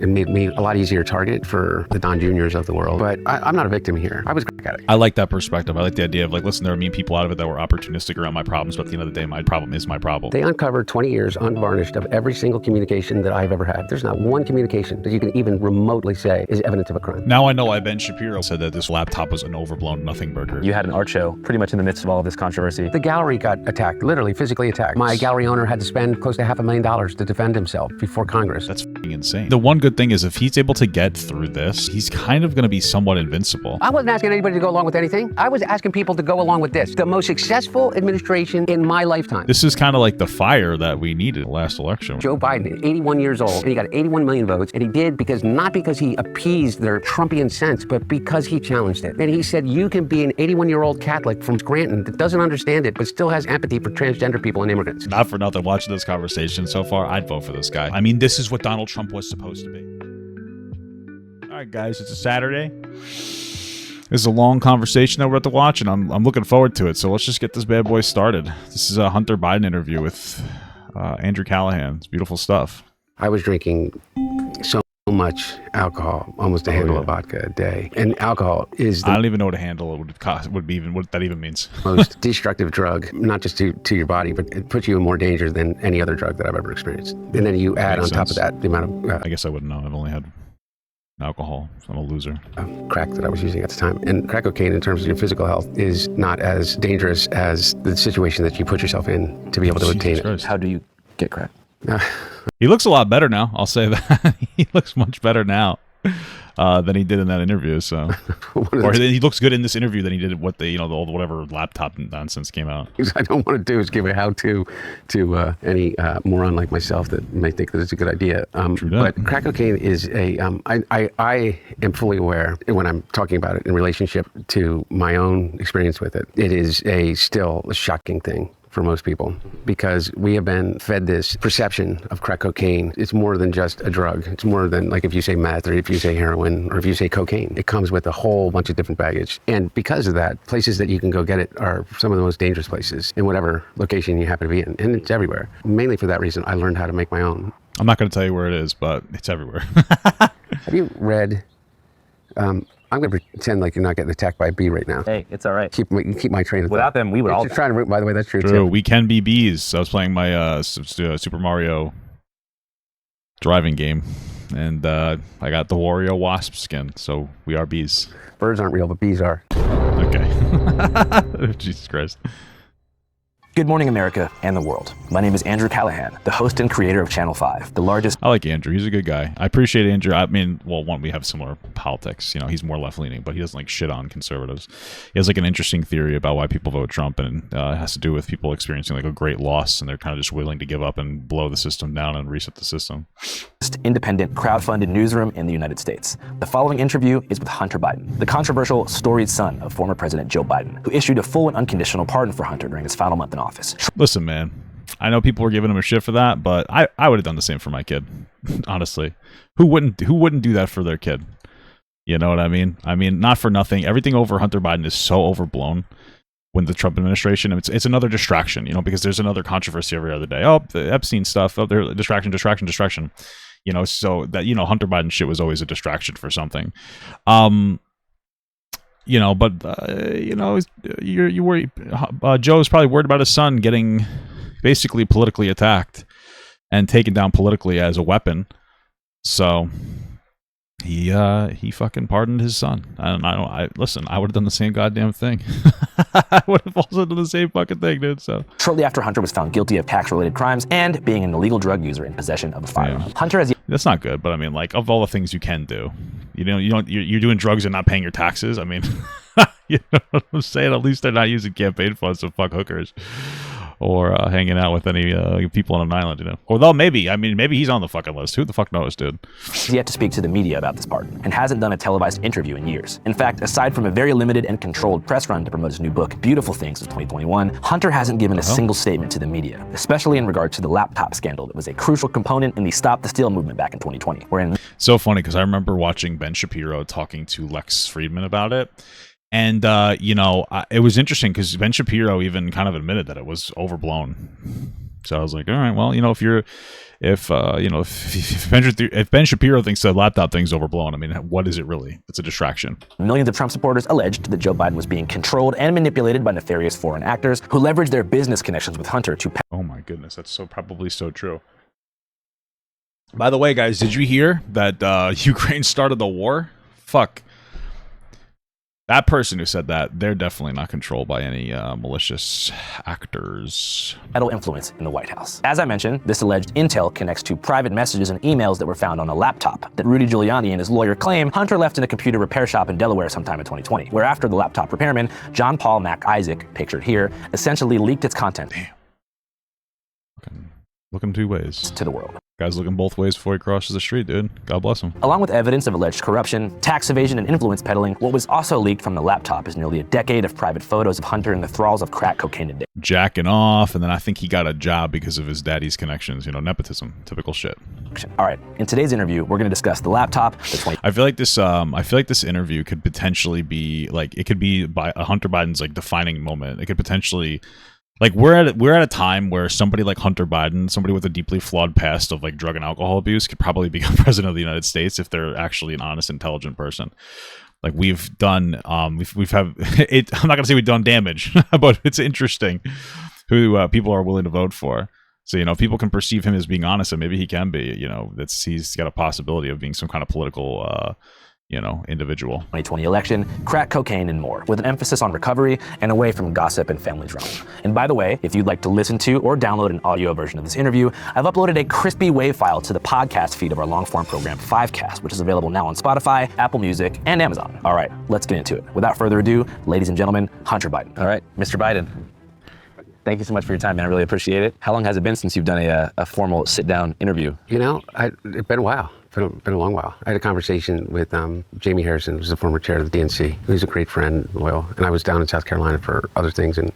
It made me a lot easier target for the Don Juniors of the world. But I'm not a victim here. I was a crack addict. I like that perspective. I like the idea of like, listen, there are mean people out of it that were opportunistic around my problems, but at the end of the day, my problem is my problem. They uncovered 20 years unvarnished of every single communication that I've ever had. There's not one communication that you can even remotely say is evidence of a crime. Now I know why Ben Shapiro said that this laptop was an overblown nothing burger. You had an art show pretty much in the midst of all of this controversy. The gallery got attacked, literally physically attacked. My gallery owner had to spend close to $500,000 to defend himself before Congress. That's f***ing insane. The one good thing is if he's able to get through this, he's kind of going to be somewhat invincible. I wasn't asking anybody to go along with anything. I was asking people to go along with this. The most successful administration in my lifetime. This is kind of like the fire that we needed last election. Joe Biden, 81 years old, and he got 81 million votes, and he did not because he appeased their Trumpian sense, but because he challenged it. And he said, you can be an 81-year-old Catholic from Scranton that doesn't understand it, but still has empathy for transgender people and immigrants. Not for nothing, watching this conversation so far, I'd vote for this guy. I mean, this is what Donald Trump was supposed to be. All right, guys, it's a Saturday. This is a long conversation that we're about to watch, and I'm looking forward to it. So let's just get this bad boy started. This is a Hunter Biden interview with Andrew Callaghan. It's beautiful stuff. I was drinking so much alcohol, almost a handle of vodka a day. And alcohol is I don't even know what a handle would cost, would be even what that even means. Most destructive drug, not just to your body, but it puts you in more danger than any other drug that I've ever experienced. And then you add on top of that the amount of I guess I wouldn't know. I've only had alcohol, so I'm a loser. Crack that I was using at the time. And crack cocaine, in terms of your physical health, is not as dangerous as the situation that you put yourself in to be able to obtain it. How do you get crack? He looks a lot better now. I'll say that. He looks much better now than he did in that interview. So, or he looks good in this interview than he did what the whatever laptop nonsense came out. What I don't want to do is give a how-to to any moron like myself that may think that it's a good idea. But crack cocaine is a. I am fully aware when I'm talking about it in relationship to my own experience with it. It is still a shocking thing for most people, because we have been fed this perception of crack cocaine. It's more than just a drug. It's more than, like, if you say meth or if you say heroin or if you say cocaine. It comes with a whole bunch of different baggage. And because of that, places that you can go get it are some of the most dangerous places in whatever location you happen to be in. And it's everywhere. Mainly for that reason, I learned how to make my own. I'm not going to tell you where it is, but it's everywhere. Have you read... I'm going to pretend like you're not getting attacked by a bee right now. Hey, it's all right. Keep my train of thought. Without them, we would all trying to root, by the way, that's true, too. We can be bees. I was playing my Super Mario driving game, and I got the Wario Wasp skin, so we are bees. Birds aren't real, but bees are. Okay. Jesus Christ. Good morning, America and the world. My name is Andrew Callaghan, the host and creator of Channel 5, the largest... I like Andrew. He's a good guy. I appreciate Andrew. I mean, well, one, we have similar politics. You know, he's more left-leaning, but he doesn't, like, shit on conservatives. He has, like, an interesting theory about why people vote Trump, and it has to do with people experiencing, like, a great loss, and they're kind of just willing to give up and blow the system down and reset the system. Independent, crowd-funded newsroom in the United States. The following interview is with Hunter Biden, the controversial, storied son of former President Joe Biden, who issued a full and unconditional pardon for Hunter during his final month in office. Listen, man, I know people were giving him a shit for that, but I would have done the same for my kid. Honestly, who wouldn't do that for their kid? You know what I mean? I mean, not for nothing. Everything over Hunter Biden is so overblown. When the Trump administration, it's another distraction, you know, because there's another controversy every other day. Oh, the Epstein stuff. Oh, there, distraction. You know, so that, you know, Hunter Biden shit was always a distraction for something. You know, but you know, you worry. Joe's probably worried about his son getting basically politically attacked and taken down politically as a weapon. So he fucking pardoned his son. Listen, I would have done the same goddamn thing. I would have also done the same fucking thing, dude. So shortly after Hunter was found guilty of tax-related crimes and being an illegal drug user in possession of a firearm. Yeah. Hunter has... That's not good, but I mean, like, of all the things you can do, you're doing drugs and not paying your taxes. I mean, you know what I'm saying? At least they're not using campaign funds to fuck hookers or hanging out with any people on an island, you know. Although maybe he's on the fucking list. Who the fuck knows, dude? He's yet to speak to the media about this pardon and hasn't done a televised interview in years. In fact, aside from a very limited and controlled press run to promote his new book, Beautiful Things of 2021, Hunter hasn't given a single statement to the media, especially in regard to the laptop scandal that was a crucial component in the Stop the Steal movement back in 2020. So funny, because I remember watching Ben Shapiro talking to Lex Friedman about it. And, you know, it was interesting because Ben Shapiro even kind of admitted that it was overblown. So I was like, all right, well, you know, if Ben Shapiro thinks the laptop thing's overblown, I mean, what is it really? It's a distraction. Millions of Trump supporters alleged that Joe Biden was being controlled and manipulated by nefarious foreign actors who leveraged their business connections with Hunter to Oh my goodness, that's probably so true. By the way, guys, did you hear that Ukraine started the war? Fuck. That person who said that, they're definitely not controlled by any malicious actors. peddle influence in the White House. As I mentioned, this alleged intel connects to private messages and emails that were found on a laptop that Rudy Giuliani and his lawyer claim Hunter left in a computer repair shop in Delaware sometime in 2020, where after the laptop repairman, John Paul Mac Isaac, pictured here, essentially leaked its content Looking two ways. to the world. Guy's looking both ways before he crosses the street, dude. God bless him. Along with evidence of alleged corruption, tax evasion, and influence peddling, what was also leaked from the laptop is nearly a decade of private photos of Hunter in the thralls of crack cocaine addiction. Jacking off, and then I think he got a job because of his daddy's connections. You know, nepotism, typical shit. All right, in today's interview, we're going to discuss the laptop, the 20. I feel like this interview could potentially be like, it could be by Hunter Biden's like defining moment. It could potentially, like, we're at a time where somebody like Hunter Biden, somebody with a deeply flawed past of like drug and alcohol abuse, could probably become president of the United States if they're actually an honest, intelligent person. Like we've done, we've have it. I'm not gonna say we've done damage, but it's interesting who people are willing to vote for. So, you know, people can perceive him as being honest, and maybe he can be. You know, he's got a possibility of being some kind of political, individual. 2020 election, crack cocaine, and more, with an emphasis on recovery and away from gossip and family drama. And by the way, if you'd like to listen to or download an audio version of this interview, I've uploaded a crispy WAV file to the podcast feed of our long-form program, 5Cast, which is available now on Spotify, Apple Music, and Amazon. All right, let's get into it. Without further ado, ladies and gentlemen, Hunter Biden. All right, Mr. Biden, thank you so much for your time, man. I really appreciate it. How long has it been since you've done a formal sit-down interview? You know, it's been a while. Been a long while. I had a conversation with Jamie Harrison, who's the former chair of the DNC. He's a great friend, loyal. And I was down in South Carolina for other things and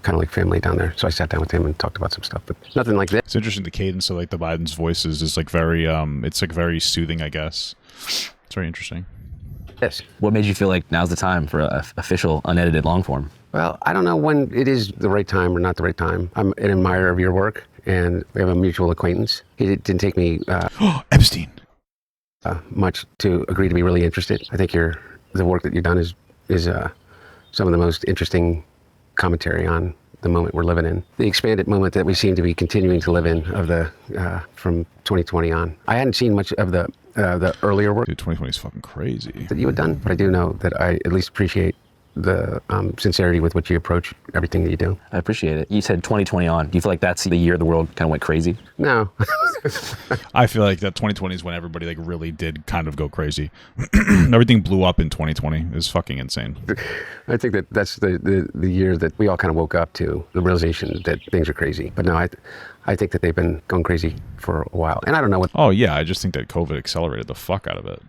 kind of like family down there. So I sat down with him and talked about some stuff, but nothing like this. It's interesting. The cadence of like the Biden's voices is like very, it's like very soothing, I guess. It's very interesting. Yes. What made you feel like now's the time for an official, unedited long form? Well, I don't know when it is the right time or not the right time. I'm an admirer of your work, and we have a mutual acquaintance. It didn't take me Epstein. Much to agree to be really interested. I think the work that you've done is some of the most interesting commentary on the moment we're living in, the expanded moment that we seem to be continuing to live in of the from 2020 on. I hadn't seen much of the earlier work. Dude, 2020 is fucking crazy. That you had done, but I do know that I at least appreciate the sincerity with which you approach everything that you do. I appreciate it. You said 2020 on. Do you feel like that's the year the world kind of went crazy? No. I feel like that 2020 is when everybody like really did kind of go crazy. Everything blew up in 2020. It was fucking insane. I think that's the year that we all kind of woke up to the realization that things are crazy. But no, I think that they've been going crazy for a while. And I don't know what... Oh, yeah. I just think that COVID accelerated the fuck out of it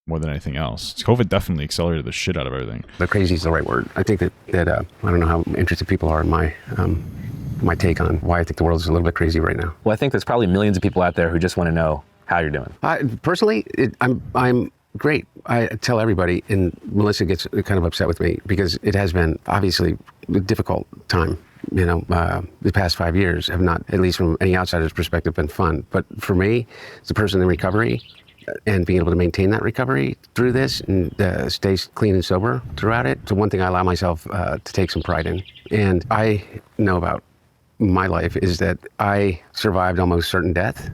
more than anything else. COVID definitely accelerated the shit out of everything. But crazy is the right word. I think that I don't know how interested people are in my take on why I think the world is a little bit crazy right now. Well, I think there's probably millions of people out there who just want to know how you're doing. Personally, I'm great. I tell everybody, and Melissa gets kind of upset with me because it has been obviously a difficult time. You know, the past 5 years have not, at least from any outsider's perspective, been fun. But for me, as a person in recovery, and being able to maintain that recovery through this and stay clean and sober throughout it. So one thing I allow myself to take some pride in. And I know about my life is that I survived almost certain death.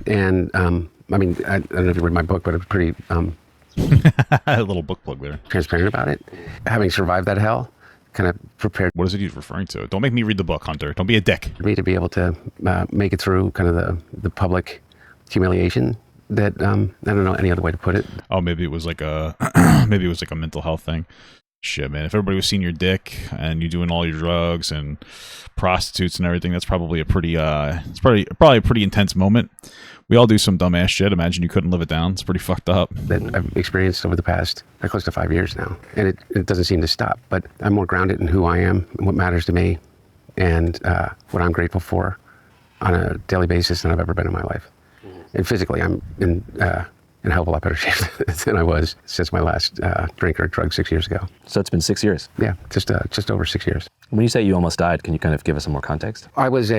And I mean, I don't know if you read my book, but it's pretty a little book plug there. Transparent about it. Having survived that hell, kind of prepared. What is it he's referring to? Don't make me read the book, Hunter. Don't be a dick. Me to be able to make it through kind of the public humiliation that I don't know any other way to put it. Oh, maybe it was like a mental health thing. Shit, man. If everybody was seeing your dick and you doing all your drugs and prostitutes and everything, that's probably a pretty probably a pretty intense moment. We all do some dumbass shit. Imagine you couldn't live it down. It's pretty fucked up. That I've experienced over the past close to 5 years now, and it doesn't seem to stop. But I'm more grounded in who I am and what matters to me, and what I'm grateful for on a daily basis than I've ever been in my life. And physically, I'm in a hell of a lot better shape than I was since my last drink or drug 6 years ago. So it's been 6 years? Yeah, just over 6 years. When you say you almost died, can you kind of give us some more context? I was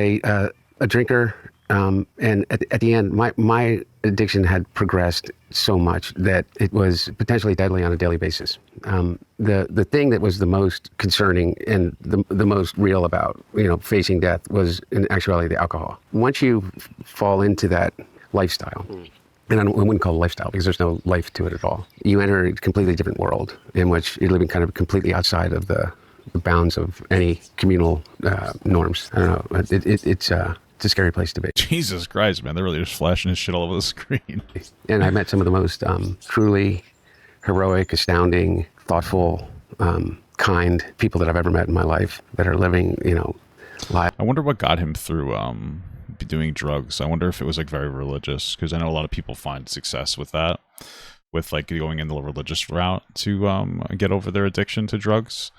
a drinker, and at the end, my addiction had progressed so much that it was potentially deadly on a daily basis. The thing that was the most concerning and the most real about facing death was in actuality the alcohol. Once you fall into that lifestyle, and I wouldn't call it lifestyle because there's no life to it at all. You enter a completely different world in which you're living kind of completely outside of the bounds of any communal norms. I don't know. It's a scary place to be. Jesus Christ, man. They're really just flashing his shit all over the screen. And I met some of the most truly heroic, astounding, thoughtful, kind people that I've ever met in my life that are living, life. I wonder what got him through doing drugs. I wonder if it was like very religious, because I know a lot of people find success with that, with like going in the religious route to get over their addiction to drugs.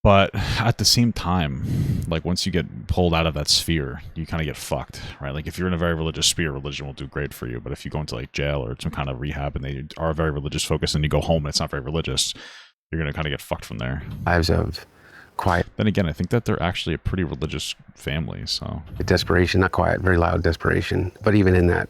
But at the same time, like once you get pulled out of that sphere, you kind of get fucked, right? Like if you're in a very religious sphere, religion will do great for you. But if you go into like jail or some kind of rehab and they are very religious focused and you go home and it's not very religious, you're going to kind of get fucked from there. Lives of quiet. Then again, I think that they're actually a pretty religious family, so. Desperation, not quiet, very loud desperation. But even in that,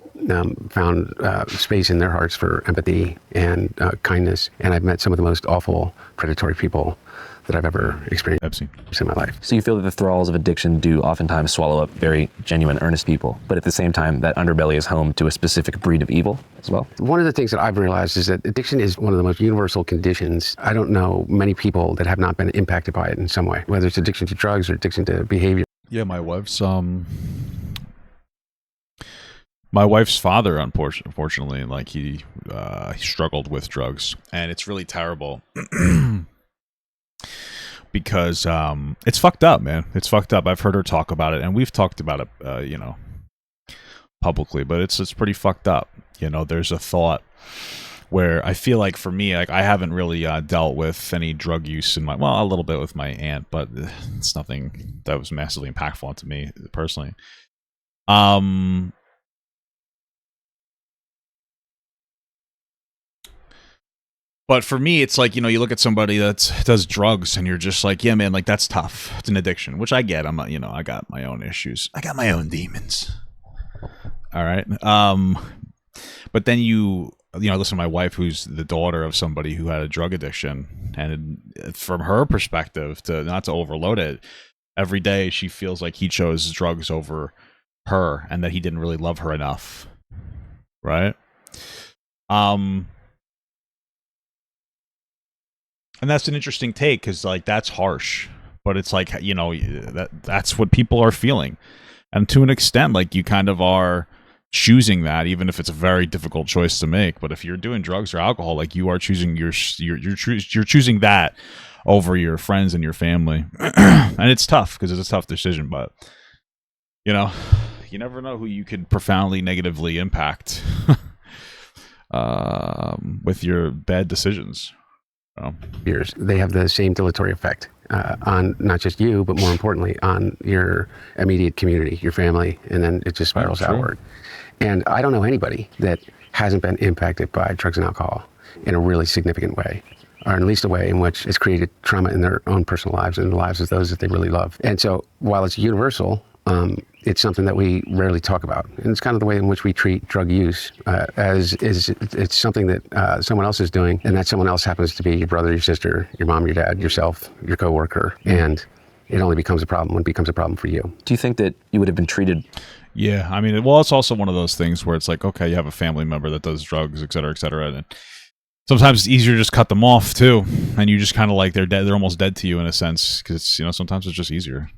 found space in their hearts for empathy and kindness. And I've met some of the most awful, predatory people that I've ever experienced in my life. So you feel that the thralls of addiction do oftentimes swallow up very genuine, earnest people, but at the same time, that underbelly is home to a specific breed of evil as well? One of the things that I've realized is that addiction is one of the most universal conditions. I don't know many people that have not been impacted by it in some way, whether it's addiction to drugs or addiction to behavior. Yeah, my wife's father, unfortunately, like he struggled with drugs, and it's really terrible. Because it's fucked up, man. It's fucked up. I've heard her talk about it, and we've talked about it, publicly. But it's pretty fucked up. There's a thought where I feel like for me, like I haven't really dealt with any drug use in a little bit with my aunt, but it's nothing that was massively impactful onto me personally. But for me, it's like, you look at somebody that does drugs and you're just like, yeah, man, like that's tough. It's an addiction, which I get. I got my own issues. I got my own demons. All right. But then you listen to my wife, who's the daughter of somebody who had a drug addiction. And from her perspective, not to overload it, every day she feels like he chose drugs over her and that he didn't really love her enough. Right. And that's an interesting take because, like, that's harsh. But it's like, that's what people are feeling. And to an extent, like, you kind of are choosing that, even if it's a very difficult choice to make. But if you're doing drugs or alcohol, like, you are choosing you're choosing that over your friends and your family. And it's tough because it's a tough decision. But, you never know who you could profoundly negatively impact with your bad decisions. Years, they have the same dilatory effect on not just you, but more importantly on your immediate community, your family, and then it just spirals outward. And I don't know anybody that hasn't been impacted by drugs and alcohol in a really significant way, or at least a way in which it's created trauma in their own personal lives and the lives of those that they really love. And so while it's universal, it's something that we rarely talk about. And it's kind of the way in which we treat drug use it's something that someone else is doing, and that someone else happens to be your brother, your sister, your mom, your dad, yourself, your coworker. And it only becomes a problem when it becomes a problem for you. Do you think that you would have been treated? Yeah, I mean, well, it's also one of those things where it's like, okay, you have a family member that does drugs, et cetera, and sometimes it's easier to just cut them off too, and you just kind of like they're dead, they're almost dead to you in a sense, because sometimes it's just easier.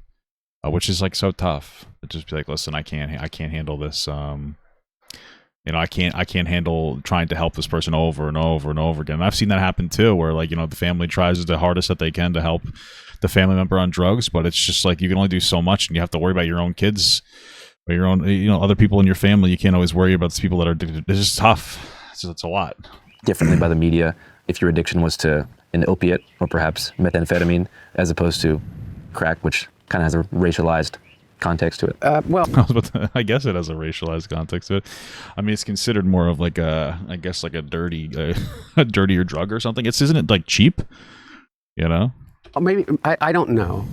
Which is like so tough. But just be like, listen, I can't handle this. I can't handle trying to help this person over and over and over again. And I've seen that happen too, where like, the family tries the hardest that they can to help the family member on drugs, but it's just like you can only do so much, and you have to worry about your own kids or your own, other people in your family. You can't always worry about the people that are addicted. It's just tough. It's a lot. Differently by the media, if your addiction was to an opiate or perhaps methamphetamine, as opposed to crack, which kind of has a racialized context to it. I guess it has a racialized context to it. I mean, it's considered more of like a dirtier drug or something. Isn't it like cheap? Maybe I don't know.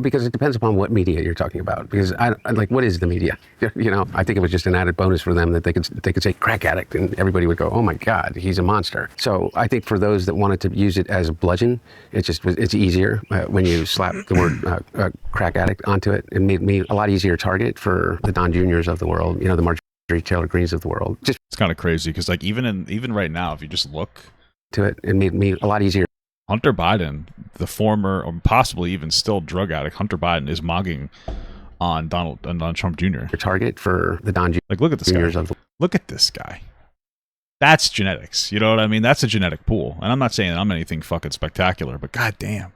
because it depends upon what media you're talking about. Because I like, what is the media? You know, I think it was just an added bonus for them that they could say crack addict and everybody would go, oh my God, he's a monster. So I think for those that wanted to use it as a bludgeon, it's easier when you slap the word crack addict onto it. It made me a lot easier target for the Don Juniors of the world. You know, the Marjorie Taylor Greens of the world. Just It's kind of crazy because like even right now, if you just look to it, it made me a lot easier. Hunter Biden, the former or possibly even still drug addict, Hunter Biden is mogging on Donald Trump Jr. Target for the Don Like, look at this Juniors guy. of the Look at this guy. That's genetics. You know what I mean? That's a genetic pool. And I'm not saying I'm anything fucking spectacular, but goddamn.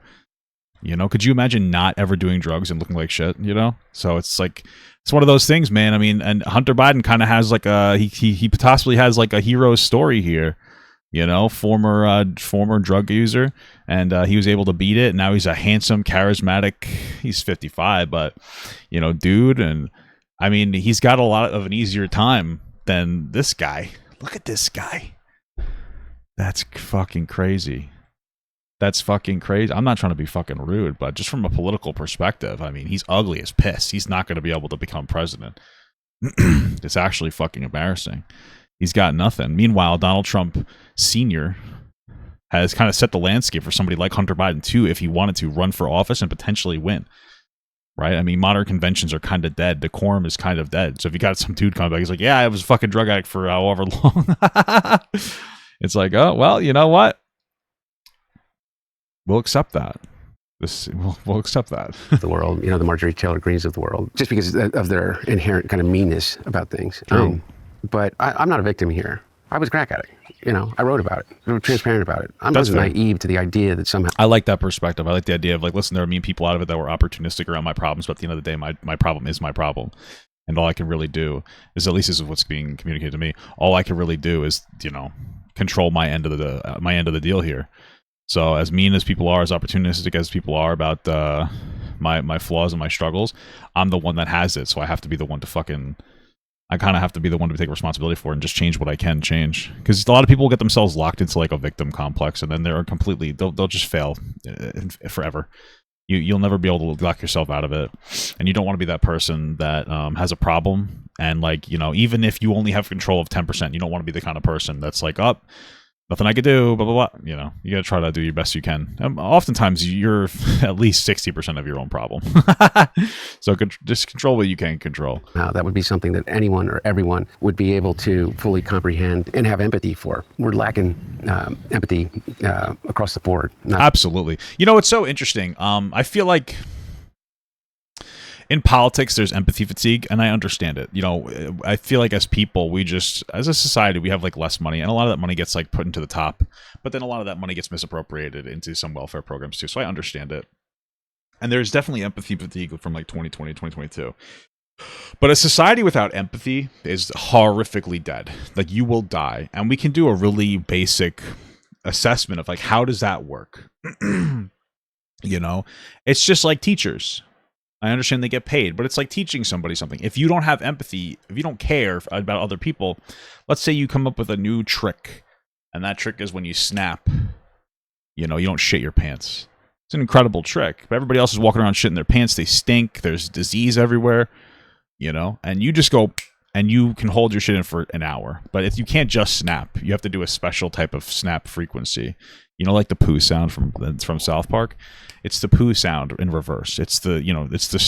You know, could you imagine not ever doing drugs and looking like shit, you know? So it's like, it's one of those things, man. I mean, and Hunter Biden kind of has like he possibly has like a hero story here, you know, former drug user, and he was able to beat it. Now he's a handsome, charismatic, he's 55, but, you know, dude. And I mean, he's got a lot of an easier time than this guy. Look at this guy. That's fucking crazy. That's fucking crazy. I'm not trying to be fucking rude, but just from a political perspective, I mean, he's ugly as piss. He's not going to be able to become president. It's actually fucking embarrassing. He's got nothing. Meanwhile, Donald Trump Sr. has kind of set the landscape for somebody like Hunter Biden, too, if he wanted to run for office and potentially win. Right? I mean, modern conventions are kind of dead. Decorum is kind of dead. So if you got some dude coming back, he's like, yeah, I was a fucking drug addict for however long. It's like, oh, well, you know what? We'll accept that. We'll accept that. the world, you know, the Marjorie Taylor Greens of the world, just because of their inherent kind of meanness about things. But I'm not a victim here. I was a crack addict. You know, I wrote about it. I was transparent about it. I wasn't naive to the idea that somehow. I like that perspective. I like the idea of like, listen, there are mean people out of it that were opportunistic around my problems, but at the end of the day, my problem is my problem. And all I can really do is, at least this is what's being communicated to me, all I can really do is, you know, control my end of the deal here. So as mean as people are, as opportunistic as people are about my flaws and my struggles, I'm the one that has it. So I have to be the one to I kind of have to be the one to take responsibility for it and just change what I can change. Because a lot of people will get themselves locked into like a victim complex, and then they'll just fail forever. You'll never be able to lock yourself out of it. And you don't want to be that person that has a problem. And like, you know, even if you only have control of 10%, you don't want to be the kind of person that's like, oh, nothing I could do, blah, blah, blah. You know, you got to try to do your best you can. Oftentimes, you're at least 60% of your own problem. So just control what you can control. That would be something that anyone or everyone would be able to fully comprehend and have empathy for. We're lacking empathy across the board. Absolutely. You know, it's so interesting. I feel like in politics, there's empathy fatigue, and I understand it. You know, I feel like as people, as a society, we have like less money, and a lot of that money gets like put into the top, but then a lot of that money gets misappropriated into some welfare programs too. So I understand it. And there's definitely empathy fatigue from like 2020, 2022. But a society without empathy is horrifically dead. Like, you will die. And we can do a really basic assessment of like, how does that work? You know, it's just like teachers. I understand they get paid, but it's like teaching somebody something. If you don't have empathy, if you don't care about other people, let's say you come up with a new trick, and that trick is when you snap, you know, you don't shit your pants. It's an incredible trick, but everybody else is walking around shitting their pants. They stink. There's disease everywhere, you know, and you just go and you can hold your shit in for an hour. But if you can't just snap, you have to do a special type of snap frequency. You know, like the poo sound from South Park. It's the poo sound in reverse. It's it's the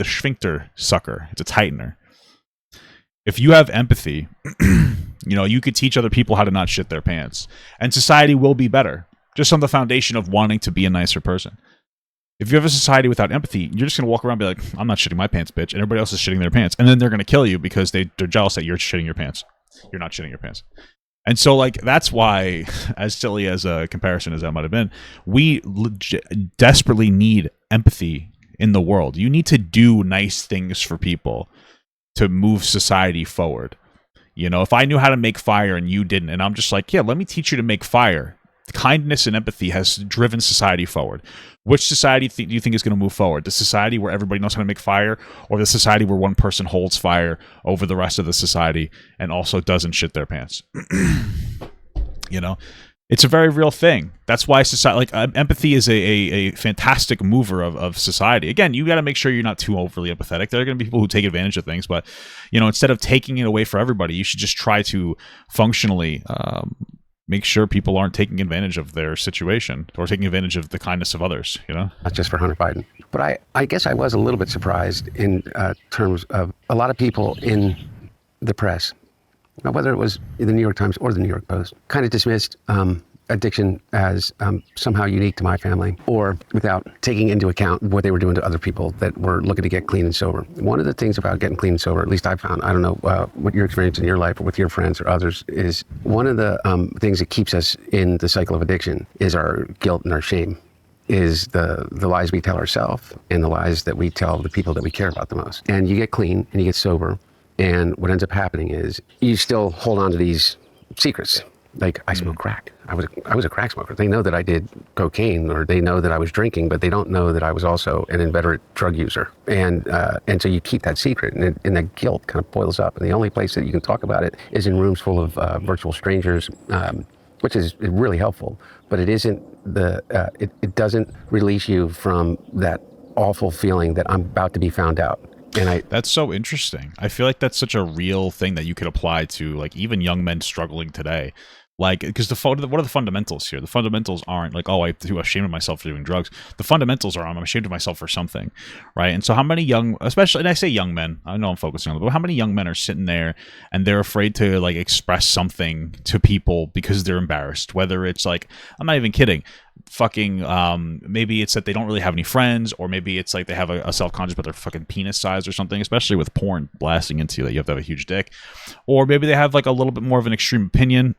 sphincter sucker. It's a tightener. If you have empathy, you know, you could teach other people how to not shit their pants, and society will be better. Just on the foundation of wanting to be a nicer person. If you have a society without empathy, you're just gonna walk around and be like, I'm not shitting my pants, bitch, and everybody else is shitting their pants, and then they're gonna kill you because they're jealous that you're shitting your pants. You're not shitting your pants. And so, like, that's why, as silly as a comparison as that might have been, we desperately need empathy in the world. You need to do nice things for people to move society forward. You know, if I knew how to make fire and you didn't, and I'm just like, yeah, let me teach you to make fire. Kindness and empathy has driven society forward. Which society do you think is going to move forward? The society where everybody knows how to make fire, or the society where one person holds fire over the rest of the society and also doesn't shit their pants? You know, It's a very real thing. That's why society, like empathy is a fantastic mover of society. Again, you got to make sure you're not too overly empathetic. There are going to be people who take advantage of things, but instead of taking it away for everybody, you should just try to functionally make sure people aren't taking advantage of their situation or taking advantage of the kindness of others. Not just for Hunter Biden, but I guess I was a little bit surprised in terms of a lot of people in the press, whether it was the New York Times or the New York Post, kind of dismissed addiction as somehow unique to my family, or without taking into account what they were doing to other people that were looking to get clean and sober. One of the things about getting clean and sober, at least I found, I don't know what your experience in your life or with your friends or others, is one of the things that keeps us in the cycle of addiction is our guilt and our shame, is the lies we tell ourselves and the lies that we tell the people that we care about the most. And you get clean and you get sober, and what ends up happening is you still hold on to these secrets. Like, I smoke crack. I was a crack smoker. They know that I did cocaine, or they know that I was drinking, but they don't know that I was also an inveterate drug user. And so you keep that secret, and that guilt kind of boils up. And the only place that you can talk about it is in rooms full of virtual strangers, which is really helpful. But it isn't it doesn't release you from that awful feeling that I'm about to be found out. That's so interesting. I feel like that's such a real thing that you could apply to, like, even young men struggling today. Like, because what are the fundamentals here? The fundamentals aren't like, oh, I'm ashamed of myself for doing drugs. The fundamentals are, I'm ashamed of myself for something, right? And so how many especially, and I say young men, I know I'm focusing on them, but how many young men are sitting there and they're afraid to, like, express something to people because they're embarrassed? Whether it's like, I'm not even kidding, fucking maybe it's that they don't really have any friends, or maybe it's like they have a self-conscious about their fucking penis size or something, especially with porn blasting into you that you have to have a huge dick. Or maybe they have like a little bit more of an extreme opinion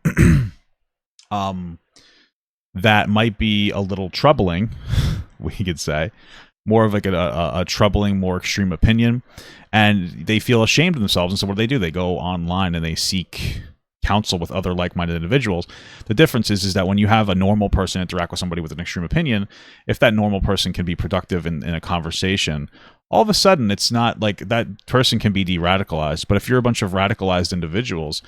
that might be a little troubling, we could say, more of like a troubling, more extreme opinion, and they feel ashamed of themselves. And so what do? They go online and they seek counsel with other like-minded individuals. The difference is that when you have a normal person interact with somebody with an extreme opinion, if that normal person can be productive in a conversation, all of a sudden it's not like that person can be de-radicalized. But if you're a bunch of radicalized individuals,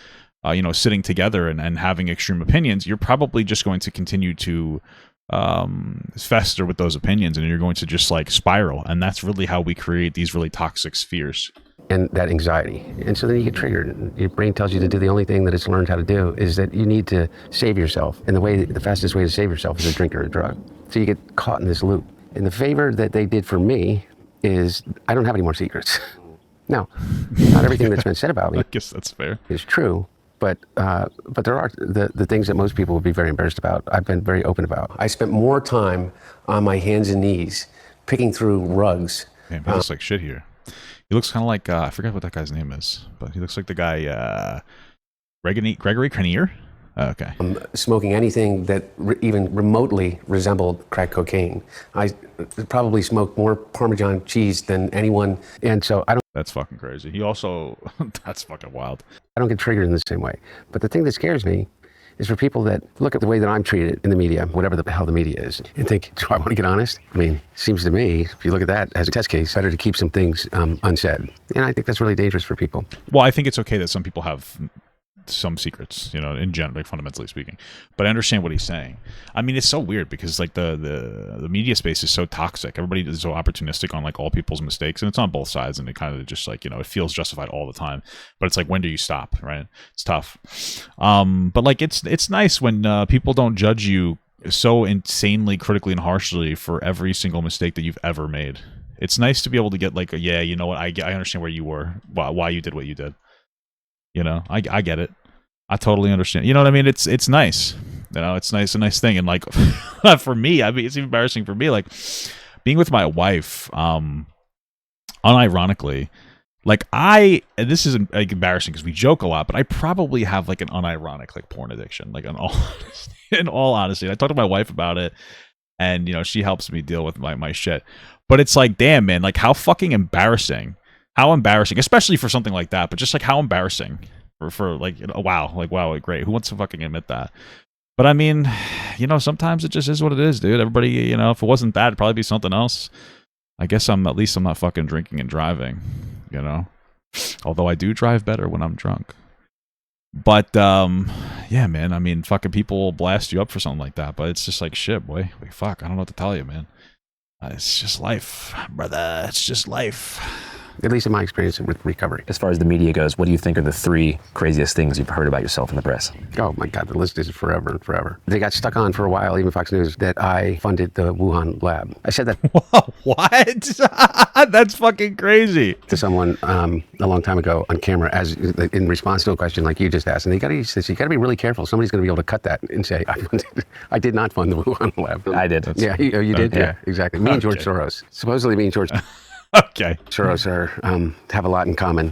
sitting together and having extreme opinions, you're probably just going to continue to fester with those opinions, and you're going to just like spiral. And that's really how we create these really toxic spheres. And that anxiety. And so then you get triggered. Your brain tells you to do the only thing that it's learned how to do, is that you need to save yourself. And the fastest way to save yourself is a drink or a drug. So you get caught in this loop. And the favor that they did for me is I don't have any more secrets. Now, not everything that's been said about me I guess that's fair. is true. But there are the things that most people would be very embarrassed about. I've been very open about. I spent more time on my hands and knees picking through rugs. Man, he looks like shit here. He looks kind of like, I forget what that guy's name is, but he looks like the guy, Gregory Cranier? Oh, okay. Smoking anything that even remotely resembled crack cocaine. I probably smoked more Parmesan cheese than anyone, and so I don't. That's fucking crazy. He also, that's fucking wild. I don't get triggered in the same way. But the thing that scares me is for people that look at the way that I'm treated in the media, whatever the hell the media is, and think, do I want to get honest? I mean, it seems to me, if you look at that as a test case, better to keep some things unsaid. And I think that's really dangerous for people. Well, I think it's okay that some people have some secrets, in general, like fundamentally speaking. But I understand what he's saying. I mean, it's so weird because like the media space is so toxic. Everybody is so opportunistic on like all people's mistakes, and it's on both sides, and it kind of just like, it feels justified all the time. But it's like, when do you stop, right? It's tough. But like it's nice when people don't judge you so insanely critically and harshly for every single mistake that you've ever made. It's nice to be able to get like, yeah, you know what, I understand where you were, why you did what you did. I get it. I totally understand. You know what I mean? It's nice. It's nice, a nice thing. And like, for me, I mean, it's embarrassing for me. Like, being with my wife, unironically, like and this is like embarrassing because we joke a lot, but I probably have like an unironic like porn addiction. Like, in all honesty, I talked to my wife about it, and she helps me deal with my shit. But it's like, damn, man, like how fucking embarrassing. How embarrassing, especially for something like that, but just like how embarrassing for like, wow, great. Who wants to fucking admit that? But I mean, sometimes it just is what it is, dude. Everybody, if it wasn't that, it'd probably be something else. I guess at least I'm not fucking drinking and driving, Although I do drive better when I'm drunk. But yeah, man. I mean, fucking people will blast you up for something like that, but it's just like shit, boy. Like, fuck, I don't know what to tell you, man. It's just life, brother. It's just life. At least in my experience with recovery. As far as the media goes, what do you think are the 3 craziest things you've heard about yourself in the press? Oh my God, the list is forever and forever. They got stuck on for a while, even Fox News, that I funded the Wuhan lab. I said that What? That's fucking crazy. to someone a long time ago on camera as in response to a question like you just asked. And he says, you got to be really careful. Somebody's going to be able to cut that and say, I did not fund the Wuhan lab. I did. Yeah, you did? Okay. Yeah, exactly. Me and George Soros. Supposedly me and George Okay. Soros have a lot in common.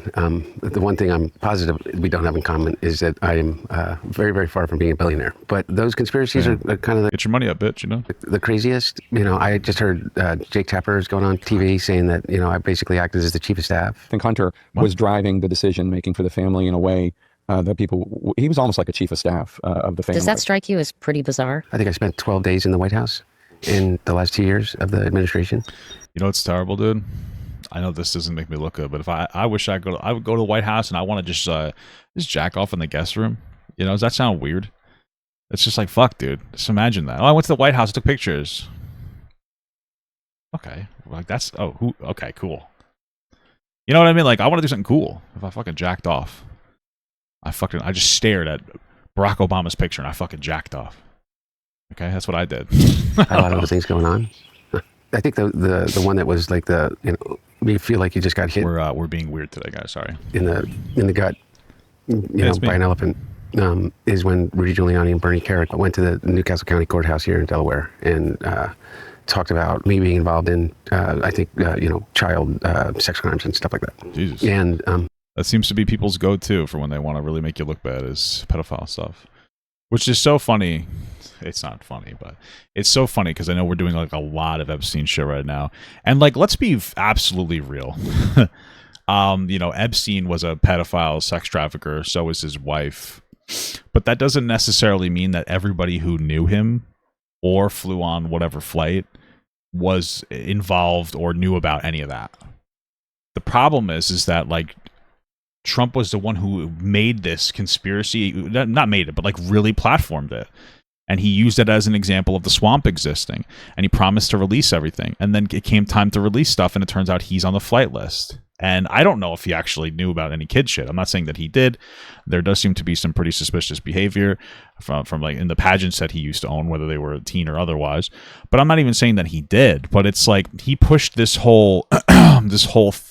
The one thing I'm positive we don't have in common is that I am very, very far from being a billionaire. But those conspiracies are kind of Get your money up, bitch, you know? the craziest. You know, I just heard Jake Tapper is going on TV saying that, you know, I basically acted as the chief of staff. I think Hunter was driving the decision making for the family in a way that he was almost like a chief of staff of the family. Does that strike you as pretty bizarre? I think I spent 12 days in the White House in the last 2 years of the administration. You know what's terrible, dude? I know this doesn't make me look good, but if I wish I would go to the White House and I want to just jack off in the guest room. You know, does that sound weird? It's just like, fuck, dude. Just imagine that. Oh, I went to the White House, I took pictures. Okay. Like that's okay, cool. You know what I mean? Like I want to do something cool. If I fucking jacked off. I just stared at Barack Obama's picture and I fucking jacked off. Okay, that's what I did. A lot of other things going on. I think the one that was like you feel like you just got hit We're being weird today, guys. Sorry. in the gut, by an elephant. Is when Rudy Giuliani and Bernie Kerik went to the Newcastle County Courthouse here in Delaware and talked about me being involved in, I think, child sex crimes and stuff like that. Jesus. And That seems to be people's go-to for when they want to really make you look bad is pedophile stuff, which is so funny. It's not funny, but it's so funny because I know we're doing like a lot of Epstein shit right now. And like, let's be absolutely real. Epstein was a pedophile, sex trafficker. So was his wife. But that doesn't necessarily mean that everybody who knew him or flew on whatever flight was involved or knew about any of that. The problem is that like Trump was the one who made this conspiracy, not made it, but like really platformed it. And he used it as an example of the swamp existing. And he promised to release everything. And then it came time to release stuff, and it turns out he's on the flight list. And I don't know if he actually knew about any kid shit. I'm not saying that he did. There does seem to be some pretty suspicious behavior from like in the pageants that he used to own, whether they were a teen or otherwise. But I'm not even saying that he did. But it's like he pushed this whole,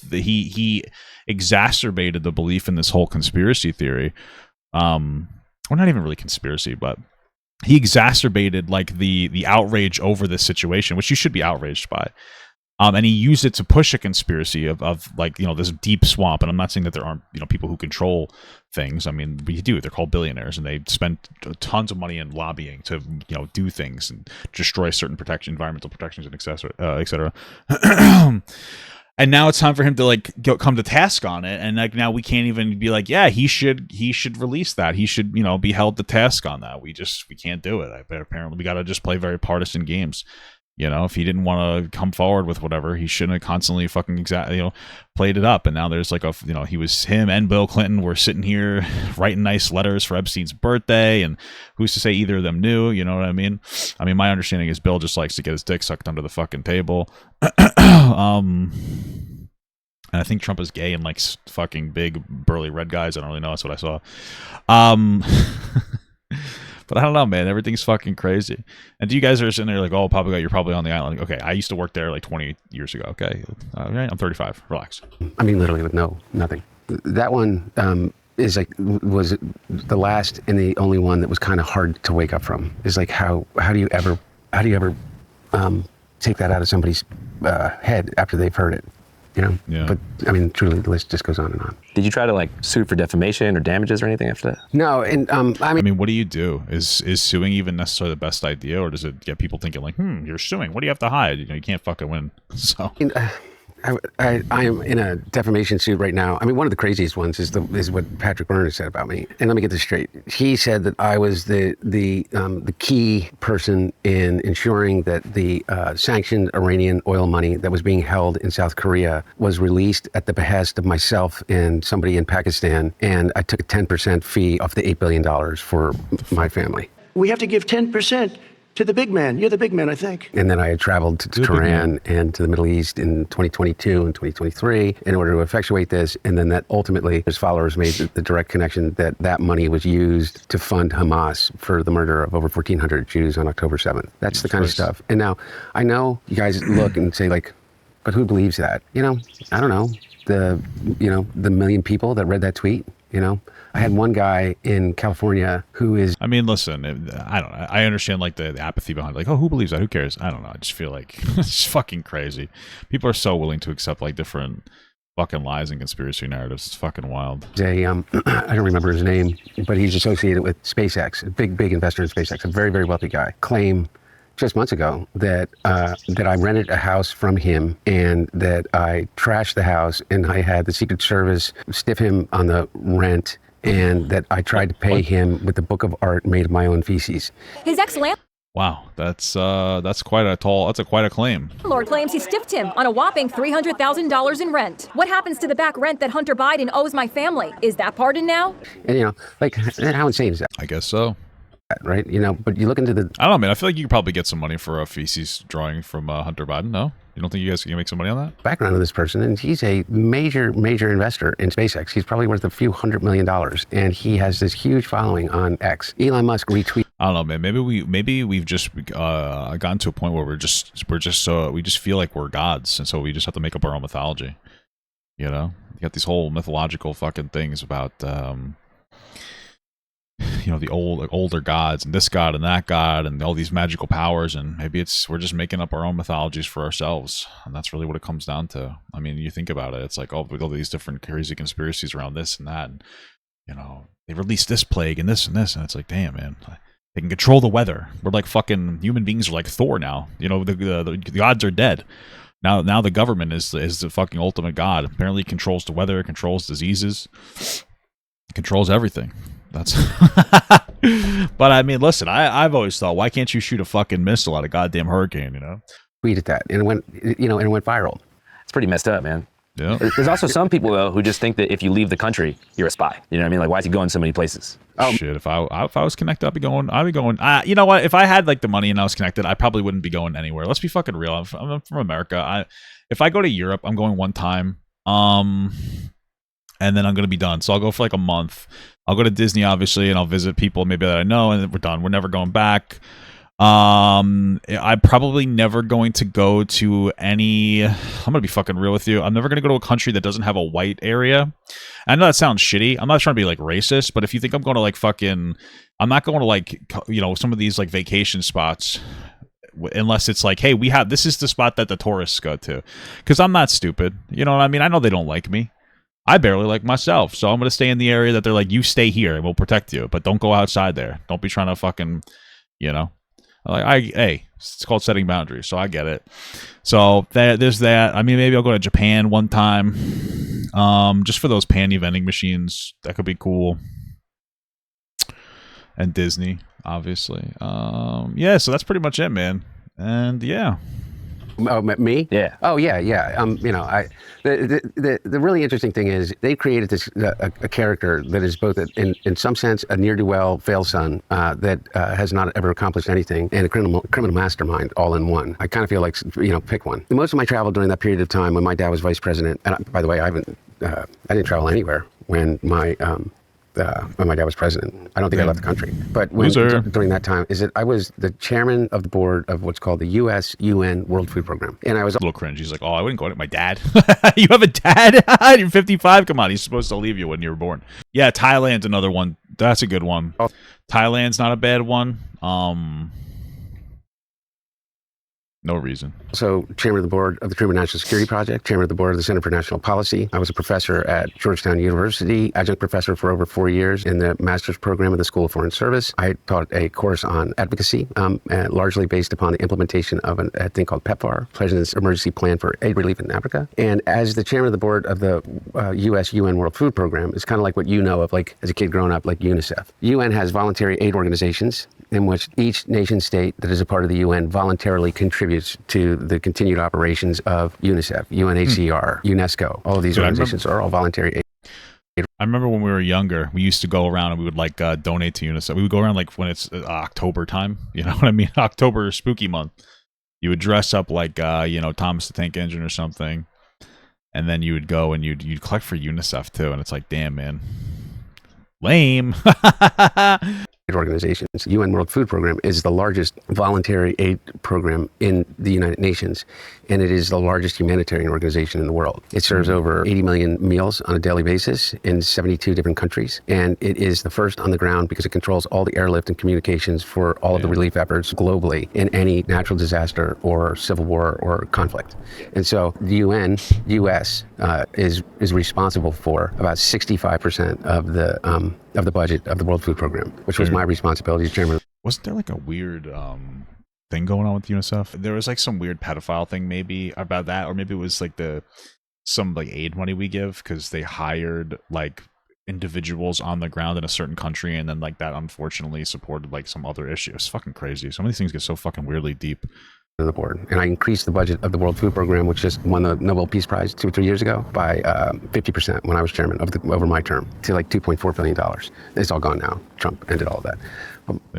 he exacerbated the belief in this whole conspiracy theory. Well, not even really conspiracy, but he exacerbated like the outrage over this situation, which you should be outraged by. And he used it to push a conspiracy of like, this deep swamp. And I'm not saying that there aren't, people who control things. I mean, we do. They're called billionaires, and they spend tons of money in lobbying to, do things and destroy certain environmental protections and et cetera. And now it's time for him to like come to task on it. And like now we can't even be like, yeah, he should release that. He should, be held to task on that. We can't do it. Apparently we got to just play very partisan games. If he didn't want to come forward with whatever, he shouldn't have constantly fucking played it up. And now there's like him and Bill Clinton were sitting here writing nice letters for Epstein's birthday. And who's to say either of them knew? You know what I mean? I mean, my understanding is Bill just likes to get his dick sucked under the fucking table. And I think Trump is gay and likes fucking big burly red guys. I don't really know. That's what I saw. But I don't know, man. Everything's fucking crazy. And you guys are sitting there like, oh, you're probably on the island. Okay, I used to work there like 20 years ago. Okay, right, I'm 35. Relax. I mean, literally with nothing. That one was the last and the only one that was kind of hard to wake up from. Is like how do you ever take that out of somebody's head after they've heard it? Yeah. But I mean, truly, the list just goes on and on. Did you try to like sue for defamation or damages or anything after that? No, and I mean, what do you do? Is suing even necessarily the best idea, or does it get people thinking like, you're suing? What do you have to hide? You can't fucking win. So I am in a defamation suit right now. I mean, one of the craziest ones is what Patrick Byrne said about me. And let me get this straight. He said that I was the key person in ensuring that the sanctioned Iranian oil money that was being held in South Korea was released at the behest of myself and somebody in Pakistan. And I took a 10% fee off the $8 billion for my family. We have to give 10% to the big man. You're the big man, I think. And then I had traveled to Tehran and to the Middle East in 2022 and 2023 in order to effectuate this. And then that ultimately his followers made the direct connection that that money was used to fund Hamas for the murder of over 1,400 Jews on October 7th. That's the kind of stuff. And now I know you guys look and say like, but who believes that? You know, I don't know. The million people that read that tweet, you know, I had one guy in California who is... I mean, listen, I don't know. I understand, like, the apathy behind it. Like, oh, who believes that? Who cares? I don't know. I just feel like it's fucking crazy. People are so willing to accept, like, different fucking lies and conspiracy narratives. It's fucking wild. I don't remember his name, but he's associated with SpaceX, a big investor in SpaceX, a very, very wealthy guy. Claim just months ago that I rented a house from him and that I trashed the house and I had the Secret Service stiff him on the rent and that I tried to pay him with a book of art made of my own feces. His ex-landlord Wow, that's quite a claim. claims he stiffed him on a whopping $300,000 in rent. What happens to the back rent that Hunter Biden owes my family? Is that pardoned now? And you know, like how insane is that? I guess so. Right? You know, but you look into the... I don't know, man. I feel like you could probably get some money for a feces drawing from Hunter Biden, no? You don't think you guys can make some money on that? Background of this person, and he's a major investor in SpaceX. He's probably worth a few $100 million, and he has this huge following on X. Elon Musk retweeted. I don't know, man. Maybe we've just gotten to a point where we just feel like we're gods, and so we just have to make up our own mythology. You know, you got these whole mythological fucking things about you know, the older gods and this god and that god and all these magical powers, and maybe we're just making up our own mythologies for ourselves, and that's really what it comes down to. I mean, you think about it, it's like all these different crazy conspiracies around this and that, and you know, they released this plague and this, and it's like, damn, man, they can control the weather. We're like fucking human beings are like Thor now. You know, the gods are dead. Now the government is the fucking ultimate god. Apparently it controls the weather, it controls diseases, it controls everything. That's but I mean, listen, I've always thought, why can't you shoot a fucking missile at a goddamn hurricane, you know? Tweeted that, and it went viral. It's pretty messed up, man. Yeah. There's also some people, though, who just think that if you leave the country, you're a spy. You know what I mean? Like, why is he going so many places? Shit, if I was connected, I'd be going. You know what? If I had like the money and I was connected, I probably wouldn't be going anywhere. Let's be fucking real. I'm from America. If I go to Europe, I'm going one time. And then I'm going to be done. So I'll go for like a month. I'll go to Disney, obviously, and I'll visit people maybe that I know, and then we're done. We're never going back. I'm probably never going to go to any... I'm going to be fucking real with you. I'm never going to go to a country that doesn't have a white area. I know that sounds shitty. I'm not trying to be like racist, but if you think I'm going to like fucking... I'm not going to like, you know, some of these like vacation spots... unless it's like, hey, this is the spot that the tourists go to. Because I'm not stupid. You know what I mean? I know they don't like me. I barely like myself, so I'm going to stay in the area that they're like, you stay here and we'll protect you, but don't go outside there. Don't be trying to fucking, you know. Hey, it's called setting boundaries, so I get it. So there's that. I mean, maybe I'll go to Japan one time, just for those panty vending machines. That could be cool. And Disney, obviously. Yeah, so that's pretty much it, man. And yeah. Oh, me? Yeah. Oh, yeah. You know, the really interesting thing is they created this a character that is both in some sense a near do well fail son that has not ever accomplished anything, and a criminal mastermind all in one. I kind of feel like, you know, pick one. Most of my travel during that period of time when my dad was vice president, and by the way, I didn't travel anywhere when my dad was president. I don't think I left the country. But during that time, I was the chairman of the board of what's called the UN World Food Program. And I was a little cringe. He's like, oh, I wouldn't go to my dad. You have a dad? You're 55? Come on, he's supposed to leave you when you were born. Yeah, Thailand's another one. That's a good one. Thailand's not a bad one. No reason. So, chairman of the board of the Truman National Security Project, chairman of the board of the Center for National Policy. I was a professor at Georgetown University, adjunct professor for over 4 years in the master's program of the School of Foreign Service. I taught a course on advocacy, largely based upon the implementation of a thing called PEPFAR, President's Emergency Plan for Aid Relief in Africa. And as the chairman of the board of the U.S. UN World Food Program, it's kind of like what you know of, like as a kid growing up, like UNICEF. UN has voluntary aid organizations in which each nation state that is a part of the UN voluntarily contributes to the continued operations of UNICEF, UNHCR, UNESCO. All of these organizations are all voluntary aid. I remember when we were younger, we used to go around and we would like donate to UNICEF. We would go around like when it's October time, you know what I mean? October spooky month. You would dress up like, Thomas the Tank Engine or something. And then you would go and you'd collect for UNICEF too. And it's like, damn, man. Lame. Organizations. UN World Food Program is the largest voluntary aid program in the United Nations, and it is the largest humanitarian organization in the world. It serves over 80 million meals on a daily basis in 72 different countries, and it is the first on the ground because it controls all the airlift and communications for all of the relief efforts globally in any natural disaster or civil war or conflict. And so the UN, US, is responsible for about 65% of the budget of the World Food Program, which was my responsibility as chairman. Wasn't there like a weird thing going on with UNICEF? There was like some weird pedophile thing maybe about that, or maybe it was like some aid money we give because they hired like individuals on the ground in a certain country, and then like that unfortunately supported like some other issue. It's fucking crazy. Some of these things get so fucking weirdly deep. The board, and I increased the budget of the World Food Program, which just won the Nobel Peace Prize 2 or 3 years ago, by 50% when I was chairman over my term, to like $2.4 billion. It's all gone now. Trump ended all of that.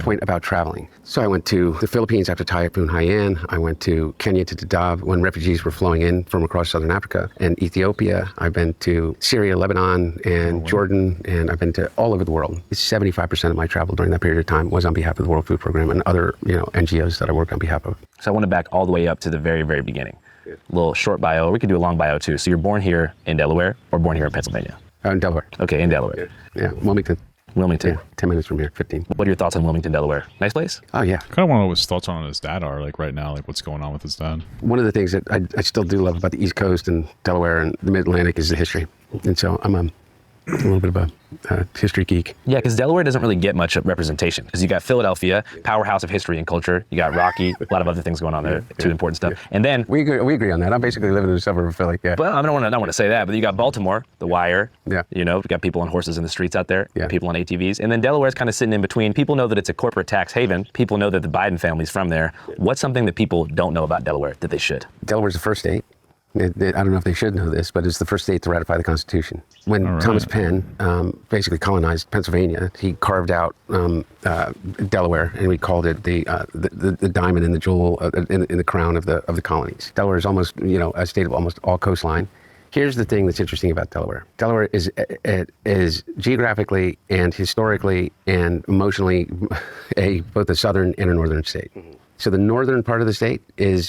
Point about traveling. So I went to the Philippines after Typhoon Haiyan. I went to Kenya to Dadaab when refugees were flowing in from across southern Africa and Ethiopia. I've been to Syria, Lebanon, and Jordan, and I've been to all over the world. 75% of my travel during that period of time was on behalf of the World Food Program and other NGOs that I work on behalf of. So I want to back all the way up to the very, very beginning. A little short bio. We could do a long bio too. So you're born here in Delaware or born here in Pennsylvania? In Delaware. Okay, in Delaware. Yeah, Wilmington. Wilmington. Yeah, 10 minutes from here, 15. What are your thoughts on Wilmington, Delaware? Nice place? Oh, yeah. Kind of want to know what his thoughts on his dad are like right now, like what's going on with his dad. One of the things that I still do love about the East Coast and Delaware and the Mid-Atlantic is the history. And so I'm a little bit of a history geek. Yeah, because Delaware doesn't really get much representation. Because you got Philadelphia, powerhouse of history and culture. You got Rocky, a lot of other things going on there, too important stuff. And then we agree on that. I'm basically living in a suburb of Philly. Yeah. Well, I don't want to say that, but you got Baltimore, The Wire. Yeah. You got people on horses in the streets out there. Yeah. People on ATVs. And then Delaware's kind of sitting in between. People know that it's a corporate tax haven. People know that the Biden family's from there. What's something that people don't know about Delaware that they should? Delaware's the first state. I don't know if they should know this, but it's the first state to ratify the Constitution. When Thomas Penn basically colonized Pennsylvania, he carved out Delaware, and we called it the diamond and the jewel in the crown of the colonies. Delaware is almost a state of almost all coastline. Here's the thing that's interesting about Delaware. Delaware is geographically and historically and emotionally both a southern and a northern state. Mm-hmm. So the northern part of the state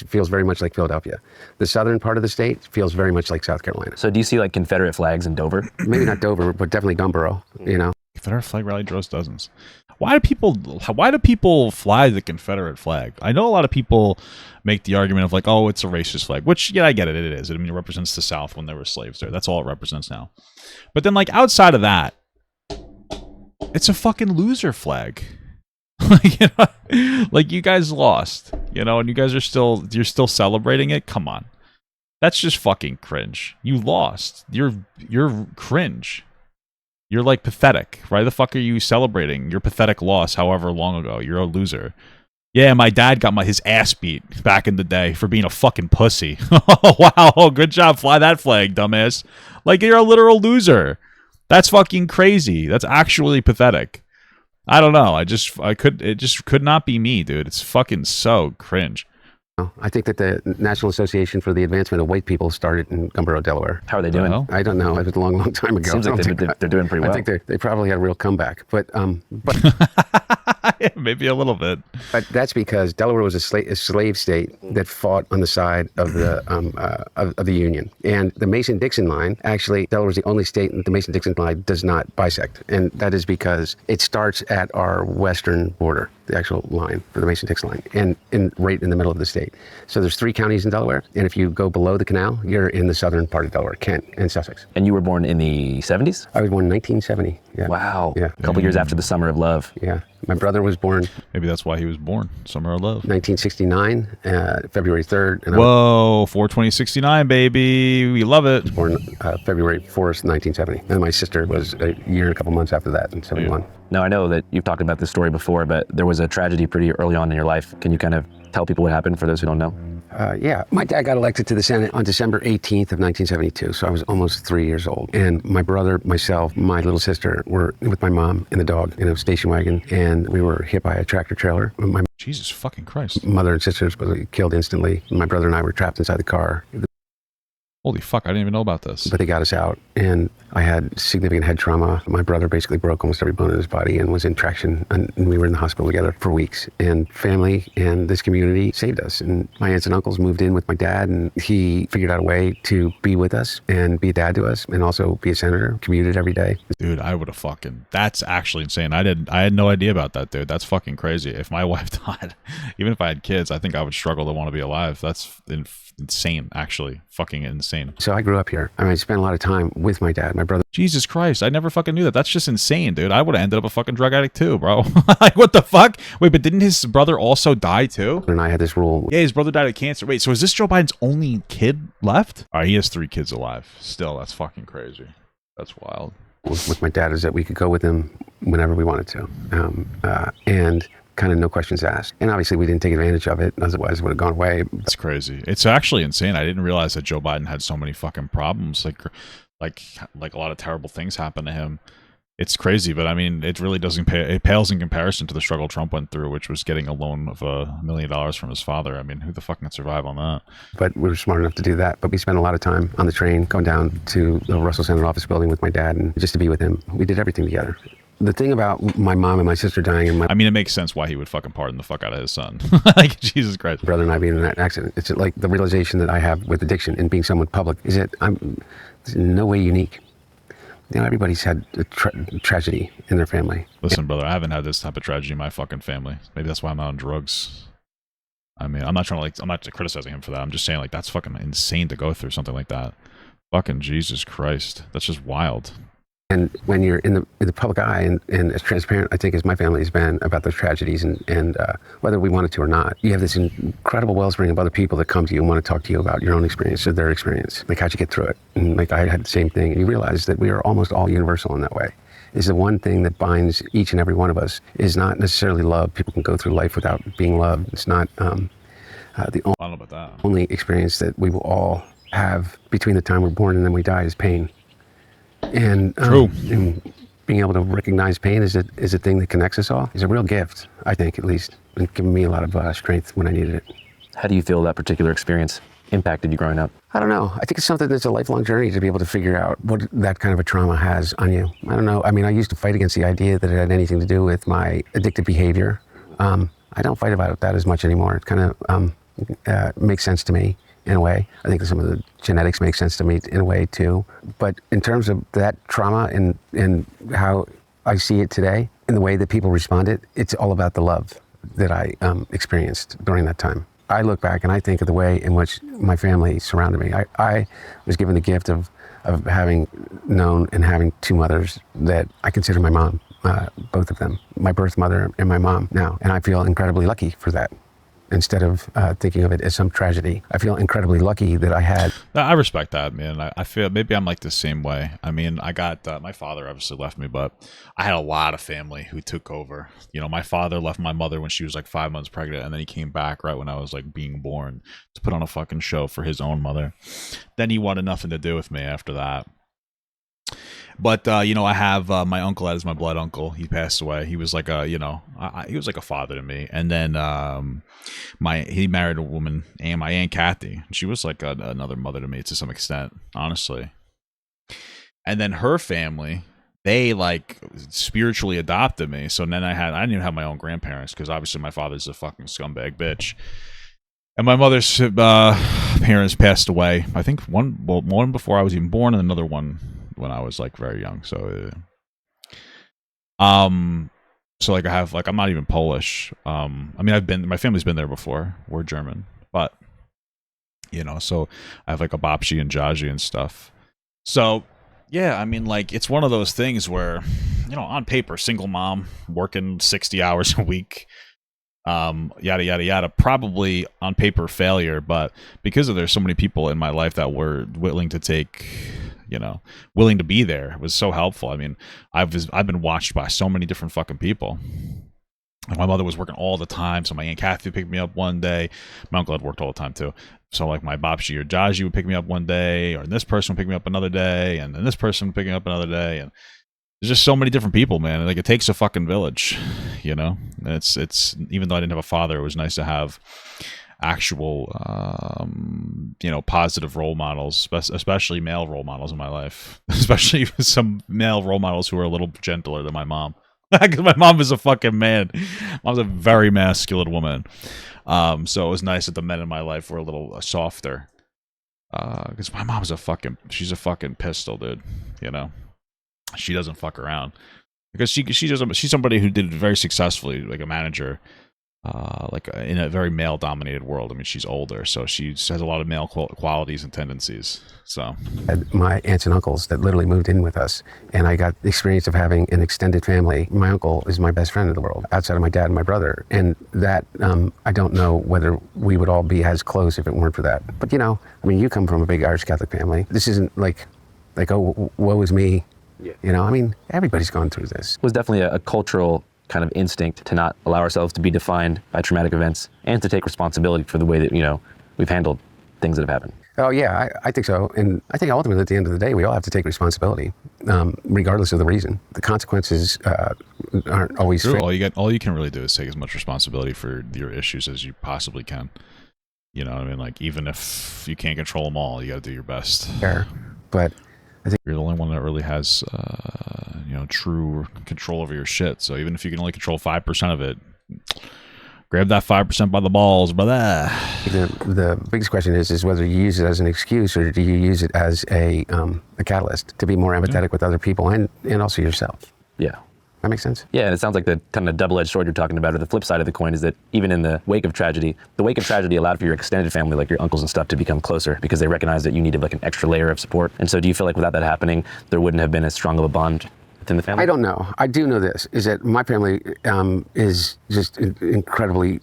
feels very much like Philadelphia. The southern part of the state feels very much like South Carolina. So do you see like Confederate flags in Dover? Maybe not Dover, but definitely Gumboro, Confederate flag rally draws dozens. Why do people fly the Confederate flag? I know a lot of people make the argument of like, oh, it's a racist flag, which, yeah, I get it. It is. I mean, it represents the South when there were slaves there. That's all it represents now. But then like outside of that, it's a fucking loser flag. Like you guys lost, and you guys you're still celebrating it. Come on, that's just fucking cringe. You lost. You're cringe. You're like pathetic. Why the fuck are you celebrating your pathetic loss? However long ago, you're a loser. Yeah, my dad got his ass beat back in the day for being a fucking pussy. Wow, good job. Fly that flag, dumbass. Like you're a literal loser. That's fucking crazy. That's actually pathetic. I don't know. It just could not be me, dude. It's fucking so cringe. I think that the National Association for the Advancement of White People started in Gumboro, Delaware. How are they doing? I don't know. It was a long, long time ago. Seems like they're doing pretty well. I think they probably had a real comeback. But Maybe a little bit. But that's because Delaware was a slave state that fought on the side of the of the Union. And the Mason-Dixon line, actually, Delaware is the only state that the Mason-Dixon line does not bisect. And that is because it starts at our western border, the actual line for the Mason-Dixon line, and right in the middle of the state. So there's 3 counties in Delaware. And if you go below the canal, you're in the southern part of Delaware, Kent and Sussex. And you were born in the 70s? I was born in 1970. Yeah. Wow. Yeah. A couple years after the Summer of Love. Yeah. My brother was born Maybe that's why he was born. Summer of Love. 1969, February 3rd. And Whoa, 42069, baby. We love it. I was born February 4th, 1970. And my sister was a year and a couple months after that in 71. Now, I know that you've talked about this story before, but there was a tragedy pretty early on in your life. Can you kind of tell people what happened for those who don't know? Yeah, my dad got elected to the Senate on December 18th of 1972, so I was almost 3 years old. And my brother, myself, my little sister were with my mom and the dog in a station wagon, and we were hit by a tractor trailer. My Jesus fucking Christ. mother and sisters were killed instantly. My brother and I were trapped inside the car. Holy fuck, I didn't even know about this. But they got us out, and I had significant head trauma. My brother basically broke almost every bone in his body and was in traction, and we were in the hospital together for weeks. And family and this community saved us. And my aunts and uncles moved in with my dad, and he figured out a way to be with us and be a dad to us, and also be a senator, commuted every day. Dude, I would have fucking... That's actually insane. I had no idea about that, dude. That's fucking crazy. If my wife died, even if I had kids, I think I would struggle to want to be alive. That's insane, actually. Fucking insane. So I grew up here. I mean, I spent a lot of time with my dad, my brother. Jesus Christ, I never fucking knew that. That's just insane, dude. I would have ended up a fucking drug addict too, bro. Like, what the fuck? Wait, but didn't his brother also die too? And I had this rule. Yeah, his brother died of cancer. Wait, so is this Joe Biden's only kid left? All right, he has 3 kids alive. Still, that's fucking crazy. That's wild. With my dad is that we could go with him whenever we wanted to. And kind of no questions asked. And obviously we didn't take advantage of it, otherwise it would have gone away. It's crazy. It's actually insane. I didn't realize that Joe Biden had so many fucking problems. Like a lot of terrible things happened to him. It's crazy, but I mean, it really doesn't pay. It pales in comparison to the struggle Trump went through, which was getting a loan of $1 million from his father. I mean, who the fuck can survive on that? But we were smart enough to do that. But we spent a lot of time on the train, going down to the Russell Senate office building with my dad, and just to be with him. We did everything together. The thing about my mom and my sister dying, and I mean, it makes sense why he would fucking pardon the fuck out of his son. Like, Jesus Christ. brother and I being in that accident, it's like the realization that I have with addiction and being someone public is that I'm in no way unique. You know, everybody's had a tragedy in their family. Listen, brother, I haven't had this type of tragedy in my fucking family. Maybe that's why I'm not on drugs. I mean, I'm not criticizing him for that. I'm just saying, like, that's fucking insane to go through something like that. Fucking Jesus Christ. That's just wild. And when you're in the public eye and as transparent, I think, as my family has been about those tragedies and whether we wanted to or not, you have this incredible wellspring of other people that come to you and want to talk to you about your own experience or their experience. Like, how'd you get through it? And like, I had the same thing. And you realize that we are almost all universal in that way. Is the one thing that binds each and every one of us is not necessarily love. People can go through life without being loved. It's not the I don't know about that. only experience that we will all have between the time we're born and then we die is pain. And, True. And being able to recognize pain is a thing that connects us all. Is a real gift, I think, at least. It's given me a lot of strength when I needed it. How do you feel that particular experience impacted you growing up? I don't know. I think it's something that's a lifelong journey to be able to figure out what that kind of a trauma has on you. I don't know. I mean, I used to fight against the idea that it had anything to do with my addictive behavior. I don't fight about that as much anymore. It kind of makes sense to me in a way. I think that some of the genetics make sense to me in a way too. But in terms of that trauma and how I see it today, and the way that people responded, it's all about the love that I experienced during that time. I look back and I think of the way in which my family surrounded me. I was given the gift of having known and having 2 mothers that I consider my mom, both of them, my birth mother and my mom now. And I feel incredibly lucky for that. Instead of thinking of it as some tragedy, I feel incredibly lucky that I had. I respect that, man. I feel maybe I'm like the same way. I mean, I got my father obviously left me, but I had a lot of family who took over. You know, my father left my mother when she was like 5 months pregnant, and then he came back right when I was like being born to put on a fucking show for his own mother. Then he wanted nothing to do with me after that. But you know, I have my uncle as my blood uncle. He passed away. He was like a, you know, he was like a father to me. And then he married a woman, and my Aunt Kathy. She was like another mother to me to some extent, honestly. And then her family they like spiritually adopted me. So then I didn't even have my own grandparents because obviously my father's a fucking scumbag bitch. And my mother's parents passed away. I think one before I was even born, and another one when I was like very young. So, so like I'm not even Polish. I mean, my family's been there before. We're German, but you know, so I have like a babci and jaji and stuff. So yeah, I mean, like it's one of those things where, you know, on paper, single mom working 60 hours a week. Yada yada yada, probably on paper failure, but because there's so many people in my life that were willing to be there, it was so helpful. I mean, I've been watched by so many different fucking people. My mother was working all the time, so my Aunt Kathy would pick me up one day. My uncle had worked all the time too. So like my babci or jaji would pick me up one day, or this person would pick me up another day, and then this person would pick me up another day, and there's just so many different people, man. Like it takes a fucking village, you know. And it's even though I didn't have a father, it was nice to have actual, positive role models, especially male role models in my life. Especially some male role models who are a little gentler than my mom, because my mom is a fucking man. Mom's a very masculine woman. So it was nice that the men in my life were a little softer. Because my mom's she's a fucking pistol, dude. You know. She doesn't fuck around because she's somebody who did it very successfully, like a manager, in a very male dominated world. I mean, she's older, so she has a lot of male qualities and tendencies. So my aunts and uncles that literally moved in with us, and I got the experience of having an extended family. My uncle is my best friend in the world outside of my dad and my brother, and that I don't know whether we would all be as close if it weren't for that. But you know, I mean, you come from a big Irish Catholic family. This isn't like oh, woe is me. Yeah. You know, I mean, everybody's gone through this. It was definitely a cultural kind of instinct to not allow ourselves to be defined by traumatic events and to take responsibility for the way that, you know, we've handled things that have happened. Oh, yeah, I think so. And I think ultimately at the end of the day, we all have to take responsibility, regardless of the reason. The consequences aren't always fair. True. All you can really do is take as much responsibility for your issues as you possibly can. You know what I mean? Like, even if you can't control them all, you got to do your best. Sure, but I think you're the only one that really has, true control over your shit. So even if you can only control 5% of it, grab that 5% by the balls, brother. The biggest question is whether you use it as an excuse or do you use it as a catalyst to be more empathetic with other people and also yourself. Yeah. That makes sense? Yeah, and it sounds like the kind of double-edged sword you're talking about, or the flip side of the coin, is that even in the wake of tragedy allowed for your extended family, like your uncles and stuff, to become closer because they recognized that you needed like an extra layer of support. And so do you feel like without that happening, there wouldn't have been as strong of a bond within the family? I don't know. I do know this, is that my family is just incredibly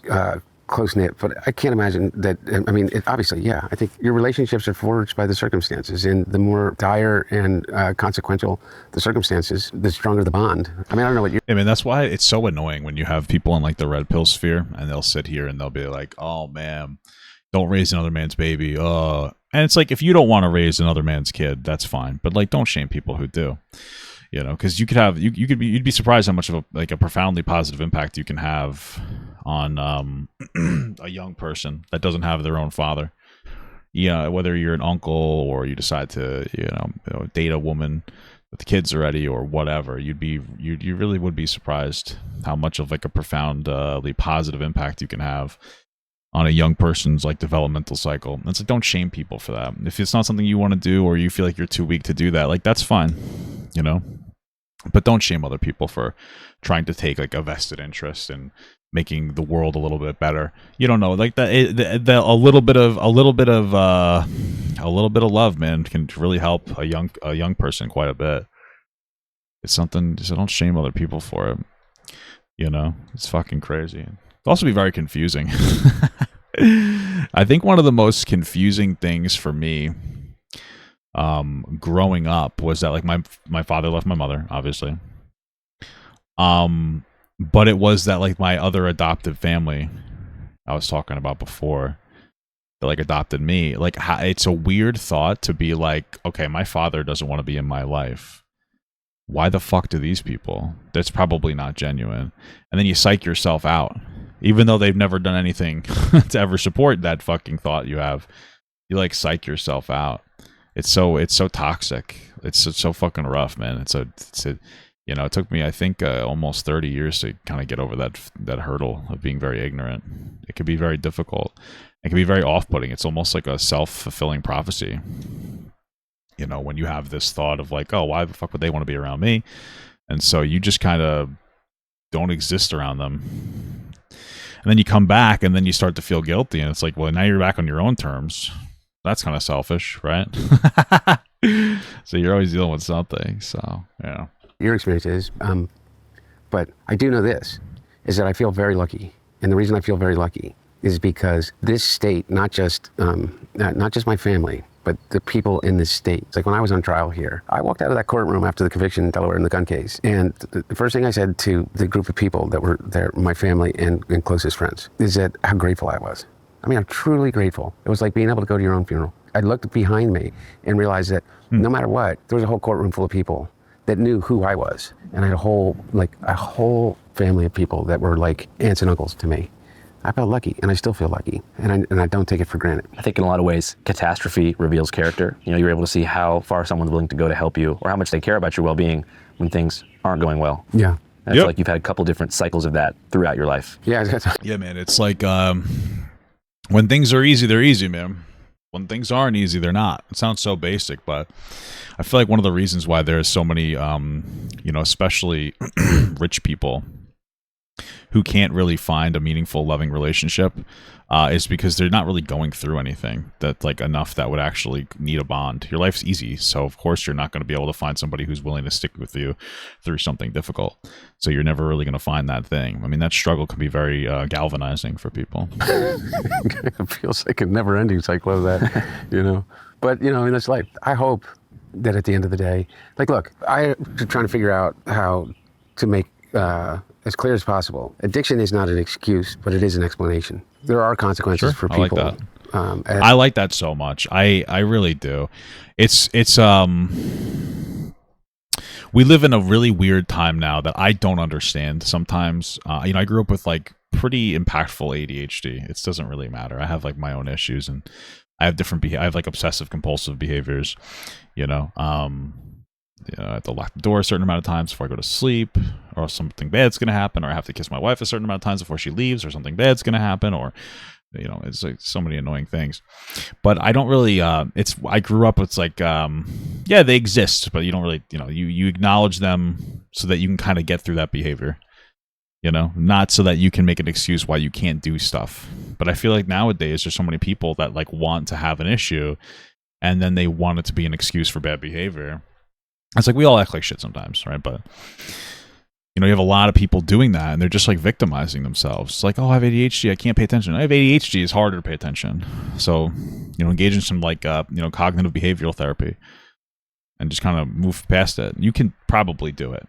close-knit, but I can't imagine that, I mean, obviously, yeah, I think your relationships are forged by the circumstances, and the more dire and consequential the circumstances, the stronger the bond. I mean, I don't know what you're... I mean, that's why it's so annoying when you have people in, like, the red pill sphere, and they'll sit here and they'll be like, oh, man, don't raise another man's baby, and it's like, if you don't want to raise another man's kid, that's fine, but, like, don't shame people who do. You know, because you could have you'd be surprised how much of a profoundly positive impact you can have on a young person that doesn't have their own father. Yeah, whether you're an uncle or you decide to date a woman with kids already or whatever, you really would be surprised how much of like a profoundly positive impact you can have on a young person's like developmental cycle. And it's like, don't shame people for that. If it's not something you want to do or you feel like you're too weak to do that, like that's fine, you know. But don't shame other people for trying to take like a vested interest in making the world a little bit better. You don't know, like a little bit of love, man, can really help a young person quite a bit. It's something. So don't shame other people for it. You know, it's fucking crazy. It'll also be very confusing. I think one of the most confusing things for me growing up was that like my father left my mother, obviously, but it was that like my other adoptive family I was talking about before that like adopted me. Like it's a weird thought to be like, okay, my father doesn't want to be in my life, why the fuck do these people? That's probably not genuine. And then you psych yourself out even though they've never done anything to ever support that fucking thought you have. You like psych yourself out. it's so toxic. It's so fucking rough, man. It took me, I think, almost 30 years to kind of get over that hurdle of being very ignorant. It could be very difficult. It can be very off-putting. It's almost like a self-fulfilling prophecy. When you have this thought of like, oh, why the fuck would they want to be around me? And so you just kind of don't exist around them. And then you come back and then you start to feel guilty. And it's like, well, now you're back on your own terms. That's kind of selfish, right? So you're always dealing with something. So, yeah. Your experience is, but I do know this, is that I feel very lucky. And the reason I feel very lucky is because this state, not just my family, but the people in this state. It's like when I was on trial here, I walked out of that courtroom after the conviction in Delaware in the gun case. And the first thing I said to the group of people that were there, my family and closest friends, is that how grateful I was. I mean, I'm truly grateful. It was like being able to go to your own funeral. I looked behind me and realized that no matter what, there was a whole courtroom full of people that knew who I was. And I had a whole family of people that were like aunts and uncles to me. I felt lucky, and I still feel lucky, and I don't take it for granted. I think in a lot of ways, catastrophe reveals character. You're able to see how far someone's willing to go to help you, or how much they care about your well-being when things aren't going well. Yeah. And I feel like you've had a couple different cycles of that throughout your life. Yeah. Yeah, man. It's like when things are easy, they're easy, man. When things aren't easy, they're not. It sounds so basic, but I feel like one of the reasons why there's so many, especially rich people who can't really find a meaningful, loving relationship is because they're not really going through anything that like enough that would actually need a bond. Your life's easy, so of course you're not going to be able to find somebody who's willing to stick with you through something difficult. So you're never really going to find that thing. I mean, that struggle can be very galvanizing for people. It feels like a never-ending cycle of that, But, in this life, I hope that at the end of the day, like, look, I'm trying to figure out how to make as clear as possible. Addiction is not an excuse, but it is an explanation. There are consequences for people. I like that. I like that so much. I really do. It's we live in a really weird time now that I don't understand sometimes. I grew up with like pretty impactful ADHD. It doesn't really matter. I have like my own issues, and I have I have like obsessive compulsive behaviors, I have to lock the door a certain amount of times before I go to sleep, or something bad's going to happen, or I have to kiss my wife a certain amount of times before she leaves, or something bad's going to happen, or, it's like so many annoying things. But I don't really, I grew up, it's like, they exist, but you don't really, you acknowledge them so that you can kind of get through that behavior, not so that you can make an excuse why you can't do stuff. But I feel like nowadays there's so many people that like want to have an issue, and then they want it to be an excuse for bad behavior. It's like we all act like shit sometimes, right? But you have a lot of people doing that, and they're just like victimizing themselves. It's like, oh, I have ADHD, I can't pay attention. I have ADHD, it's harder to pay attention. So, engage in some like cognitive behavioral therapy, and just kind of move past it. You can probably do it.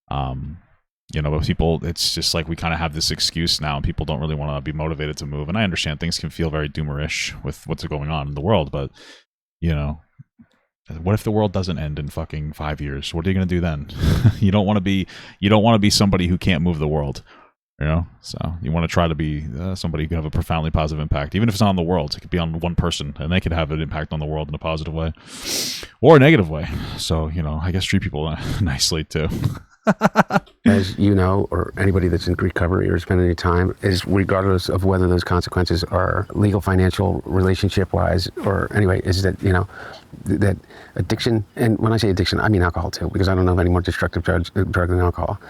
But people, it's just like we kind of have this excuse now, and people don't really want to be motivated to move. And I understand things can feel very doomerish with what's going on in the world, but what if the world doesn't end in fucking 5 years? What are you going to do then? You don't want to be somebody who can't move the world, So you want to try to be somebody who can have a profoundly positive impact, even if it's not on the world. It could be on one person, and they could have an impact on the world in a positive way or a negative way. So, I guess treat people nicely too. As or anybody that's in recovery or spending any time, is regardless of whether those consequences are legal, financial, relationship-wise, or anyway, is that, that addiction, and when I say addiction, I mean alcohol too, because I don't know of any more destructive drug than alcohol,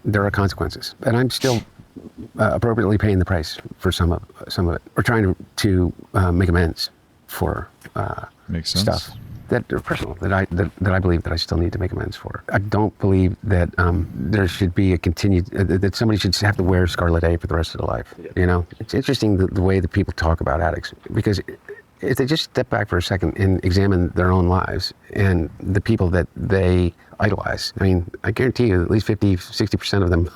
there are consequences. And I'm still appropriately paying the price for some of it, or trying to make amends for Makes sense. stuff that are personal, that I believe that I still need to make amends for. I don't believe that there should be a continued, that somebody should have to wear scarlet A for the rest of their life. It's interesting the way that people talk about addicts, because if they just step back for a second and examine their own lives and the people that they idolize, I mean, I guarantee you at least 50, 60% of them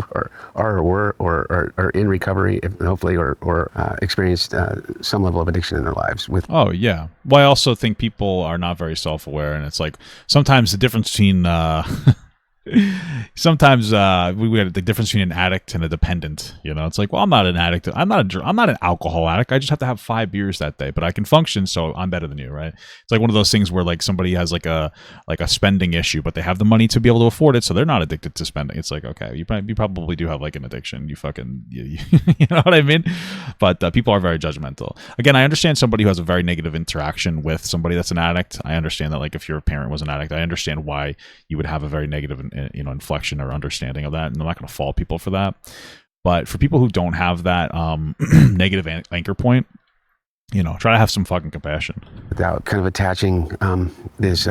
are in recovery, hopefully, or experienced some level of addiction in their lives. Oh, yeah. Well, I also think people are not very self-aware, and it's like sometimes the difference between Sometimes we had the difference between an addict and a dependent. You know, it's like, well, I'm not an addict. I'm not an alcohol addict. I just have to have 5 beers that day, but I can function, so I'm better than you, right? It's like one of those things where like somebody has like a spending issue, but they have the money to be able to afford it, so they're not addicted to spending. It's like, okay, you probably do have like an addiction. You fucking you know what I mean? But people are very judgmental. Again, I understand somebody who has a very negative interaction with somebody that's an addict. I understand that, like, if your parent was an addict, I understand why you would have a very negative inflection or understanding of that, and I'm not going to fault people for that. But for people who don't have that negative anchor point, you know, try to have some fucking compassion without kind of attaching this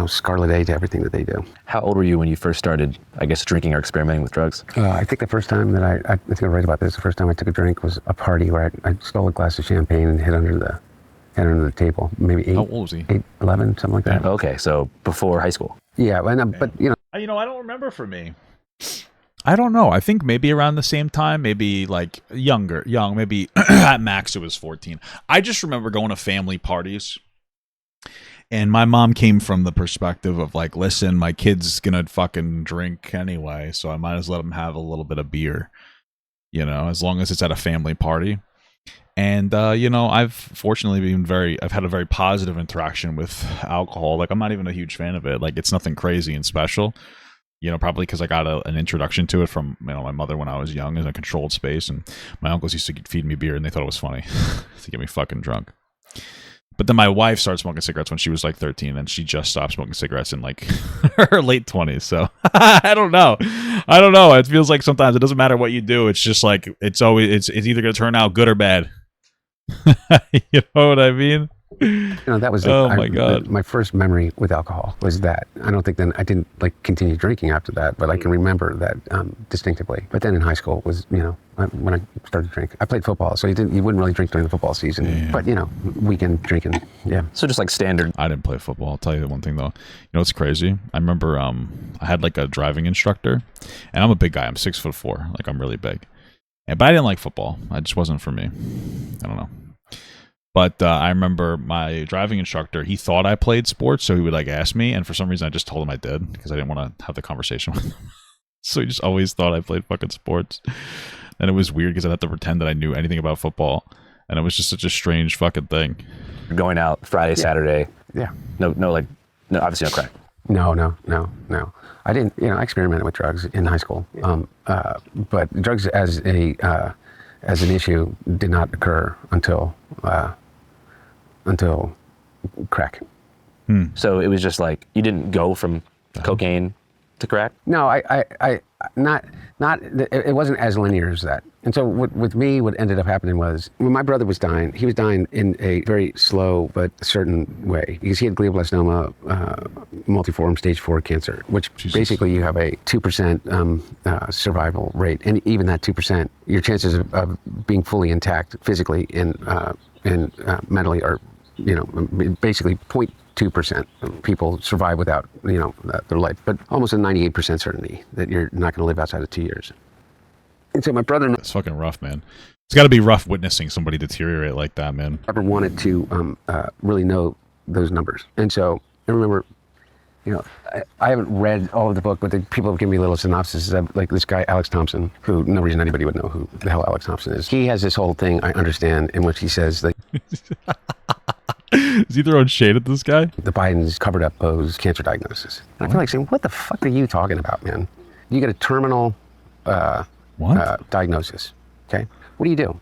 scarlet A to everything that they do. How old were you when you first started, I guess, drinking or experimenting with drugs? I think the first time that I think I write about this, the first time I took a drink was a party where I stole a glass of champagne and hid under the table. Maybe 8, How old was he? 8, 11, something like that. Okay, so before high school. Yeah, but I don't remember for me. I don't know. I think maybe around the same time, maybe like young, maybe at max it was 14. I just remember going to family parties, and my mom came from the perspective of like, listen, my kid's gonna fucking drink anyway, so I might as well let him have a little bit of beer, you know, as long as it's at a family party. And I've fortunately I've had a very positive interaction with alcohol. Like, I'm not even a huge fan of it. Like, it's nothing crazy and special. You know, probably because I got an introduction to it from, my mother when I was young in a controlled space, and my uncles used to feed me beer, and they thought it was funny to get me fucking drunk. But then my wife started smoking cigarettes when she was like 13, and she just stopped smoking cigarettes in like her late 20s. So I don't know. It feels like sometimes it doesn't matter what you do. It's just like it's either going to turn out good or bad. You know what I mean? That was my God. My first memory with alcohol was that. I don't think then I didn't like continue drinking after that, but I can remember that distinctively. But then in high school was when I started to drink. I played football, so you wouldn't really drink during the football season. Yeah. But weekend drinking, yeah. So just like standard. I didn't play football. I'll tell you one thing though. You know what's crazy? I remember I had like a driving instructor, and I'm a big guy. I'm 6'4". Like, I'm really big. But I didn't like football. It just wasn't for me. I don't know. But I remember my driving instructor, he thought I played sports, so he would like ask me, and for some reason I just told him I did, because I didn't want to have the conversation with him. So he just always thought I played fucking sports. And it was weird because I'd have to pretend that I knew anything about football, and it was just such a strange fucking thing. Going out Friday, Saturday. Yeah. No, obviously no crack. No. I didn't, I experimented with drugs in high school. But drugs as an issue did not occur until crack. So it was just like, you didn't go from cocaine to crack? No, it wasn't as linear as that. And so with me, what ended up happening was, when my brother was dying, he was dying in a very slow but certain way, because he had glioblastoma, multiform stage 4 cancer, which basically you have a 2% survival rate. And even that 2%, your chances of being fully intact physically and mentally are, basically 0.2% of people survive without, their life, but almost a 98% certainty that you're not going to live outside of 2 years. And so my brother... It's fucking rough, man. It's got to be rough witnessing somebody deteriorate like that, man. Never wanted to really know those numbers. And so I remember, I haven't read all of the book, but people have given me little synopsis. Like this guy, Alex Thompson, who no reason anybody would know who the hell Alex Thompson is. He has this whole thing, I understand, in which he says that... Is he throwing shade at this guy? The Bidens covered up Bo's cancer diagnosis. And I feel like saying, what the fuck are you talking about, man? You get a terminal diagnosis, okay? What do? Do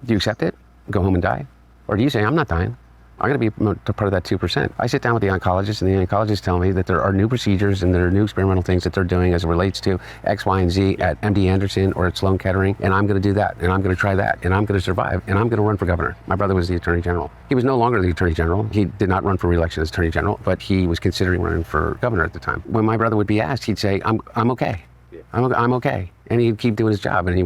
you accept it, go home and die? Or do you say, I'm not dying, I'm going to be part of that 2%? I sit down with the oncologist, and the oncologists tell me that there are new procedures and there are new experimental things that they're doing as it relates to X, Y, and Z at MD Anderson or at Sloan Kettering, and I'm going to do that, and I'm going to try that, and I'm going to survive, and I'm going to run for governor. My brother was the Attorney General. He was no longer the Attorney General. He did not run for re-election as Attorney General, but he was considering running for governor at the time. When my brother would be asked, he'd say, I'm okay. I'm okay. And he'd keep doing his job, and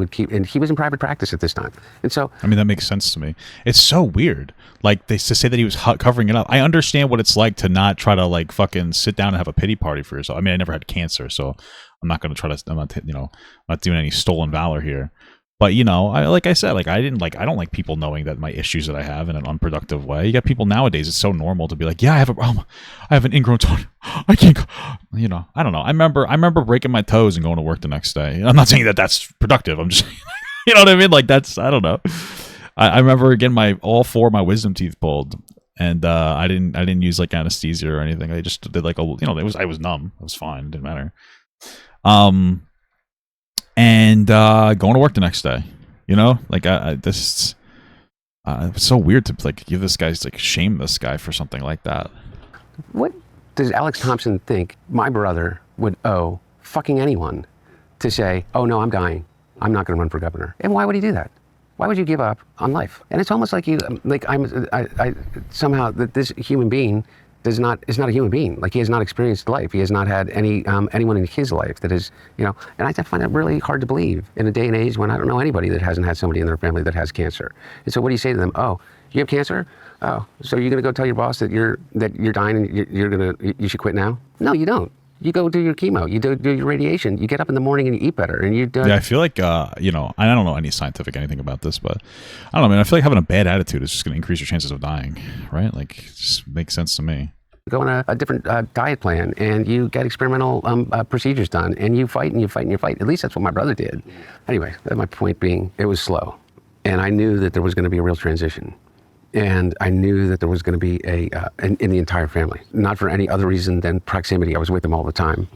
he was in private practice at this time. And so, I mean, that makes sense to me. It's so weird. Like, to say that he was covering it up. I understand what it's like to not try to like fucking sit down and have a pity party for yourself. I mean, I never had cancer, so I'm not going to try to, I'm not doing any stolen valor here. But like I said, like I don't like people knowing that my issues that I have in an unproductive way. You got people nowadays, it's so normal to be like, yeah, I have an ingrown toe. I can't go. I don't know. I remember breaking my toes and going to work the next day. I'm not saying that that's productive. I'm just, you know what I mean? Like I don't know. I remember getting all 4 of my wisdom teeth pulled, and I didn't use like anesthesia or anything. I just did like I was numb. It was fine. It didn't matter. And going to work the next day, like it's so weird to like give this guy's like shame this guy for something like that. What does Alex Thompson think my brother would owe fucking anyone to say, oh no, I'm dying, I'm not going to run for governor? And why would he do that? Why would you give up on life? And it's almost like I somehow that this human being is not a human being. Like, he has not experienced life. He has not had anyone in his life that is, and I find that really hard to believe in a day and age when I don't know anybody that hasn't had somebody in their family that has cancer. And so what do you say to them? Oh, you have cancer? Oh, so you're gonna go tell your boss that you're dying and you should quit now? No, you don't. You go do your chemo, you do your radiation, you get up in the morning and you eat better, and you do. Yeah, I feel like, I don't know any scientific anything about this, but I don't know, man. I feel like having a bad attitude is just going to increase your chances of dying, right? Like, it just makes sense to me. Go on a different diet plan, and you get experimental procedures done, and you fight and you fight and you fight. At least that's what my brother did. Anyway, my point being, it was slow, and I knew that there was going to be a real transition. And I knew that there was going to be in the entire family, not for any other reason than proximity. I was with him all the time,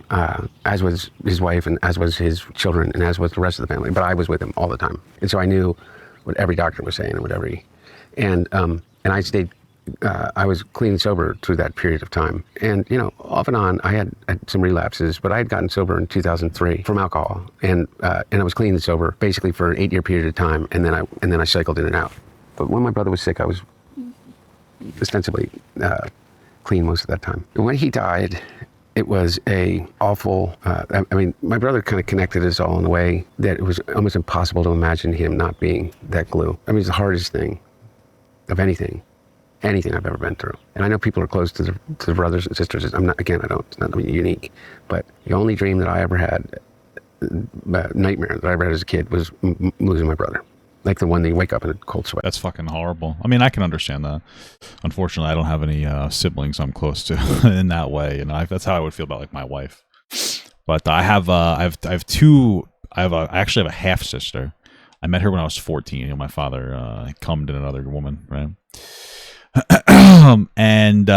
as was his wife, and as was his children, and as was the rest of the family. But I was with him all the time, and so I knew what every doctor was saying and I stayed. I was clean and sober through that period of time, and off and on, I had some relapses, but I had gotten sober in 2003 from alcohol, and I was clean and sober basically for an 8-year period of time, and then I cycled in and out. But when my brother was sick, I was ostensibly clean most of that time. And when he died, it was a awful, my brother kind of connected us all in a way that it was almost impossible to imagine him not being that glue. I mean, it's the hardest thing of anything I've ever been through. And I know people are close to the brothers and sisters. It's not unique, but the only dream that I ever had, nightmare that I ever had as a kid, was losing my brother. Like the one that you wake up in a cold sweat. That's fucking horrible. I mean, I can understand that. Unfortunately, I don't have any siblings I'm close to in that way. That's how I would feel about like my wife. But I actually have a half sister. I met her when I was 14. My father cummed in another woman, right? And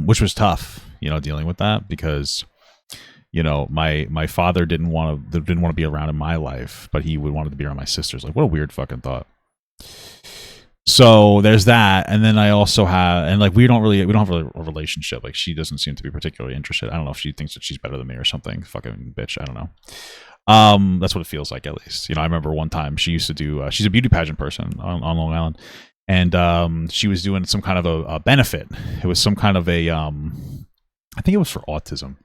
which was tough, dealing with that because. My father didn't want to be around in my life, but he wanted to be around my sisters. Like, what a weird fucking thought. So there's that, and then I also have, and like we don't have a relationship. Like, she doesn't seem to be particularly interested. I don't know if she thinks that she's better than me or something. Fucking bitch. I don't know. That's what it feels like, at least. I remember one time she used to do. She's a beauty pageant person on Long Island, and she was doing some kind of a benefit. It was some kind of a. I think it was for autism.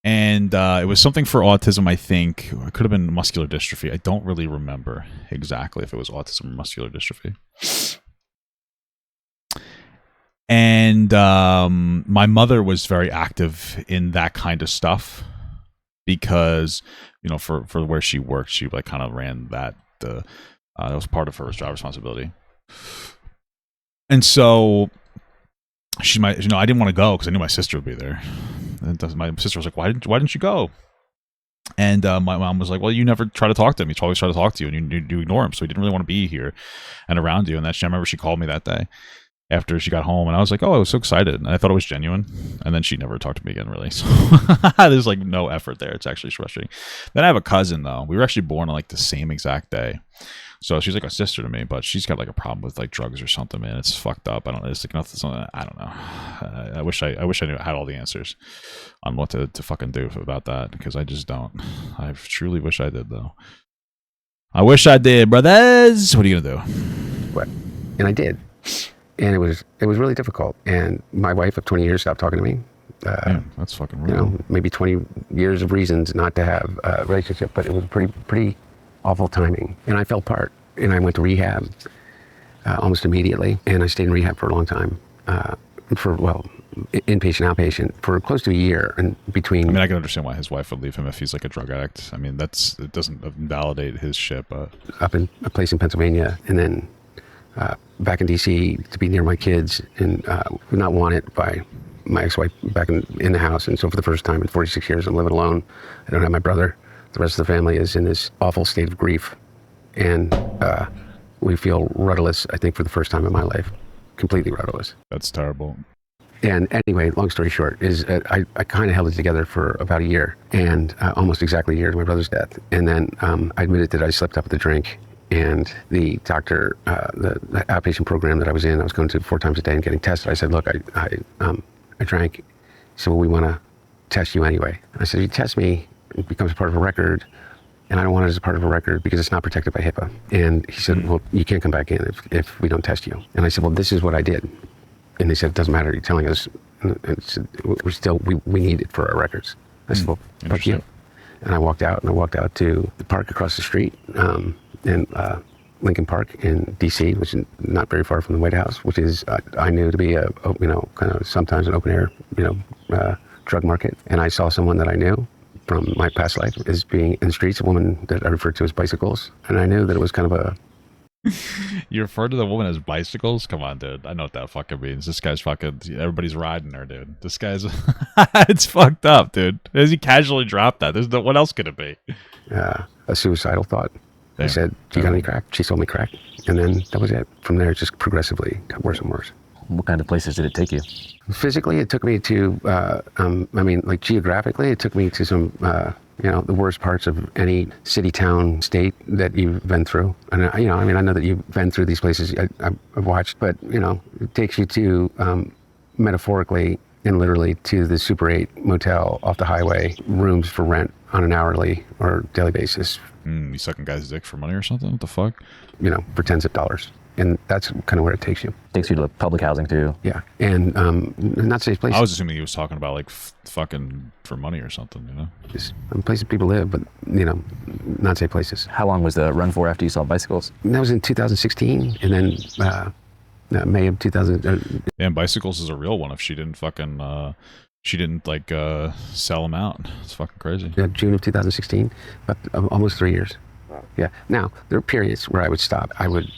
And it was something for autism, I think. It could have been muscular dystrophy. I don't really remember exactly if it was autism or muscular dystrophy. And my mother was very active in that kind of stuff because, for where she worked, she like kind of ran that. That was part of her job responsibility. And so she might, I didn't want to go because I knew my sister would be there. And my sister was like, why didn't you go? And my mom was like, well, you never try to talk to him. He's always try to talk to you, and you ignore him. So he didn't really want to be here and around you. And I remember she called me that day after she got home, and I was like, oh, I was so excited. And I thought it was genuine. And then she never talked to me again, really. So there's like no effort there. It's actually frustrating. Then I have a cousin, though. We were actually born on like the same exact day. So she's like a sister to me, but she's got like a problem with like drugs or something, man. It's fucked up. I don't know. It's like nothing. I don't know. I wish I knew, had all the answers on what to fucking do about that, because I just don't. I truly wish I did, though. I wish I did, brothers. What are you gonna do? What? And I did, and it was really difficult. And my wife of 20 years stopped talking to me. That's fucking real. Maybe 20 years of reasons not to have a relationship, but it was pretty awful timing. And I fell apart, and I went to rehab almost immediately, and I stayed in rehab for a long time, for inpatient, outpatient for close to a year, and between. I mean, I can understand why his wife would leave him if he's like a drug addict. I mean, it doesn't validate his shit, but up in a place in Pennsylvania, and then back in D.C. to be near my kids, and not wanted by my ex-wife back in the house. And so for the first time in 46 years, I'm living alone. I don't have my brother. The rest of the family is in this awful state of grief, and we feel rudderless, I think, for the first time in my life. Completely rudderless. That's terrible. And anyway, long story short, is I kind of held it together for about a year, and almost exactly a year to my brother's death. And then I admitted that I slipped up with a drink, and the doctor, the outpatient program that I was going to 4 times a day and getting tested. I said, look, I drank. He said, well, we want to test you anyway. I said, if you test me, it becomes part of a record, and I don't want it as a part of a record because it's not protected by HIPAA. And he said, well, you can't come back in if we don't test you. And I said, well, this is what I did. And they said, it doesn't matter, you're telling us. And said, we need it for our records. I said, well, fuck you. And I walked out to the park across the street, in Lincoln Park in D.C., which is not very far from the White House, which is, I knew to be kind of sometimes an open air, drug market. And I saw someone that I knew from my past life as being in the streets, a woman that I referred to as bicycles. And I knew that it was kind of a... You refer to the woman as bicycles? Come on, dude. I know what that fucking means. This guy's fucking... Everybody's riding her, dude. This guy's... It's fucked up, dude. As he casually dropped that. What else could it be? A suicidal thought. Damn. I said, do you got any crack? She sold me crack. And then that was it. From there, it just progressively got worse and worse. What kind of places did it take you? Physically, it took me to, geographically, it took me to some, the worst parts of any city, town, state that you've been through. And, I know that you've been through these places I've watched, but, it takes you to, metaphorically and literally, to the Super 8 motel off the highway, rooms for rent on an hourly or daily basis. You sucking guys' dick for money or something? What the fuck? For tens of dollars. And that's kind of where it takes you. Takes you to public housing too. Yeah, and not safe places. I was assuming he was talking about like fucking for money or something, Just places people live, but not safe places. How long was the run for after you saw bicycles? And that was in 2016, and then May of 2000. And bicycles is a real one. If she didn't fucking, sell them out. It's fucking crazy. June of 2016, but almost 3 years. Yeah. Now there were periods where I would stop. I would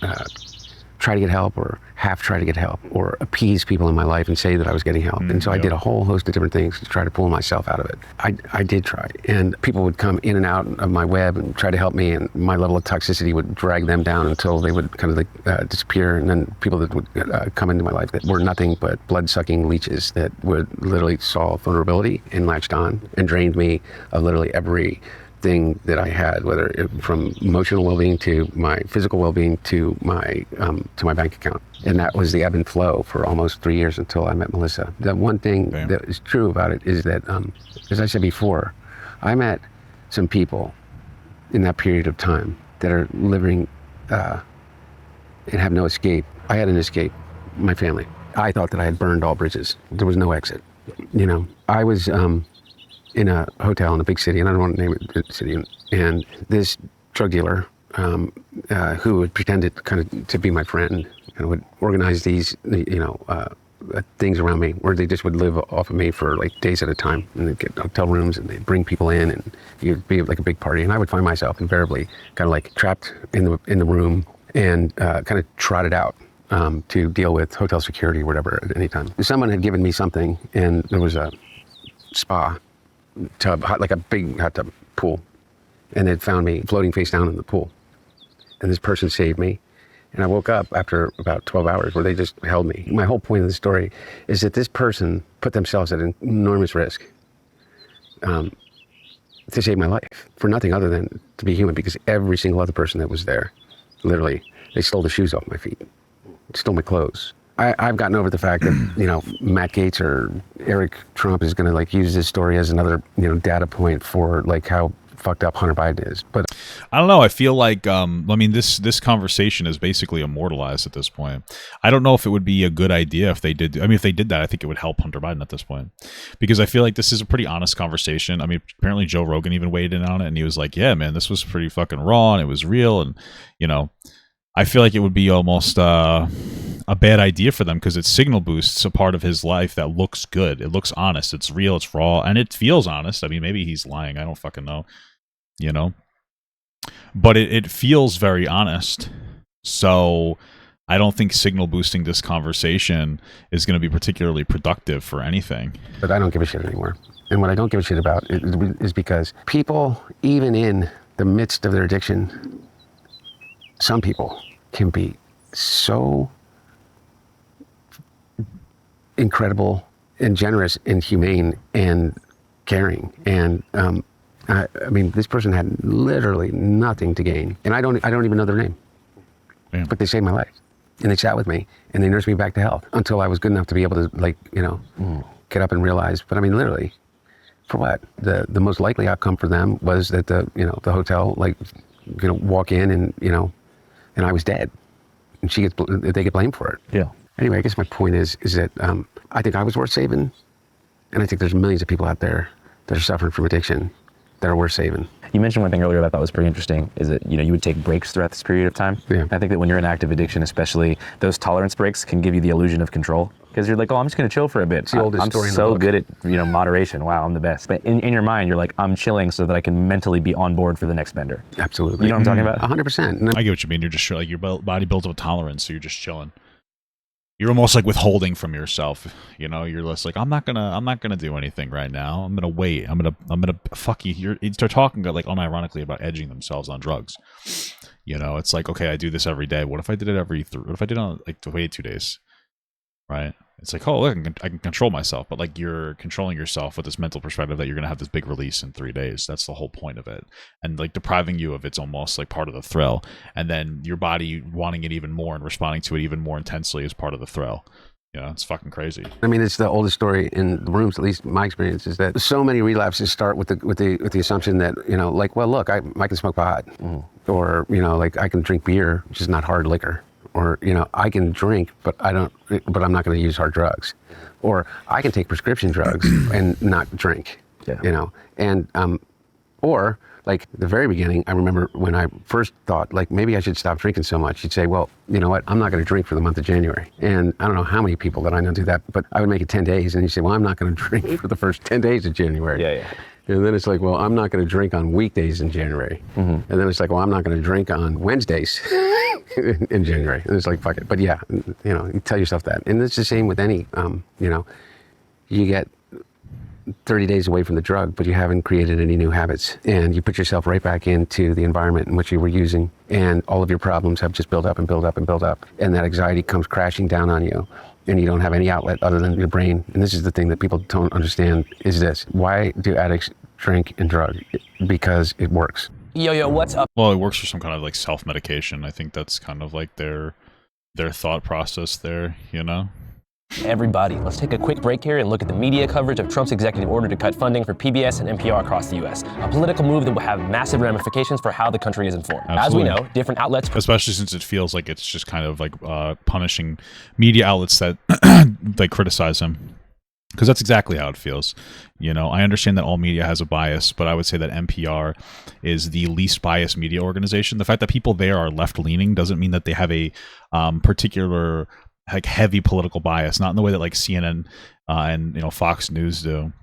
try to get help, or half try to get help, or appease people in my life and say that I was getting help. And so I did a whole host of different things to try to pull myself out of it. I did try, and people would come in and out of my web and try to help me, and my level of toxicity would drag them down until they would kind of disappear. And then people that would come into my life that were nothing but blood-sucking leeches that would literally saw vulnerability and latched on and drained me of literally every thing that I had, from emotional well-being to my physical well-being to my bank account. And that was the ebb and flow for almost 3 years until I met Melissa. The one thing that is true about it is that, as I said before, I met some people in that period of time that are living and have no escape. I had an escape, my family. I thought that I had burned all bridges. There was no exit. I was in a hotel in a big city, and I don't want to name it the city, and this drug dealer who had pretended kind of to be my friend would organize these things around me where they just would live off of me for like days at a time, and they'd get hotel rooms and they'd bring people in, and it'd be like a big party, and I would find myself invariably kind of like trapped in the room and kind of trotted out to deal with hotel security or whatever at any time. Someone had given me something, and there was a spa tub, like a big hot tub pool, and they'd found me floating face down in the pool, and this person saved me, and I woke up after about 12 hours where they just held me. My whole point of the story is that this person put themselves at an enormous risk to save my life for nothing other than to be human, because every single other person that was there, literally, they stole the shoes off my feet, stole my clothes. I've gotten over the fact that, Matt Gaetz or Eric Trump is going to use this story as another, data point for how fucked up Hunter Biden is. But I don't know. I feel like, this conversation is basically immortalized at this point. I don't know if it would be a good idea if they did. If they did that, I think it would help Hunter Biden at this point, because I feel like this is a pretty honest conversation. Apparently Joe Rogan even weighed in on it, and he was like, yeah, man, this was pretty fucking raw, and it was real. And, I feel like it would be almost a bad idea for them because it signal boosts a part of his life that looks good. It looks honest. It's real. It's raw, and it feels honest. I mean, maybe he's lying. I don't fucking know, you know. But it feels very honest. So I don't think signal boosting this conversation is going to be particularly productive for anything. But I don't give a shit anymore. And what I don't give a shit about is because people, even in the midst of their addiction, some people can be so incredible and generous and humane and caring. And I mean, this person had literally nothing to gain, and I don't even know their name. Yeah. But they saved my life, and they sat with me, and they nursed me back to health until I was good enough to be able to, like, you know, get up and realize. But I mean, literally, for what? The most likely outcome for them was that the hotel, like, you know, walk in and, you know, and I was dead, and they get blamed for it. Yeah. Anyway, I guess my point is that I think I was worth saving, and I think there's millions of people out there that are suffering from addiction that are worth saving. You mentioned one thing earlier that I thought was pretty interesting, is that, you know, you would take breaks throughout this period of time. Yeah. I think that when you're in active addiction, especially, those tolerance breaks can give you the illusion of control. Because you're like, oh, I'm just going to chill for a bit. It's the oldest I'm story in the so book. good at, you know, moderation. Wow, I'm the best. But in your mind, you're like, I'm chilling so that I can mentally be on board for the next bender. Absolutely. You know what I'm talking about? 100%. I get what you mean. You're just like, your body builds up a tolerance, so you're just chilling. You're almost like withholding from yourself. You know, you're just like, I'm not gonna do anything right now. I'm gonna wait. I'm gonna fuck you. They're talking like unironically about edging themselves on drugs. You know, it's like, okay, I do this every day. What if I did it what if I did it on, like, wait 2 days? Right? It's like, oh, look, I can control myself, but like, you're controlling yourself with this mental perspective that you're gonna have this big release in 3 days. That's the whole point of it, and like depriving you of it's almost like part of the thrill, and then your body wanting it even more and responding to it even more intensely is part of the thrill. You know, it's fucking crazy. I mean, it's the oldest story in the rooms, at least my experience, is that so many relapses start with the assumption that, you know, like, well, look, I can smoke pot, or, you know, like, I can drink beer, which is not hard liquor. Or, you know, I can drink, but I'm not going to use hard drugs. Or I can take prescription drugs and not drink, you know. And, or, like, the very beginning, I remember when I first thought, like, maybe I should stop drinking so much. You'd say, well, you know what, I'm not going to drink for the month of January. And I don't know how many people that I know do that, but I would make it 10 days. And you say, well, I'm not going to drink for the first 10 days of January. Yeah, yeah. And then it's like, well, I'm not going to drink on weekdays in January. And then it's like, well, I'm not going to drink on Wednesdays in January. And it's like, fuck it. But yeah, you know, you tell yourself that. And it's the same with any, you know, you get 30 days away from the drug, but you haven't created any new habits. And you put yourself right back into the environment in which you were using. And all of your problems have just built up and built up and built up. And that anxiety comes crashing down on you. And you don't have any outlet other than your brain. And this is the thing that people don't understand, is this. Why do addicts drink and drug? Because it works. Yo, what's up? Well, it works for some kind of like self-medication. I think that's kind of like their thought process there, you know? Everybody, let's take a quick break here and look at the media coverage of Trump's executive order to cut funding for PBS and NPR across the U.S. A political move that will have massive ramifications for how the country is informed. Absolutely. As we know, different outlets... Especially since it feels like it's just kind of like punishing media outlets that they criticize him. Because that's exactly how it feels. You know, I understand that all media has a bias, but I would say that NPR is the least biased media organization. The fact that people there are left-leaning doesn't mean that they have a particular... like heavy political bias, not in the way that like CNN and, you know, Fox News do,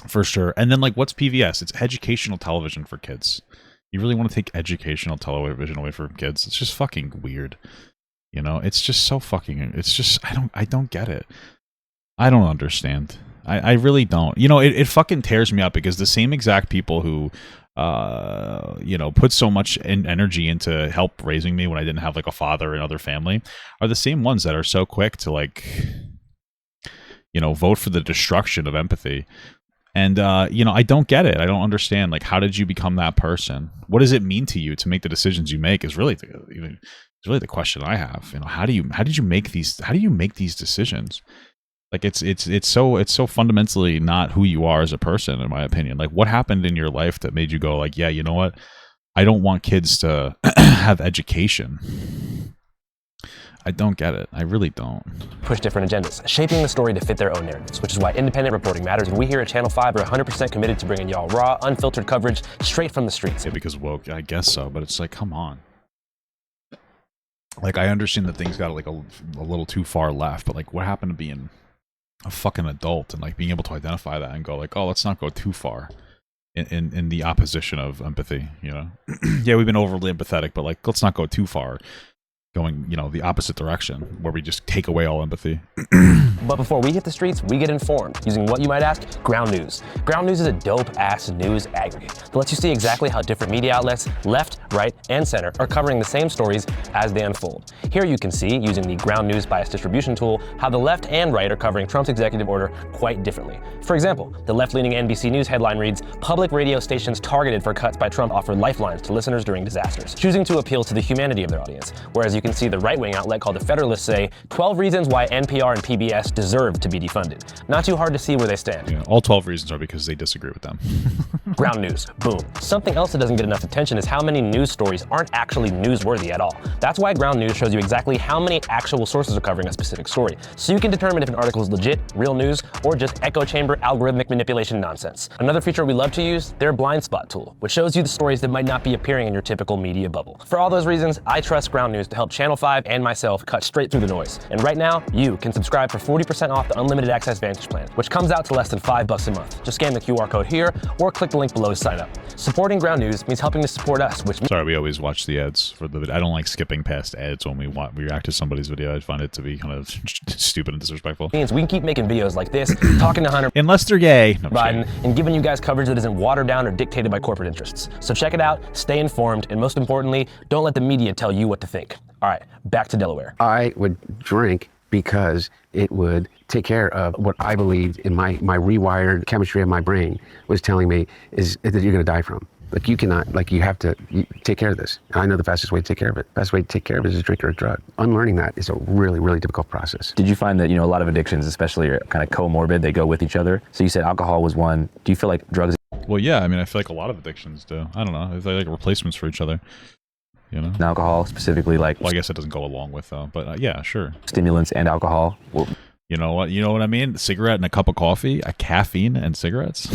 for sure. And then like, what's PBS? It's educational television for kids. You really want to take educational television away from kids? It's just fucking weird. You know, it's just so fucking. It's just I don't get it. I don't understand. I really don't. You know, it fucking tears me up because the same exact people who you know, put so much energy into help raising me when I didn't have like a father and other family are the same ones that are so quick to like, you know, vote for the destruction of empathy. And you know, I don't get it. I don't understand. Like, how did you become that person? What does it mean to you to make the decisions you make? Is really the question I have. You know, how do you make these decisions? Like it's so fundamentally not who you are as a person, in my opinion. Like, what happened in your life that made you go like, yeah, you know what? I don't want kids to have education. I don't get it. I really don't. Push different agendas, shaping the story to fit their own narratives, which is why independent reporting matters. And we here at Channel 5 are 100% committed to bringing y'all raw, unfiltered coverage straight from the streets. Yeah, because woke, I guess so, but it's like, come on. Like, I understand that things got like a little too far left, but like, what happened to being a fucking adult and like being able to identify that and go like, oh, let's not go too far in the opposition of empathy, you know? Yeah, we've been overly empathetic, but like, let's not go too far going, you know, the opposite direction where we just take away all empathy. But before we hit the streets, we get informed using what you might ask, ground news. Ground news is a dope-ass news aggregate that lets you see exactly how different media outlets, left, right, and center, are covering the same stories as they unfold. Here you can see, using the ground news bias distribution tool, how the left and right are covering Trump's executive order quite differently. For example, the left-leaning NBC News headline reads, "Public radio stations targeted for cuts by Trump offer lifelines to listeners during disasters," choosing to appeal to the humanity of their audience. Whereas you can see the right-wing outlet called The Federalist say, 12 reasons why NPR and PBS deserve to be defunded. Not too hard to see where they stand. Yeah, all 12 reasons are because they disagree with them. Ground news, boom. Something else that doesn't get enough attention is how many news stories aren't actually newsworthy at all. That's why ground news shows you exactly how many actual sources are covering a specific story, so you can determine if an article is legit, real news, or just echo chamber algorithmic manipulation nonsense. Another feature we love to use, their blind spot tool, which shows you the stories that might not be appearing in your typical media bubble. For all those reasons, I trust ground news to help Channel 5 and myself cut straight through the noise. And right now, you can subscribe for 40% off the Unlimited Access Vantage plan, which comes out to less than $5 a month. Just scan the QR code here or click the link below to sign up. Supporting Ground News means helping to support us, which Sorry, we always watch the ads for the video. I don't like skipping past ads when we react to somebody's video. I find it to be kind of stupid and disrespectful. means we can keep making videos like this, talking to Hunter Unless they're gay. No, I'm just Biden, kidding. and giving you guys coverage that isn't watered down or dictated by corporate interests. So check it out, stay informed, and most importantly, don't let the media tell you what to think. All right, back to Delaware. I would drink because it would take care of what I believed in my rewired chemistry of my brain was telling me is that you're going to die from. Like, you cannot, like, you have to take care of this. And I know the fastest way to take care of it. Best way to take care of it is to drink or a drug. Unlearning that is a really, really difficult process. Did you find that, a lot of addictions, especially are kind of comorbid, they go with each other? So you said alcohol was one. Do you feel like drugs? Well, yeah, I mean, I feel like a lot of addictions do. I don't know. They're like replacements for each other. You know? And alcohol specifically, like Well, I guess it doesn't go along with though. But yeah, sure. stimulants and alcohol? Well, You know what? You know what I mean? A cigarette and a cup of coffee, a caffeine and cigarettes.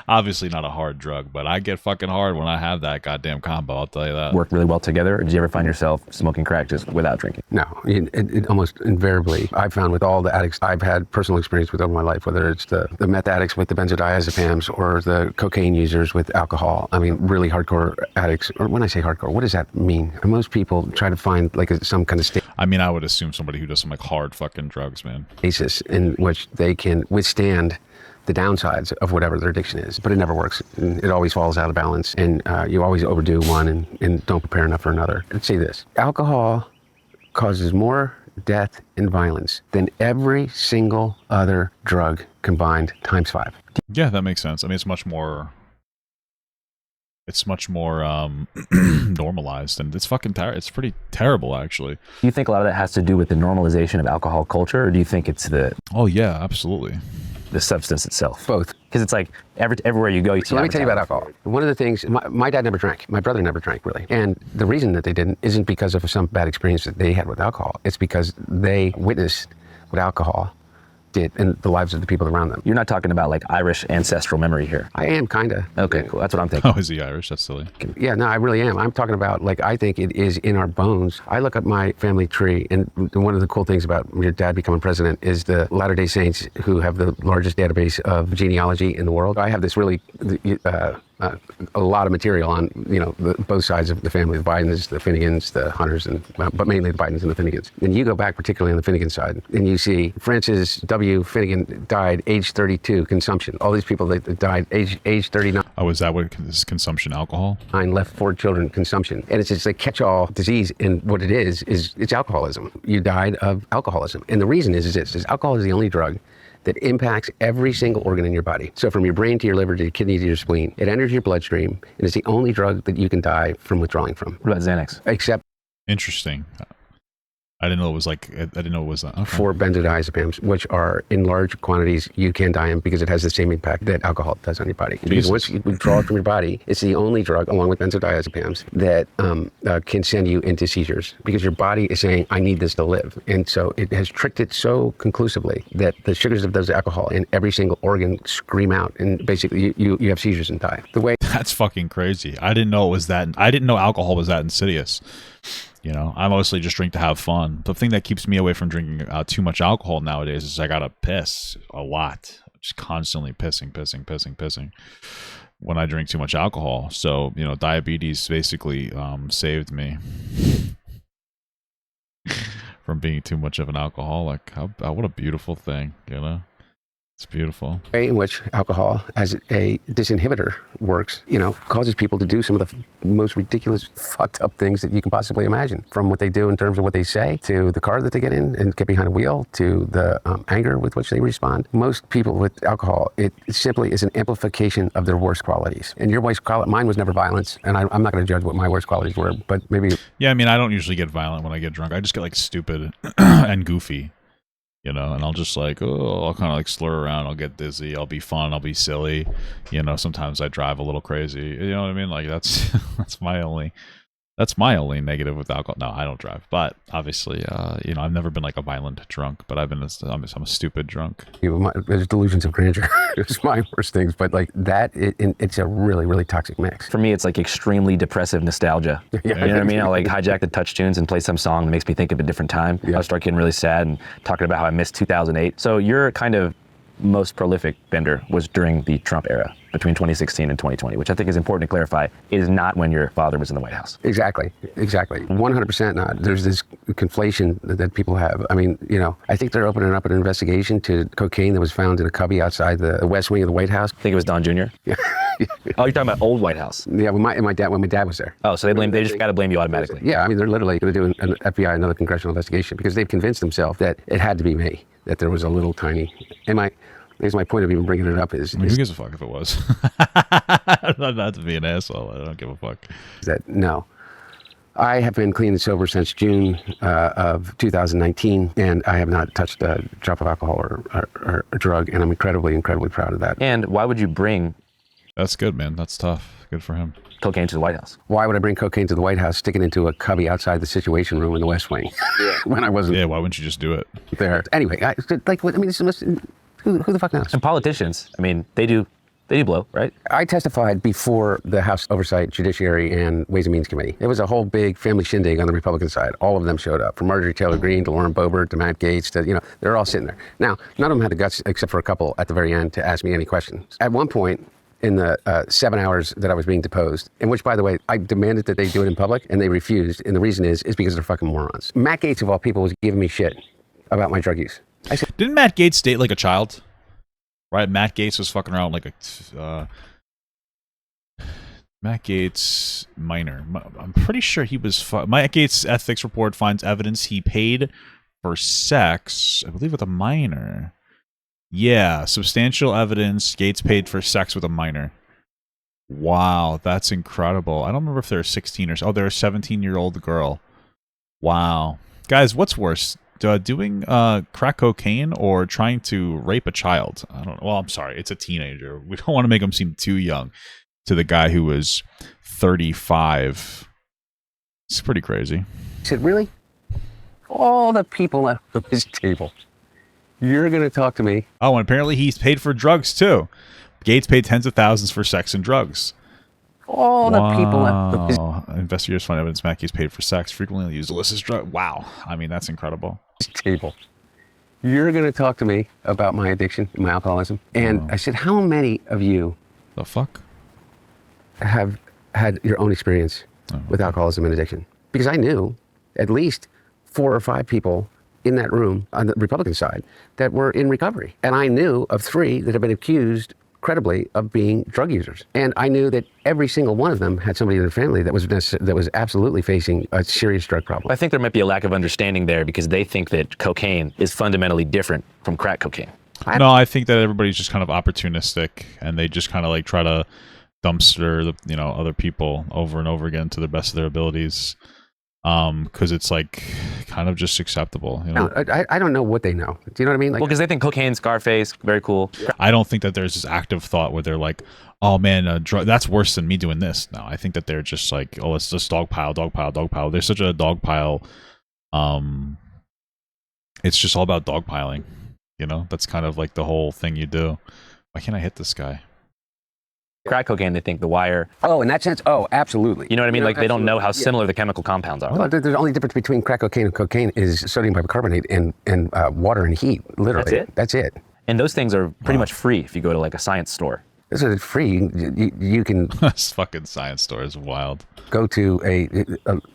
Obviously not a hard drug, but I get fucking hard when I have that goddamn combo. I'll tell you that. work really well together? Or did you ever find yourself smoking crack just without drinking? No, it almost invariably, I've found with all the addicts I've had personal experience with over my life, whether it's the meth addicts with the benzodiazepams or the cocaine users with alcohol. I mean, really hardcore addicts, or when I say hardcore, what does that mean? Most people try to find like some kind of I mean, I would assume somebody who does some like hard fucking drugs, man. basis in which they can withstand the downsides of whatever their addiction is, but it never works. And it always falls out of balance, and you always overdo one and don't prepare enough for another. Let's say this: alcohol causes more death and violence than every single other drug combined times 5. Yeah, that makes sense. I mean, it's much more normalized, and it's fucking it's pretty terrible, actually. Do you think a lot of that has to do with the normalization of alcohol culture, or do you think it's the Oh yeah, absolutely. substance itself? Both. Because it's like everywhere you go, you see So let me tell you about advertising. alcohol. One of the things, my dad never drank. My brother never drank, really. And the reason that they didn't isn't because of some bad experience that they had with alcohol. It's because they witnessed what alcohol did in the lives of the people around them. You're not talking about like Irish ancestral memory here. I am, kind of. Okay, cool. That's what I'm thinking. Oh, is he Irish? That's silly. Yeah, no, I really am. I'm talking about, like, I think it is in our bones. I look at my family tree, and one of the cool things about your dad becoming president is the Latter-day Saints, who have the largest database of genealogy in the world. I have this really, a lot of material on, both sides of the family, the Bidens, the Finnegans, the Hunters, but mainly the Bidens and the Finnegans. And you go back, particularly on the Finnegan side, and you see Francis W. Finnegan died age 32, consumption. All these people that died age 39. Oh, is that what is consumption alcohol? Left 4 children consumption. And it's just a catch-all disease. And what it is it's alcoholism. You died of alcoholism. And the reason is alcohol is the only drug that impacts every single organ in your body. So from your brain to your liver to your kidney to your spleen, it enters your bloodstream, and it's the only drug that you can die from withdrawing from. What about Xanax? Except Interesting. I didn't know it was like. I didn't know it was. Okay. for benzodiazepams, which are in large quantities, you can die in because it has the same impact that alcohol does on your body. Because Jesus. once you withdraw it from your body, it's the only drug, along with benzodiazepams, that can send you into seizures because your body is saying, I need this to live. And so it has tricked it so conclusively that the sugars of those alcohol in every single organ scream out, and basically you have seizures and die. The way That's fucking crazy. I didn't know it was that. I didn't know alcohol was that insidious. You know, I mostly just drink to have fun. The thing that keeps me away from drinking too much alcohol nowadays is I gotta piss a lot. Just constantly pissing when I drink too much alcohol. So, you know, diabetes basically saved me from being too much of an alcoholic. What a beautiful thing, you know? It's beautiful. The way in which alcohol as a disinhibitor works, you know, causes people to do some of the most ridiculous, fucked up things that you can possibly imagine. From what they do in terms of what they say, to the car that they get in and get behind a wheel, to the anger with which they respond. Most people with alcohol, it simply is an amplification of their worst qualities. And your worst quality, mine was never violence, and I'm not going to judge what my worst qualities were, but maybe. Yeah, I mean, I don't usually get violent when I get drunk. I just get like stupid and goofy. You know, and I'll just like, I'll kind of like slur around. I'll get dizzy. I'll be fun. I'll be silly. You know, sometimes I drive a little crazy. You know what I mean? Like that's my only negative with alcohol. No, I don't drive. But obviously, you know, I've never been like a violent drunk, but I'm a stupid drunk. There's delusions of grandeur. It's my worst things, but like that, it's a really, really toxic mix. For me, it's like extremely depressive nostalgia. You know what I mean? I'll like hijack the touch tunes and play some song that makes me think of a different time. I'll start getting really sad and talking about how I missed 2008. So your kind of most prolific bender was during the Trump era, between 2016 and 2020, which I think is important to clarify. It is not when your father was in the White House. Exactly. 100% not. There's this conflation that people have. I mean, you know, I think they're opening up an investigation to cocaine that was found in a cubby outside the West Wing of the White House. I think it was Don Jr. Yeah. Oh, you're talking about old White House. Yeah, when my dad was there. Oh, so they just got to blame you automatically. Yeah, I mean, they're literally going to do an FBI, another congressional investigation, because they've convinced themselves that it had to be me, that there was a little tiny. I guess my point of even bringing it up is... I mean, who gives a fuck if it was? Not to be an asshole. I don't give a fuck. That, no. I have been clean and sober since June of 2019, and I have not touched a drop of alcohol or a drug, and I'm incredibly, incredibly proud of that. And why would you bring... That's good, man. That's tough. Good for him. Cocaine to the White House? Why would I bring cocaine to the White House, stick it into a cubby outside the Situation Room in the West Wing? When I wasn't... Yeah, why wouldn't you just do it? There. Anyway, who the fuck knows? And politicians, I mean, they do blow, right? I testified before the House Oversight, Judiciary, and Ways and Means Committee. It was a whole big family shindig on the Republican side. All of them showed up, from Marjorie Taylor Greene to Lauren Boebert to Matt Gaetz to, you know, they're all sitting there. Now, none of them had the guts, except for a couple at the very end, to ask me any questions. At one point, in the 7 hours that I was being deposed, in which, by the way, I demanded that they do it in public, and they refused, and the reason is because they're fucking morons. Matt Gaetz, of all people, was giving me shit about my drug use. I said, didn't Matt Gaetz date like a child? Right? Matt Gaetz was fucking around like a... Matt Gaetz, minor. I'm pretty sure he was... Matt Gaetz' ethics report finds evidence he paid for sex, I believe with a minor. Yeah, substantial evidence. Gaetz paid for sex with a minor. Wow, that's incredible. I don't remember if they're 16 or so. Oh, they're a 17-year-old girl. Wow. Guys, what's worse? Doing crack cocaine or trying to rape a child? I don't know. Well, I'm sorry. It's a teenager. We don't want to make him seem too young to the guy who was 35. It's pretty crazy. I said, really? All the people at this table. You're going to talk to me? Oh, and apparently he's paid for drugs, too. Gaetz paid tens of thousands for sex and drugs. All the people at this investigators find evidence Matt Gaetz paid for sex, frequently used illicit drugs. Wow. I mean, that's incredible. Table. You're going to talk to me about my addiction, my alcoholism. And I said, how many of you... The fuck? ...have had your own experience with alcoholism and addiction? Because I knew at least 4 or 5 people in that room on the Republican side that were in recovery. And I knew of 3 that have been accused credibly of being drug users. And I knew that every single one of them had somebody in their family that was absolutely facing a serious drug problem. I think there might be a lack of understanding there because they think that cocaine is fundamentally different from crack cocaine. No, I think that everybody's just kind of opportunistic and they just kind of like try to dumpster other people over and over again to the best of their abilities. Because it's like kind of just acceptable. You know? No, I don't know what they know. Do you know what I mean? Like, well, because they think cocaine, Scarface, very cool. I don't think that there's this active thought where they're like, oh man, that's worse than me doing this. No, I think that they're just like, oh, it's just dogpile. There's such a dogpile. It's just all about dogpiling. You know, that's kind of like the whole thing you do. Why can't I hit this guy? crack cocaine, they think The Wire. Oh, in that sense, oh, absolutely. You know what I mean? Like they don't know how absolutely. similar the chemical compounds are. Well, the only difference between crack cocaine and cocaine is sodium bicarbonate and water and heat. Literally, that's it. And those things are pretty much free if you go to like a science store. This is free. You can. This fucking science store is wild. Go to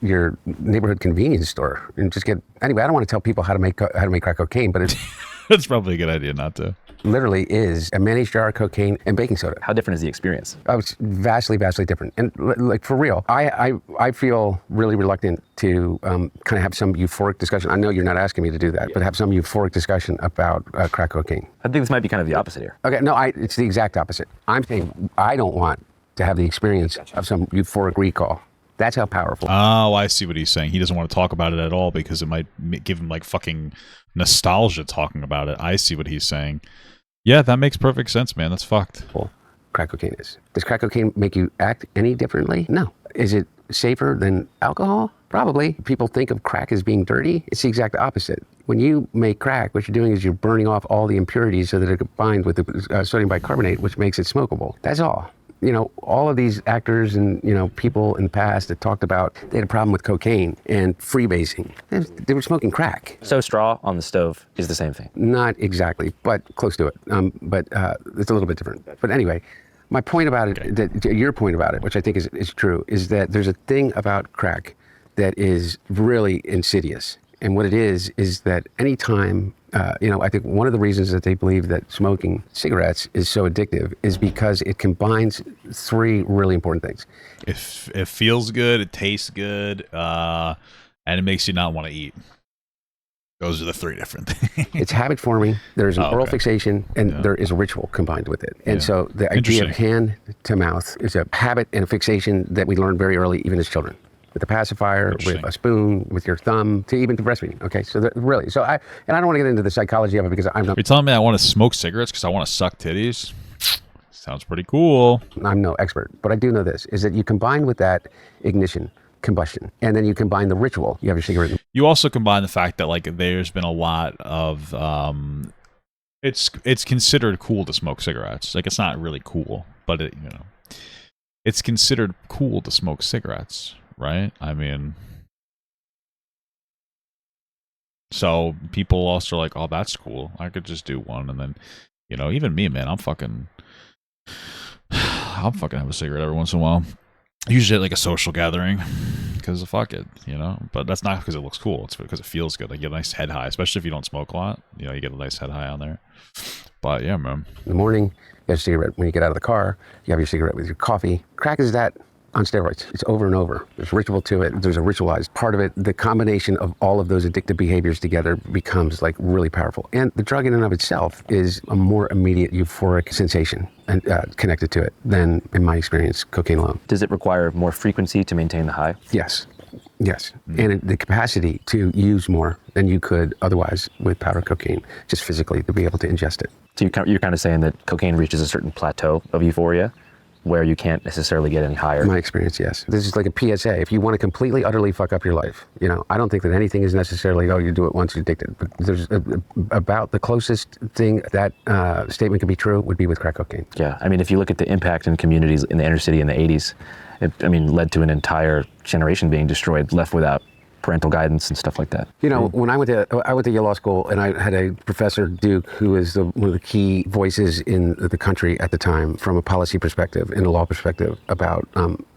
your neighborhood convenience store and just get. Anyway, I don't want to tell people how to make crack cocaine, but it's It's probably a good idea not to. literally is a mayonnaise jar of cocaine and baking soda. How different is the experience? Oh, it's vastly different. And like for real, I feel really reluctant to kind of have some euphoric discussion. I know you're not asking me to do that, but have some euphoric discussion about crack cocaine. I think this might be kind of the opposite here. Okay, no, it's the exact opposite. I'm saying I don't want to have the experience of some euphoric recall. That's how powerful. Oh, I see what he's saying. He doesn't want to talk about it at all because it might give him like fucking nostalgia talking about it. I see what he's saying. Yeah, that makes perfect sense, man. That's fucked. Crack cocaine is. Does crack cocaine make you act any differently? No. Is it safer than alcohol? Probably. People think of crack as being dirty. It's the exact opposite. When you make crack, what you're doing is you're burning off all the impurities so that it combined with the sodium bicarbonate, which makes it smokable. That's all. You know, all of these actors and, you know, people in the past that talked about they had a problem with cocaine and freebasing. They were smoking crack. So straw on the stove is the same thing. Not exactly, but close to it. But it's a little bit different. But anyway, my point about it, your point about it, which I think is true, is that there's a thing about crack that is really insidious. And what it is that anytime, I think one of the reasons that they believe that smoking cigarettes is so addictive is because it combines three really important things. It feels good, it tastes good, and it makes you not want to eat. Those are the three different things. It's habit forming, there's an oral fixation, and there is a ritual combined with it. And so the idea of hand to mouth is a habit and a fixation that we learn very early, even as children. With a pacifier, with a spoon, with your thumb, to even to breastfeeding. Okay, so really, I don't want to get into the psychology of it because I'm not. You're telling me I want to smoke cigarettes because I want to suck titties? Sounds pretty cool. I'm no expert, but I do know this, is that you combine with that ignition, combustion, and then you combine the ritual. You have your cigarette. You also combine the fact that like there's been a lot of it's considered cool to smoke cigarettes. Like it's not really cool, but it's considered cool to smoke cigarettes. Right? I mean, so people also are like, oh, that's cool. I could just do one. And then, even me, man, I'm fucking have a cigarette every once in a while. Usually at like a social gathering because fuck it, but that's not because it looks cool. It's because it feels good. Like you get a nice head high, especially if you don't smoke a lot, you get a nice head high on there. But yeah, man. In the morning, you have a cigarette. When you get out of the car, you have your cigarette with your coffee. Crack is that on steroids. It's over and over. There's ritual to it. There's a ritualized part of it. The combination of all of those addictive behaviors together becomes like really powerful. And the drug in and of itself is a more immediate euphoric sensation and connected to it than, in my experience, cocaine alone. Does it require more frequency to maintain the high? Yes. And the capacity to use more than you could otherwise with powder cocaine, just physically to be able to ingest it. So you're kind of saying that cocaine reaches a certain plateau of euphoria where you can't necessarily get any higher? In my experience, yes. This is like a PSA. If you want to completely, utterly fuck up your life, I don't think that anything is necessarily, you do it once, you're addicted. But there's about the closest thing that statement could be true would be with crack cocaine. Yeah, I mean, if you look at the impact in communities in the inner city in the 80s, it led to an entire generation being destroyed, left without parental guidance and stuff like that. When I went to Yale Law School, and I had a professor, Duke, who was one of the key voices in the country at the time from a policy perspective and a law perspective about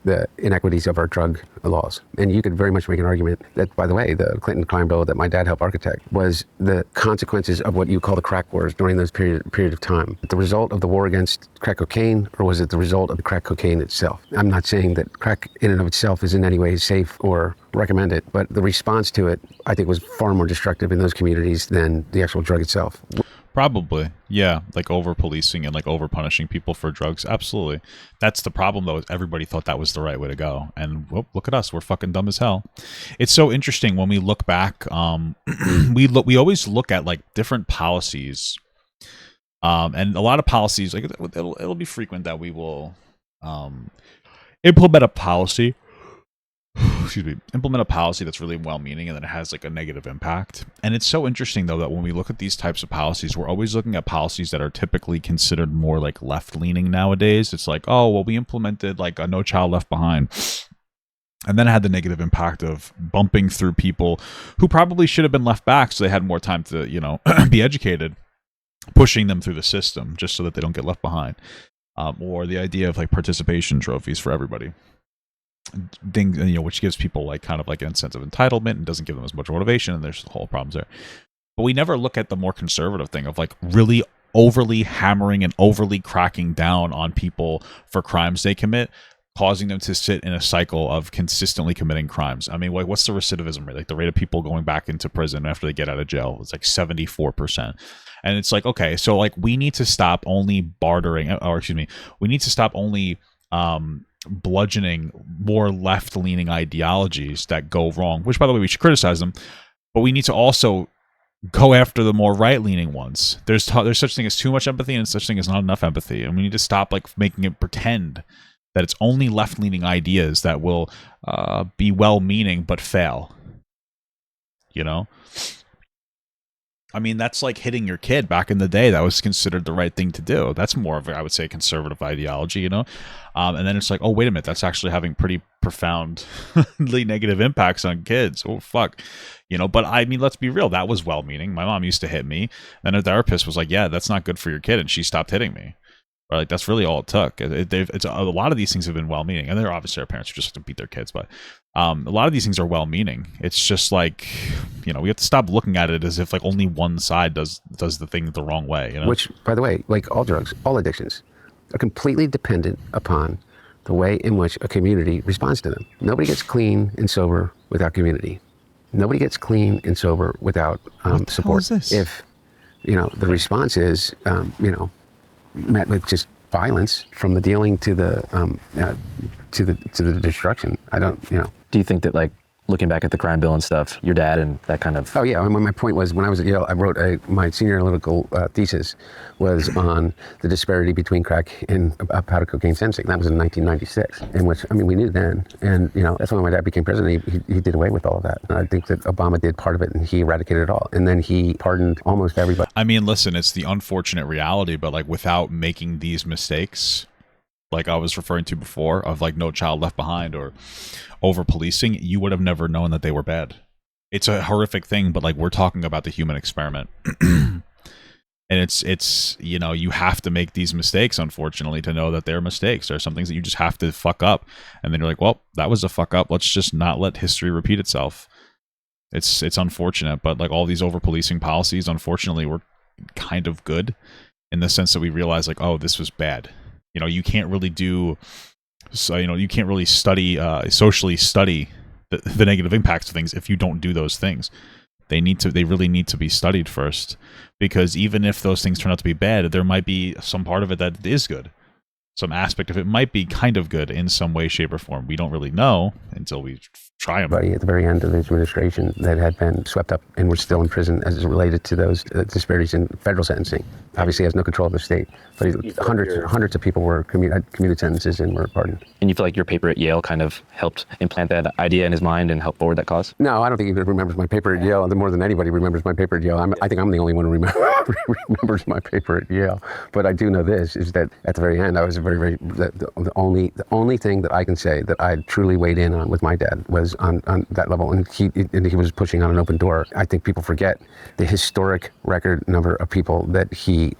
the inequities of our drug laws. And you could very much make an argument that, by the way, the Clinton crime bill that my dad helped architect was the consequences of what you call the crack wars during those period of time. The result of the war against crack cocaine, or was it the result of the crack cocaine itself? I'm not saying that crack in and of itself is in any way safe or recommended, but the response to it, I think, was far more destructive in those communities than the actual drug itself. Probably, yeah, like over policing and like over punishing people for drugs. Absolutely, that's the problem though. Is everybody thought that was the right way to go, and look at us, we're fucking dumb as hell. It's so interesting when we look back. We always look at like different policies, and a lot of policies like it'll be frequent that we will implement a policy. excuse me, implement a policy that's really well-meaning and then it has like a negative impact. And it's so interesting though that when we look at these types of policies, we're always looking at policies that are typically considered more like left-leaning nowadays. It's like, oh, well, we implemented like a No Child Left Behind, and then it had the negative impact of bumping through people who probably should have been left back so they had more time to, you know, be educated, pushing them through the system just so that they don't get left behind. Or the idea of like participation trophies for everybody. Thing, you know, which gives people like kind of like an sense of entitlement and doesn't give them as much motivation, and there's whole problems there. But we never look at the more conservative thing of like really overly hammering and overly cracking down on people for crimes they commit, causing them to sit in a cycle of consistently committing crimes. I mean, like, what's the recidivism rate? Like the rate of people going back into prison after they get out of jail is like 74%. And it's like, okay, so like we need to stop only bartering, or excuse me, we need to stop only bludgeoning more left-leaning ideologies that go wrong, which by the way, we should criticize them, but we need to also go after the more right-leaning ones. There's such thing as too much empathy and such thing as not enough empathy, and we need to stop like making it pretend that it's only left-leaning ideas that will be well-meaning but fail. You know? I mean, that's like hitting your kid back in the day. That was considered the right thing to do. That's more of, I would say, conservative ideology, you know? And then it's like, oh, wait a minute, that's actually having pretty profoundly negative impacts on kids. Oh, fuck. You know, but I mean, let's be real. That was well-meaning. My mom used to hit me, and a therapist was like, yeah, that's not good for your kid, and she stopped hitting me. Or like, that's really all it took. It's a lot of these things have been well-meaning, and there are obviously our parents who just have to beat their kids, but a lot of these things are well-meaning. It's just like, you know, we have to stop looking at it as if like only one side does the thing the wrong way. You know? Which, by the way, like all drugs, all addictions, are completely dependent upon the way in which a community responds to them. Nobody gets clean and sober without community. Nobody gets clean and sober without support. If, you know, the response is, you know, met with just violence from the dealing to the destruction. I don't, you know. Do you think that, like, looking back at the crime bill and stuff, your dad and that kind of... Oh, yeah. I mean, my point was, when I was at Yale, I wrote my senior analytical thesis was on the disparity between crack and powder cocaine sentencing. That was in 1996, in which, I mean, we knew then. And, you know, that's when my dad became president. He did away with all of that. And I think that Obama did part of it, and he eradicated it all. And then he pardoned almost everybody. I mean, listen, it's the unfortunate reality, but, like, without making these mistakes, like I was referring to before, of like No Child Left Behind or over policing, you would have never known that they were bad. It's a horrific thing, but like we're talking about the human experiment. And it's you know, you have to make these mistakes, unfortunately, to know that they're mistakes. There are some things that you just have to fuck up, and then you're like, well, that was a fuck up, let's just not let history repeat itself. It's unfortunate, but like all these over policing policies, unfortunately, were kind of good in the sense that we realize like, oh, this was bad. You know, you can't really do, so, you know, you can't really study, socially study the negative impacts of things if you don't do those things. They really need to be studied first, because even if those things turn out to be bad, there might be some part of it that is good. Some aspect of it might be kind of good in some way, shape, or form. We don't really know until we try them. At the very end of his administration that had been swept up and were still in prison as it related to those disparities in federal sentencing. Obviously, he has no control of the state, but hundreds of people were commuted sentences and were pardoned. And you feel like your paper at Yale kind of helped implant that idea in his mind and help forward that cause? No, I don't think he remembers my paper at Yale more than anybody remembers my paper at Yale. I think I'm the only one who remembers my paper at Yale. But I do know this, is that at the very end, I was the only thing that I can say that I truly weighed in on with my dad was on that level, and he was pushing on an open door. I think people forget the historic record number of people that he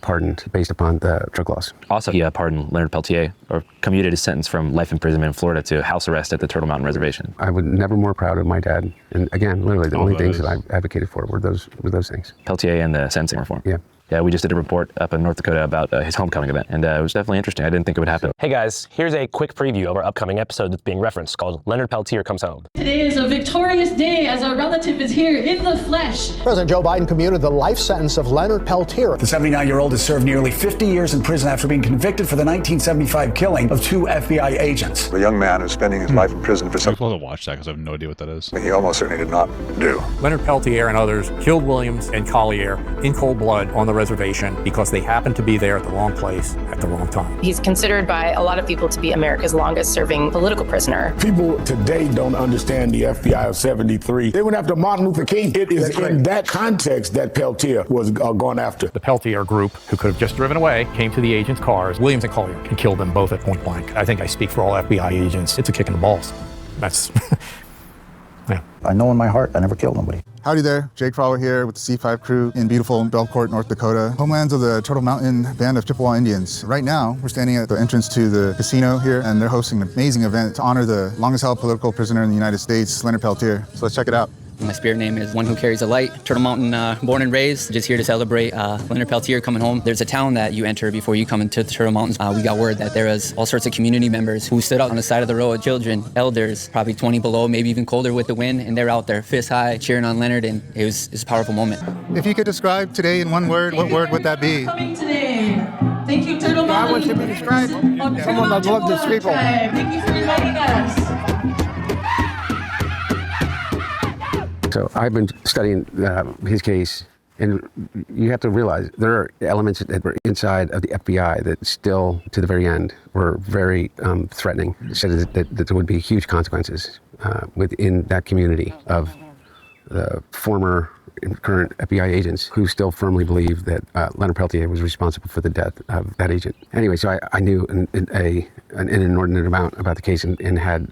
pardoned based upon the drug laws. Also, he pardoned Leonard Peltier, or commuted his sentence from life imprisonment in Florida to house arrest at the Turtle Mountain Reservation. I was never more proud of my dad. And again, literally the only things that I advocated for were those things. Peltier and the sentencing reform. Yeah. Yeah, we just did a report up in North Dakota about his homecoming event, and it was definitely interesting. I didn't think it would happen. Hey guys, here's a quick preview of our upcoming episode that's being referenced, called Leonard Peltier Comes Home. Today is a victorious day as our relative is here in the flesh. President Joe Biden commuted the life sentence of Leonard Peltier. The 79-year-old has served nearly 50 years in prison after being convicted for the 1975 killing of 2 FBI agents. The young man is spending his life in prison for something. I'm supposed to watch that because I have no idea what that is. He almost certainly did not do. Leonard Peltier and others killed Williams and Collier in cold blood on the reservation because they happened to be there at the wrong place at the wrong time. He's considered by a lot of people to be America's longest serving political prisoner. People today don't understand the FBI of 73. They went after Martin Luther King. It is in that context that Peltier was gone after. The Peltier group, who could have just driven away, came to the agents' cars, Williams and Collier, and killed them both at point blank. I think I speak for all FBI agents. It's a kick in the balls. That's, yeah. I know in my heart I never killed nobody. Howdy there, Jake Fowler here with the C5 crew in beautiful Belcourt, North Dakota, homelands of the Turtle Mountain Band of Chippewa Indians. Right now, we're standing at the entrance to the casino here, and they're hosting an amazing event to honor the longest held political prisoner in the United States, Leonard Peltier. So let's check it out. My spirit name is One Who Carries a Light. Turtle Mountain, born and raised, just here to celebrate Leonard Peltier coming home. There's a town that you enter before you come into the Turtle Mountains. We got word that there was all sorts of community members who stood out on the side of the road, children, elders, probably 20 below, maybe even colder with the wind, and they're out there fist high cheering on Leonard, and it was a powerful moment. If you could describe today in one word, what word would that be? Coming today. Thank you, Turtle Mountain. I want to be described. Someone that loves these people. Thank you for inviting us. So I've been studying his case, and you have to realize there are elements that were inside of the FBI that still, to the very end, were very threatening. Said that there would be huge consequences within that community of the former and current FBI agents who still firmly believe that Leonard Peltier was responsible for the death of that agent. Anyway, so I knew an inordinate amount about the case and had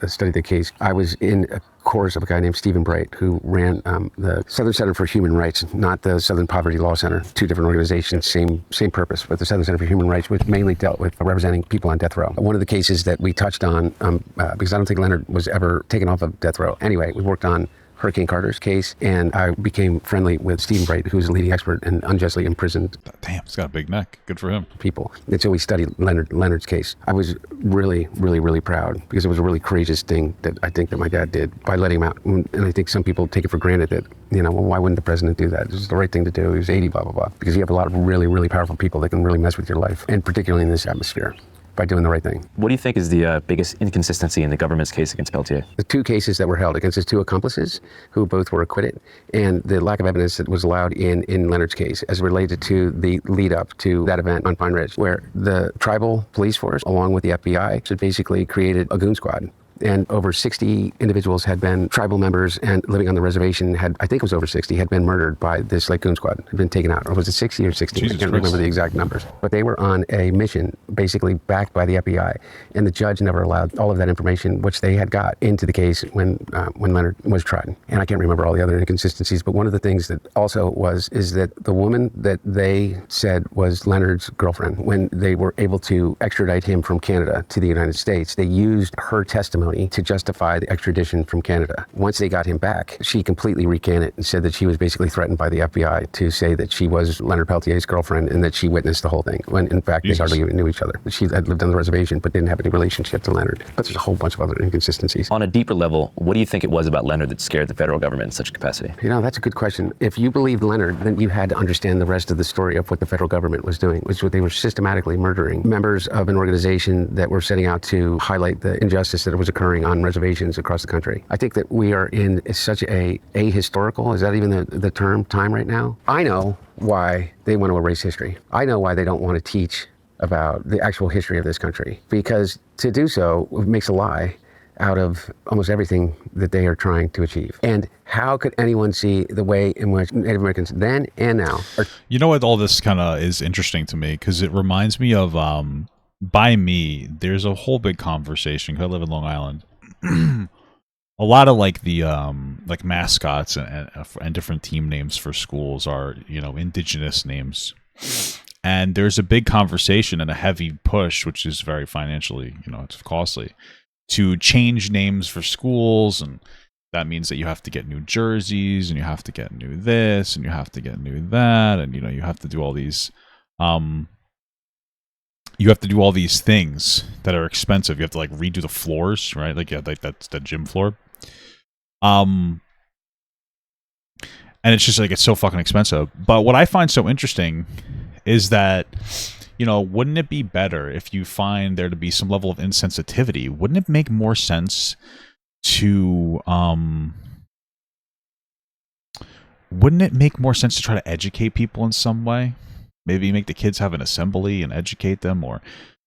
studied the case. I was in a course of a guy named Stephen Bright, who ran the Southern Center for Human Rights, not the Southern Poverty Law Center. Two different organizations, same purpose, but the Southern Center for Human Rights, which mainly dealt with representing people on death row. One of the cases that we touched on, because I don't think Leonard was ever taken off of death row. Anyway, we worked on Hurricane Carter's case, and I became friendly with Stephen Bright, who's a leading expert in unjustly imprisoned. Damn, he's got a big neck. Good for him. People. And so we studied Leonard's case. I was really, really, really proud because it was a really courageous thing that I think that my dad did by letting him out. And I think some people take it for granted that, well, why wouldn't the president do that? This is the right thing to do. He was 80, blah, blah, blah. Because you have a lot of really, really powerful people that can really mess with your life, and particularly in this atmosphere, by doing the right thing. What do you think is the biggest inconsistency in the government's case against Peltier? The two cases that were held against his two accomplices, who both were acquitted, and the lack of evidence that was allowed in Leonard's case as related to the lead up to that event on Pine Ridge, where the tribal police force, along with the FBI, had basically created a goon squad. And over 60 individuals had been tribal members and living on the reservation I think it was over 60, had been murdered by this Lake Goon Squad, had been taken out. Or was it 60 or 60? I can't remember the exact numbers. But they were on a mission, basically backed by the FBI. And the judge never allowed all of that information, which they had got, into the case when Leonard was tried. And I can't remember all the other inconsistencies, but one of the things that also is that the woman that they said was Leonard's girlfriend, when they were able to extradite him from Canada to the United States, they used her testimony to justify the extradition from Canada. Once they got him back, she completely recanted and said that she was basically threatened by the FBI to say that she was Leonard Peltier's girlfriend and that she witnessed the whole thing, when in fact they hardly even knew each other. She had lived on the reservation but didn't have any relationship to Leonard. But there's a whole bunch of other inconsistencies. On a deeper level, what do you think it was about Leonard that scared the federal government in such a capacity? That's a good question. If you believed Leonard, then you had to understand the rest of the story of what the federal government was doing, which was they were systematically murdering members of an organization that were setting out to highlight the injustice that was occurring on reservations across the country. I think that we are in such a ahistorical, is that even the term, time right now? I know why they want to erase history. I know why they don't want to teach about the actual history of this country, because to do so makes a lie out of almost everything that they are trying to achieve. And how could anyone see the way in which Native Americans then and now are... You know what, all this kind of is interesting to me, because it reminds me of, by me, there's a whole big conversation, because I live in Long Island. A lot of like the like mascots and different team names for schools are, indigenous names. And there's a big conversation and a heavy push, which is very financially, it's costly, to change names for schools. And that means that you have to get new jerseys, and you have to get new this, and you have to get new that, and you have to do all these things that are expensive. You have to like redo the floors, right? Like, yeah, like that's the gym floor. And it's just like, it's so fucking expensive. But what I find so interesting is that, wouldn't it be better if you find there to be some level of insensitivity? Wouldn't it make more sense to wouldn't it make more sense to try to educate people in some way? Maybe make the kids have an assembly and educate them, or,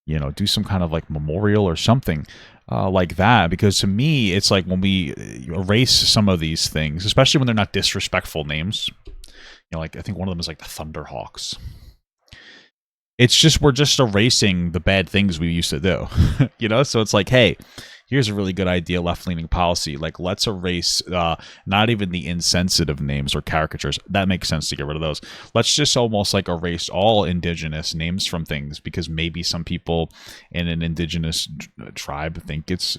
you know, do some kind of like memorial or something like that. Because to me, it's like when we erase some of these things, especially when they're not disrespectful names, you know, like I think one of them is like the Thunderhawks. It's just, we're just erasing the bad things we used to do, you know? So it's like, hey, here's a really good idea, left-leaning policy. Like, let's erase not even the insensitive names or caricatures. That makes sense to get rid of those. Let's just almost like erase all indigenous names from things, because maybe some people in an indigenous tribe think it's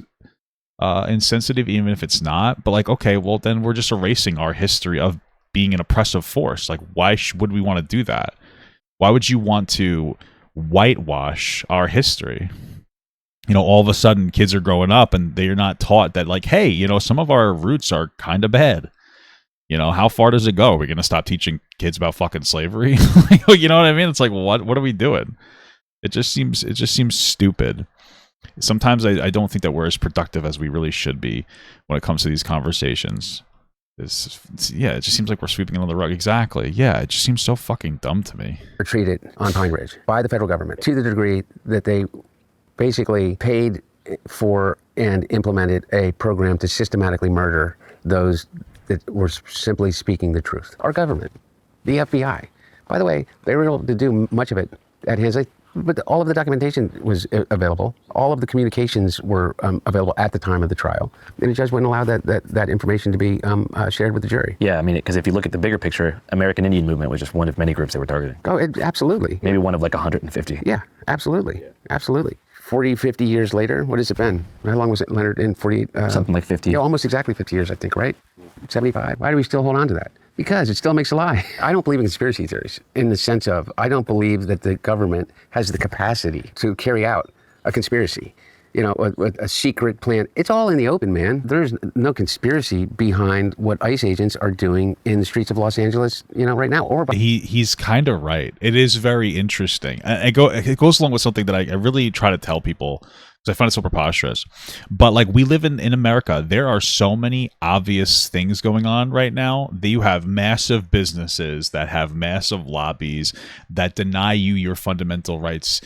insensitive, even if it's not. But like, okay, well, then we're just erasing our history of being an oppressive force. Like, why would we want to do that? Why would you want to whitewash our history? You know, all of a sudden kids are growing up and they're not taught that, like, hey, you know, some of our roots are kind of bad. You know, how far does it go? Are we going to stop teaching kids about fucking slavery? You know what I mean? It's like, what are we doing? It just seems stupid. Sometimes I don't think that we're as productive as we really should be when it comes to these conversations. It just seems like we're sweeping it on the rug. Exactly. Yeah, it just seems so fucking dumb to me. Are treated on Pine Ridge by the federal government to the degree that they basically paid for and implemented a program to systematically murder those that were simply speaking the truth. Our government, the FBI. By the way, they were able to do much of it at hands. But all of the documentation was available. All of the communications were available at the time of the trial. And the judge wouldn't allow that information to be shared with the jury. Yeah, I mean, because if you look at the bigger picture, American Indian movement was just one of many groups they were targeting. Oh, absolutely. Maybe one of like 150. Yeah, absolutely. Yeah. Absolutely. 40, 50 years later, what has it been? How long was it, Leonard, in 48? Something like 50. Yeah, almost exactly 50 years, I think, right? 75. Why do we still hold on to that? Because it still makes a lie. I don't believe in conspiracy theories in the sense of, I don't believe that the government has the capacity to carry out a conspiracy, you know, a secret plan. It's all in the open, man. There's no conspiracy behind what ICE agents are doing in the streets of Los Angeles, you know, right now. Or he's kind of right. It is very interesting. It goes along with something that I really try to tell people, because I find it so preposterous. But like, we live in America. There are so many obvious things going on right now that you have massive businesses that have massive lobbies that deny you your fundamental rights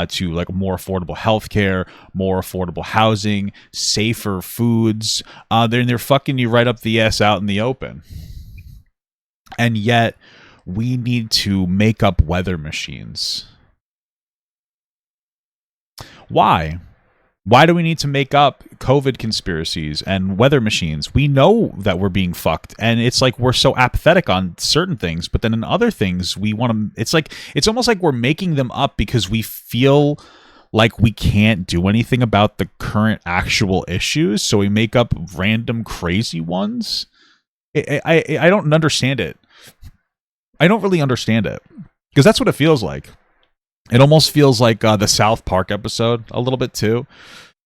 to like more affordable healthcare, more affordable housing, safer foods. They're fucking you right up the ass out in the open. And yet we need to make up weather machines. Why? Why do we need to make up COVID conspiracies and weather machines? We know that we're being fucked, and it's like we're so apathetic on certain things, but then in other things we want to, it's almost like we're making them up because we feel like we can't do anything about the current actual issues, so we make up random crazy ones. I don't understand it. I don't really understand it, because that's what it feels like. It almost feels like the South Park episode a little bit too,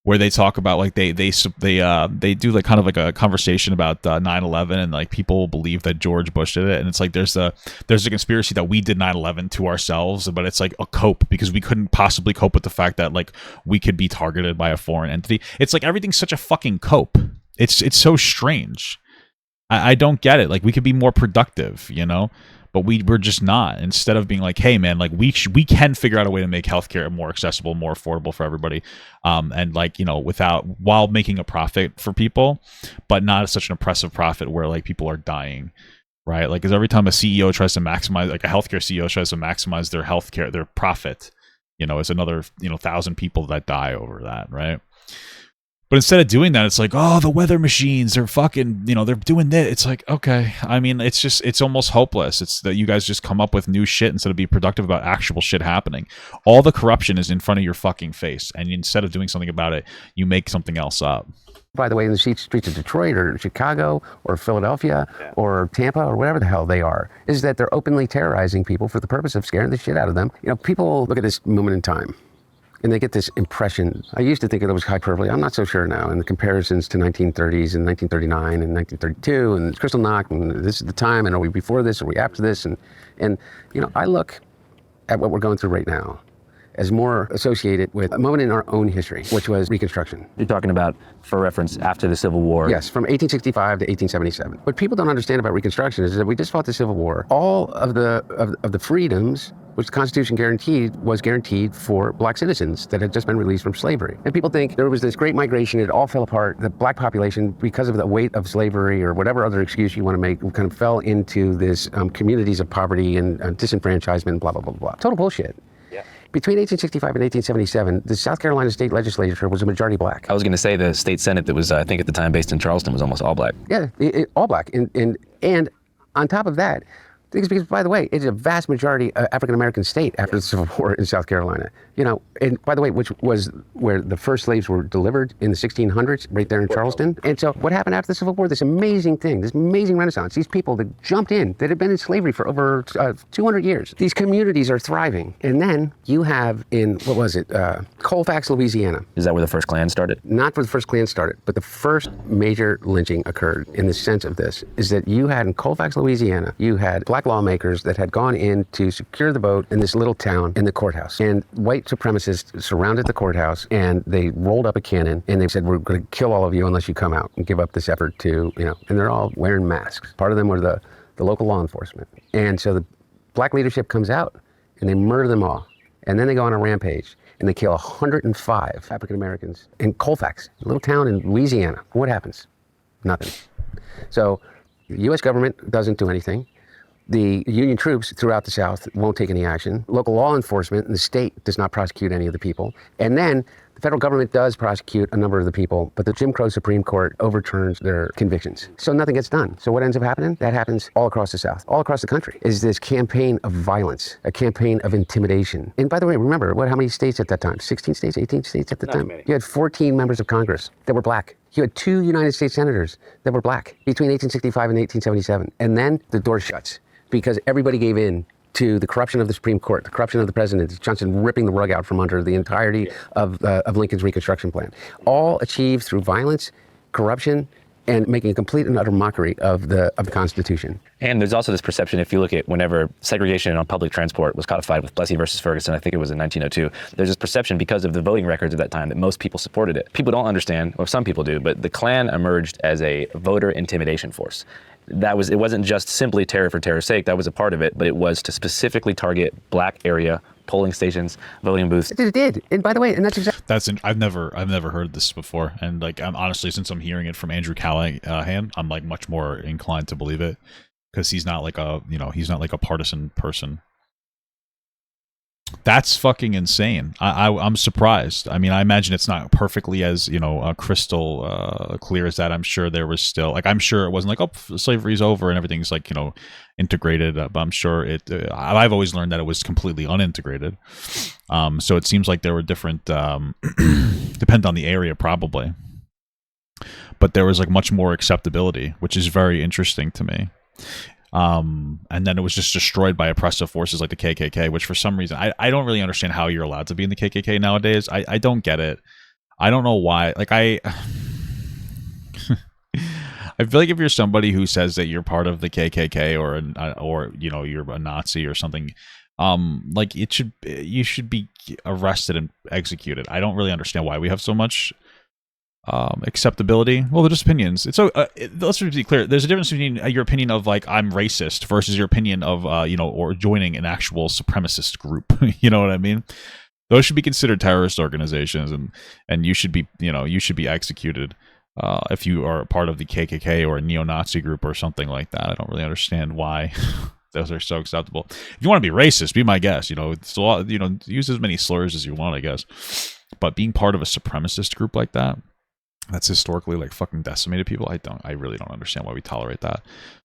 where they talk about like they do like kind of like a conversation about 9/11, and like people believe that George Bush did it, and it's like there's a conspiracy that we did 9/11 to ourselves, but it's like a cope because we couldn't possibly cope with the fact that like we could be targeted by a foreign entity. It's like everything's such a fucking cope. It's so strange. I don't get it. Like, we could be more productive, you know? But we're just not. Instead of being like, hey man, like we can figure out a way to make healthcare more accessible, more affordable for everybody, and like, you know, while making a profit for people, but not such an oppressive profit where like people are dying, right? Like, because every time a CEO tries to maximize, like a healthcare CEO tries to maximize their healthcare, their profit, you know, it's another 1,000 people that die over that, right? But instead of doing that, it's like, oh, the weather machines, they're fucking, they're doing this. It's like, okay. I mean, it's almost hopeless. It's that you guys just come up with new shit instead of being productive about actual shit happening. All the corruption is in front of your fucking face. And instead of doing something about it, you make something else up. By the way, in the streets of Detroit or Chicago or Philadelphia or Tampa or whatever the hell they are, is that they're openly terrorizing people for the purpose of scaring the shit out of them. People look at this moment in time and they get this impression. I used to think it was hyperbole. I'm not so sure now. And the comparisons to 1930s and 1939 and 1932 and Kristallnacht and this is the time, and are we before this, are we after this? And I look at what we're going through right now, as more associated with a moment in our own history, which was Reconstruction. You're talking about, for reference, after the Civil War. Yes, from 1865 to 1877. What people don't understand about Reconstruction is that we just fought the Civil War. All of the freedoms which the Constitution guaranteed was guaranteed for black citizens that had just been released from slavery. And people think there was this great migration, it all fell apart. The black population, because of the weight of slavery or whatever other excuse you want to make, kind of fell into this communities of poverty and disenfranchisement, blah, blah, blah, blah. Total bullshit. Between 1865 and 1877, the South Carolina state legislature was a majority black. I was going to say the state senate that was, I think at the time based in Charleston, was almost all black. Yeah, all black. And on top of that, because, by the way, it's a vast majority African-American state after the Civil War in South Carolina. You know, and by the way, which was where the first slaves were delivered in the 1600s, right there in Charleston. And so what happened after the Civil War? This amazing thing, this amazing renaissance. These people that jumped in, that had been in slavery for over 200 years. These communities are thriving. And then you have in, Colfax, Louisiana. Is that where the first Klan started? Not where the first Klan started, but the first major lynching occurred in the sense of this, is that you had in Colfax, Louisiana, you had black lawmakers that had gone in to secure the vote in this little town in the courthouse. And white supremacists surrounded the courthouse and they rolled up a cannon and they said, we're going to kill all of you unless you come out and give up this effort to, and they're all wearing masks. Part of them were the local law enforcement. And so the black leadership comes out and they murder them all. And then they go on a rampage and they kill 105 African Americans in Colfax, a little town in Louisiana. What happens? Nothing. So the U.S. government doesn't do anything. The Union troops throughout the South won't take any action. Local law enforcement in the state does not prosecute any of the people. And then the federal government does prosecute a number of the people, but the Jim Crow Supreme Court overturns their convictions. So nothing gets done. So what ends up happening? That happens all across the South, all across the country, is this campaign of violence, a campaign of intimidation. And by the way, remember, how many states at that time? 16 states, 18 states at the time? You had 14 members of Congress that were black. You had 2 United States senators that were black between 1865 and 1877. And then the door shuts, because everybody gave in to the corruption of the Supreme Court, the corruption of the president, Johnson ripping the rug out from under the entirety of Lincoln's Reconstruction Plan. All achieved through violence, corruption, and making a complete and utter mockery of the Constitution. And there's also this perception, if you look at whenever segregation on public transport was codified with Plessy versus Ferguson, I think it was in 1902, there's this perception because of the voting records at that time that most people supported it. People don't understand, or some people do, but the Klan emerged as a voter intimidation force. It wasn't just simply terror for terror's sake, that was a part of it, but it was to specifically target black area polling stations, voting booths. It did, and by the way, and that's exactly. I've never heard this before, and I'm honestly, since I'm hearing it from Andrew Callaghan, I'm like much more inclined to believe it, because he's not like a partisan person. That's fucking insane. I'm surprised. I mean, I imagine it's not perfectly as crystal clear as that. I'm sure there was still I'm sure it wasn't like, oh, slavery's over and everything's like integrated. But I'm sure it. I've always learned that it was completely unintegrated. So it seems like there were different. Depend on the area probably, but there was like much more acceptability, which is very interesting to me. And then it was just destroyed by oppressive forces like the KKK, which for some reason, I don't really understand how you're allowed to be in the KKK nowadays. I don't get it. I don't know why. Like I feel like if you're somebody who says that you're part of the KKK or you're a Nazi or something, like you should be arrested and executed. I don't really understand why we have so much acceptability. Well, they're just opinions. It's so let's be clear. There's a difference between your opinion of like I'm racist versus your opinion of or joining an actual supremacist group. You know what I mean? Those should be considered terrorist organizations, and you should be executed if you are part of the KKK or a neo-Nazi group or something like that. I don't really understand why those are so acceptable. If you want to be racist, be my guest. It's a lot. Use as many slurs as you want, I guess. But being part of a supremacist group like that, that's historically like fucking decimated people. I really don't understand why we tolerate that.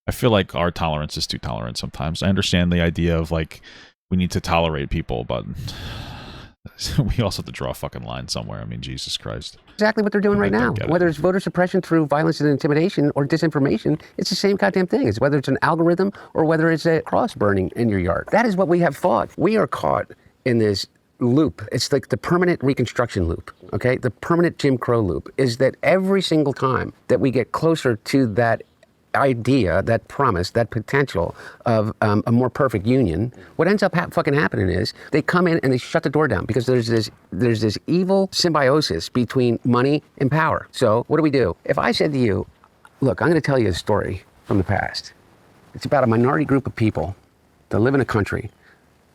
I feel like our tolerance is too tolerant sometimes. I understand the idea of like we need to tolerate people, but we also have to draw a fucking line somewhere. I mean, Jesus Christ. Exactly what they're doing right now. Whether it's voter suppression through violence and intimidation or disinformation, it's the same goddamn thing. It's whether it's an algorithm or whether it's a cross burning in your yard. That is what we have fought. We are caught in this loop. It's like the permanent Reconstruction loop, okay? The permanent Jim Crow loop is that every single time that we get closer to that idea, that promise, that potential of a more perfect union, what ends up fucking happening is they come in and they shut the door down because there's this evil symbiosis between money and power. So what do? If I said to you, look, I'm going to tell you a story from the past. It's about a minority group of people that live in a country.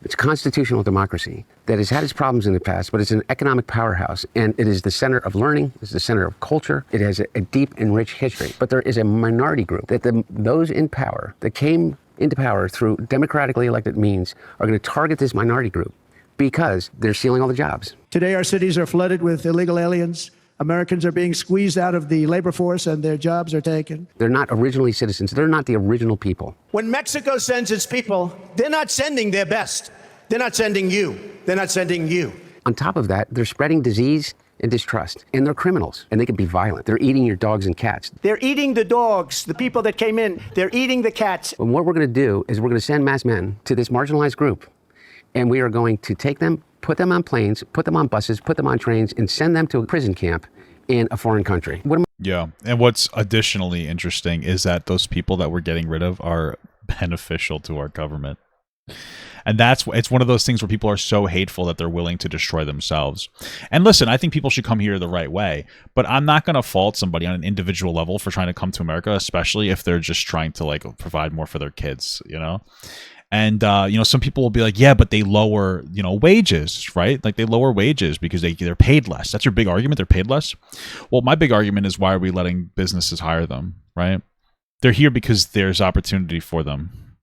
It's constitutional democracy that has had its problems in the past, but it's an economic powerhouse, and it is the center of learning, it's the center of culture, it has a deep and rich history. But there is a minority group that those in power that came into power through democratically elected means are going to target this minority group because they're stealing all the jobs. Today, our cities are flooded with illegal aliens. Americans are being squeezed out of the labor force and their jobs are taken. They're not originally citizens. They're not the original people. When Mexico sends its people, they're not sending their best. They're not sending you. They're not sending you. On top of that, they're spreading disease and distrust. And they're criminals. And they can be violent. They're eating your dogs and cats. They're eating the dogs, the people that came in. They're eating the cats. And what we're going to do is we're going to send mass men to this marginalized group. And we are going to take them, put them on planes, put them on buses, put them on trains, and send them to a prison camp in a foreign country. Yeah. And what's additionally interesting is that those people that we're getting rid of are beneficial to our government. And it's one of those things where people are so hateful that they're willing to destroy themselves. And listen, I think people should come here the right way, but I'm not going to fault somebody on an individual level for trying to come to America, especially if they're just trying to like provide more for their kids, you know? And, some people will be like, yeah, but they lower, wages, right? Like they lower wages because they're paid less. That's your big argument. They're paid less. Well, my big argument is why are we letting businesses hire them, right? They're here because there's opportunity for them.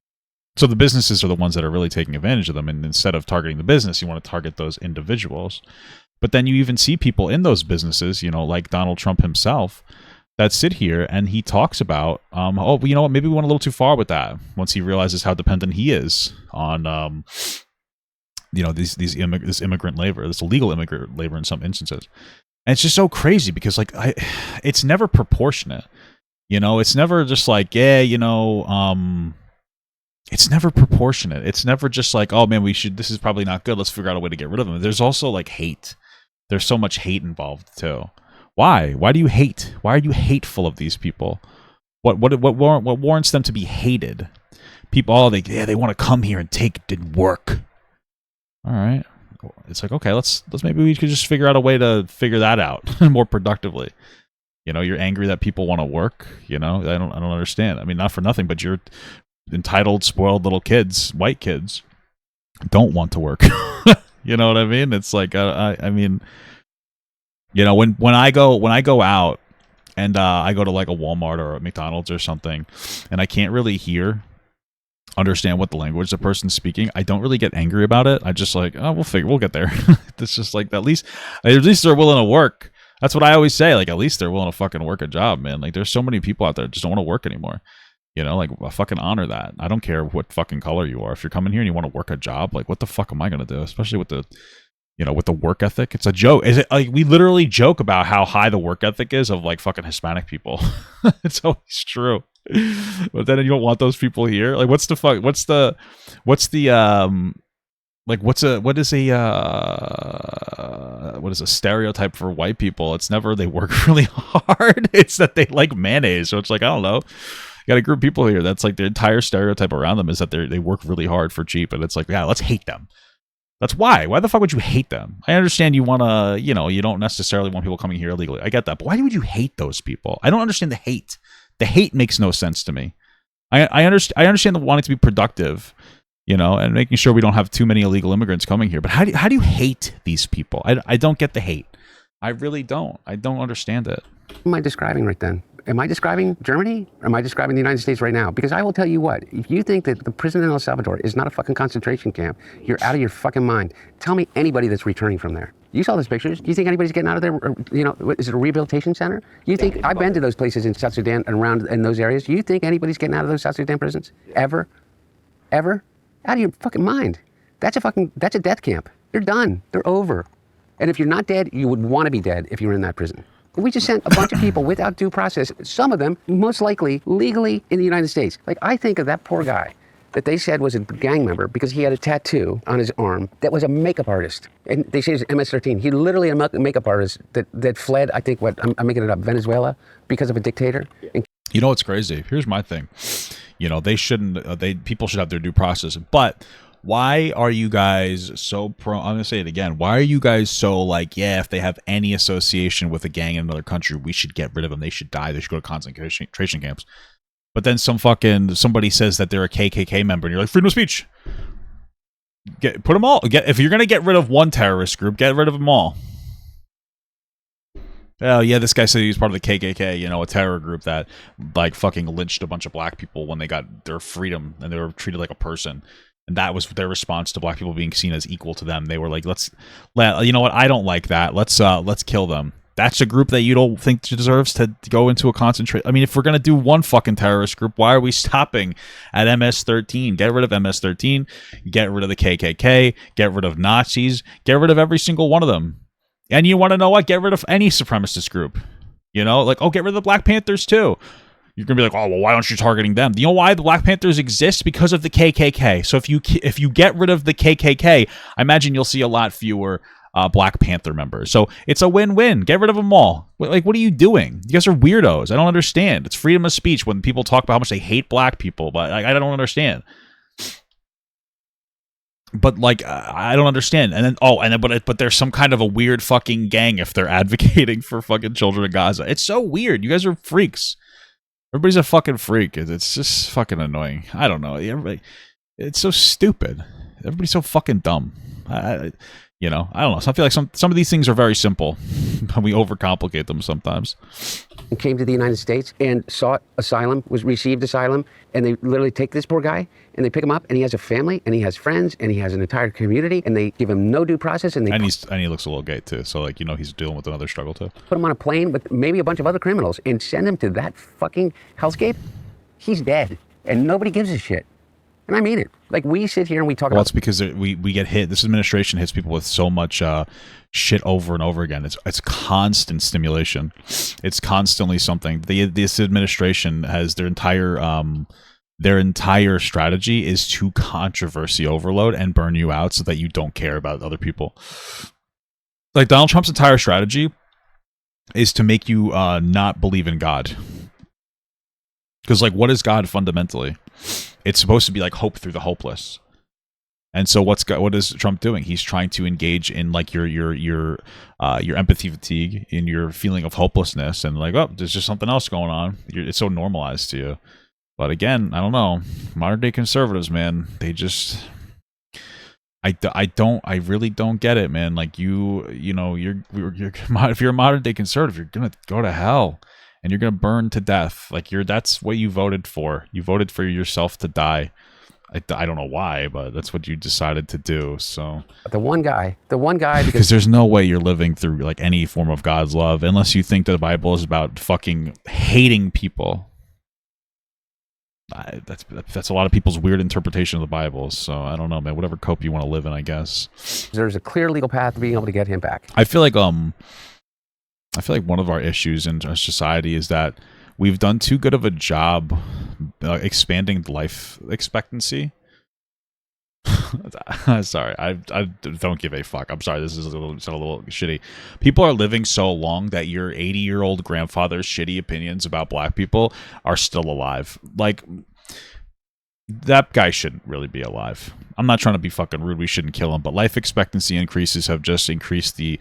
So the businesses are the ones that are really taking advantage of them. And instead of targeting the business, you want to target those individuals. But then you even see people in those businesses, like Donald Trump himself, that sit here and he talks about, you know what, maybe we went a little too far with that once he realizes how dependent he is on, this immigrant labor, this illegal immigrant labor in some instances. And it's just so crazy because it's never proportionate, it's never just like, it's never proportionate. It's never just like, oh man, this is probably not good. Let's figure out a way to get rid of them. There's also like hate. There's so much hate involved too. Why? Why do you hate? Why are you hateful of these people? What warrants them to be hated? People, they want to come here and did work. All right, it's like, okay, let's maybe we could just figure out a way to figure that out more productively. You're angry that people want to work. I don't understand. I mean, not for nothing, but you're entitled, spoiled little kids, white kids, don't want to work. You know what I mean? It's like, I mean. When I go out and I go to like a Walmart or a McDonald's or something, and I can't really understand what the language the person's speaking, I don't really get angry about it. I just like, oh, we'll get there. It's just like, at least they're willing to work. That's what I always say. Like, at least they're willing to fucking work a job, man. Like, there's so many people out there that just don't want to work anymore. Like, I fucking honor that. I don't care what fucking color you are. If you're coming here and you want to work a job, like, what the fuck am I gonna do? Especially with the with the work ethic. It's a joke. Is it like we literally joke about how high the work ethic is of like fucking Hispanic people? It's always true. But then you don't want those people here. Like, what is a stereotype for white people? It's never they work really hard. It's that they like mayonnaise. So it's like, I don't know. You got a group of people here that's like the entire stereotype around them is that they work really hard for cheap. And it's like, yeah, let's hate them. That's why. Why the fuck would you hate them? I understand you want to, you don't necessarily want people coming here illegally. I get that. But why would you hate those people? I don't understand the hate. The hate makes no sense to me. I understand the wanting to be productive, and making sure we don't have too many illegal immigrants coming here. But how do you hate these people? I don't get the hate. I really don't. I don't understand it. What am I describing right then? Am I describing Germany? Or am I describing the United States right now? Because I will tell you what, if you think that the prison in El Salvador is not a fucking concentration camp, you're out of your fucking mind. Tell me anybody that's returning from there. You saw those pictures. Do you think anybody's getting out of there? Is it a rehabilitation center? You think, I've been to those places in South Sudan and around in those areas. You think anybody's getting out of those South Sudan prisons? Ever? Ever? Out of your fucking mind. That's a death camp. They're done. They're over. And if you're not dead, you would want to be dead if you were in that prison. We just sent a bunch of people without due process, some of them most likely legally in the United States. Like, I think of that poor guy that they said was a gang member because he had a tattoo on his arm that was a makeup artist. And they say he's MS-13. He literally a makeup artist that fled, I think, I'm making it up, Venezuela because of a dictator. You know what's crazy? Here's my thing. You know, they shouldn't. People should have their due process. But why are you guys so pro? I'm gonna say it again. Why are you guys so like, yeah, if they have any association with a gang in another country, we should get rid of them. They should die. They should go to concentration camps. But then somebody says that they're a KKK member, and you're like, freedom of speech. Put them all. If you're gonna get rid of one terrorist group, get rid of them all. Oh yeah, this guy said he was part of the KKK, you know, a terror group that like fucking lynched a bunch of black people when they got their freedom and they were treated like a person. And that was their response to black people being seen as equal to them. They were like, you know what? I don't like that. Let's kill them. That's a group that you don't think deserves to go into a concentration. I mean, if we're going to do one fucking terrorist group, why are we stopping at MS-13? Get rid of MS-13, get rid of the KKK, get rid of Nazis, get rid of every single one of them. And you want to know what? Get rid of any supremacist group. You know, like, oh, get rid of the Black Panthers too. You're going to be like, oh, well, why aren't you targeting them? You know why the Black Panthers exist? Because of the KKK. So if you get rid of the KKK, I imagine you'll see a lot fewer Black Panther members. So it's a win-win. Get rid of them all. Like, what are you doing? You guys are weirdos. I don't understand. It's freedom of speech when people talk about how much they hate black people, but I don't understand. But like, I don't understand. And then but there's some kind of a weird fucking gang if they're advocating for fucking children in Gaza. It's so weird. You guys are freaks. Everybody's a fucking freak. It's just fucking annoying. I don't know. It's so stupid. Everybody's so fucking dumb. You know, I don't know. So I feel like some of these things are very simple, but we overcomplicate them sometimes. And came to the United States and sought asylum, received asylum, and they literally take this poor guy and they pick him up, and he has a family, and he has friends, and he has an entire community, and they give him no due process, and he looks a little gay too. So like, you know, he's dealing with another struggle too. Put him on a plane with maybe a bunch of other criminals and send him to that fucking hellscape. He's dead, and nobody gives a shit. And I mean it. Like, we sit here and we talk about... Well, it's because we get hit. This administration hits people with so much shit over and over again. It's constant stimulation. It's constantly something. This administration has their entire strategy is to controversy overload and burn you out so that you don't care about other people. Like, Donald Trump's entire strategy is to make you not believe in God. Because, like, what is God fundamentally? It's supposed to be like hope through the hopeless. And so what is Trump doing? He's trying to engage in like your empathy fatigue, in your feeling of hopelessness, and like, oh, there's just something else going on. It's so normalized to you. But again, I don't know. Modern day conservatives, man, they just I really don't get it, man. Like you're if you're a modern day conservative, you're gonna go to hell. And you're gonna burn to death. Like that's what you voted for. You voted for yourself to die. I don't know why, but that's what you decided to do. So the one guy, because there's no way you're living through like any form of God's love unless you think that the Bible is about fucking hating people. That's a lot of people's weird interpretation of the Bible. So I don't know, man. Whatever cope you want to live in, I guess. There's a clear legal path to being able to get him back. I feel like one of our issues in our society is that we've done too good of a job expanding life expectancy. Sorry, I don't give a fuck. I'm sorry, this is a little shitty. People are living so long that your 80-year-old grandfather's shitty opinions about black people are still alive. Like, that guy shouldn't really be alive. I'm not trying to be fucking rude. We shouldn't kill him. But life expectancy increases have just increased the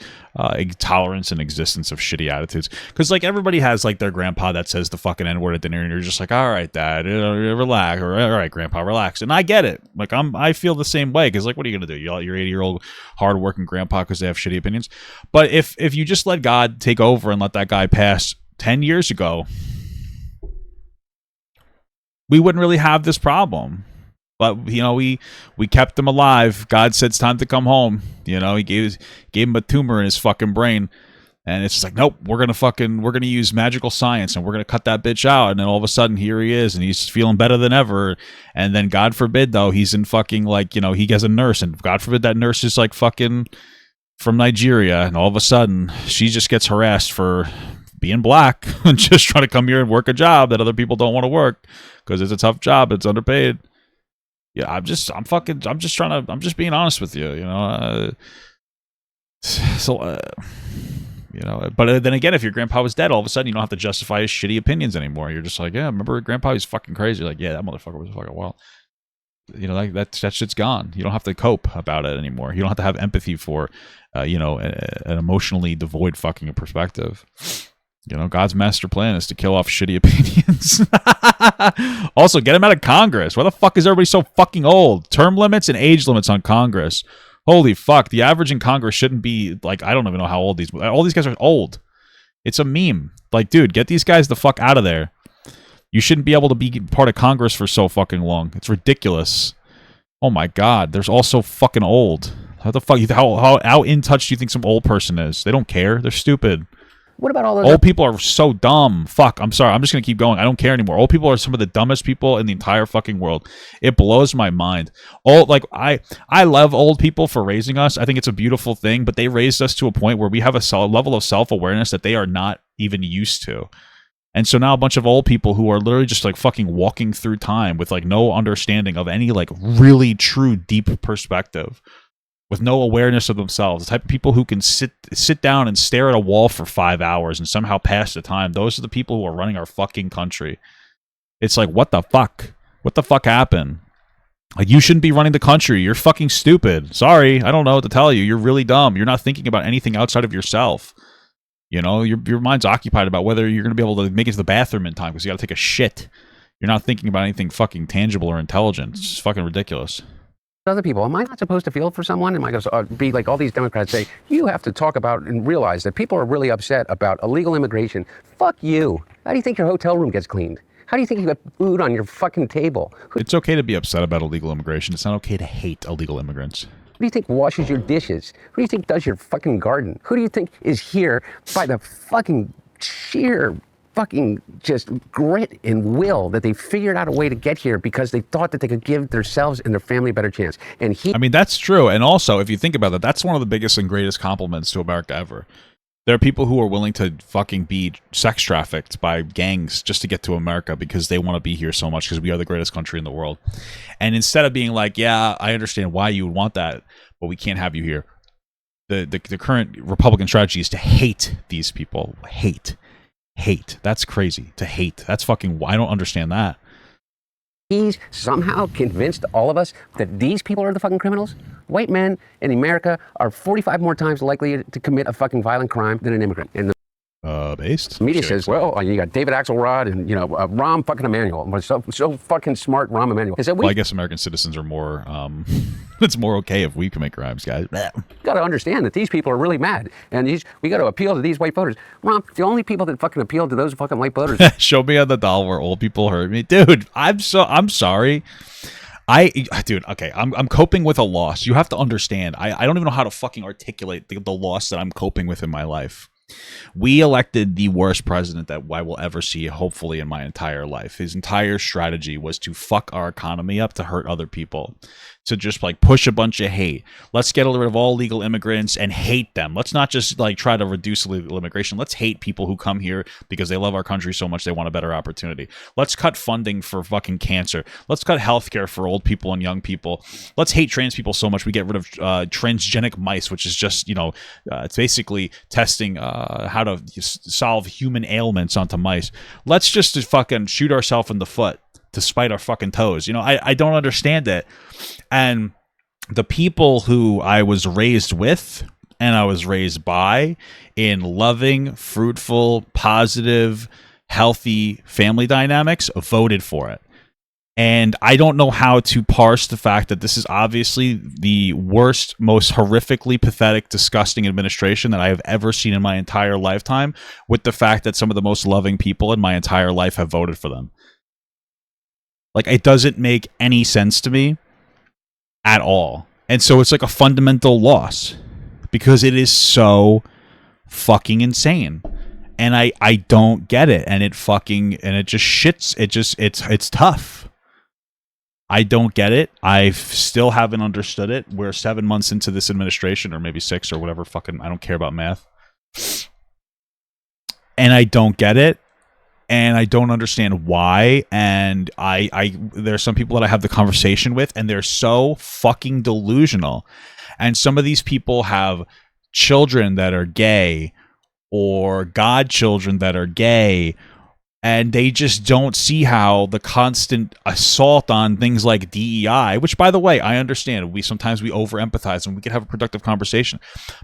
tolerance and existence of shitty attitudes. Because, like, everybody has, like, their grandpa that says the fucking N-word at dinner, and you're just like, all right, Dad, relax. Or, all right, Grandpa, relax. And I get it. Like, I feel the same way. Because, like, what are you going to do? You let your 80-year-old hardworking grandpa because they have shitty opinions? But if you just let God take over and let that guy pass 10 years ago, we wouldn't really have this problem. But, you know, we kept him alive. God said it's time to come home. You know, he gave him a tumor in his fucking brain. And it's just like, nope, we're going to use magical science and we're going to cut that bitch out. And then all of a sudden, here he is and he's feeling better than ever. And then God forbid, though, he's in fucking, like, you know, he has a nurse. And God forbid that nurse is like fucking from Nigeria. And all of a sudden, she just gets harassed for being black and just trying to come here and work a job that other people don't want to work because it's a tough job, it's underpaid. Yeah, I'm just being honest with you, you know. You know, but then again, if your grandpa was dead, all of a sudden you don't have to justify his shitty opinions anymore. You're just like, yeah, remember grandpa was fucking crazy. You're like, yeah, that motherfucker was fucking wild. You know, like that shit's gone. You don't have to cope about it anymore. You don't have to have empathy for, you know, an emotionally devoid fucking perspective. You know, God's master plan is to kill off shitty opinions. Also, get him out of Congress. Why the fuck is everybody so fucking old? Term limits and age limits on Congress. Holy fuck. The average in Congress shouldn't be, like, I don't even know how old all these guys are old. It's a meme. Like, dude, get these guys the fuck out of there. You shouldn't be able to be part of Congress for so fucking long. It's ridiculous. Oh my God. They're all so fucking old. How the fuck, how in touch do you think some old person is? They don't care. They're stupid. What about all those old people are so dumb. Fuck, I'm sorry. I'm just going to keep going. I don't care anymore. Old people are some of the dumbest people in the entire fucking world. It blows my mind. I love old people for raising us. I think it's a beautiful thing, but they raised us to a point where we have a level of self-awareness that they are not even used to. And so now a bunch of old people who are literally just like fucking walking through time with like no understanding of any like really true deep perspective, with no awareness of themselves, the type of people who can sit down and stare at a wall for 5 hours and somehow pass the time. Those are the people who are running our fucking country. It's like, what the fuck? What the fuck happened? Like, you shouldn't be running the country. You're fucking stupid. Sorry, I don't know what to tell you. You're really dumb. You're not thinking about anything outside of yourself. You know, your mind's occupied about whether you're going to be able to make it to the bathroom in time because you got to take a shit. You're not thinking about anything fucking tangible or intelligent. It's just fucking ridiculous. Other people, am I not supposed to feel for someone? Am I going to be like all these Democrats say, you have to talk about and realize that people are really upset about illegal immigration? Fuck you. How do you think your hotel room gets cleaned? How do you think you got food on your fucking table? It's okay to be upset about illegal immigration. It's not okay to hate illegal immigrants. Who do you think washes your dishes? Who do you think does your fucking garden? Who do you think is here by the fucking sheer fucking just grit and will that they figured out a way to get here because they thought that they could give themselves and their family a better chance? And I mean, that's true. And also, if you think about that, that's one of the biggest and greatest compliments to America ever. There are people who are willing to fucking be sex trafficked by gangs just to get to America because they want to be here so much because we are the greatest country in the world. And instead of being like, yeah, I understand why you would want that, but we can't have you here. The current Republican strategy is to hate these people. Hate. That's crazy. To hate. That's fucking, I don't understand that. He's somehow convinced all of us that these people are the fucking criminals. White men in America are 45 more times likely to commit a fucking violent crime than an immigrant. And the based media says, well, you got David Axelrod and, you know, Rahm fucking Emanuel. So fucking smart, Rahm Emanuel. Well, I guess American citizens are more, it's more okay if we commit crimes, guys. You got to understand that these people are really mad. And we got to appeal to these white voters. Rahm, the only people that fucking appeal to those fucking white voters. Show me on the doll where old people hurt me. Dude, I'm sorry. Dude, okay, I'm coping with a loss. You have to understand. I don't even know how to fucking articulate the loss that I'm coping with in my life. We elected the worst president that I will ever see, hopefully, in my entire life. His entire strategy was to fuck our economy up, to hurt other people, to just like push a bunch of hate. Let's get rid of all legal immigrants and hate them. Let's not just like try to reduce illegal immigration. Let's hate people who come here because they love our country so much they want a better opportunity. Let's cut funding for fucking cancer. Let's cut healthcare for old people and young people. Let's hate trans people so much we get rid of transgenic mice, which is just, you know, it's basically testing how to solve human ailments onto mice. Let's just fucking shoot ourselves in the foot to spite our fucking toes. You know, I don't understand it. And the people who I was raised with and I was raised by in loving, fruitful, positive, healthy family dynamics voted for it. And I don't know how to parse the fact that this is obviously the worst, most horrifically pathetic, disgusting administration that I have ever seen in my entire lifetime, with the fact that some of the most loving people in my entire life have voted for them. Like, it doesn't make any sense to me at all. And so it's like a fundamental loss because it is so fucking insane. And I don't get it. And it just shits. It's tough. I don't get it. I still haven't understood it. We're 7 months into this administration, or maybe 6 or whatever. Fucking, I don't care about math. And I don't get it. And I don't understand why. And there's some people that I have the conversation with, and they're so fucking delusional. And some of these people have children that are gay, or godchildren that are gay, and they just don't see how the constant assault on things like DEI, which, by the way, I understand. Sometimes we over-empathize and we can have a productive conversation.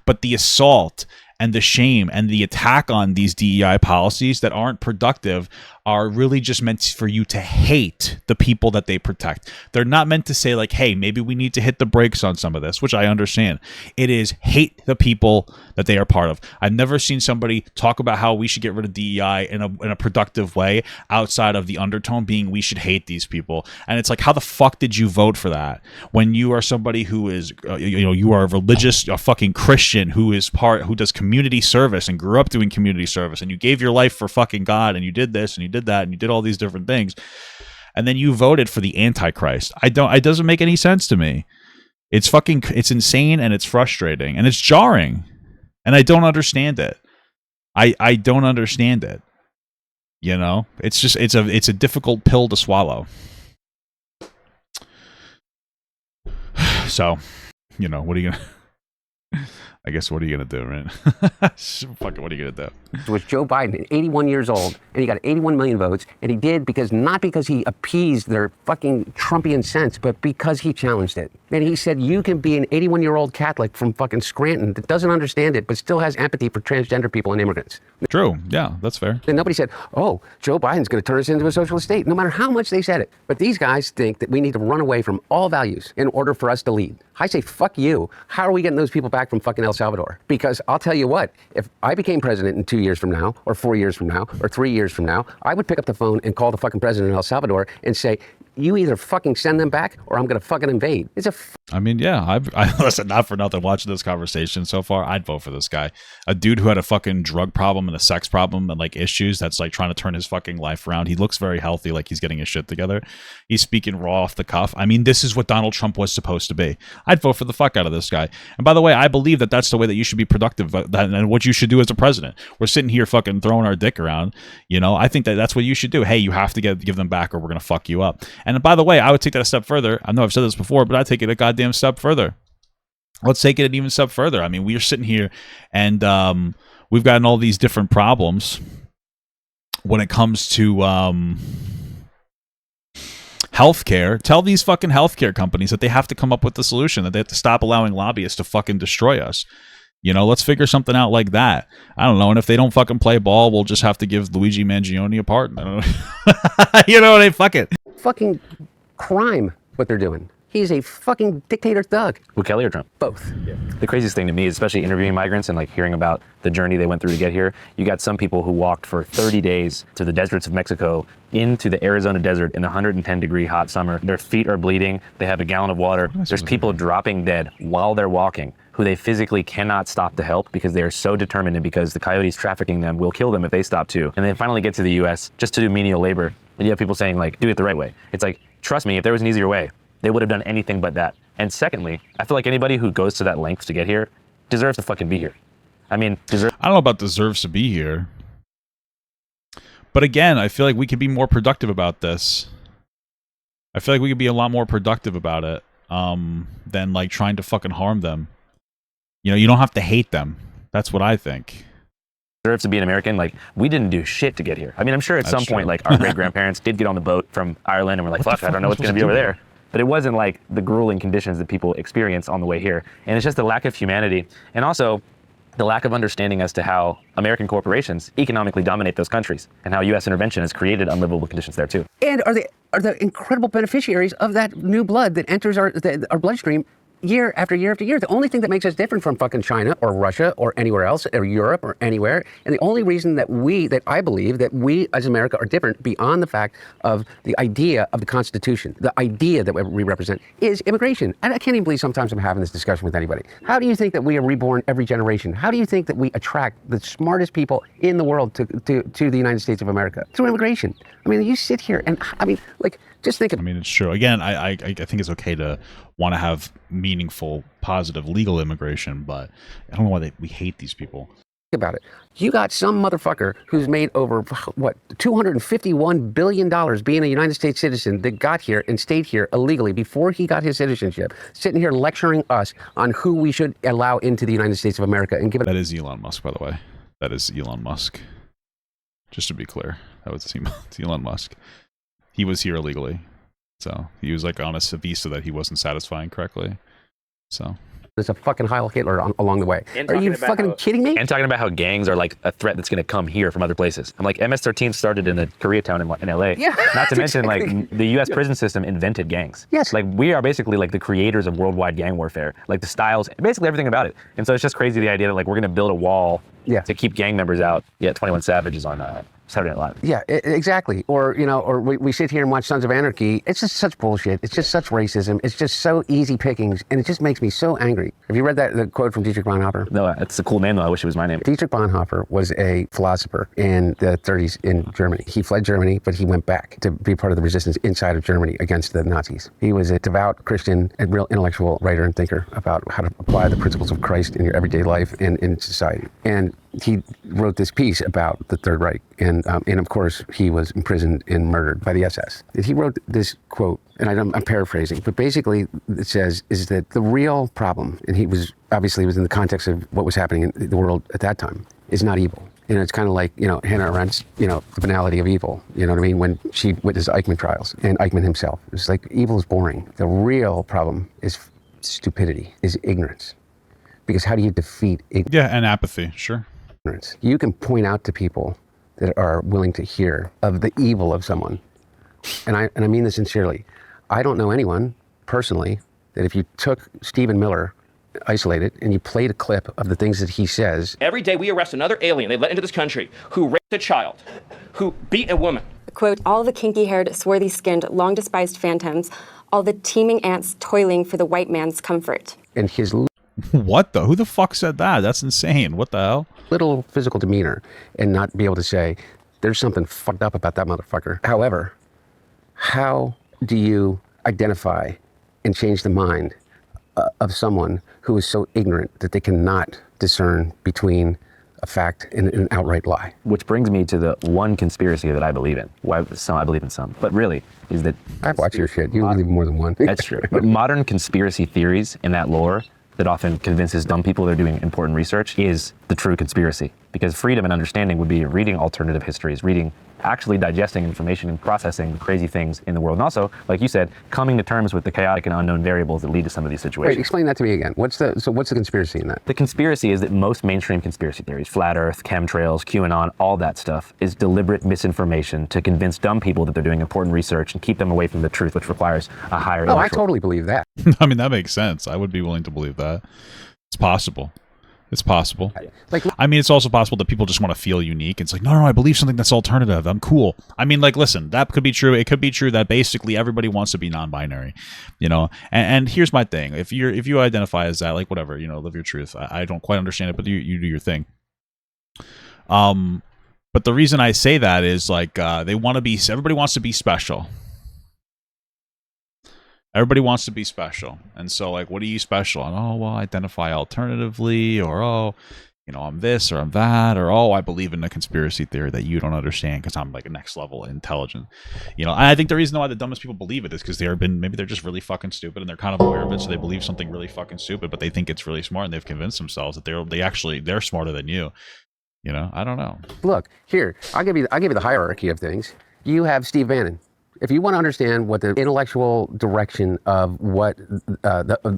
But the assault and the shame and the attack on these DEI policies that aren't productive are really just meant for you to hate the people that they protect. They're not meant to say like, hey, maybe we need to hit the brakes on some of this, which I understand. It is hate the people that they are part of. I've never seen somebody talk about how we should get rid of DEI in a productive way outside of the undertone being we should hate these people. And it's like, how the fuck did you vote for that when you are somebody who is, you are a fucking Christian who does community service and grew up doing community service, and you gave your life for fucking God, and you did this and you did that and you did all these different things, and then you voted for the Antichrist. It doesn't make any sense to me. It's insane, and it's frustrating, and it's jarring, and I don't understand it. I don't understand it. It's just it's a difficult pill to swallow. So, what are you gonna I guess what are you gonna do, right? Fuck it, what are you gonna do? It was Joe Biden, 81 years old, and he got 81 million votes, and he did not because he appeased their fucking Trumpian sense, but because he challenged it. And he said, you can be an 81-year-old Catholic from fucking Scranton that doesn't understand it, but still has empathy for transgender people and immigrants. True, yeah, that's fair. And nobody said, oh, Joe Biden's gonna turn us into a socialist state, no matter how much they said it. But these guys think that we need to run away from all values in order for us to lead. I say, fuck you. How are we getting those people back from fucking El Salvador? Because I'll tell you what, if I became president in 2 years from now, or 4 years from now, or 3 years from now, I would pick up the phone and call the fucking president of El Salvador and say, you either fucking send them back or I'm going to fucking invade. It's a I mean, yeah, I listen, not for nothing, watching this conversation so far, I'd vote for this guy. A dude who had a fucking drug problem and a sex problem and like issues that's like trying to turn his fucking life around. He looks very healthy, like he's getting his shit together. He's speaking raw off the cuff. I mean, this is what Donald Trump was supposed to be. I'd vote for the fuck out of this guy. And by the way, I believe that that's the way that you should be productive and what you should do as a president. We're sitting here fucking throwing our dick around. I think that that's what you should do. Hey, you have to give them back or we're going to fuck you up. And by the way, I would take that a step further. I know I've said this before, but I'd take it a goddamn step further. Let's take it an even step further. I mean, we are sitting here and we've gotten all these different problems when it comes to healthcare. Tell these fucking healthcare companies that they have to come up with the solution, that they have to stop allowing lobbyists to fucking destroy us. Let's figure something out like that. I don't know. And if they don't fucking play ball, we'll just have to give Luigi Mangione a pardon. I don't know. Fuck it. fucking crime what they're doing. He's a fucking dictator thug. Who, Kelly or Trump? Both. Yeah. The craziest thing to me is especially interviewing migrants and like hearing about the journey they went through to get here. You got some people who walked for 30 days to the deserts of Mexico into the Arizona desert in the 110-degree hot summer. Their feet are bleeding. They have a gallon of water. There's people dropping dead while they're walking who they physically cannot stop to help because they are so determined, and because the coyotes trafficking them will kill them if they stop too. And they finally get to the US just to do menial labor. And you have people saying like, do it the right way. It's like, trust me, if there was an easier way, they would have done anything but that. And secondly, I feel like anybody who goes to that length to get here deserves to fucking be here. I mean, I don't know about deserves to be here. But again, I feel like we could be more productive about this. I feel like we could be a lot more productive about it than like trying to fucking harm them. You know, you don't have to hate them. That's what I think. Deserves to be an American. Like, we didn't do shit to get here. I mean, I'm sure at some point, like, our great-grandparents did get on the boat from Ireland and were like, fuck, I don't know what's going to be over there. But it wasn't like the grueling conditions that people experience on the way here. And it's just the lack of humanity. And also the lack of understanding as to how American corporations economically dominate those countries and how U.S. intervention has created unlivable conditions there too. And are the incredible beneficiaries of that new blood that enters our bloodstream year after year after year. The only thing that makes us different from fucking China or Russia or anywhere else or Europe or anywhere, and the only reason that I believe that we as America are different beyond the fact of the idea of the Constitution, the idea that we represent, is immigration. And I can't even believe sometimes I'm having this discussion with anybody. How do you think that we are reborn every generation? How do you think that we attract the smartest people in the world to the United States of America? Through immigration. I mean, you sit here and, I mean, like, just think of it. I mean, it's true. Again, I think it's okay to want to have meaningful, positive, legal immigration, but I don't know why we hate these people. Think about it. You got some motherfucker who's made over, what, $251 billion being a United States citizen that got here and stayed here illegally before he got his citizenship, sitting here lecturing us on who we should allow into the United States of America and give it. That is Elon Musk, by the way. That is Elon Musk. Just to be clear, that was Elon Musk. He was here illegally. So he was like on a visa that he wasn't satisfying correctly. So there's a fucking Heil Hitler along the way. Are you fucking kidding me? And talking about how gangs are like a threat that's going to come here from other places. I'm like, MS-13 started in a Koreatown in LA. Yeah. Not to mention, like, the U.S. prison system invented gangs. Yes. Like, we are basically like the creators of worldwide gang warfare. Like the styles, basically everything about it. And so it's just crazy the idea that like we're going to build a wall to keep gang members out. Yeah, 21 Savage is on Saturday Night Live. Yeah, exactly. Or, you know, or we sit here and watch Sons of Anarchy. It's just such bullshit. It's just such racism. It's just so easy pickings, and it just makes me so angry. Have you read the quote from Dietrich Bonhoeffer? No, it's a cool name, though. I wish it was my name. Dietrich Bonhoeffer was a philosopher in the 30s in Germany. He fled Germany, but he went back to be part of the resistance inside of Germany against the Nazis. He was a devout Christian and real intellectual writer and thinker about how to apply the principles of Christ in your everyday life and in society. And he wrote this piece about the Third Reich, and of course he was imprisoned and murdered by the SS. He wrote this quote, and I'm paraphrasing, but basically it says is that the real problem, and he was obviously in the context of what was happening in the world at that time, is not evil. You know, it's kind of like, you know, Hannah Arendt's, you know, the banality of evil. You know what I mean? When she witnessed Eichmann trials and Eichmann himself, it's like evil is boring. The real problem is stupidity, is ignorance. Because how do you defeat ignorance? Yeah, and apathy, sure. You can point out to people that are willing to hear of the evil of someone. And I mean this sincerely. I don't know anyone, personally, that if you took Stephen Miller, isolated, and you played a clip of the things that he says. Every day we arrest another alien they let into this country who raped a child, who beat a woman. Quote, all the kinky-haired, swarthy-skinned, long-despised phantoms, all the teeming ants toiling for the white man's comfort. And his what the? Who the fuck said that? That's insane. What the hell? Little physical demeanor, and not be able to say, there's something fucked up about that motherfucker. However, how do you identify and change the mind of someone who is so ignorant that they cannot discern between a fact and an outright lie? Which brings me to the one conspiracy that I believe in. Well, I believe in some, but really is that I've watched your shit. You believe in more than one. That's true. But modern conspiracy theories and that lore that often convinces dumb people they're doing important research is the true conspiracy. Because freedom and understanding would be reading alternative histories, actually digesting information and processing crazy things in the world. And also, like you said, coming to terms with the chaotic and unknown variables that lead to some of these situations. Wait, explain that to me again. What's the conspiracy in that? The conspiracy is that most mainstream conspiracy theories, flat earth, chemtrails, QAnon, all that stuff is deliberate misinformation to convince dumb people that they're doing important research and keep them away from the truth, which requires a higher Oh, I totally believe that. I mean, that makes sense. I would be willing to believe that. It's possible. It's possible. Like, I mean, it's also possible that people just want to feel unique. It's like, no, I believe something that's alternative. I'm cool. I mean, like, listen, that could be true. It could be true that basically everybody wants to be non-binary, you know. And here's my thing: if you identify as that, like, whatever, you know, live your truth. I don't quite understand it, but you do your thing. But the reason I say that is like everybody wants to be special. Everybody wants to be special. And so, like, what are you special on? Oh, well, identify alternatively, or, oh, you know, I'm this or I'm that, or, oh, I believe in a conspiracy theory that you don't understand because I'm, like, a next level intelligent. You know, and I think the reason why the dumbest people believe it is because maybe they're just really fucking stupid and they're kind of aware of it, so they believe something really fucking stupid, but they think it's really smart and they've convinced themselves that they're smarter than you. You know, I don't know. Look, here, I'll give you the hierarchy of things. You have Steve Bannon. If you want to understand what the intellectual direction of what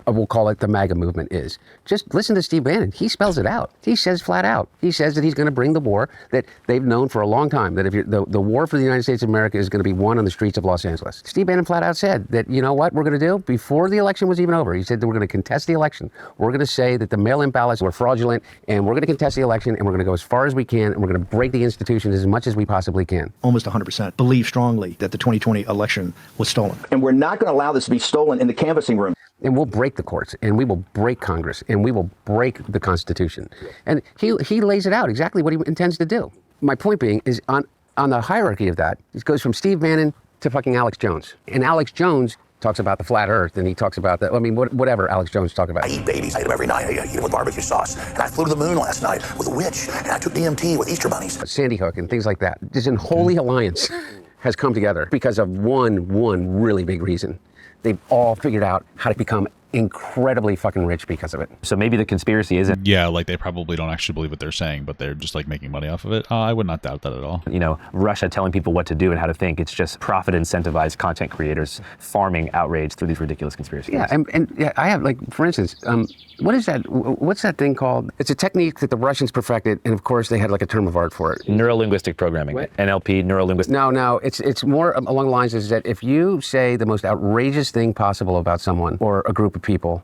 we'll call it the MAGA movement is, just listen to Steve Bannon. He spells it out. He says flat out. He says that he's going to bring the war that they've known for a long time, that if the war for the United States of America is going to be won on the streets of Los Angeles. Steve Bannon flat out said that, you know what we're going to do before the election was even over. He said that we're going to contest the election. We're going to say that the mail-in ballots were fraudulent, and we're going to contest the election, and we're going to go as far as we can, and we're going to break the institutions as much as we possibly can. Almost 100% believe strongly that the 2020 election was stolen. And we're not going to allow this to be stolen in the canvassing room. And we'll break the courts, and we will break Congress, and we will break the Constitution. And he lays it out exactly what he intends to do. My point being is on the hierarchy of that, it goes from Steve Bannon to fucking Alex Jones. And Alex Jones talks about the flat earth, and he talks about that. I mean, whatever Alex Jones talks about. I eat babies. I eat them every night. I eat them with barbecue sauce. And I flew to the moon last night with a witch, and I took DMT with Easter bunnies. Sandy Hook and things like that. This unholy alliance has come together because of one really big reason. They've all figured out how to become incredibly fucking rich because of it. So maybe the conspiracy isn't. Yeah, like they probably don't actually believe what they're saying, but they're just like making money off of it. I would not doubt that at all. You know, Russia telling people what to do and how to think. It's just profit incentivized content creators farming outrage through these ridiculous conspiracies. Yeah, and yeah, I have, like, for instance, what is that? What's that thing called? It's a technique that the Russians perfected, and of course they had like a term of art for it. Neuro-linguistic programming. What? NLP, neuro-linguistic. No, it's more along the lines is that if you say the most outrageous thing possible about someone or a group of people,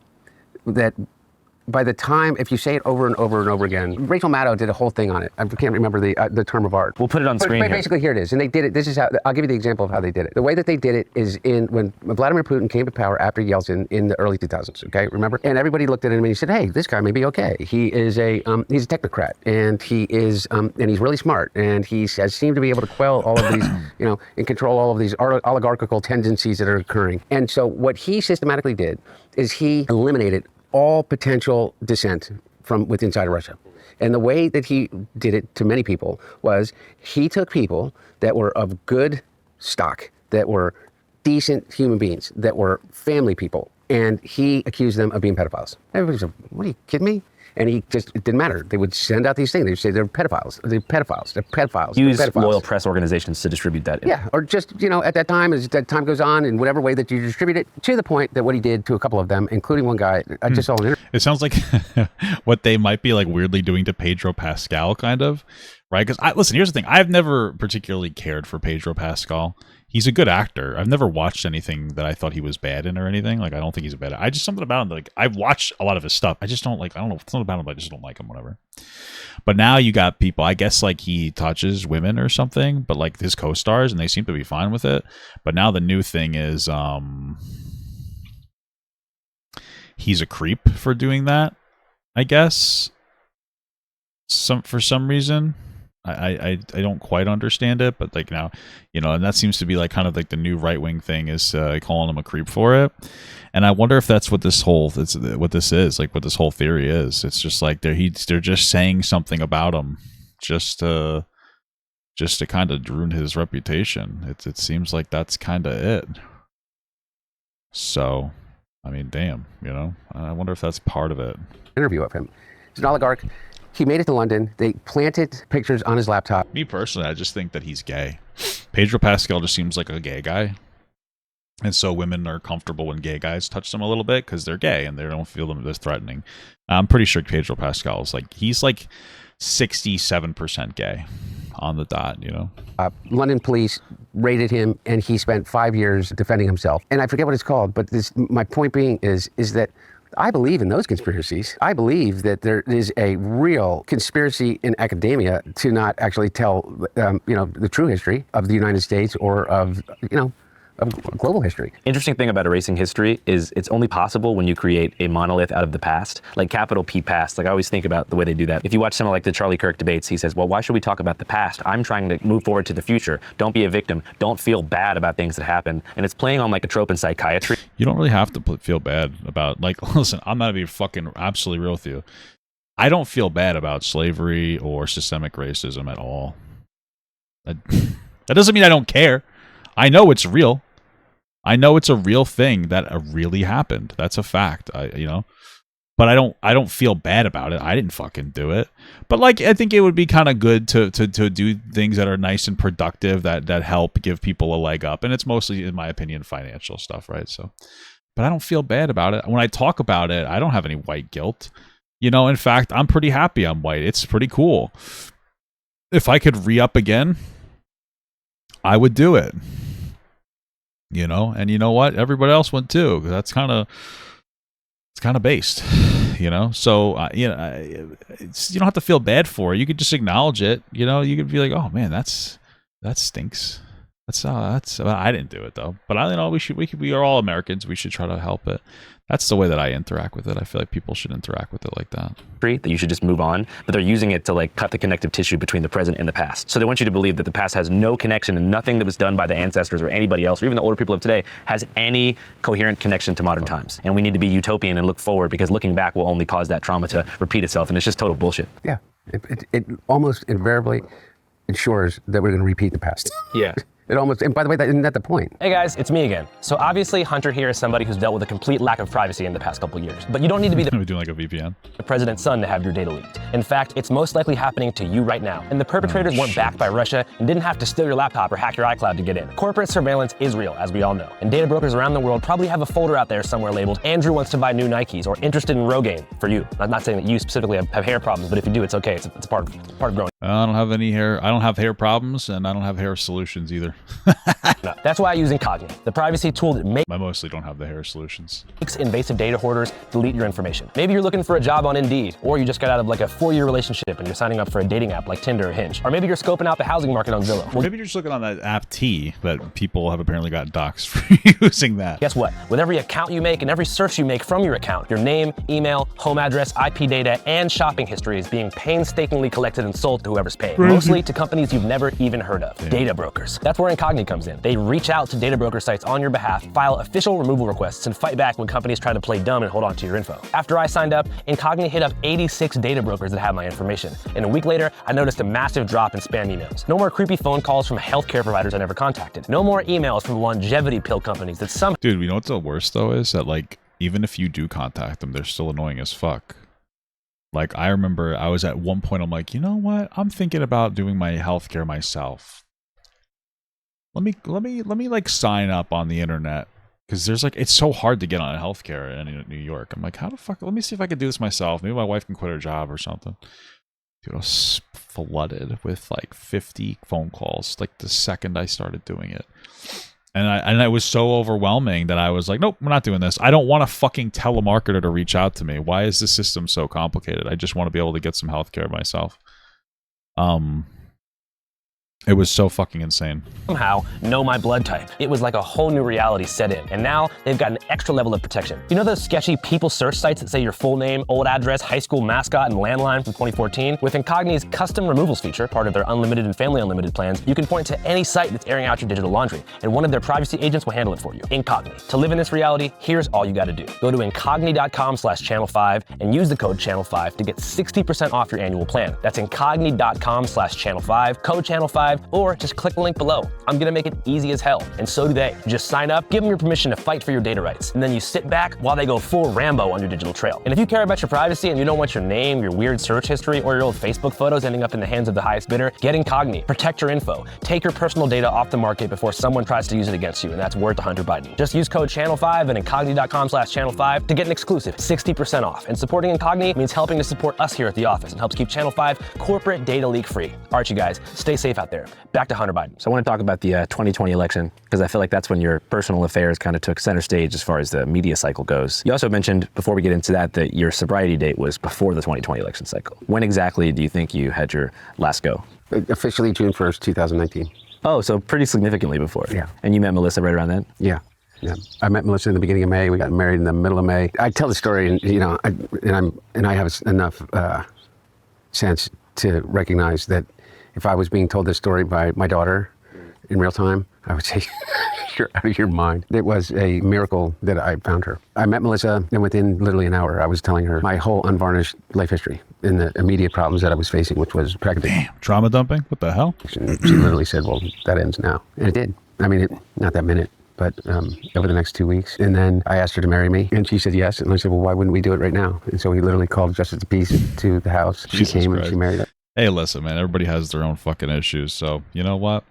that by the time, if you say it over and over and over again, Rachel Maddow did a whole thing on it. I can't remember the term of art. We'll put it on screen here. Basically, here it is. And they did it. This is how, I'll give you the example of how they did it. The way that they did it is when Vladimir Putin came to power after Yeltsin in the early 2000s, okay, remember? And everybody looked at him and he said, hey, this guy may be okay. He is he's a technocrat, and he is, and he's really smart, and he has seemed to be able to quell all of these, and control all of these oligarchical tendencies that are occurring. And so what he systematically did is he eliminated all potential dissent from within inside of Russia. And the way that he did it to many people was he took people that were of good stock, that were decent human beings, that were family people, and he accused them of being pedophiles. Everybody said, what, are you kidding me? And it didn't matter. They would send out these things. They'd say they're pedophiles. They're pedophiles. They're pedophiles. Use they're pedophiles. loyal press organizations to distribute that. Yeah, or just, at that time, as that time goes on, in whatever way that you distribute it, to the point that what he did to a couple of them, including one guy, I just saw an interview. It sounds like what they might be like weirdly doing to Pedro Pascal, kind of, right? Because listen, here's the thing. I've never particularly cared for Pedro Pascal. He's a good actor. I've never watched anything that I thought he was bad in or anything. Like, I don't think he's a bad. I just something about him. Like, I've watched a lot of his stuff. I just don't like. I don't know. It's not about him. I just don't like him. Whatever. But now you got people. I guess like he touches women or something. But like his co-stars, and they seem to be fine with it. But now the new thing is, he's a creep for doing that. I guess. For some reason. I don't quite understand it, but like now, and that seems to be like kind of like the new right wing thing is calling him a creep for it, and I wonder if that's what this whole what this whole theory is. It's just like they're just saying something about him just to kind of ruin his reputation. It seems like that's kind of it. So, I mean, damn, I wonder if that's part of it. Interview of him. He's an oligarch. He made it to London. They planted pictures on his laptop. Me personally, I just think that he's gay. Pedro Pascal just seems like a gay guy. And so women are comfortable when gay guys touch them a little bit because they're gay and they don't feel them as threatening. I'm pretty sure Pedro Pascal is he's like 67% gay on the dot, London police raided him, and he spent 5 years defending himself. And I forget what it's called, but my point being is that I believe in those conspiracies. I believe that there is a real conspiracy in academia to not actually tell, the true history of the United States or of global history. Interesting thing about erasing history is it's only possible when you create a monolith out of the past, like capital P past. Like I always think about the way they do that. If you watch some of like the Charlie Kirk debates, he says, well, why should we talk about the past? I'm trying to move forward to the future. Don't be a victim. Don't feel bad about things that happen. And it's playing on like a trope in psychiatry. You don't really have to feel bad about, listen, I'm going to be fucking absolutely real with you. I don't feel bad about slavery or systemic racism at all. That doesn't mean I don't care. I know it's real. I know it's a real thing that really happened. That's a fact. But I don't feel bad about it. I didn't fucking do it. But I think it would be kind of good to do things that are nice and productive that help give people a leg up. And it's mostly, in my opinion, financial stuff, right? So, but I don't feel bad about it. When I talk about it, I don't have any white guilt. In fact, I'm pretty happy I'm white. It's pretty cool. If I could re-up again, I would do it. And you know what? Everybody else went too. That's kind of based, So you don't have to feel bad for it. You could just acknowledge it. You could be like, oh man, that stinks. I didn't do it though. But we are all Americans. We should try to help it. That's the way that I interact with it. I feel like people should interact with it like that. That you should just move on, but they're using it to cut the connective tissue between the present and the past. So they want you to believe that the past has no connection, and nothing that was done by the ancestors or anybody else, or even the older people of today, has any coherent connection to modern times. And we need to be utopian and look forward, because looking back will only cause that trauma to repeat itself, and it's just total bullshit. Yeah, it almost invariably ensures that we're going to repeat the past. Yeah. It almost, and by the way, isn't that the point? Hey guys, it's me again. So obviously Hunter here is somebody who's dealt with a complete lack of privacy in the past couple years. But you don't need to be We're doing like a VPN. The president's son to have your data leaked. In fact, it's most likely happening to you right now. And the perpetrators weren't backed by Russia and didn't have to steal your laptop or hack your iCloud to get in. Corporate surveillance is real, as we all know. And data brokers around the world probably have a folder out there somewhere labeled Andrew wants to buy new Nikes or interested in Rogaine for you. I'm not saying that you specifically have hair problems, but if you do, it's okay. It's part of growing. I don't have any hair. I don't have hair problems, and I don't have hair solutions either. No, that's why I use Incogni, the privacy tool that makes I mostly don't have the hair solutions. Invasive data hoarders delete your information. Maybe you're looking for a job on Indeed, or you just got out of like a 4-year relationship and you're signing up for a dating app like Tinder or Hinge. Or maybe you're scoping out the housing market on Zillow. Well, maybe you're just looking on that app T that people have apparently got doxxed for using that. Guess what? With every account you make and every search you make from your account, your name, email, home address, IP data, and shopping history is being painstakingly collected and sold to whoever's paying. Mostly to companies you've never even heard of. Yeah. Data brokers. That's where Incogni comes in. They reach out to data broker sites on your behalf, file official removal requests, and fight back when companies try to play dumb and hold on to your info. After I signed up, Incogni hit up 86 data brokers that have my information. And a week later, I noticed a massive drop in spam emails. No more creepy phone calls from healthcare providers I never contacted. No more emails from longevity pill companies that some— Dude, you know what's the worst though is that like, even if you do contact them, they're still annoying as fuck. Like, I remember I was at one point, I'm like, you know what? I'm thinking about doing my healthcare myself. Let me like sign up on the internet. Because there's like, it's so hard to get on healthcare in New York. I'm like, how the fuck? Let me see if I can do this myself. Maybe my wife can quit her job or something. Dude, I was flooded with like 50 phone calls like the second I started doing it. And it was so overwhelming that I was like, nope, we're not doing this. I don't want a fucking telemarketer to reach out to me. Why is this system so complicated? I just want to be able to get some healthcare myself. It was so fucking insane. Somehow know my blood type. It was like a whole new reality set in. And now they've got an extra level of protection. You know those sketchy people search sites that say your full name, old address, high school mascot, and landline from 2014? With Incogni's custom removals feature, part of their unlimited and family unlimited plans, you can point to any site that's airing out your digital laundry, and one of their privacy agents will handle it for you. Incogni. To live in this reality, here's all you gotta do. Go to incogni.com/channel5 and use the code channel5 to get 60% off your annual plan. That's incogni.com/channel5, code channel5, or just click the link below. I'm gonna make it easy as hell, and so do they. Just sign up, give them your permission to fight for your data rights, and then you sit back while they go full Rambo on your digital trail. And if you care about your privacy and you don't want your name, your weird search history, or your old Facebook photos ending up in the hands of the highest bidder, get Incogni. Protect your info. Take your personal data off the market before someone tries to use it against you, and that's worth Hunter Biden. Just use code channel5 and incogni.com/channel5 to get an exclusive 60% off. And supporting Incogni means helping to support us here at the office and helps keep Channel 5 corporate data leak free. All right, you guys, stay safe out there. Back to Hunter Biden. So I want to talk about the 2020 election, because I feel like that's when your personal affairs kind of took center stage as far as the media cycle goes. You also mentioned, before we get into that your sobriety date was before the 2020 election cycle. When exactly do you think you had your last go? Officially June 1st, 2019. Oh, so pretty significantly before. Yeah. And you met Melissa right around then? Yeah. Yeah, I met Melissa in the beginning of May. We got married in the middle of May. I tell the story, and you know, I have enough sense to recognize that if I was being told this story by my daughter in real time, I would say, you're out of your mind. It was a miracle that I found her. I met Melissa, and within literally an hour, I was telling her my whole unvarnished life history and the immediate problems that I was facing, which was practically— Damn, trauma dumping? What the hell? She literally said, well, that ends now. And it did. I mean, not that minute, but over the next 2 weeks. And then I asked her to marry me, and she said yes. And I said, well, why wouldn't we do it right now? And so we literally called Justice of the Peace to the house. She came and she married us. Hey, listen, man, everybody has their own fucking issues. So, you know what?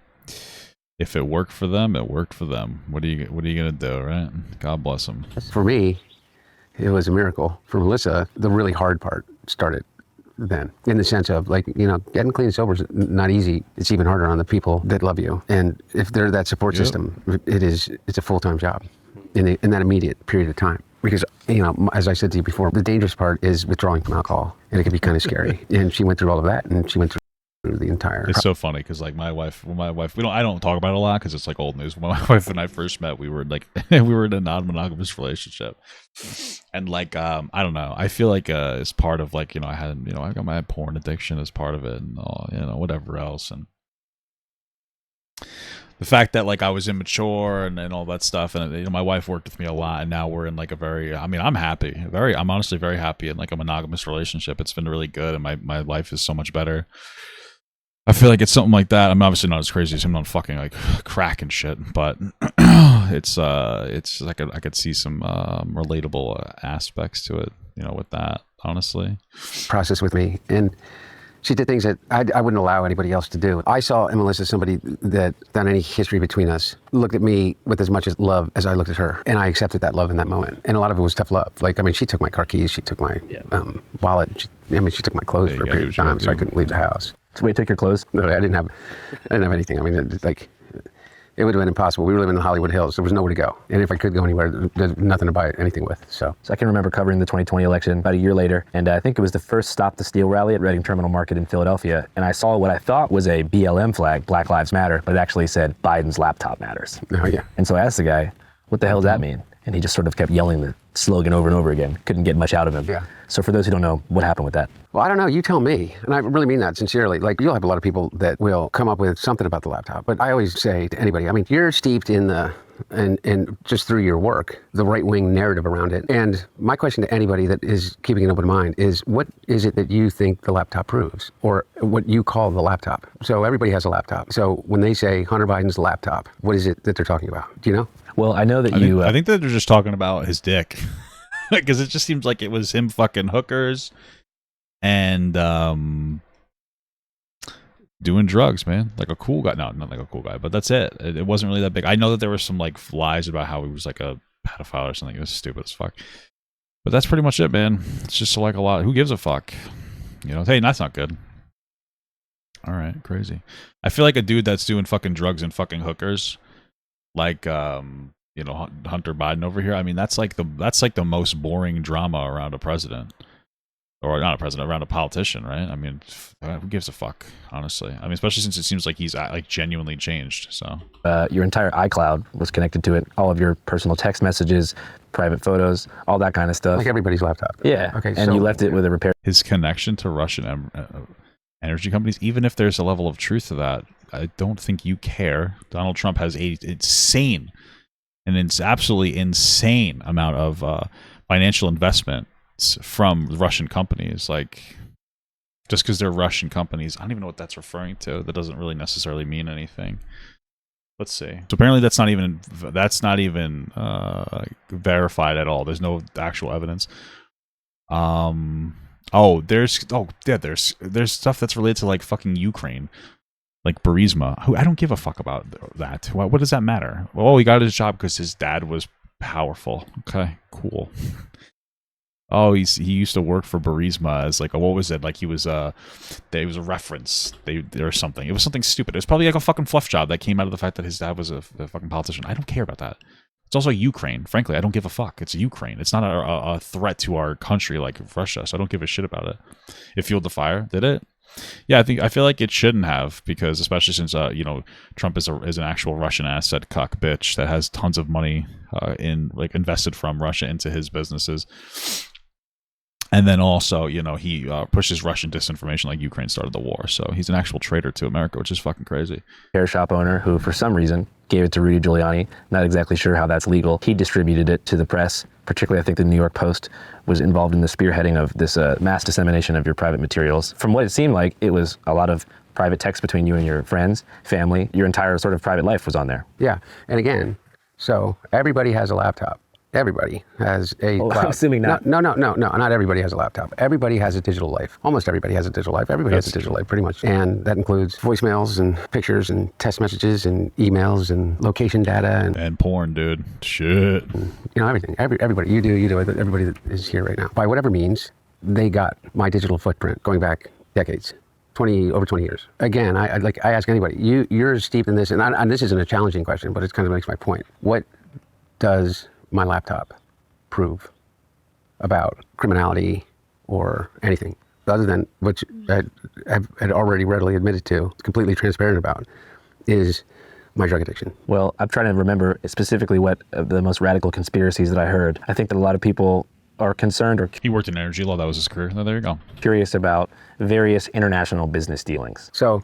If it worked for them, it worked for them. What are you gonna do, right? God bless them. For me, it was a miracle. For Melissa, the really hard part started then, in the sense of, like, you know, getting clean and sober is not easy. It's even harder on the people that love you. And if they're that support system, it's a full-time job in that immediate period of time. Because, you know, as I said to you before, the dangerous part is withdrawing from alcohol, and it can be kind of scary. And she went through all of that, and she went through the entire— It's so funny because, like, I don't talk about it a lot because it's like old news. When my wife and I first met, we were like we were in a non-monogamous relationship, and like I don't know, I feel like as part of, like, you know, I got my porn addiction as part of it, and all, you know, whatever else, and the fact that, like, I was immature and all that stuff, and, you know, my wife worked with me a lot, and now we're in like a very— I mean, I'm honestly very happy in like a monogamous relationship. It's been really good, and my life is so much better. I feel like it's something like that. I'm obviously not as crazy as him on fucking like crack and shit, but it's like I could see some relatable aspects to it, you know, with that, honestly. Process with me, and she did things that I wouldn't allow anybody else to do. I saw in Melissa somebody that, without any history between us, looked at me with as much as love as I looked at her, and I accepted that love in that moment. And a lot of it was tough love. Like, I mean, she took my car keys, she took my wallet, she took my clothes for a period of time, so I couldn't leave the house. So wait, took your clothes? No, I didn't have anything. I mean, it would have been impossible. We were living in the Hollywood Hills. There was nowhere to go. And if I could go anywhere, there's nothing to buy anything with. So I can remember covering the 2020 election about a year later, and I think it was the first Stop the Steal rally at Reading Terminal Market in Philadelphia. And I saw what I thought was a BLM flag, Black Lives Matter, but it actually said Biden's laptop matters. Oh, yeah. And so I asked the guy, what the hell does that mean? And he just sort of kept yelling the slogan over and over again. Couldn't get much out of him. Yeah. So for those who don't know, what happened with that? Well, I don't know. You tell me. And I really mean that sincerely. Like, you'll have a lot of people that will come up with something about the laptop. But I always say to anybody, I mean, you're steeped in and just through your work, the right-wing narrative around it. And my question to anybody that is keeping an open mind is, what is it that you think the laptop proves? Or what you call the laptop? So everybody has a laptop. So when they say Hunter Biden's laptop, what is it that they're talking about? Do you know? Well, I know that I think that they're just talking about his dick. Because it just seems like it was him fucking hookers and doing drugs, man. Like a cool guy. No, not like a cool guy, but that's it. It wasn't really that big. I know that there were some like lies about how he was like a pedophile or something. It was stupid as fuck. But that's pretty much it, man. It's just like a lot. Who gives a fuck? You know, hey, that's not good. All right, crazy. I feel like a dude that's doing fucking drugs and fucking hookers, like you know, Hunter Biden over here. I mean, that's like the most boring drama around a president, or not a president, around a politician, right? I mean, who gives a fuck, honestly? I mean, especially since it seems like he's like genuinely changed. So your entire iCloud was connected to it. All of your personal text messages, private photos, all that kind of stuff. Like everybody's laptop. Yeah. Okay. And you left it with a repair. His connection to Russian energy companies, even if there's a level of truth to that, I don't think you care. Donald Trump has it's absolutely insane amount of financial investments from Russian companies. Like, just because they're Russian companies, I don't even know what that's referring to. That doesn't really necessarily mean anything. Let's see. So apparently that's not even verified at all. There's no actual evidence. There's stuff that's related to like fucking Ukraine. Like Burisma, who I don't give a fuck about that. What does that matter? Well, he got his job because his dad was powerful. Okay, cool. Oh, he used to work for Burisma as like what was it? Like he was a reference or something. It was something stupid. It was probably like a fucking fluff job that came out of the fact that his dad was a fucking politician. I don't care about that. It's also Ukraine. Frankly, I don't give a fuck. It's Ukraine. It's not a threat to our country like Russia, so I don't give a shit about it. It fueled the fire, did it? Yeah, I feel like it shouldn't have, because especially since you know, Trump is an actual Russian asset cuck bitch that has tons of money invested from Russia into his businesses. And then also, you know, he pushes Russian disinformation like Ukraine started the war. So he's an actual traitor to America, which is fucking crazy. Hair shop owner who, for some reason, gave it to Rudy Giuliani. Not exactly sure how that's legal. He distributed it to the press. Particularly, I think the New York Post was involved in the spearheading of this mass dissemination of your private materials. From what it seemed like, it was a lot of private text between you and your friends, family. Your entire sort of private life was on there. Yeah. And again, so everybody has a laptop. Everybody has a cloud. I'm assuming not. No, not everybody has a laptop. Everybody has a digital life. Almost everybody has a digital life. Everybody has a digital life, pretty much. And that includes voicemails and pictures and text messages and emails and location data. And porn, dude. Shit. And, you know, everything. Everybody. You do. Everybody that is here right now. By whatever means, they got my digital footprint going back decades. Over 20 years. Again, I ask anybody, you're steeped in this, and this isn't a challenging question, but it kind of makes my point. What does my laptop prove about criminality or anything other than which I had already readily admitted to, completely transparent about, is my drug addiction? Well, I'm trying to remember specifically what the most radical conspiracies that I heard. I think that a lot of people are concerned, or he worked in energy law. That was his career. Oh, there you go. Curious about various international business dealings. So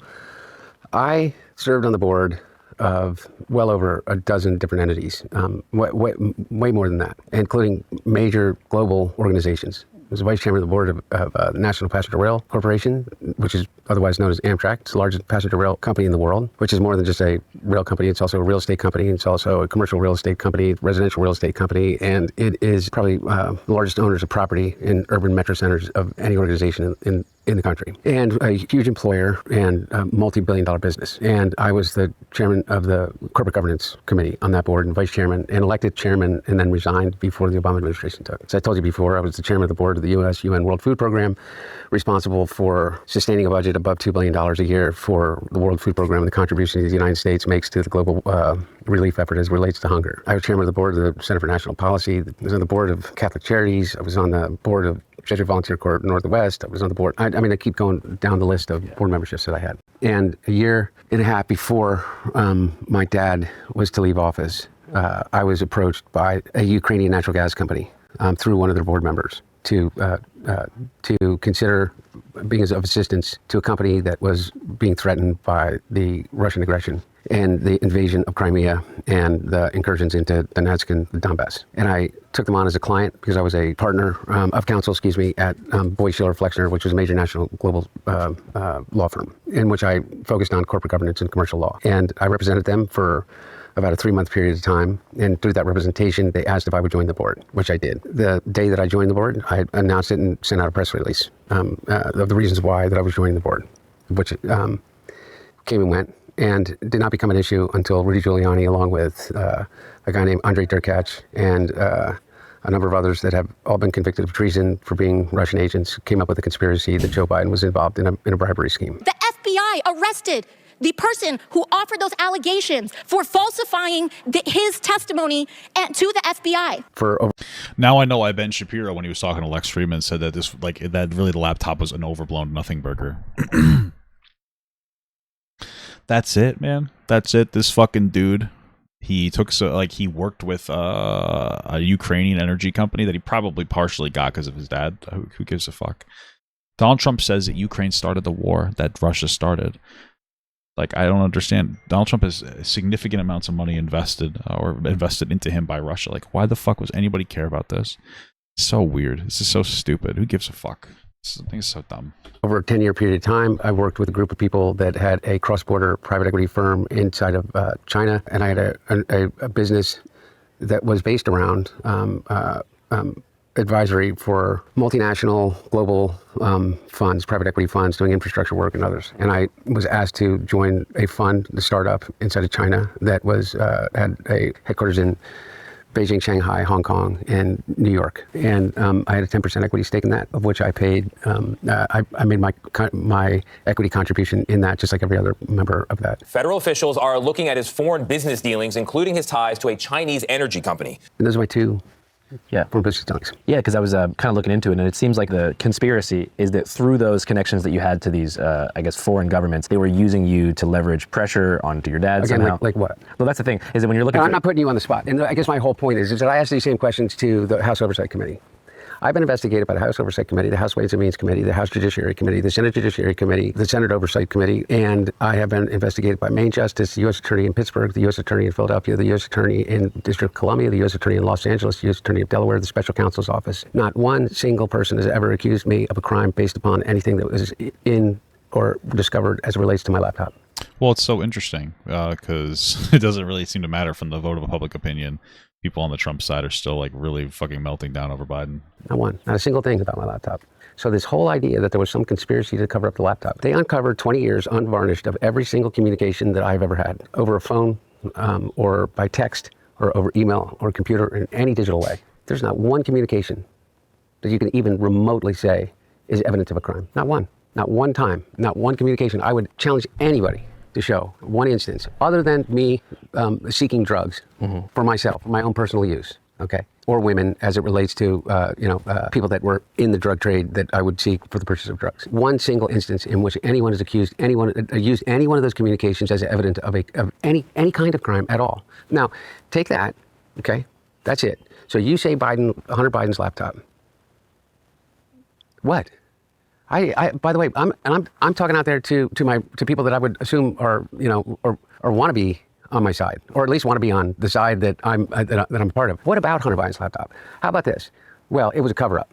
I served on the board of well over a dozen different entities, way more than that, including major global organizations. I was vice chairman of the board of the National Passenger Rail Corporation, which is otherwise known as Amtrak. It's the largest passenger rail company in the world, which is more than just a rail company. It's also a real estate company. It's also a commercial real estate company, residential real estate company, and it is probably the largest owners of property in urban metro centers of any organization in the country, and a huge employer and a multi-billion-dollar business. And I was the chairman of the corporate governance committee on that board and vice chairman and elected chairman and then resigned before the Obama administration took it. So I told you before, I was the chairman of the board of the UN World Food Program, responsible for sustaining a budget above $2 billion a year for the World Food Program and the contribution the United States makes to the global relief effort as it relates to hunger. I was chairman of the board of the Center for National Policy. I was on the board of Catholic Charities. I was on the board of Jesuit Volunteer Corps Northwest. I was on the board. I mean, I keep going down the list of board memberships that I had. And a year and a half before my dad was to leave office, I was approached by a Ukrainian natural gas company through one of their board members to consider being of assistance to a company that was being threatened by the Russian aggression and the invasion of Crimea and the incursions into Donetsk and the Donbass. And I took them on as a client because I was a partner of counsel, at Boyd Schiller Flexner, which was a major national global law firm, in which I focused on corporate governance and commercial law. And I represented them for about a 3-month period of time. And through that representation, they asked if I would join the board, which I did. The day that I joined the board, I announced it and sent out a press release of the reasons why that I was joining the board, which came and went, and did not become an issue until Rudy Giuliani, along with a guy named Andrei Derkach and a number of others that have all been convicted of treason for being Russian agents, came up with a conspiracy that Joe Biden was involved in a bribery scheme. The FBI arrested the person who offered those allegations for falsifying his testimony to the FBI. Now I know why Ben Shapiro, when he was talking to Lex Fridman, said that that really the laptop was an overblown nothing burger. That's it, man. That's it. This fucking dude, he worked with a Ukrainian energy company that he probably partially got because of his dad. Who gives a fuck? Donald Trump says that Ukraine started the war that Russia started. I don't understand. Donald Trump has significant amounts of money invested into him by Russia. Why the fuck was anybody care about this? It's so weird. This is so stupid. Who gives a fuck? I think it's so dumb. Over a 10-year period of time, I worked with a group of people that had a cross-border private equity firm inside of China, and I had a business that was based around advisory for multinational global funds, private equity funds, doing infrastructure work and others. And I was asked to join a fund, the startup inside of China that was had a headquarters in Beijing, Shanghai, Hong Kong, and New York. And I had a 10% equity stake in that, of which I paid, I made my equity contribution in that, just like every other member of that. Federal officials are looking at his foreign business dealings, including his ties to a Chinese energy company. And those are my two foreign business dealings. Yeah, because I was kind of looking into it, and it seems like the conspiracy is that through those connections that you had to these, foreign governments, they were using you to leverage pressure onto your dad Again, somehow. like what? Well, that's the thing, is that when you're looking I'm not putting you on the spot. And I guess my whole point is that I asked these same questions to the House Oversight Committee. I've been investigated by the House Oversight Committee, the House Ways and Means Committee, the House Judiciary Committee, the Senate Judiciary Committee, the Senate Oversight Committee, and I have been investigated by Maine Justice, the U.S. Attorney in Pittsburgh, the U.S. Attorney in Philadelphia, the U.S. Attorney in District of Columbia, the U.S. Attorney in Los Angeles, the U.S. Attorney of Delaware, the Special Counsel's Office. Not one single person has ever accused me of a crime based upon anything that was in or discovered as it relates to my laptop. Well, it's so interesting because it doesn't really seem to matter from the vote of public opinion. People on the Trump side are still really fucking melting down over Biden. Not one, not a single thing about my laptop. So this whole idea that there was some conspiracy to cover up the laptop, they uncovered 20 years unvarnished of every single communication that I've ever had over a phone or by text or over email or computer in any digital way. There's not one communication that you can even remotely say is evidence of a crime. Not one, not one time, not one communication. I would challenge anybody to show one instance other than me seeking drugs for myself, for my own personal use, okay? Or women as it relates to, people that were in the drug trade that I would seek for the purchase of drugs. One single instance in which anyone has used any one of those communications as evidence of any kind of crime at all. Now, take that, okay? That's it. So you say Hunter Biden's laptop. What? By the way, I'm talking out there to people that I would assume are or want to be on my side, or at least want to be on the side that I'm part of. What about Hunter Biden's laptop? How about this? Well, it was a cover-up.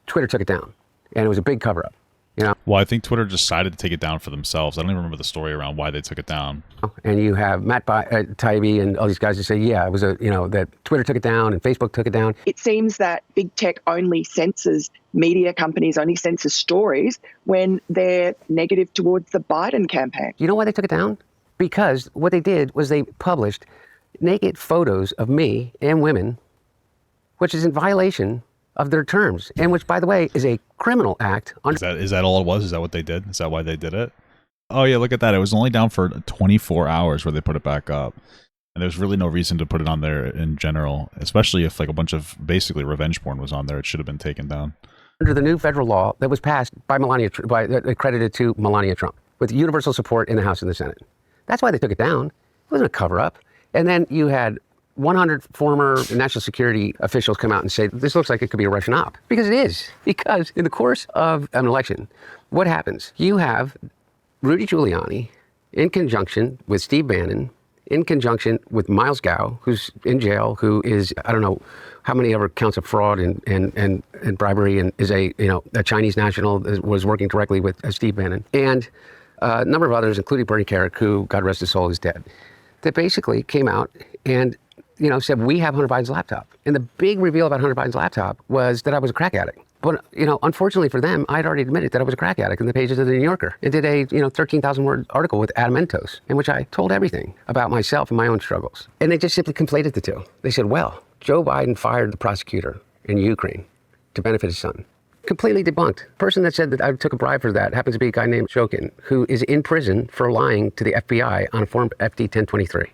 Twitter took it down, and it was a big cover-up. You know? Well, I think Twitter decided to take it down for themselves. I don't even remember the story around why they took it down. And you have Matt Taibbi and all these guys that say, yeah, it was that Twitter took it down and Facebook took it down. It seems that big tech only censors, media companies only censor stories when they're negative towards the Biden campaign. You know why they took it down? Because what they did was they published naked photos of me and women, which is in violation of their terms, and which, by the way, is a criminal act. Is that all it was? Is that what they did? Is that why they did it? Oh yeah, look at that. It was only down for 24 hours where they put it back up. And there's really no reason to put it on there in general, especially if like a bunch of basically revenge porn was on there. It should have been taken down. Under the new federal law that was passed by accredited to Melania Trump, with universal support in the House and the Senate. That's why they took it down. It wasn't a cover-up. And then you had 100 former national security officials come out and say, this looks like it could be a Russian op. Because it is. Because in the course of an election, what happens? You have Rudy Giuliani in conjunction with Steve Bannon, in conjunction with Miles Gao, who's in jail, who is, I don't know how many ever counts of fraud and bribery, and is a Chinese national, was working directly with Steve Bannon. And a number of others, including Bernie Kerik, who, God rest his soul, is dead, that basically came out and said, we have Hunter Biden's laptop. And the big reveal about Hunter Biden's laptop was that I was a crack addict. But, unfortunately for them, I'd already admitted that I was a crack addict in the pages of the New Yorker and did a, 13,000-word article with Adam Entos, in which I told everything about myself and my own struggles. And they just simply conflated the two. They said, well, Joe Biden fired the prosecutor in Ukraine to benefit his son. Completely debunked. The person that said that I took a bribe for that happens to be a guy named Shokin, who is in prison for lying to the FBI on a form FD 1023.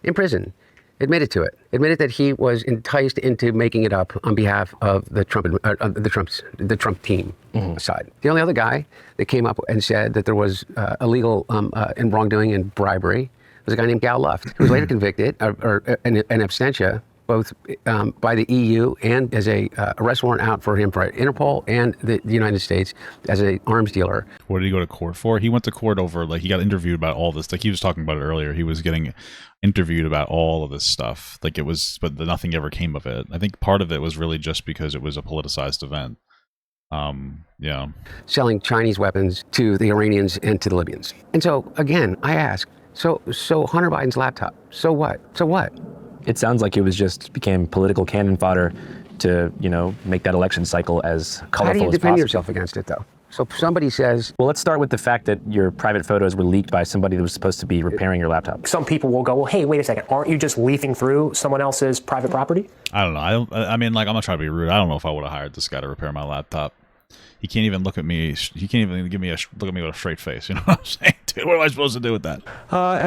In prison. Admitted to it. Admitted that he was enticed into making it up on behalf of the Trump team side. The only other guy that came up and said that there was illegal and wrongdoing and bribery was a guy named Gal Luft, who was later convicted in absentia, both by the EU and as a arrest warrant out for him for Interpol and the United States as an arms dealer. What did he go to court for? He went to court over, he got interviewed about all this. Like he was talking about it earlier. He was getting interviewed about all of this stuff. But nothing ever came of it. I think part of it was really just because it was a politicized event. Yeah. Selling Chinese weapons to the Iranians and to the Libyans. And so, again, I ask, so Hunter Biden's laptop, so what? So what? It sounds like it became political cannon fodder to, make that election cycle as colorful as possible. How do you defend yourself against it, though? So somebody says... Well, let's start with the fact that your private photos were leaked by somebody that was supposed to be repairing your laptop. Some people will go, well, hey, wait a second. Aren't you just leafing through someone else's private property? I don't know. I'm not trying to be rude. I don't know if I would have hired this guy to repair my laptop. He can't even look at me. He can't even look at me with a straight face. You know what I'm saying? Dude, what am I supposed to do with that?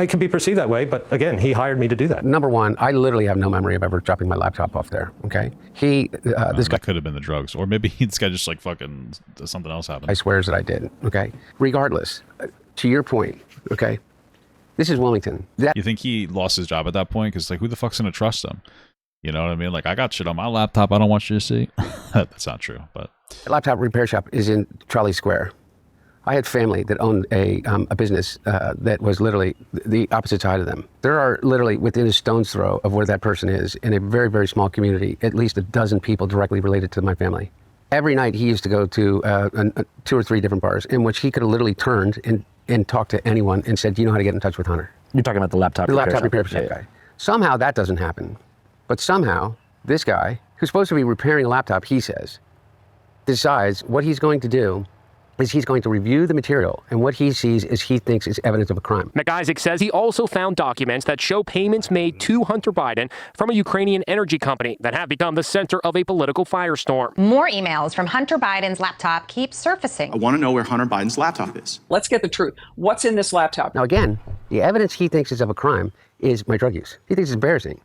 It can be perceived that way, but again, he hired me to do that. Number one, I literally have no memory of ever dropping my laptop off there. Okay, this guy could have been the drugs, or maybe this guy just fucking something else happened. I swears that I did. Okay, regardless, to your point. Okay, this is Wilmington. You think he lost his job at that point? Because who the fuck's gonna trust him? You know what I mean? I got shit on my laptop I don't want you to see. That's not true, but... The laptop repair shop is in Trolley Square. I had family that owned a business that was literally the opposite side of them. There are literally within a stone's throw of where that person is, in a very, very small community, at least a dozen people directly related to my family. Every night he used to go to 2 or 3 different bars in which he could have literally turned and talked to anyone and said, do you know how to get in touch with Hunter? You're talking about the laptop repair shop guy. Somehow that doesn't happen. But somehow, this guy, who's supposed to be repairing a laptop, he says, decides what he's going to do is he's going to review the material, and what he sees is he thinks is evidence of a crime. McIsaac says he also found documents that show payments made to Hunter Biden from a Ukrainian energy company that have become the center of a political firestorm. More emails from Hunter Biden's laptop keep surfacing. I want to know where Hunter Biden's laptop is. Let's get the truth. What's in this laptop? Now again, the evidence he thinks is of a crime is my drug use. He thinks it's embarrassing.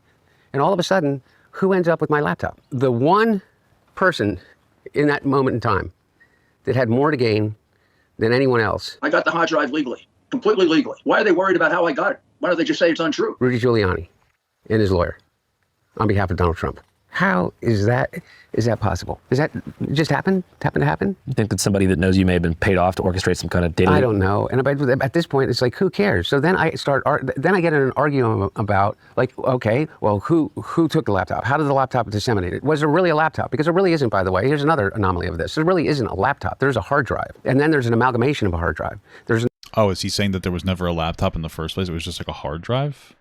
And all of a sudden, who ends up with my laptop? The one person in that moment in time that had more to gain than anyone else. I got the hard drive legally, completely legally. Why are they worried about how I got it? Why don't they just say it's untrue? Rudy Giuliani and his lawyer on behalf of Donald Trump. How is that possible? Does that just happen to happen? You think that somebody that knows you may have been paid off to orchestrate some kind of data? I don't know. And at this point, it's like, who cares? So then I get in an argument about, like, okay, well, who took the laptop? How did the laptop disseminate it? Was there really a laptop? Because there really isn't, by the way. Here's another anomaly of this. There really isn't a laptop. There's a hard drive. And then there's an amalgamation of a hard drive. Oh, is he saying that there was never a laptop in the first place? It was just like a hard drive?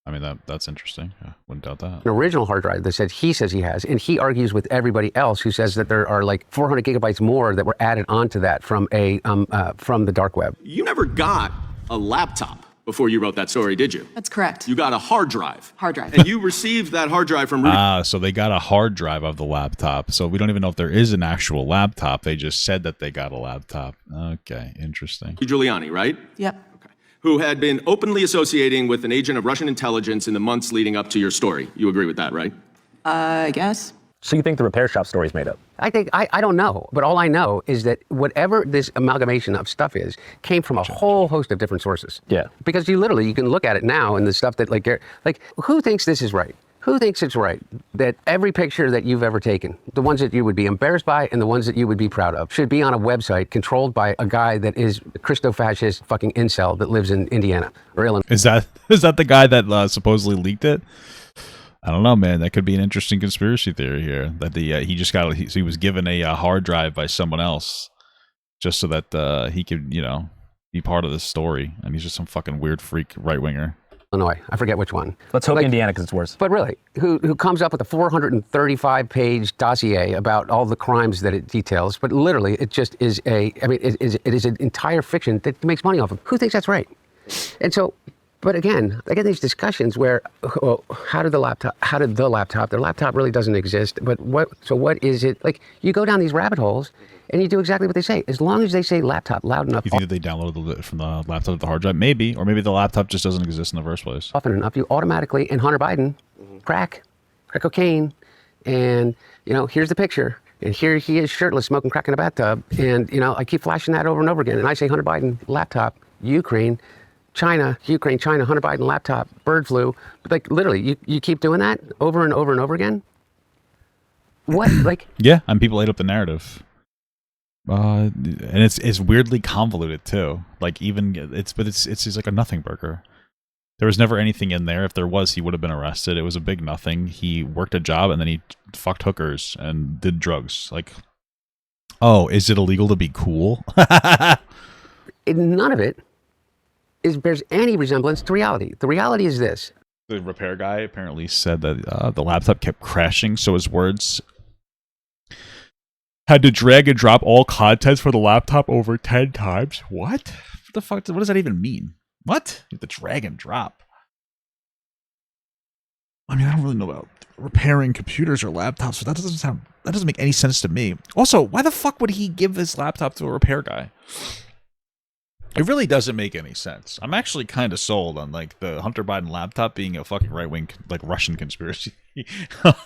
I mean, that's interesting. Yeah, wouldn't doubt that. An original hard drive that he says he has, and he argues with everybody else who says that there are like 400 gigabytes more that were added onto that from the dark web. You never got a laptop before you wrote that story, did you? That's correct. You got a hard drive. Hard drive. And you received that hard drive from Rudy. So they got a hard drive of the laptop. So we don't even know if there is an actual laptop. They just said that they got a laptop. Okay, interesting. Giuliani, right? Yep. Who had been openly associating with an agent of Russian intelligence in the months leading up to your story. You agree with that, right? I guess. So you think the repair shop story is made up? I don't know, but all I know is that whatever this amalgamation of stuff is came from a whole host of different sources. Yeah. Because you can look at it now and the stuff that like who thinks this is right? Who thinks it's right that every picture that you've ever taken, the ones that you would be embarrassed by and the ones that you would be proud of, should be on a website controlled by a guy that is a Christo-fascist fucking incel that lives in Indiana or Illinois? Is that the guy that supposedly leaked it? I don't know, man. That could be an interesting conspiracy theory here. That he was given a hard drive by someone else just so that he could, be part of this story, and he's just some fucking weird freak right winger. Illinois. I forget which one. Let's hope Indiana, because it's worse. But really, who comes up with a 435-page dossier about all the crimes that it details? But literally, it just is it is an entire fiction that makes money off of. Who thinks that's right? And so, but again, I get these discussions where, well, how did the laptop? Their laptop really doesn't exist. But what is it? Like, you go down these rabbit holes, and you do exactly what they say. As long as they say laptop loud enough. You think that they downloaded it from the laptop to the hard drive? Maybe. Or maybe the laptop just doesn't exist in the first place. Often enough, you automatically, and Hunter Biden, crack cocaine, and, here's the picture. And here he is shirtless, smoking crack in a bathtub. And, I keep flashing that over and over again. And I say Hunter Biden, laptop, Ukraine, China, Hunter Biden, laptop, bird flu. Like, literally, you keep doing that over and over and over again? What? Like... Yeah, and people ate up the narrative. And it's weirdly convoluted too. Like it's just like a nothing burger. There was never anything in there. If there was, he would have been arrested. It was a big nothing. He worked a job and then he fucked hookers and did drugs. Like, oh, is it illegal to be cool? None of it bears any resemblance to reality. The reality is this. The repair guy apparently said that the laptop kept crashing, so his words had to drag and drop all contents for the laptop over 10 times. What? What the fuck? What does that even mean? What? You have to drag and drop. I mean, I don't really know about repairing computers or laptops, so that doesn't make any sense to me. Also, why the fuck would he give his laptop to a repair guy? It really doesn't make any sense. I'm actually kind of sold on like the Hunter Biden laptop being a fucking right-wing like Russian conspiracy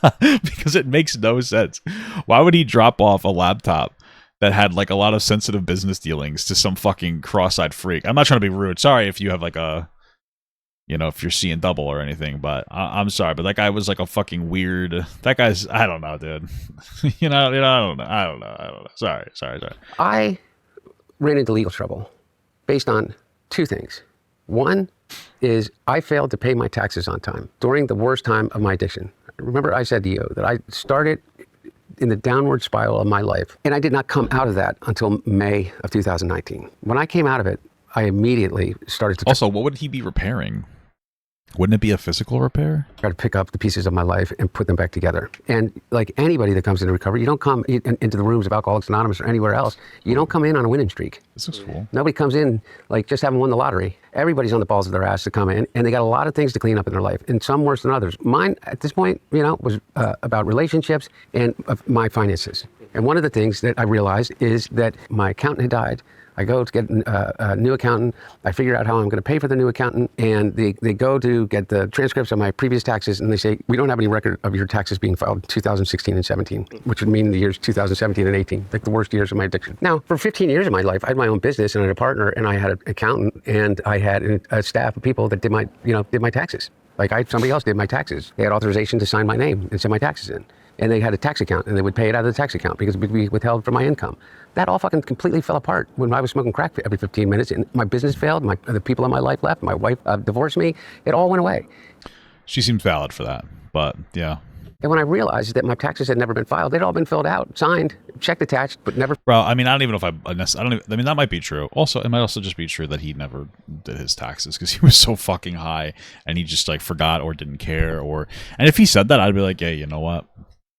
because it makes no sense. Why would he drop off a laptop that had like a lot of sensitive business dealings to some fucking cross-eyed freak? I'm not trying to be rude. Sorry if you have like a, if you're seeing double or anything, but I'm sorry. But that guy was like a fucking weird. That guy's, I don't know, dude. I don't know. Sorry. I ran into legal trouble based on two things. One is I failed to pay my taxes on time during the worst time of my addiction. Remember I said to you that I started in the downward spiral of my life, and I did not come out of that until May of 2019. When I came out of it, I immediately started to... Also, what would he be repairing? Wouldn't it be a physical repair? Try to pick up the pieces of my life and put them back together. And like anybody that comes into recovery, you don't come into the rooms of Alcoholics Anonymous or anywhere else. You don't come in on a winning streak. This looks cool. Nobody comes in like just having won the lottery. Everybody's on the balls of their ass to come in, and they got a lot of things to clean up in their life, and some worse than others. Mine, at this point, was about relationships and my finances. And one of the things that I realized is that my accountant had died. I go to get a new accountant. I figure out how I'm going to pay for the new accountant, and they go to get the transcripts of my previous taxes, and they say, we don't have any record of your taxes being filed in 2016 and 17, which would mean the years 2017 and 18, like the worst years of my addiction. Now, for 15 years of my life, I had my own business, and I had a partner, and I had an accountant, and I had a staff of people that did my taxes. Like somebody else did my taxes. They had authorization to sign my name and send my taxes in. And they had a tax account, and they would pay it out of the tax account because it would be withheld from my income. That all fucking completely fell apart when I was smoking crack every 15 minutes, and my business failed, the people in my life left, my wife divorced me. It all went away. She seems valid for that, but yeah. And when I realized that my taxes had never been filed, they'd all been filled out, signed, checked attached, but never. Bro, I mean, I don't even know if I mean, that might be true. Also, it might also just be true that he never did his taxes because he was so fucking high and he just like forgot or didn't care and if he said that, I'd be like, hey, you know what?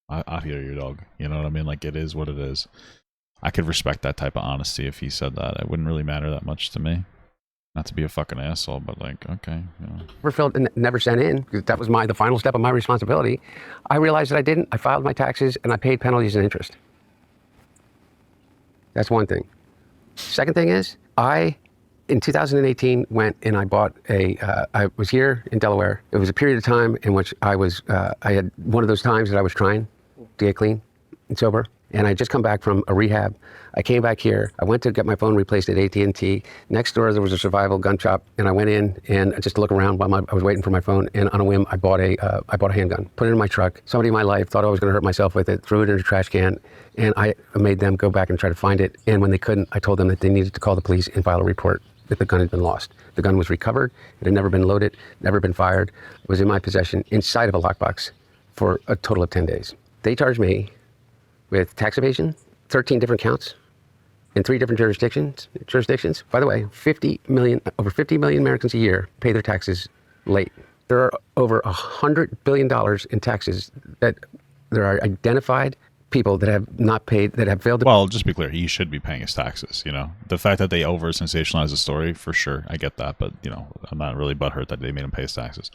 I hear you, dog. You know what I mean? Like, it is what it is. I could respect that type of honesty if he said that. It wouldn't really matter that much to me. Not to be a fucking asshole, but like, okay. You know. Never filled and never sent in because that was the final step of my responsibility. I realized that I didn't. I filed my taxes and I paid penalties and interest. That's one thing. Second thing is, in 2018, went and I bought I was here in Delaware. It was a period of time in which I had one of those times that I was trying to get clean and sober. And I had just come back from a rehab. I came back here. I went to get my phone replaced at AT&T. Next door, there was a survival gun shop. And I went in and just to look around while I was waiting for my phone. And on a whim, I bought a handgun, put it in my truck. Somebody in my life thought I was going to hurt myself with it, threw it in a trash can. And I made them go back and try to find it. And when they couldn't, I told them that they needed to call the police and file a report that the gun had been lost. The gun was recovered. It had never been loaded, never been fired. It was in my possession inside of a lockbox for a total of 10 days. They charged me with tax evasion, 13 different counts in 3 different jurisdictions. By the way, over 50 million Americans a year pay their taxes late. There are over $100 billion in taxes that there are identified people that have not paid, that have failed to. Well, just be clear, he should be paying his taxes, you know. The fact that they over sensationalize the story, for sure, I get that, but you know, I'm not really butthurt that they made him pay his taxes.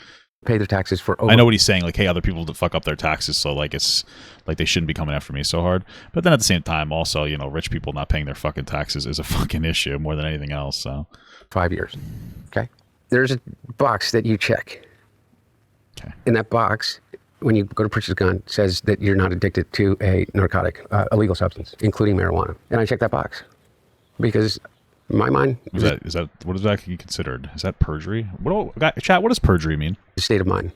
Pay their taxes for over. I know what he's saying, like, hey, other people fuck up their taxes, so like it's like they shouldn't be coming after me so hard. But then at the same time, also, you know, rich people not paying their fucking taxes is a fucking issue more than anything else. So 5 years. Okay. There's a box that you check. Okay. In that box, when you go to purchase a gun, it says that you're not addicted to a narcotic, illegal substance, including marijuana. And I check that box because in my mind, is that what is that considered? Is that perjury? Chat, what does perjury mean? State of mind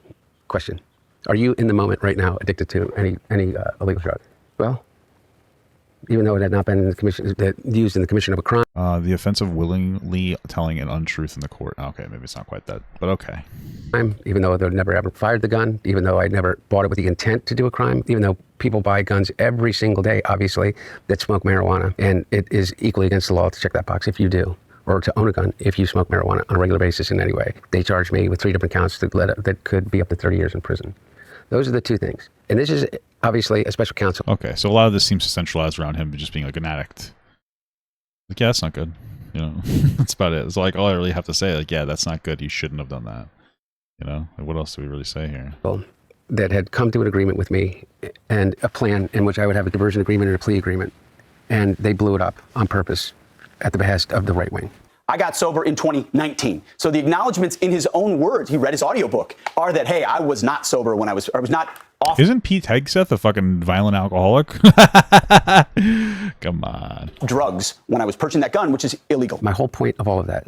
question. Are you in the moment right now addicted to any illegal drug? Well, even though it had not been used in the commission of a crime. The offense of willingly telling an untruth in the court. Okay, maybe it's not quite that, but okay. Even though they've never ever fired the gun, even though I never bought it with the intent to do a crime, even though people buy guns every single day, obviously, that smoke marijuana, and it is equally against the law to check that box if you do, or to own a gun if you smoke marijuana on a regular basis in any way. They charged me with 3 different counts that could be up to 30 years in prison. Those are the 2 things. And this is obviously a special counsel. Okay, so a lot of this seems to centralize around him just being like an addict. Like, yeah, that's not good. You know, that's about it. It's like all I really have to say. Like, yeah, that's not good. You shouldn't have done that. You know, like, what else do we really say here? That had come to an agreement with me and a plan in which I would have a diversion agreement and a plea agreement. And they blew it up on purpose at the behest of the right wing. I got sober in 2019. So the acknowledgments in his own words, he read his audiobook, are that, hey, I was not sober when I was not off. Isn't Pete Hegseth a fucking violent alcoholic? Come on. Drugs when I was purchasing that gun, which is illegal. My whole point of all of that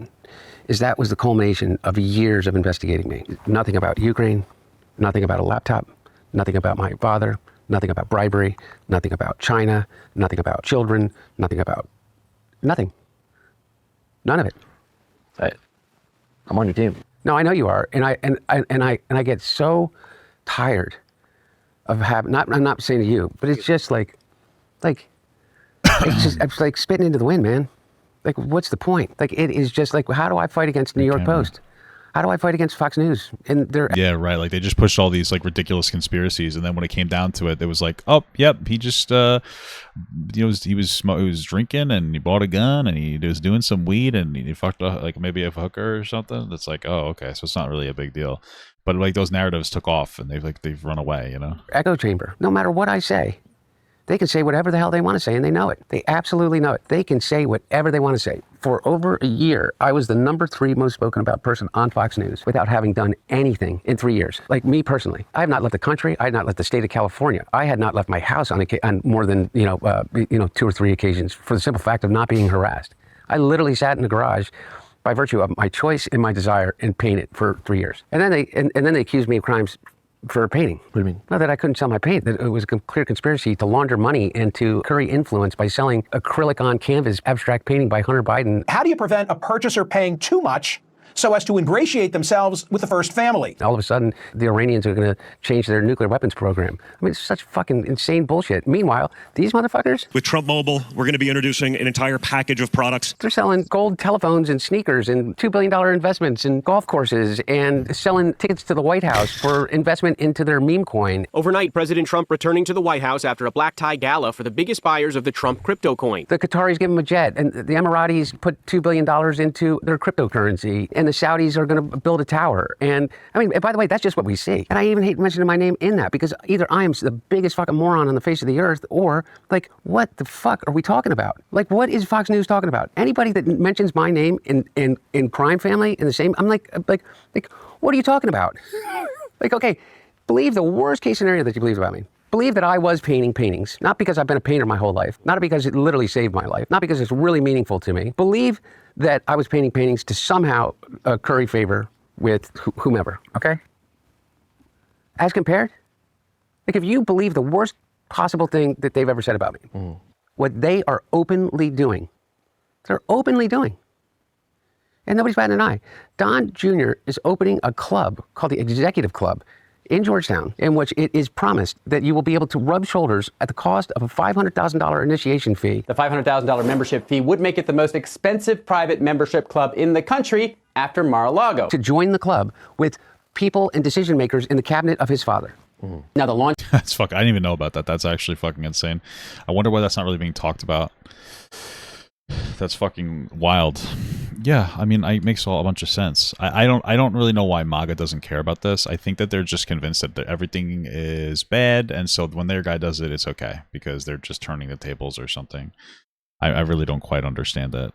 is that was the culmination of years of investigating me. Nothing about Ukraine, nothing about a laptop, nothing about my father, nothing about bribery, nothing about China, nothing about children, nothing. None of it. I'm on your team. No, I know you are, and I get so tired of having. I'm not saying to you, but it's just like it's like spitting into the wind, man. Like, what's the point? Like, it is just like, how do I fight against New York Post? How do I fight against Fox News? And they're right. Like, they just pushed all these like ridiculous conspiracies, and then when it came down to it, it was like, oh, yep, he just, he was drinking, and he bought a gun, and he was doing some weed, and he fucked like maybe a hooker or something. That's like, oh, okay, so it's not really a big deal. But like those narratives took off, and they've run away, you know. Echo chamber. No matter what I say, they can say whatever the hell they want to say, and they know it. They absolutely know it. They can say whatever they want to say. For over a year, I was the number 3 most spoken about person on Fox News without having done anything in 3 years. Like me personally, I have not left the country. I had not left the state of California. I had not left my house on more than 2 or 3 occasions for the simple fact of not being harassed. I literally sat in the garage by virtue of my choice and my desire and paint it for 3 years. And then they accused me of crimes for painting. What do you mean? Not that I couldn't sell my paint, that it was a clear conspiracy to launder money and to curry influence by selling acrylic on canvas abstract painting by Hunter Biden. How do you prevent a purchaser paying too much so as to ingratiate themselves with the first family? All of a sudden, the Iranians are going to change their nuclear weapons program. I mean, it's such fucking insane bullshit. Meanwhile, these motherfuckers... With Trump Mobile, we're going to be introducing an entire package of products. They're selling gold telephones and sneakers and $2 billion investments in golf courses and selling tickets to the White House for investment into their meme coin. Overnight, President Trump returning to the White House after a black tie gala for the biggest buyers of the Trump crypto coin. The Qataris give them a jet, and the Emiratis put $2 billion into their cryptocurrency, and the Saudis are going to build a tower. And I mean, by the way, that's just what we see. And I even hate mentioning my name in that, because either I am the biggest fucking moron on the face of the earth, or like, what the fuck are we talking about? Like, what is Fox News talking about? Anybody that mentions my name in Crime Family in the same, I'm like, what are you talking about? Like, okay, believe the worst case scenario that you believe about me. Believe that I was painting paintings, not because I've been a painter my whole life, not because it literally saved my life, not because it's really meaningful to me. Believe that I was painting paintings to somehow curry favor with whomever, okay? As compared, like, if you believe the worst possible thing that they've ever said about me, what they are openly doing, they're openly doing. And nobody's batting an eye. Don Jr. is opening a club called the Executive Club in Georgetown, in which it is promised that you will be able to rub shoulders at the cost of a $500,000 initiation fee. The $500,000 membership fee would make it the most expensive private membership club in the country after Mar-a-Lago. To join the club with people and decision makers in the cabinet of his father. Now the launch... That's fuck. I didn't even know about that. That's actually fucking insane. I wonder why that's not really being talked about. That's fucking wild. Yeah, I mean, it makes a bunch of sense. I don't really know why MAGA doesn't care about this. I think that they're just convinced that everything is bad, and so when their guy does it, it's okay because they're just turning the tables or something. I really don't quite understand it.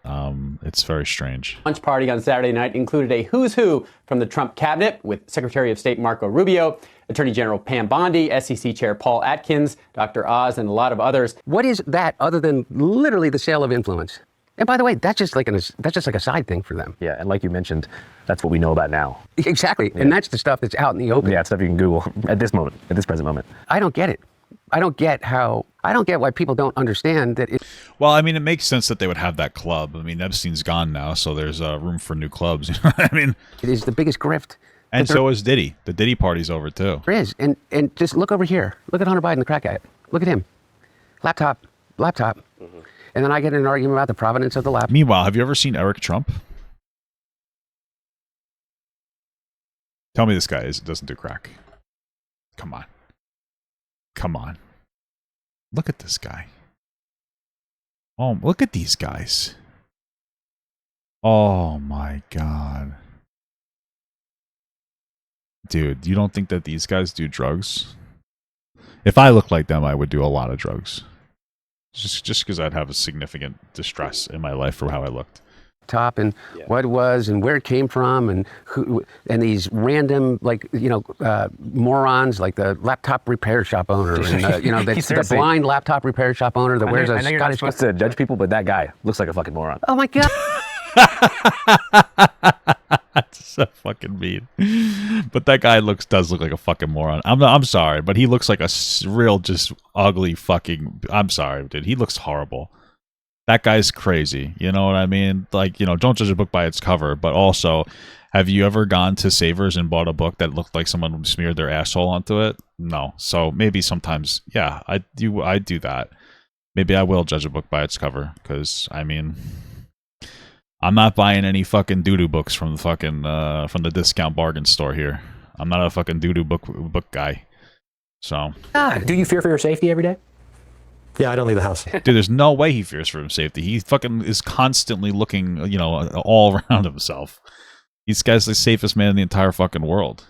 It's very strange. Lunch party on Saturday night included a who's who from the Trump cabinet with Secretary of State Marco Rubio, Attorney General Pam Bondi, SEC Chair Paul Atkins, Dr. Oz, and a lot of others. What is that other than literally the sale of influence? And by the way, that's just like a side thing for them. Yeah, and like you mentioned, that's what we know about now. Exactly, yeah. And that's the stuff that's out in the open. Yeah, stuff you can Google at this present moment. I don't get it. I don't get why people don't understand that it... Well, I mean, it makes sense that they would have that club. I mean, Epstein's gone now, so there's room for new clubs. You know what I mean? It is the biggest grift. And so is Diddy. The Diddy party's over, too. There is. And just look over here. Look at Hunter Biden, the crack guy. Look at him. Laptop. Mm-hmm. And then I get in an argument about the provenance of the laptop. Meanwhile, have you ever seen Eric Trump? Tell me this guy doesn't do crack. Come on. Look at this guy. Oh, look at these guys. Oh my God. Dude, you don't think that these guys do drugs? If I looked like them, I would do a lot of drugs. Just because I'd have a significant distress in my life for how I looked. Top and what it was and where it came from and who and these random morons like the laptop repair shop owner and the blind laptop repair shop owner that wears a Scottish. I know you're not supposed to judge people, but that guy looks like a fucking moron. Oh my God. That's so fucking mean. But that guy does look like a fucking moron. I'm sorry, but he looks like a real just ugly fucking. I'm sorry, dude. He looks horrible. That guy's crazy. You know what I mean? Like, don't judge a book by its cover. But also, have you ever gone to Savers and bought a book that looked like someone smeared their asshole onto it? No. So maybe sometimes, yeah, I do that. Maybe I will judge a book by its cover because I mean, I'm not buying any fucking doo-doo books from the discount bargain store here. I'm not a fucking doo-doo book guy. So, do you fear for your safety every day? Yeah, I don't leave the house. Dude, there's no way he fears for his safety. He fucking is constantly looking, all around himself. This guy's the safest man in the entire fucking world.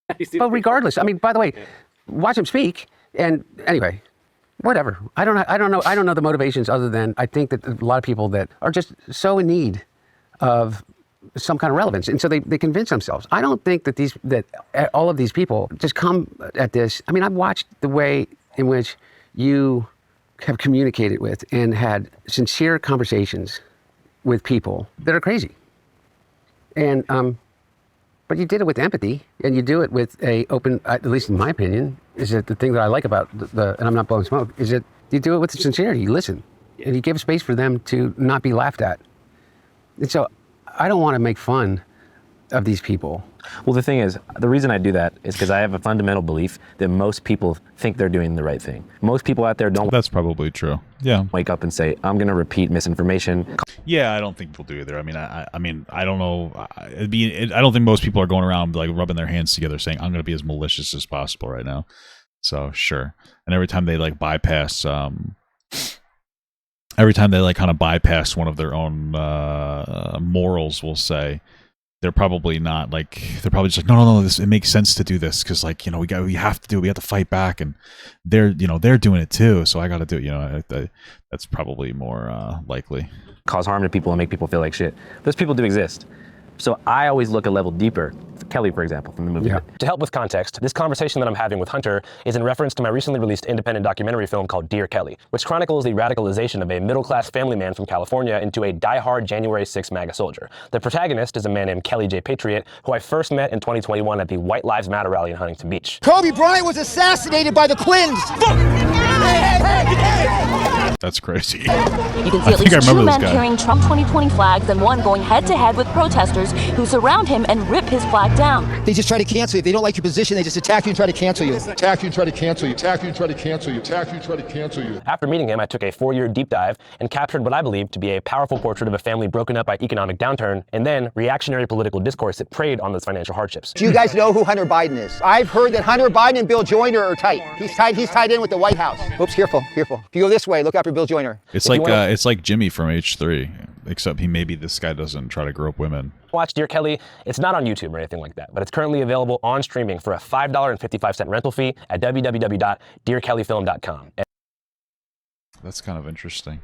But regardless, I mean, by the way, watch him speak. And anyway, whatever. I don't know the motivations other than I think that a lot of people that are just so in need of some kind of relevance, and so they convince themselves. I don't think that all of these people just come at this. I mean, I've watched the way in which you have communicated with and had sincere conversations with people that are crazy. And but you did it with empathy, and you do it with a open. At least in my opinion, is that the thing that I like about the and I'm not blowing smoke, is that you do it with sincerity. You listen, and you give space for them to not be laughed at. And so, I don't want to make fun of these people. Well, the thing is, the reason I do that is because I have a fundamental belief that most people think they're doing the right thing. Most people out there don't. That's probably true. Yeah. Wake up and say, I'm going to repeat misinformation. Yeah, I don't think people do either. I mean, I don't know. I don't think most people are going around like rubbing their hands together saying, I'm going to be as malicious as possible right now. So sure. And every time they like bypass, every time they like kind of bypass one of their own morals, we'll say, they're probably not like, they're probably just like, no, this, it makes sense to do this because like, you know, we have to fight back, and they're doing it too, so I got to do it. You know, that's probably more likely. Cause harm to people and make people feel like shit. Those people do exist. So I always look a level deeper. Kelly, for example, from the movie. Yeah. To help with context, this conversation that I'm having with Hunter is in reference to my recently released independent documentary film called Dear Kelly, which chronicles the radicalization of a middle-class family man from California into a die-hard January 6th MAGA soldier. The protagonist is a man named Kelly J. Patriot, who I first met in 2021 at the White Lives Matter rally in Huntington Beach. Kobe Bryant was assassinated by the Clintons. That's crazy. You can see at least 2 men carrying Trump 2020 flags and one going head-to-head with protesters who surround him and rip his flag down. They just try to cancel you. If they don't like your position, they just attack you and try to cancel you. Attack you and try to cancel you. Attack you and try to cancel you. Attack you and try to cancel you. After meeting him, I took a 4-year deep dive and captured what I believe to be a powerful portrait of a family broken up by economic downturn and then reactionary political discourse that preyed on those financial hardships. Do you guys know who Hunter Biden is? I've heard that Hunter Biden and Bill Joyner are tight. He's tied in with the White House. Oops, careful. If you go this way, look out for Bill Joyner. It's like Jimmy from H3, except maybe this guy doesn't try to grow up women. Watch Dear Kelly. It's not on YouTube or anything like that, but it's currently available on streaming for a $5.55 rental fee at www.dearkellyfilm.com. That's kind of interesting.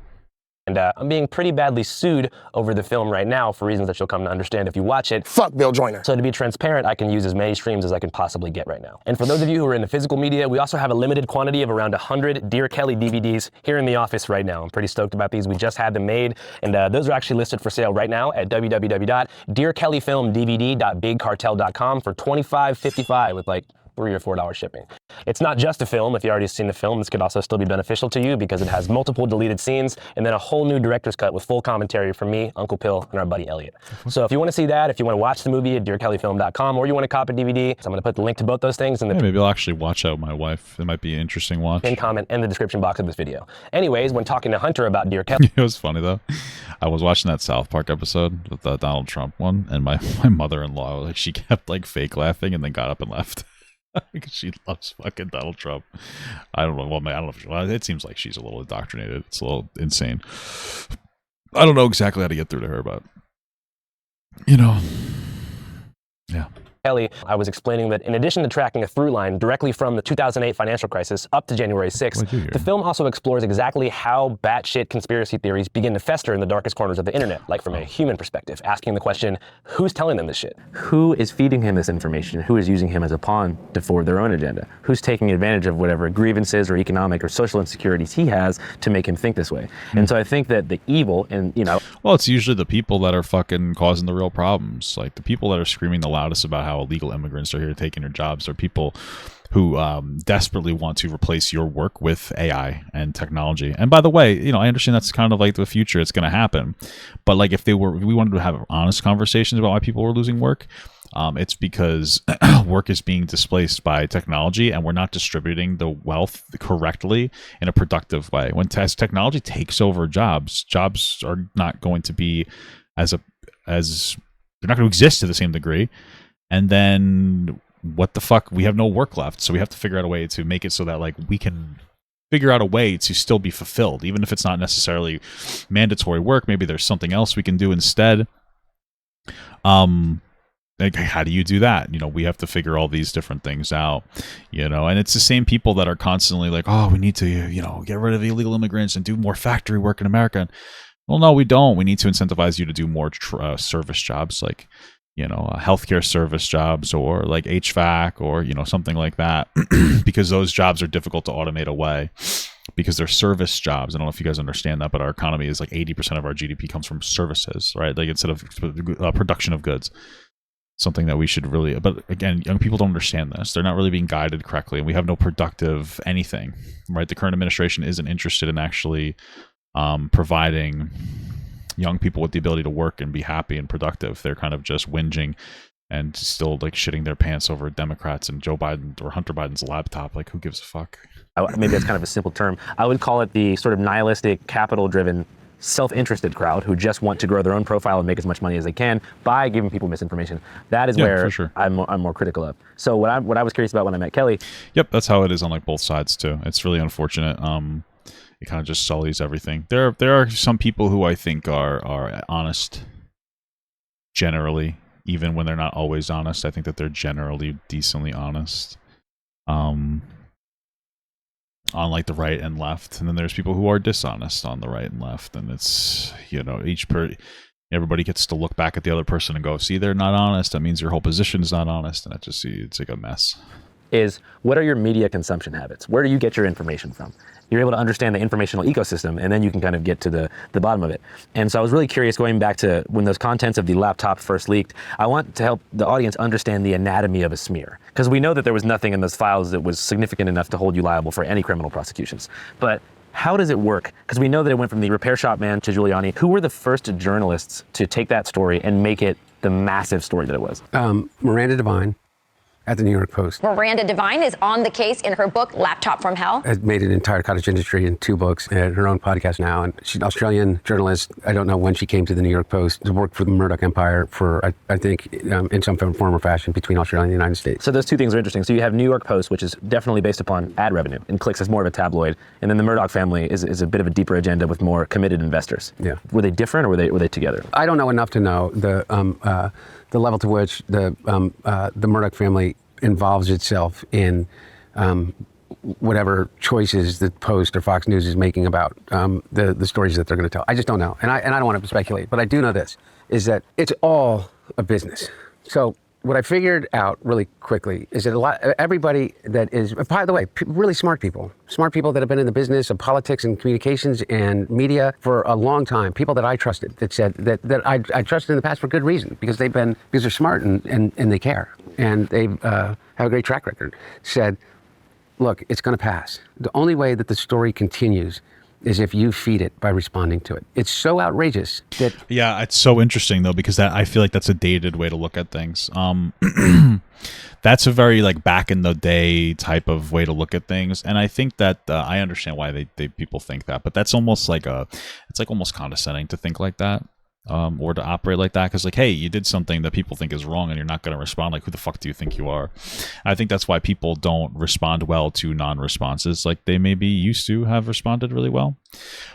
And I'm being pretty badly sued over the film right now for reasons that you'll come to understand if you watch it. Fuck Bill Joyner. So to be transparent, I can use as many streams as I can possibly get right now. And for those of you who are in the physical media, we also have a limited quantity of around 100 Dear Kelly DVDs here in the office right now. I'm pretty stoked about these. We just had them made, and those are actually listed for sale right now at www.dearkellyfilmdvd.bigcartel.com for $25.55 with like $3 or $4 shipping. It's not just a film. If you've already seen the film, this could also still be beneficial to you because it has multiple deleted scenes and then a whole new director's cut with full commentary from me, Uncle Pill, and our buddy Elliot. So if you want to see that, if you want to watch the movie at dearkellyfilm.com, or you want to cop a DVD, so I'm going to put the link to both those things in the maybe I'll actually watch out my wife. It might be an interesting watch. Pin comment and the description box of this video. Anyways, when talking to Hunter about Dear Kelly, it was funny though. I was watching that South Park episode with the Donald Trump one, and my mother-in-law, like, she kept like fake laughing and then got up and left. She loves fucking Donald Trump. I don't know. Well, I don't know if it seems like she's a little indoctrinated. It's a little insane. I don't know exactly how to get through to her, but yeah. Kelly, I was explaining that in addition to tracking a through line directly from the 2008 financial crisis up to January 6th, the film also explores exactly how batshit conspiracy theories begin to fester in the darkest corners of the internet, like from a human perspective, asking the question, who's telling them this shit? Who is feeding him this information? Who is using him as a pawn to forward their own agenda? Who's taking advantage of whatever grievances or economic or social insecurities he has to make him think this way? And so I think that the evil and, well, it's usually the people that are fucking causing the real problems. Like the people that are screaming the loudest about how illegal immigrants are here taking their jobs are people who desperately want to replace your work with AI and technology. And by the way, I understand that's kind of like the future. It's going to happen. But like if we wanted to have honest conversations about why people were losing work, it's because work is being displaced by technology and we're not distributing the wealth correctly in a productive way. When technology takes over jobs are not going to be they're not going to exist to the same degree. And then what the fuck? We have no work left. So we have to figure out a way to make it so that like we can figure out a way to still be fulfilled, even if it's not necessarily mandatory work. Maybe there's something else we can do instead. Like, how do you do that? We have to figure all these different things out, and it's the same people that are constantly like, oh, we need to, get rid of illegal immigrants and do more factory work in America. Well, no, we don't. We need to incentivize you to do more service jobs, like, healthcare service jobs or like HVAC or, something like that, because those jobs are difficult to automate away because they're service jobs. I don't know if you guys understand that, but our economy is like 80% of our GDP comes from services, right? Like instead of production of goods. Something that we should really, but again, young people don't understand this. They're not really being guided correctly, and we have no productive anything, right? The current administration isn't interested in actually providing young people with the ability to work and be happy and productive. They're kind of just whinging and still like shitting their pants over Democrats and Joe Biden or Hunter Biden's laptop. Like, who gives a fuck? Maybe that's kind of a simple term. I would call it the sort of nihilistic, capital-driven, self-interested crowd who just want to grow their own profile and make as much money as they can by giving people misinformation. That is where sure. I'm more critical of. So what I was curious about when I met Kelly. Yep, that's how it is on like both sides too. It's really unfortunate. It kind of just sullies everything. There are some people who I think are honest generally, even when they're not always honest. I think that they're generally decently honest. On like the right and left, and then there's people who are dishonest on the right and left, and it's, you know, everybody gets to look back at the other person and go, see, they're not honest, that means your whole position is not honest, and it's like a mess. What are your media consumption habits? Where do you get your information from? You're able to understand the informational ecosystem, and then you can kind of get to the bottom of it. And so I was really curious, going back to when those contents of the laptop first leaked, I want to help the audience understand the anatomy of a smear. Because we know that there was nothing in those files that was significant enough to hold you liable for any criminal prosecutions. But how does it work? Because we know that it went from the repair shop man to Giuliani. Who were the first journalists to take that story and make it the massive story that it was? Miranda Devine at the New York Post. Miranda Devine is on the case in her book, Laptop from Hell. Has made an entire cottage industry in 2 books and her own podcast now. And she's an Australian journalist. I don't know when she came to the New York Post to work for the Murdoch Empire for, I think, in some form or fashion between Australia and the United States. So those two things are interesting. So you have New York Post, which is definitely based upon ad revenue and clicks as more of a tabloid. And then the Murdoch family is a bit of a deeper agenda with more committed investors. Yeah. Were they different, or were they together? I don't know enough to know the level to which the Murdoch family involves itself in whatever choices the Post or Fox News is making about the stories that they're going to tell. I just don't know, and I don't want to speculate, but I do know this, is that it's all a business. So what I figured out really quickly is that everybody that is, by the way, really smart people that have been in the business of politics and communications and media for a long time, people that I trusted, that said that I trusted in the past for good reason, because they're smart and they care, and they have a great track record, said, look, it's going to pass. The only way that the story continues is if you feed it by responding to it. It's so outrageous that... Yeah, it's so interesting, though, because I feel like that's a dated way to look at things. That's a very, like, back-in-the-day type of way to look at things, and I think that I understand why people think that, but that's almost like it's like almost condescending to think like that. Or to operate like that, because like, hey, you did something that people think is wrong and you're not going to respond. Like, who the fuck do you think you are? I think that's why people don't respond well to non-responses like they maybe used to have responded really well.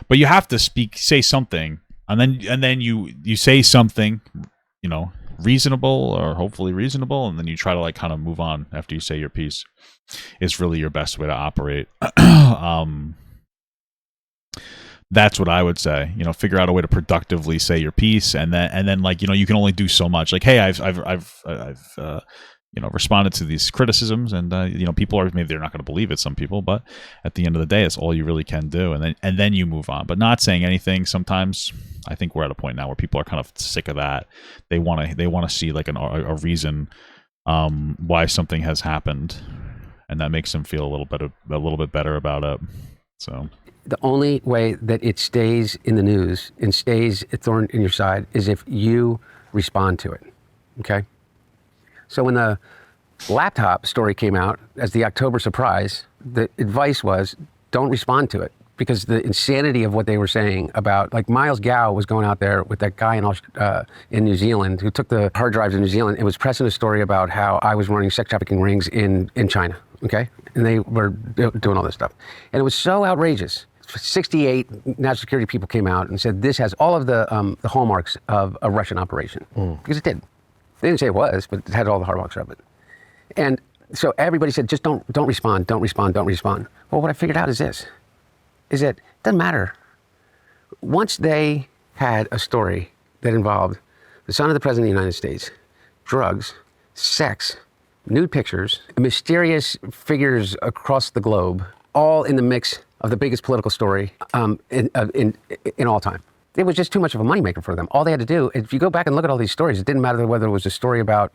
But you have to say something, and then you say something, you know, reasonable or hopefully reasonable, and then you try to like kind of move on after you say your piece. Is really your best way to operate. That's what I would say. You know, figure out a way to productively say your piece, and then like, you know, you can only do so much. Like, hey, I've you know, responded to these criticisms, and you know, people are, maybe they're not going to believe it, some people, but at the end of the day, it's all you really can do, and then you move on. But not saying anything. Sometimes I think we're at a point now where people are kind of sick of that. They want to see like a reason why something has happened, and that makes them feel a little bit better about it. So. The only way that it stays in the news and stays a thorn in your side is if you respond to it, okay? So when the laptop story came out as the October surprise, the advice was don't respond to it, because the insanity of what they were saying about, like, Miles Gow was going out there with that guy in New Zealand who took the hard drives in New Zealand and was pressing a story about how I was running sex trafficking rings in China, okay? And they were doing all this stuff. And it was so outrageous. 68 national security people came out and said this has all of the hallmarks of a Russian operation, because it did. They didn't say it was, but it had all the hallmarks of it. And so everybody said, just don't respond. Well, what I figured out is this, is that it doesn't matter. Once they had a story that involved the son of the President of the United States, drugs, sex, nude pictures, mysterious figures across the globe, all in the mix of the biggest political story in all time. It was just too much of a moneymaker for them. All they had to do, if you go back and look at all these stories, it didn't matter whether it was a story about,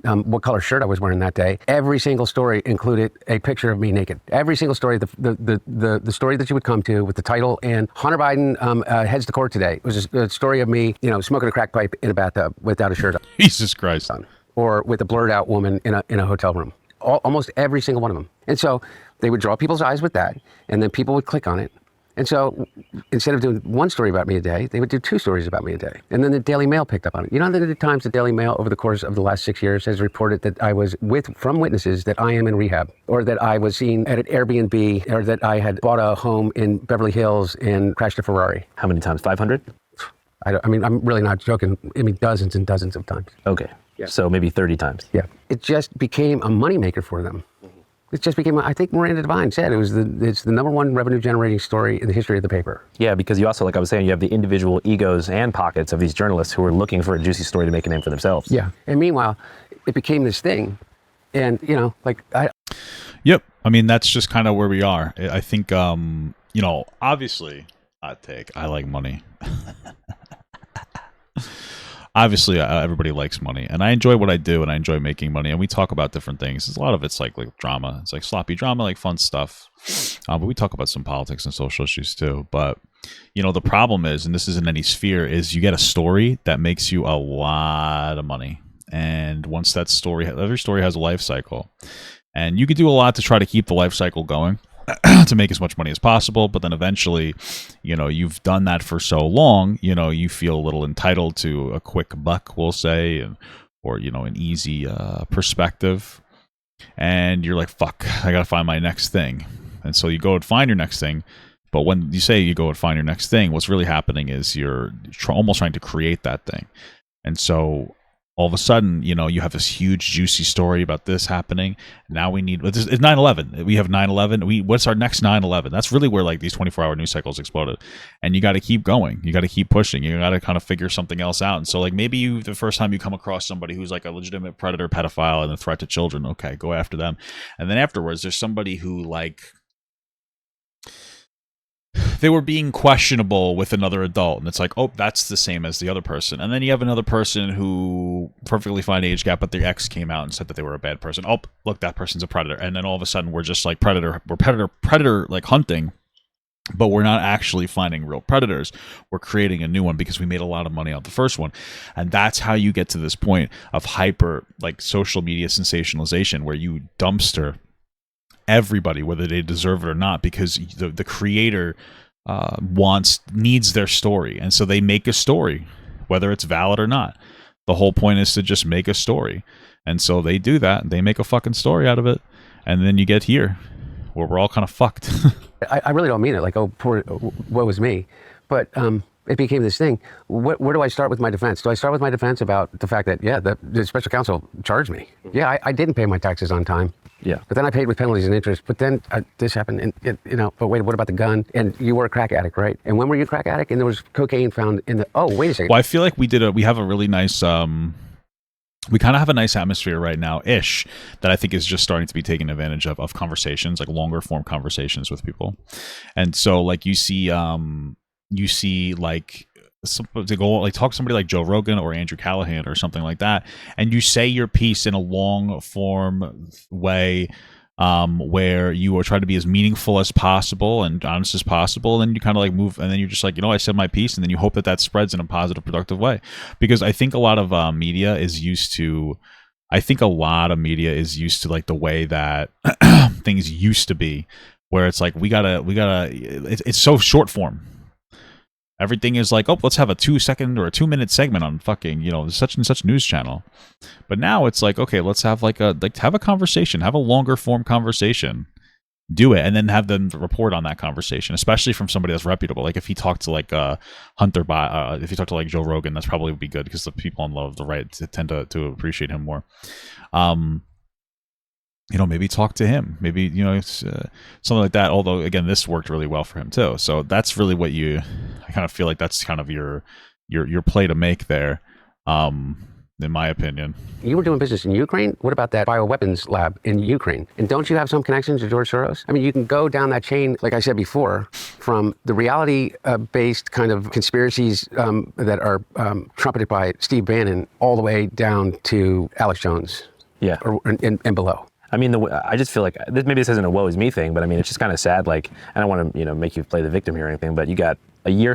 what color shirt I was wearing that day. Every single story included a picture of me naked. Every single story, the story that you would come to with the title and Hunter Biden heads to court today. It was a story of me, smoking a crack pipe in a bathtub without a shirt on. Jesus Christ. Or with a blurred out woman in a hotel room. Almost every single one of them. And so they would draw people's eyes with that, and then people would click on it. And so instead of doing one story about me a day, they would do 2 stories about me a day. And then the Daily Mail picked up on it. You know how many times the Daily Mail over the course of the last 6 years has reported that I was from witnesses that I am in rehab, or that I was seen at an Airbnb, or that I had bought a home in Beverly Hills and crashed a Ferrari? How many times? 500? I'm really not joking. Dozens and dozens of times. Okay. Yeah. So maybe 30 times. Yeah. It just became a moneymaker for them. It just became, I think Miranda Devine said, it's the number 1 revenue generating story in the history of the paper. Yeah, because you also, like I was saying, you have the individual egos and pockets of these journalists who are looking for a juicy story to make a name for themselves. Yeah. And meanwhile, it became this thing. And, Yep. I mean, that's just kind of where we are. I think, obviously, hot take, I like money. Obviously, everybody likes money, and I enjoy what I do, and I enjoy making money, and we talk about different things. A lot of it's like drama. It's like sloppy drama, like fun stuff. But we talk about some politics and social issues too. But, the problem is, and this isn't any sphere, is you get a story that makes you a lot of money. And once that story, every story has a life cycle. And you could do a lot to try to keep the life cycle going to make as much money as possible, but then eventually, you've done that for so long, you feel a little entitled to a quick buck, we'll say, or an easy perspective, and you're like, fuck, I gotta find my next thing. And so you go and find your next thing, but when you say you go and find your next thing, what's really happening is you're almost trying to create that thing. And so all of a sudden, you have this huge, juicy story about this happening. Now we need, it's 9/11. We have 9/11. What's our next 9/11? That's really where these 24-hour news cycles exploded. And you got to keep going. You got to keep pushing. You got to kind of figure something else out. And so maybe the first time you come across somebody who's like a legitimate predator, pedophile, and a threat to children, okay, go after them. And then afterwards, there's somebody who they were being questionable with another adult, and it's like, oh, that's the same as the other person. And then you have another person who perfectly fine age gap, but their ex came out and said that they were a bad person. Oh, look, that person's a predator. And then all of a sudden we're just like predator like hunting, but we're not actually finding real predators. We're creating a new one because we made a lot of money on the first one. And that's how you get to this point of hyper social media sensationalization, where you dumpster everybody, whether they deserve it or not, because the creator needs their story, and so they make a story, whether it's valid or not. The whole point is to just make a story, and so they do that. They make a fucking story out of it, and then you get here, where we're all kind of fucked. I really don't mean it like, oh, poor, woe was me, but it became this thing. Where do I start with my defense? Do I start with my defense about the fact that, the special counsel charged me? Yeah, I didn't pay my taxes on time. Yeah. But then I paid with penalties and interest. But then this happened, and but wait, what about the gun? And you were a crack addict, right? And when were you a crack addict? And there was cocaine found in the, oh, wait a second. Well, I feel like we have a really nice, we kind of have a nice atmosphere right now-ish that I think is just starting to be taken advantage of conversations, like longer form conversations with people. And so you see to go talk to somebody like Joe Rogan or Andrew Callaghan or something like that, and you say your piece in a long form way, where you are trying to be as meaningful as possible and honest as possible, and you kind of move, and then you're just I said my piece, and then you hope that spreads in a positive, productive way. Because I think a lot of media is used to the way that things used to be, where it's it's so short form. Everything is let's have a 2-second or a 2-minute segment on fucking, such and such news channel. But now it's okay, let's have have a conversation, have a longer form conversation, do it, and then have them report on that conversation, especially from somebody that's reputable. If he talked to Hunter if he talked to Joe Rogan, that's probably would be good, because the people on the right tend to appreciate him more. Maybe talk to him, maybe, it's, something like that. Although, again, this worked really well for him too. So that's really what I kind of feel like that's kind of your play to make there. in my opinion. You were doing business in Ukraine. What about that bioweapons lab in Ukraine? And don't you have some connections to George Soros? I mean, you can go down that chain, like I said before, from the reality-based kind of conspiracies that are trumpeted by Steve Bannon all the way down to Alex Jones. Yeah. And below. I mean, I just feel like maybe this isn't a woe is me thing, but I mean, it's just kind of sad. Like, I don't want to, make you play the victim here or anything, but you got a year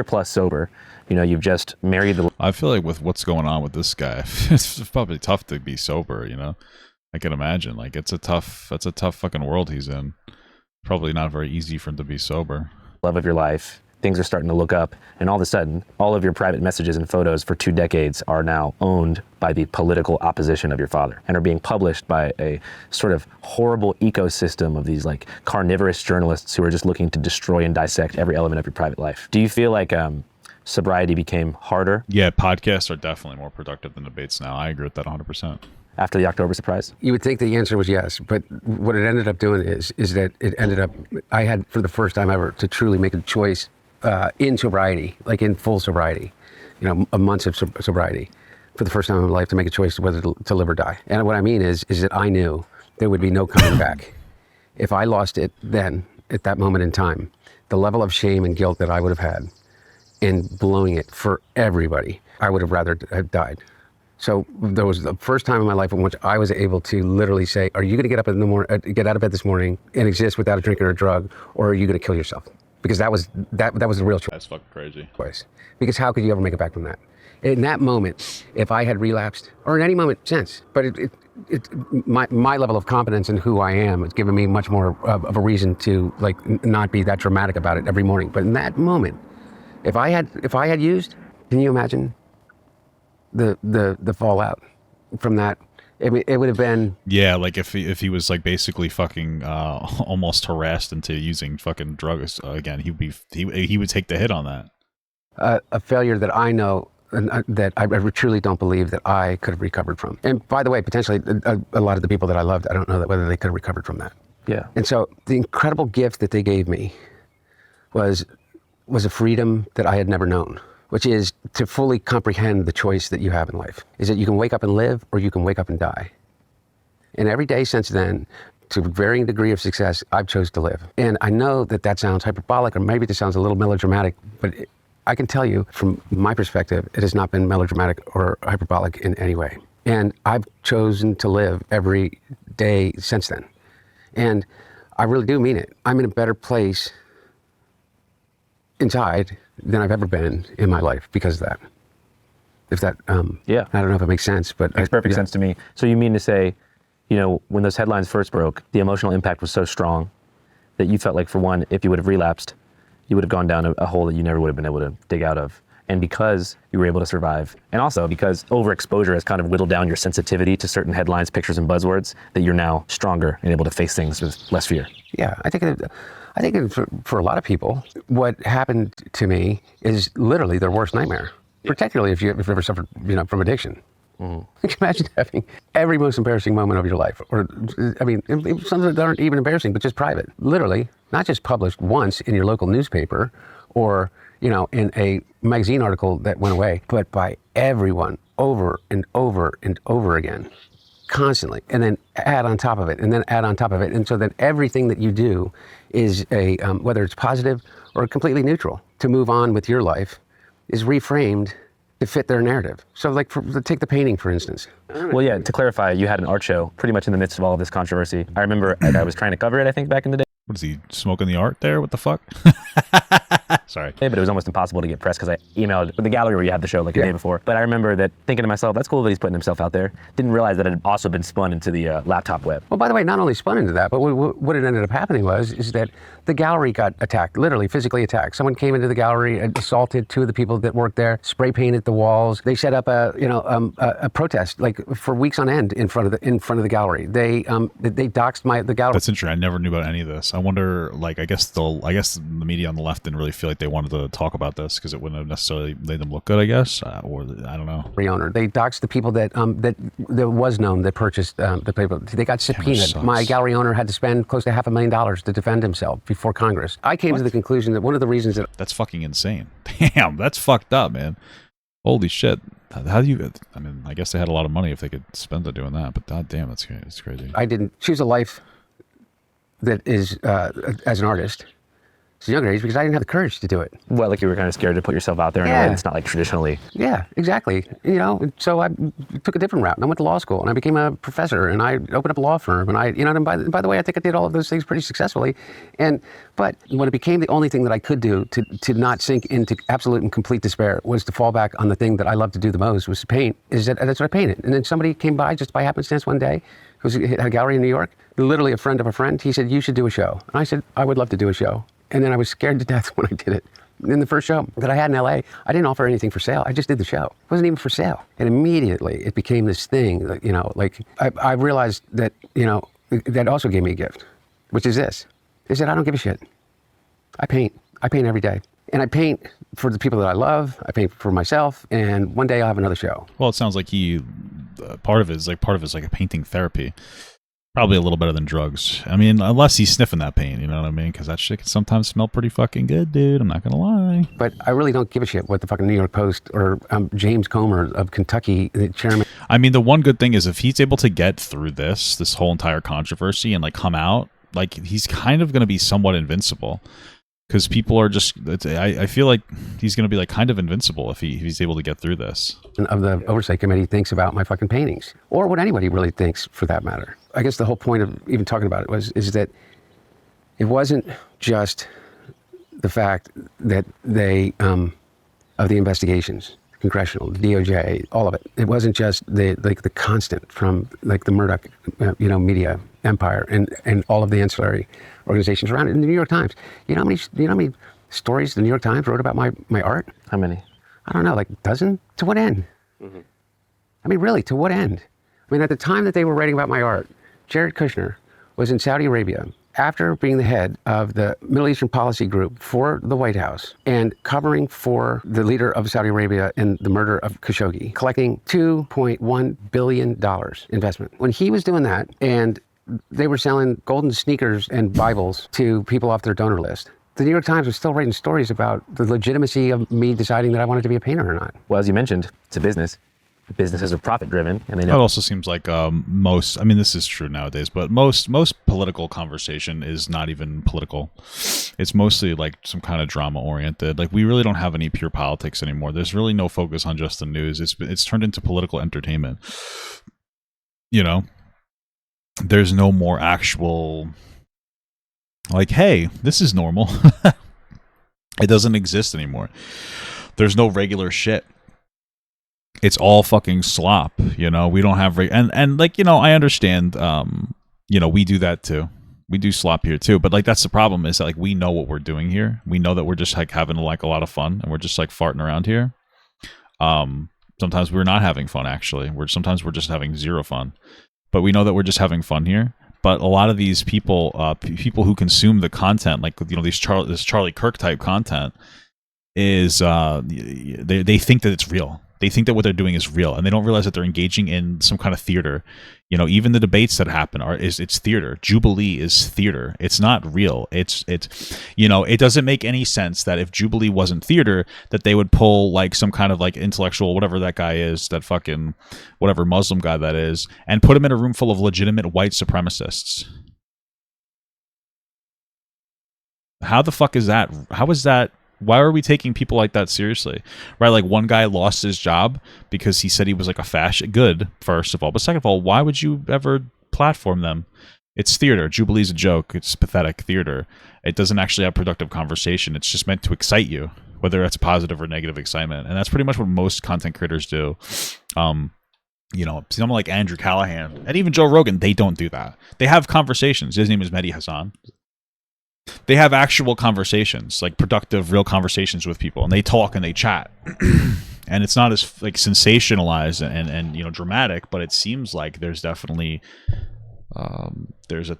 plus sober. You've just married the. I feel like with what's going on with this guy, it's probably tough to be sober. I can imagine. Like, it's a tough fucking world he's in. Probably not very easy for him to be sober. Love of your life. Things are starting to look up, and all of a sudden, all of your private messages and photos for 2 decades are now owned by the political opposition of your father and are being published by a sort of horrible ecosystem of these like carnivorous journalists who are just looking to destroy and dissect every element of your private life. Do you feel like sobriety became harder? Yeah, podcasts are definitely more productive than debates now. I agree with that 100%. After the October surprise? You would think the answer was yes, but what it ended up doing is that it ended up, I had for the first time ever to truly make a choice in sobriety, like in full sobriety, a month of sobriety, for the first time in my life to make a choice whether to live or die. And what I mean is that I knew there would be no coming back. If I lost it then, at that moment in time, the level of shame and guilt that I would have had in blowing it for everybody, I would have rather have died. So there was the first time in my life in which I was able to literally say, are you going to get up in the morning, get out of bed this morning and exist without a drink or a drug, or are you going to kill yourself? Because that was the real choice. That's fucking crazy. Because how could you ever make it back from that? In that moment, if I had relapsed, or in any moment since, but my level of confidence in who I am has given me much more of a reason to not be that dramatic about it every morning. But in that moment, if I had used, can you imagine the fallout from that? It would have been, yeah, like if he was like basically fucking almost harassed into using fucking drugs again, he would take the hit on that. A failure that I know and that I truly don't believe that I could have recovered from. And by the way, potentially a lot of the people that I loved, I don't know whether they could have recovered from that. Yeah. And so the incredible gift that they gave me was a freedom that I had never known, which is to fully comprehend the choice that you have in life. Is that you can wake up and live, or you can wake up and die. And every day since then, to varying degree of success, I've chosen to live. And I know that sounds hyperbolic, or maybe it sounds a little melodramatic, but I can tell you from my perspective, it has not been melodramatic or hyperbolic in any way. And I've chosen to live every day since then. And I really do mean it. I'm in a better place inside than I've ever been in my life because of that. If that, yeah, I don't know if it makes sense, but makes perfect sense to me. So you mean to say, when those headlines first broke, the emotional impact was so strong that you felt like, for one, if you would have relapsed, you would have gone down a hole that you never would have been able to dig out of. And because you were able to survive, and also because overexposure has kind of whittled down your sensitivity to certain headlines, pictures, and buzzwords, that you're now stronger and able to face things with less fear. Yeah, I think for a lot of people, what happened to me is literally their worst nightmare, particularly if you've ever suffered, from addiction. Mm. You can imagine having every most embarrassing moment of your life, or, some that aren't even embarrassing, but just private, literally, not just published once in your local newspaper or, in a magazine article that went away, but by everyone over and over and over again, constantly, and then add on top of it, and then add on top of it. And so that everything that you do is whether it's positive or completely neutral, to move on with your life, is reframed to fit their narrative. So take the painting, for instance. Well, yeah, to clarify, you had an art show pretty much in the midst of all of this controversy. I remember I was trying to cover it, I think, back in the day. What is he, smoking the art there? What the fuck? Sorry. Yeah, but it was almost impossible to get press because I emailed the gallery where you had the show a day before. But I remember that thinking to myself, that's cool that he's putting himself out there. Didn't realize that it had also been spun into the laptop web. Well, by the way, not only spun into that, but what it ended up happening is that the gallery got attacked, literally physically attacked. Someone came into the gallery, assaulted 2 of the people that worked there, spray painted the walls. They set up a protest for weeks on end in front of the gallery. They doxed the gallery. That's interesting. I never knew about any of this. I wonder, I guess the media on the left didn't really feel like they wanted to talk about this because it wouldn't have necessarily made them look good, I guess, or I don't know. Reowner. They doxed the people that was known that purchased the paper. They got subpoenaed. My gallery owner had to spend close to $500,000 to defend himself before Congress. I came to the conclusion that one of the reasons that's fucking insane. Damn, that's fucked up, man. Holy shit. How do you, I mean, I guess they had a lot of money if they could spend it doing that, but god damn, that's crazy. I didn't choose a life that is, as an artist, at a younger age, because I didn't have the courage to do it. Well, like you were kind of scared to put yourself out there in a way that's not like traditionally. Yeah, exactly. You know, so I took a different route, and I went to law school, and I became a professor, and I opened up a law firm, and and by the way, I think I did all of those things pretty successfully. But when it became the only thing that I could do to not sink into absolute and complete despair was to fall back on the thing that I loved to do the most, was to paint. That's what I painted. And then somebody came by just by happenstance one day, who had a gallery in New York, literally a friend of a friend. He said, "You should do a show." And I said, "I would love to do a show." And then I was scared to death when I did it. In the first show that I had in LA, I didn't offer anything for sale. I just did the show. It wasn't even for sale. And immediately it became this thing that, you know, like I realized that, you know, that also gave me a gift, which is this. Is that I don't give a shit. I paint. I paint every day. And I paint for the people that I love. I paint for myself. And one day I'll have another show. Well, it sounds like part of it is like a painting therapy. Probably a little better than drugs. I mean, unless he's sniffing that paint, you know what I mean? Because that shit can sometimes smell pretty fucking good, dude. I'm not going to lie. But I really don't give a shit what the fucking New York Post or James Comer of Kentucky, the chairman. I mean, the one good thing is if he's able to get through this whole entire controversy and like come out, like he's kind of going to be somewhat invincible. Because people are just, I feel like he's going to be like kind of invincible if he's able to get through this. Of the oversight committee thinks about my fucking paintings, or what anybody really thinks for that matter. I guess the whole point of even talking about it is that it wasn't just the fact that they, of the investigations, congressional, the DOJ, all of it. It wasn't just the constant from like the Murdoch, media empire and all of the ancillary organizations around it. In the New York Times, you know how many stories the New York Times wrote about my art? How many? I don't know, like a dozen? To what end? Mm-hmm. I mean, really, to what end? I mean, at the time that they were writing about my art, Jared Kushner was in Saudi Arabia after being the head of the Middle Eastern Policy Group for the White House and covering for the leader of Saudi Arabia in the murder of Khashoggi, collecting $2.1 billion investment. When he was doing that, and they were selling golden sneakers and Bibles to people off their donor list, the New York Times was still writing stories about the legitimacy of me deciding that I wanted to be a painter or not. Well, as you mentioned, it's a business. Businesses are profit driven, and they know. It also seems like most, I mean, this is true nowadays, but most political conversation is not even political. It's mostly like some kind of drama oriented. Like we really don't have any pure politics anymore. There's really no focus on just the news. It's turned into political entertainment. You know, there's no more actual like, hey, this is normal. It doesn't exist anymore. There's no regular shit. It's all fucking slop, you know. We don't have and like, you know, I understand, we do that too. We do slop here too, but like that's the problem is that like we know what we're doing here. We know that we're just like having like a lot of fun and we're just like farting around here. Sometimes we're not having fun actually. Sometimes we're just having zero fun. But we know that we're just having fun here. But a lot of these people, people who consume the content, like, you know, this Charlie Kirk type content, is they think that it's real. They think that what they're doing is real, and they don't realize that they're engaging in some kind of theater. You know, even the debates that happen it's theater. Jubilee is theater. It's not real. It's you know, it doesn't make any sense that if Jubilee wasn't theater, that they would pull like some kind of like intellectual, whatever that guy is, that fucking whatever Muslim guy that is, and put him in a room full of legitimate white supremacists. How the fuck is that? How is that? Why are we taking people like that seriously? Right? Like one guy lost his job because he said he was like a fascist. Good, first of all. But second of all, why would you ever platform them? It's theater. Jubilee's a joke. It's pathetic theater. It doesn't actually have productive conversation. It's just meant to excite you, whether it's positive or negative excitement. And that's pretty much what most content creators do. You know, someone like Andrew Callaghan and even Joe Rogan, they don't do that. They have conversations. His name is Mehdi Hassan. They have actual conversations, like productive, real conversations with people, and they talk and they chat. And it's not as like sensationalized and you know, dramatic, but it seems like there's definitely there's a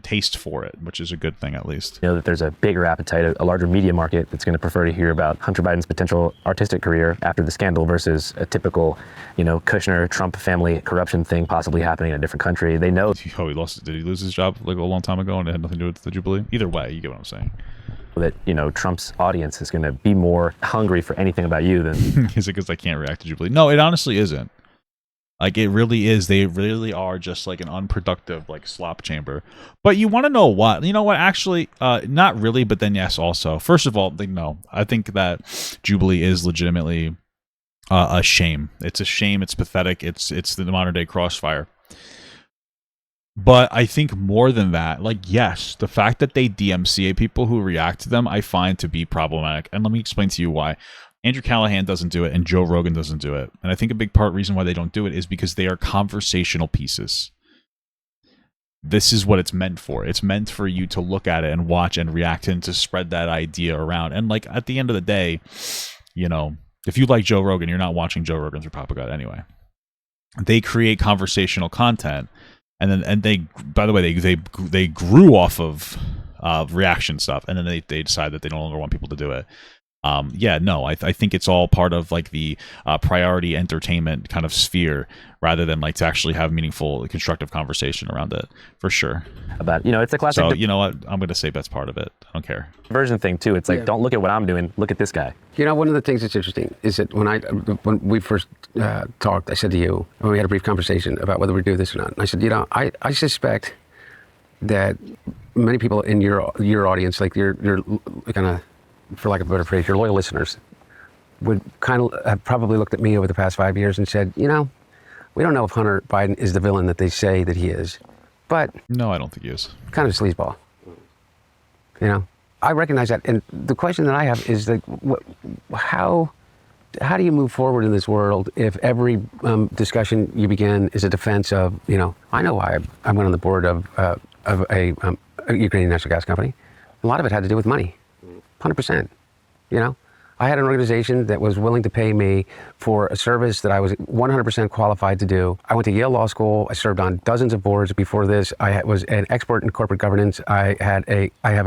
taste for it, which is a good thing, at least. You know that there's a bigger appetite, a larger media market that's going to prefer to hear about Hunter Biden's potential artistic career after the scandal versus a typical, you know, Kushner Trump family corruption thing possibly happening in a different country. They know. Oh, did he lose his job like a long time ago and it had nothing to do with the Jubilee? Either way, you get what I'm saying. that, you know, Trump's audience is going to be more hungry for anything about you than... Is it because I can't react to Jubilee? No, it honestly isn't. Like, it really is. They really are just like an unproductive, like, slop chamber. But you want to know what? You know what? Actually, not really, but then yes, also. First of all, no. I think that Jubilee is legitimately a shame. It's a shame. It's pathetic. It's the modern day Crossfire. But I think more than that, like, yes, the fact that they DMCA people who react to them, I find to be problematic. And let me explain to you why. Andrew Callaghan doesn't do it, and Joe Rogan doesn't do it. And I think a big reason why they don't do it is because they are conversational pieces. This is what it's meant for. It's meant for you to look at it and watch and react and to spread that idea around. And, like, at the end of the day, you know, if you like Joe Rogan, you're not watching Joe Rogan through propaganda anyway. They create conversational content. And they, by the way, they grew off of reaction stuff, and then they decide that they no longer want people to do it. I think it's all part of like the priority entertainment kind of sphere, rather than like to actually have meaningful, constructive conversation around it, for sure. About, you know, it's a classic. So you know what? I'm gonna say that's part of it. I don't care. Version thing too. It's like, don't look at what I'm doing. Look at this guy. You know, one of the things that's interesting is that when we first talked, I said to you, when we had a brief conversation about whether we do this or not, and I said, you know, I suspect that many people in your audience, like your kind of, for lack of a better phrase, your loyal listeners, would kind of have probably looked at me over the past 5 years and said, you know, we don't know if Hunter Biden is the villain that they say that he is, but... No, I don't think he is. Kind of a sleazeball. You know? I recognize that. And the question that I have is, like, how do you move forward in this world if every discussion you begin is a defense of, you know, I know why I went on the board of a Ukrainian natural gas company. A lot of it had to do with money. 100%, you know? I had an organization that was willing to pay me for a service that I was 100% qualified to do. I went to Yale Law School. I served on dozens of boards before this. I was an expert in corporate governance. I have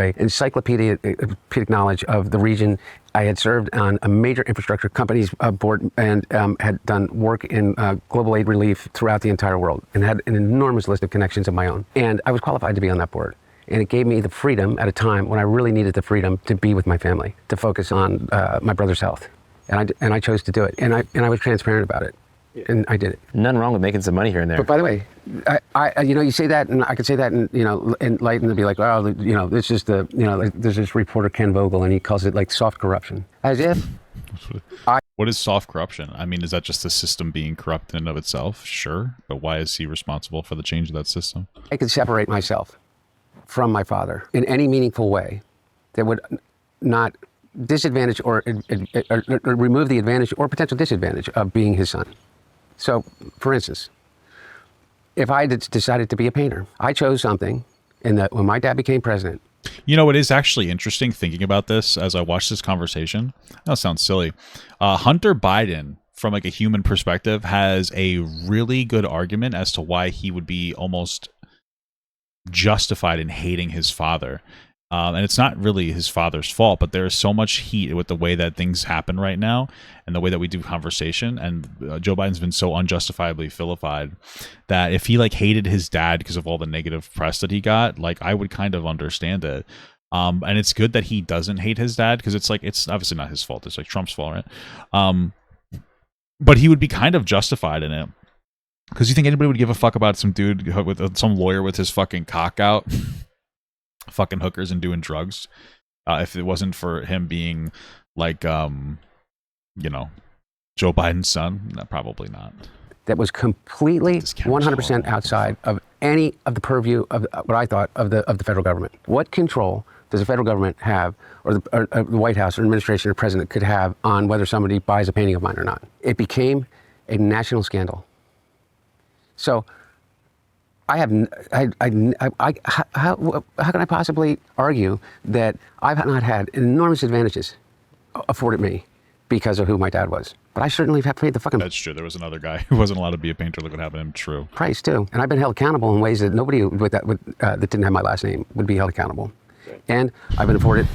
a encyclopedic knowledge of the region. I had served on a major infrastructure company's board and had done work in global aid relief throughout the entire world and had an enormous list of connections of my own. And I was qualified to be on that board. And it gave me the freedom at a time when I really needed the freedom to be with my family, to focus on my brother's health. And I chose to do it. And I was transparent about it. And I did it. Nothing wrong with making some money here and there. But by the way, I you know, you say that, and I could say that, and you know, in light, and they'd be like, oh, you know, it's just the, you know, like, there's this reporter Ken Vogel, and he calls it like soft corruption, as if. What is soft corruption? I mean, is that just the system being corrupt in and of itself? Sure, but why is he responsible for the change of that system? I could separate myself from my father in any meaningful way that would not disadvantage or remove the advantage or potential disadvantage of being his son. So, for instance, if I had decided to be a painter, I chose something in that when my dad became president. You know, it is actually interesting thinking about this as I watch this conversation. That sounds silly. Hunter Biden, from like a human perspective, has a really good argument as to why he would be almost justified in hating his father. And it's not really his father's fault, but there is so much heat with the way that things happen right now and the way that we do conversation. And Joe Biden's been so unjustifiably vilified that if he like hated his dad because of all the negative press that he got, like I would kind of understand it. And it's good that he doesn't hate his dad, because it's like, it's obviously not his fault. It's like Trump's fault, right? But he would be kind of justified in it. Because you think anybody would give a fuck about some dude with some lawyer with his fucking cock out, fucking hookers and doing drugs, if it wasn't for him being like, you know, Joe Biden's son? No, probably not. That was completely 100% outside of any of the purview of what I thought of the federal government. What control does the federal government have, or the White House or administration or president could have on whether somebody buys a painting of mine or not? It became a national scandal. So, how can I possibly argue that I've not had enormous advantages afforded me because of who my dad was? But I certainly have paid the fucking... That's true. There was another guy who wasn't allowed to be a painter. Look what happened to him. True. Price, too. And I've been held accountable in ways that nobody that didn't have my last name would be held accountable. And I've been afforded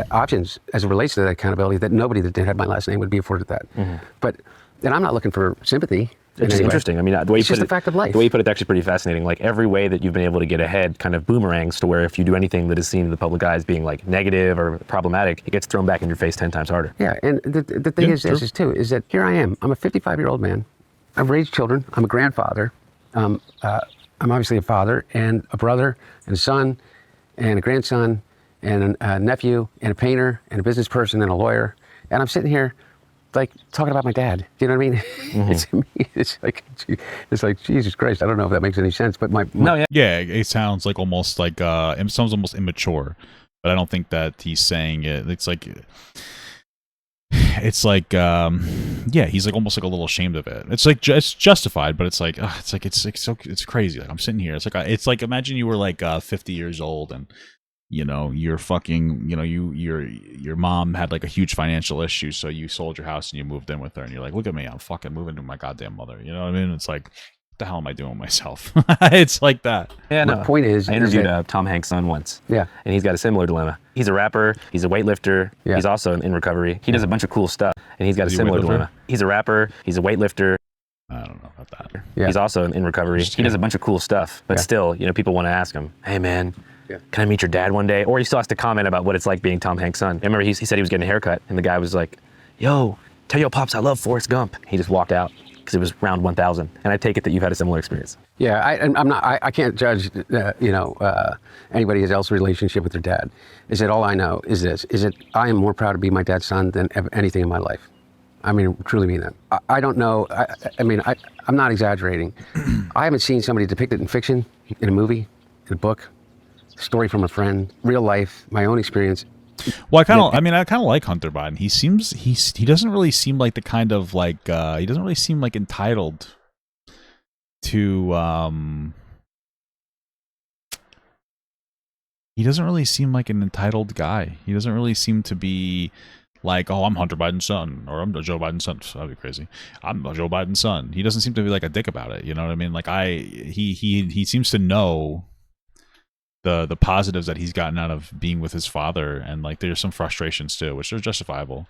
options as it relates to that accountability that nobody that didn't have my last name would be afforded that. Mm-hmm. But then I'm not looking for sympathy It's interesting. I mean, the way you It's put just it, a fact of life. The way you put it's actually pretty fascinating. Like every way that you've been able to get ahead kind of boomerangs to where if you do anything that is seen to the public eye as being like negative or problematic, it gets thrown back in your face 10 times harder. Yeah, and the thing is this is too, is that here I am. I'm a 55-year-old man. I've raised children. I'm a grandfather. I'm obviously a father and a brother and a son and a grandson and a nephew and a painter and a business person and a lawyer. And I'm sitting here like talking about my dad. You know what I mean? It's like Jesus Christ. I don't know if that makes any sense, but yeah, it sounds like almost like it sounds almost immature, but I don't think that he's saying it. It's like yeah, he's like almost like a little ashamed of it. It's like it's justified, but it's crazy. Like I'm sitting here. It's like imagine you were like 50 years old and you're fucking, your mom had like a huge financial issue, so you sold your house and you moved in with her, and you're like, look at me, I'm fucking moving to my goddamn mother. You know what I mean? It's like, what the hell am I doing with myself? It's like that. Yeah, no. My point is, I interviewed Tom Hanks' son once. Yeah. And he's got a similar dilemma. He's a rapper. He's a weightlifter. Yeah. He's also in recovery. He does a bunch of cool stuff, and he's got a similar dilemma. He's a rapper. He's a weightlifter. I don't know about that. Yeah. He's also in recovery. He does a bunch of cool stuff, but still, people want to ask him, hey, man, can I meet your dad one day? Or he still has to comment about what it's like being Tom Hanks' son. I remember he said he was getting a haircut, and the guy was like, yo, tell your pops I love Forrest Gump. He just walked out because it was round 1,000. And I take it that you've had a similar experience. Yeah, I can't judge, anybody else's relationship with their dad. Is that all I know is this, is that I am more proud to be my dad's son than anything in my life. I mean, truly mean that. I don't know, I'm not exaggerating. I haven't seen somebody depicted in fiction, in a movie, in a book, story from a friend, real life, my own experience. Well, I kind of like Hunter Biden. He doesn't really seem like the kind of like, he doesn't really seem like entitled to, he doesn't really seem like an entitled guy. He doesn't really seem to be like, oh, I'm Hunter Biden's son, or I'm Joe Biden's son. That'd be crazy. I'm Joe Biden's son. He doesn't seem to be like a dick about it. You know what I mean? Like he seems to know the positives that he's gotten out of being with his father, and like there's some frustrations too, which are justifiable.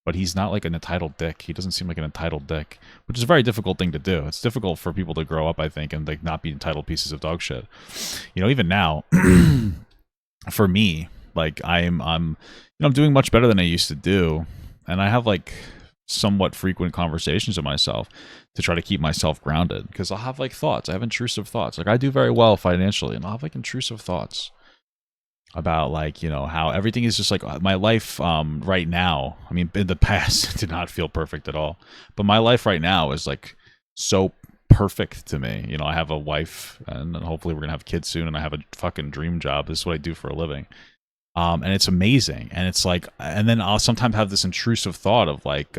But he's not like an entitled dick. He doesn't seem like an entitled dick, which is a very difficult thing to do. It's difficult for people to grow up, I think, and like not be entitled pieces of dog shit. Even now, for me, like I'm doing much better than I used to do, and I have like somewhat frequent conversations with myself to try to keep myself grounded, because I'll have like thoughts. I have intrusive thoughts. Like I do very well financially, and I'll have like intrusive thoughts about like, how everything is just like my life right now. I mean, in the past it did not feel perfect at all, but my life right now is like so perfect to me. I have a wife, and hopefully we're gonna have kids soon, and I have a fucking dream job. This is what I do for a living. And it's amazing. And it's like, and then I'll sometimes have this intrusive thought of like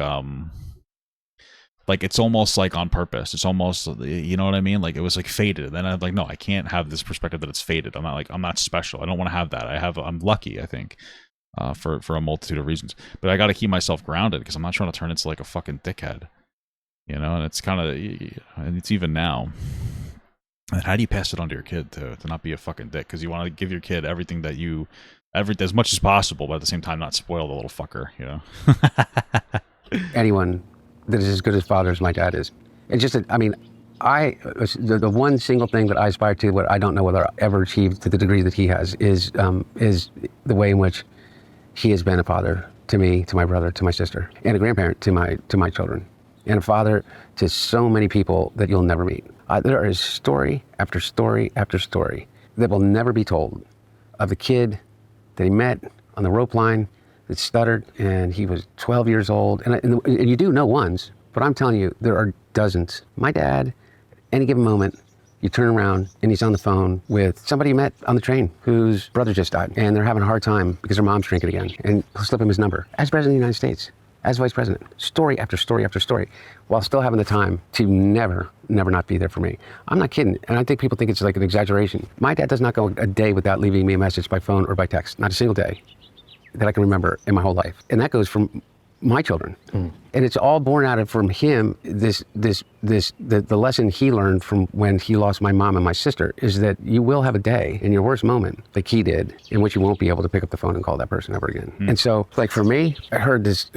it's almost like on purpose. It's almost, you know what I mean? Like it was like fated. And then I'm like, no, I can't have this perspective that it's fated. I'm not special. I don't want to have that. I'm lucky, I think, for a multitude of reasons, but I got to keep myself grounded, because I'm not trying to turn into like a fucking dickhead, and it's kind of, and it's even now. And how do you pass it on to your kid to not be a fucking dick? Because you want to give your kid everything that as much as possible, but at the same time not spoil the little fucker, Anyone that is as good a father as my dad is. It's just that, the one single thing that I aspire to, what I don't know whether I'll ever achieve to the degree that he has, is the way in which he has been a father to me, to my brother, to my sister, and a grandparent to my children, and a father to so many people that you'll never meet. There is story after story after story that will never be told of the kid that he met on the rope line that stuttered, and he was 12 years old. And you do know ones, but I'm telling you, there are dozens. My dad, any given moment, you turn around and he's on the phone with somebody you met on the train whose brother just died, and they're having a hard time because their mom's drinking again, and he'll slip him his number. As President of the United States, as Vice President, story after story after story, while still having the time to never not be there for me. I'm not kidding, and I think people think it's like an exaggeration. My dad does not go a day without leaving me a message by phone or by text, not a single day that I can remember in my whole life. And that goes from my children. And it's all born out of, from him, the lesson he learned from when he lost my mom and my sister, is that you will have a day in your worst moment, like he did, in which you won't be able to pick up the phone and call that person ever again. And so, like for me, I heard this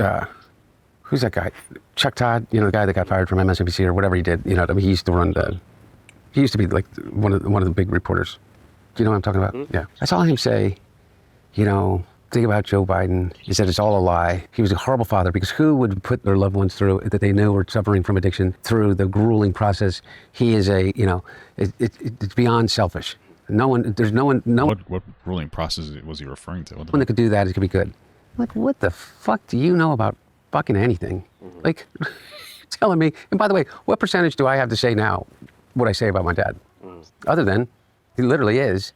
who's that guy? Chuck Todd, you know, the guy that got fired from MSNBC or whatever he did. You know, I mean, he used to be like one of the big reporters. Do you know what I'm talking about? Yeah. I saw him say, you know, thing about Joe Biden is that it's all a lie. He was a horrible father because who would put their loved ones through that they know were suffering from addiction through the grueling process? He is it's beyond selfish. There's no one. What grueling process was he referring to? One that could do that, it could be good. Like, what the fuck do you know about fucking anything? Like, telling me, and by the way, what percentage do I have to say now what I say about my dad? Other than, he literally is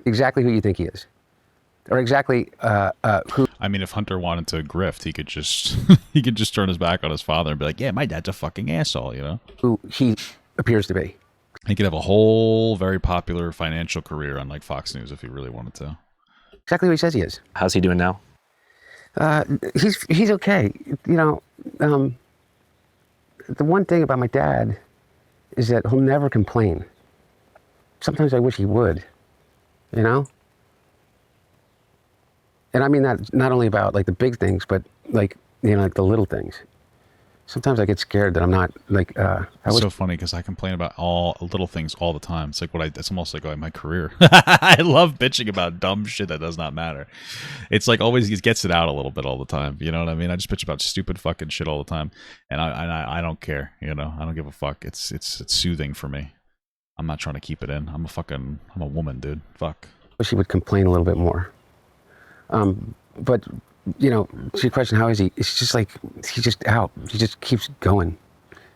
exactly who you think he is. Or exactly who. I mean, if Hunter wanted to grift, he could just turn his back on his father and be like, yeah, my dad's a fucking asshole, you know? Who he appears to be. He could have a whole very popular financial career on like Fox News if he really wanted to. Exactly what he says he is. How's he doing now? He's okay. You know, the one thing about my dad is that he'll never complain. Sometimes I wish he would, you know? And I mean that not only about like the big things, but like, you know, like the little things. Sometimes I get scared that I'm not like. It's so funny because I complain about all little things all the time. It's like it's almost like my career. I love bitching about dumb shit that does not matter. It's like always he gets it out a little bit all the time. You know what I mean? I just bitch about stupid fucking shit all the time, and I don't care. You know, I don't give a fuck. It's soothing for me. I'm not trying to keep it in. I'm a woman, dude. Fuck. Wish he would complain a little bit more. But. You know, to your question, how is he? It's just like he's just out. He just keeps going.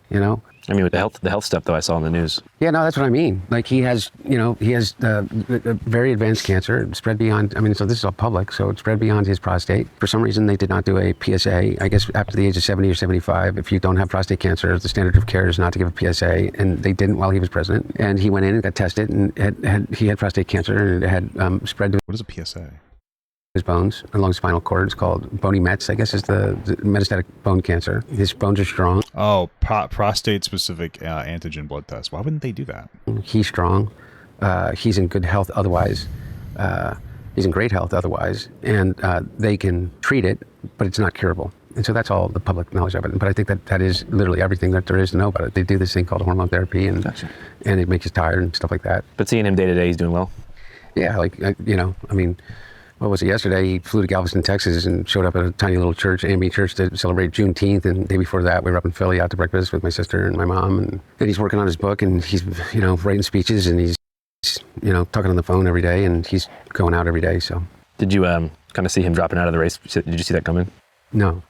You know. I mean, with the health stuff though, I saw in the news. Yeah, no, that's what I mean. Like he has very advanced cancer. It spread beyond. I mean, so this is all public. So it spread beyond his prostate. For some reason, they did not do a PSA. I guess after the age of 70 or 75, if you don't have prostate cancer, the standard of care is not to give a PSA, and they didn't while he was president. And he went in and got tested, and he had prostate cancer, and it had spread to. What is a PSA? His bones along spinal cord. It's called bony mets, I guess, is the metastatic bone cancer. His bones are strong. Oh, prostate-specific antigen blood test. Why wouldn't they do that? He's strong. He's in good health otherwise. He's in great health otherwise. And they can treat it, but it's not curable. And so that's all the public knowledge of it. But I think that is literally everything that there is to know about it. They do this thing called hormone therapy, and it makes you tired and stuff like that. But seeing him day to day, he's doing well? Yeah, I mean, what was it yesterday? He flew to Galveston, Texas, and showed up at a tiny little church, AME church, to celebrate Juneteenth. And the day before that, we were up in Philly out to breakfast with my sister and my mom. And then he's working on his book, and he's, writing speeches, and he's, talking on the phone every day, and he's going out every day. So, did you kind of see him dropping out of the race? Did you see that coming? No.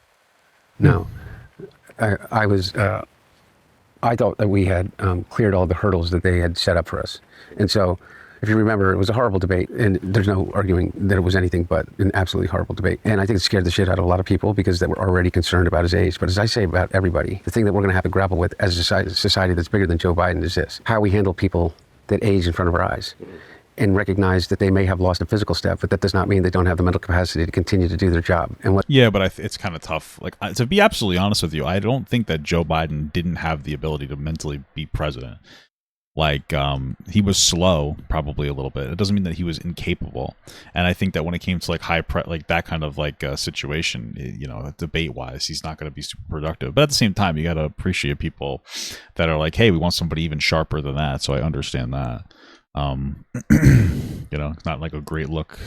I was. I thought that we had cleared all the hurdles that they had set up for us, and so. If you remember, it was a horrible debate, and there's no arguing that it was anything but an absolutely horrible debate. And I think it scared the shit out of a lot of people because they were already concerned about his age. But as I say about everybody, the thing that we're going to have to grapple with as a society that's bigger than Joe Biden is this: how we handle people that age in front of our eyes, and recognize that they may have lost a physical step, but that does not mean they don't have the mental capacity to continue to do their job. And yeah, but it's kind of tough. Like, to be absolutely honest with you, I don't think that Joe Biden didn't have the ability to mentally be president. Like, he was slow, probably a little bit. It doesn't mean that he was incapable. And I think that when it came to like that kind of situation, debate wise, he's not going to be super productive. But at the same time, you got to appreciate people that are like, hey, we want somebody even sharper than that. So I understand that. It's not like a great look.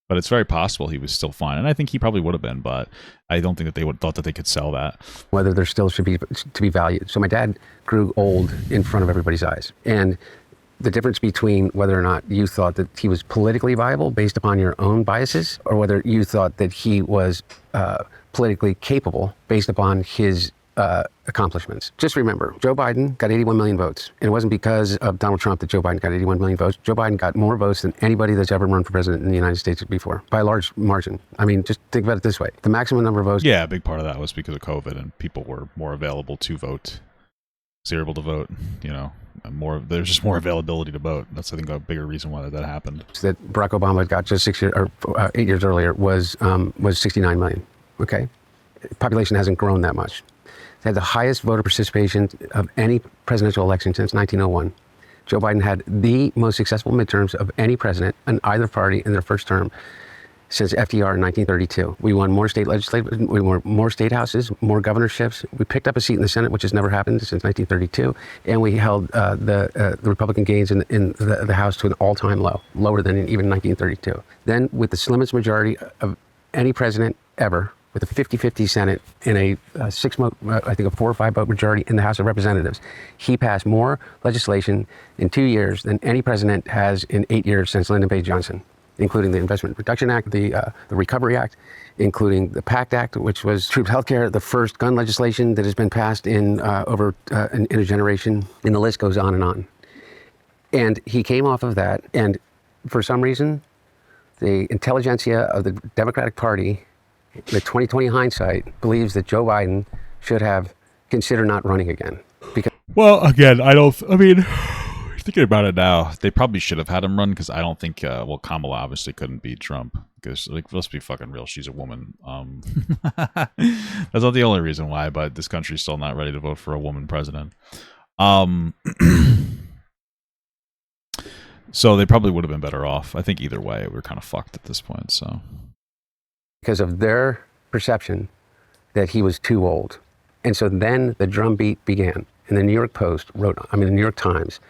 But it's very possible he was still fine, and I think he probably would have been. But I don't think that they would thought that they could sell that. Whether there still should be to be valued. So my dad grew old in front of everybody's eyes, and the difference between whether or not you thought that he was politically viable based upon your own biases, or whether you thought that he was politically capable based upon his accomplishments. Just remember, Joe Biden got 81 million votes. And it wasn't because of Donald Trump that Joe Biden got 81 million votes. Joe Biden got more votes than anybody that's ever run for president in the United States before, by a large margin. I mean, just think about it this way. The maximum number of votes. Yeah, a big part of that was because of COVID, and people were more available to vote. So you're able to vote, there's just more availability to vote. That's, I think, a bigger reason why that happened. That Barack Obama got just 8 years earlier was 69 million. Okay. Population hasn't grown that much. They had the highest voter participation of any presidential election since 1901. Joe Biden had the most successful midterms of any president in either party in their first term. since FDR in 1932. We won more state legislatures, we won more state houses, more governorships. We picked up a seat in the Senate, which has never happened since 1932, and we held the Republican gains in the House to an all-time low, lower than even 1932. Then, with the slimmest majority of any president ever, with a 50-50 Senate and a 4 or 5 vote majority in the House of Representatives, he passed more legislation in 2 years than any president has in 8 years since Lyndon B. Johnson, including the Investment Reduction Act, the Recovery Act, including the PACT Act, which was troops healthcare, the first gun legislation that has been passed in in a generation, and the list goes on and on. And he came off of that, and for some reason, the intelligentsia of the Democratic Party, the 2020 hindsight, believes that Joe Biden should have considered not running again. Well, again, thinking about it now, they probably should have had him run, because I don't think, Kamala obviously couldn't beat Trump, because, let's be fucking real, she's a woman. That's not the only reason why, but this country's still not ready to vote for a woman president. So they probably would have been better off. I think either way, we're kind of fucked at this point, so. Because of their perception that he was too old. And so then the drumbeat began. And the New York the New York Times,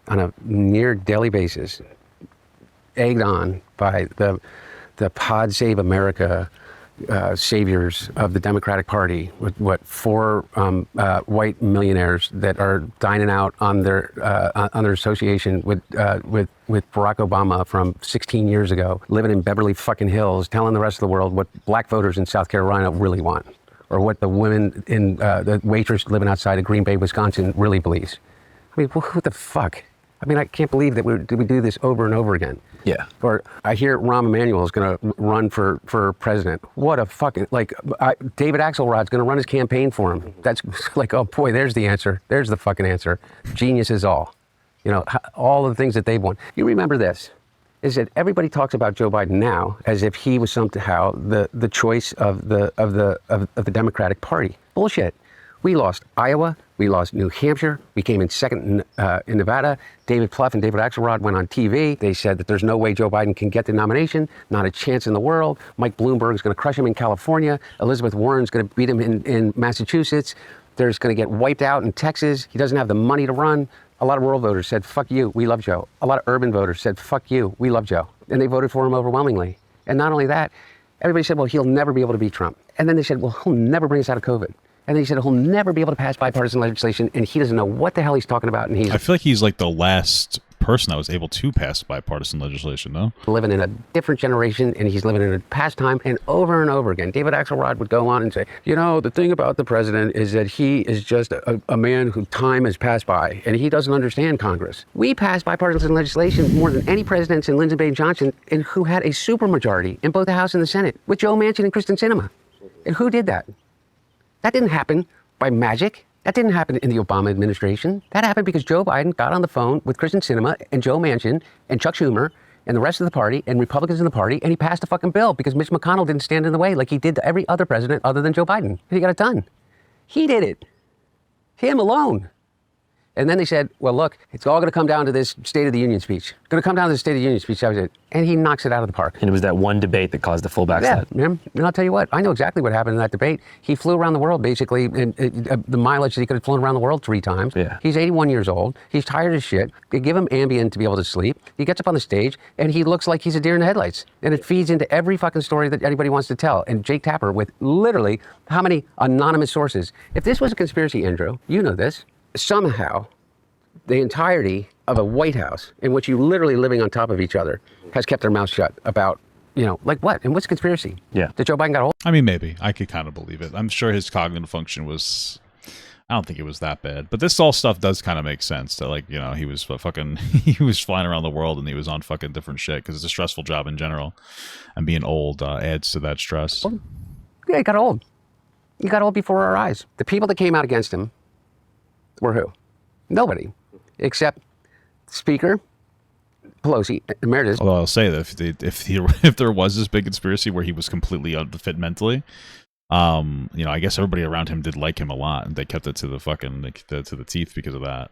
on a near daily basis, egged on by the Pod Save America saviors of the Democratic Party, with 4 white millionaires that are dining out on their association with Barack Obama from 16 years ago, living in Beverly fucking Hills, telling the rest of the world what black voters in South Carolina really want, or what the women in the waitress living outside of Green Bay, Wisconsin really believes. I mean, what the fuck? I mean, I can't believe that we do this over and over again. Yeah. Or I hear Rahm Emanuel is going to run for president. What a fucking, David Axelrod's going to run his campaign for him. That's like, oh boy, there's the answer. There's the fucking answer. Genius is all. All the things that they've won. You remember this, is that everybody talks about Joe Biden now as if he was somehow the choice of the Democratic Party. Bullshit. We lost Iowa, we lost New Hampshire, we came in second in Nevada. David Plouffe and David Axelrod went on TV. They said that there's no way Joe Biden can get the nomination, not a chance in the world. Mike Bloomberg is going to crush him in California. Elizabeth Warren's going to beat him in Massachusetts. There's going to get wiped out in Texas. He doesn't have the money to run. A lot of rural voters said, fuck you, we love Joe. A lot of urban voters said, fuck you, we love Joe. And they voted for him overwhelmingly. And not only that, everybody said, well, he'll never be able to beat Trump. And then they said, well, he'll never bring us out of COVID. And then he said he'll never be able to pass bipartisan legislation, and he doesn't know what the hell he's talking about. And I feel like he's like the last person that was able to pass bipartisan legislation, no? Living in a different generation, and he's living in a past time, and over again. David Axelrod would go on and say, the thing about the president is that he is just a man whose time has passed by, and he doesn't understand Congress. We passed bipartisan legislation more than any presidents in Lyndon B. Johnson, and who had a supermajority in both the House and the Senate, with Joe Manchin and Kristen Sinema. And who did that? That didn't happen by magic. That didn't happen in the Obama administration. That happened because Joe Biden got on the phone with Kristen Sinema and Joe Manchin and Chuck Schumer and the rest of the party and Republicans in the party, and he passed a fucking bill because Mitch McConnell didn't stand in the way like he did to every other president other than Joe Biden. And he got it done. He did it. Him alone. And then they said, well, look, it's all going to come down to this State of the Union speech. It's going to come down to the State of the Union speech. That was it. And he knocks it out of the park. And it was that one debate that caused the full backslide. Yeah, man. And I'll tell you what, I know exactly what happened in that debate. He flew around the world, basically, the mileage that he could have flown around the world 3 times. Yeah. He's 81 years old. He's tired as shit. They give him Ambien to be able to sleep. He gets up on the stage, and he looks like he's a deer in the headlights. And it feeds into every fucking story that anybody wants to tell. And Jake Tapper, with literally how many anonymous sources. If this was a conspiracy, Andrew, you know this, somehow the entirety of a White House in which you literally living on top of each other has kept their mouth shut about, like what? And what's conspiracy? Yeah. That Joe Biden got old? I mean, maybe. I could kind of believe it. I'm sure his cognitive function was, I don't think it was that bad. But this all stuff does kind of make sense that, he was he was flying around the world and he was on fucking different shit because it's a stressful job in general. And being old adds to that stress. Yeah, he got old. He got old before our eyes. The people that came out against him were who? Nobody. Except Speaker Pelosi, emeritus. Although I'll say that if there was this big conspiracy where he was completely unfit mentally, I guess everybody around him did like him a lot, and they kept it to the fucking to the teeth because of that.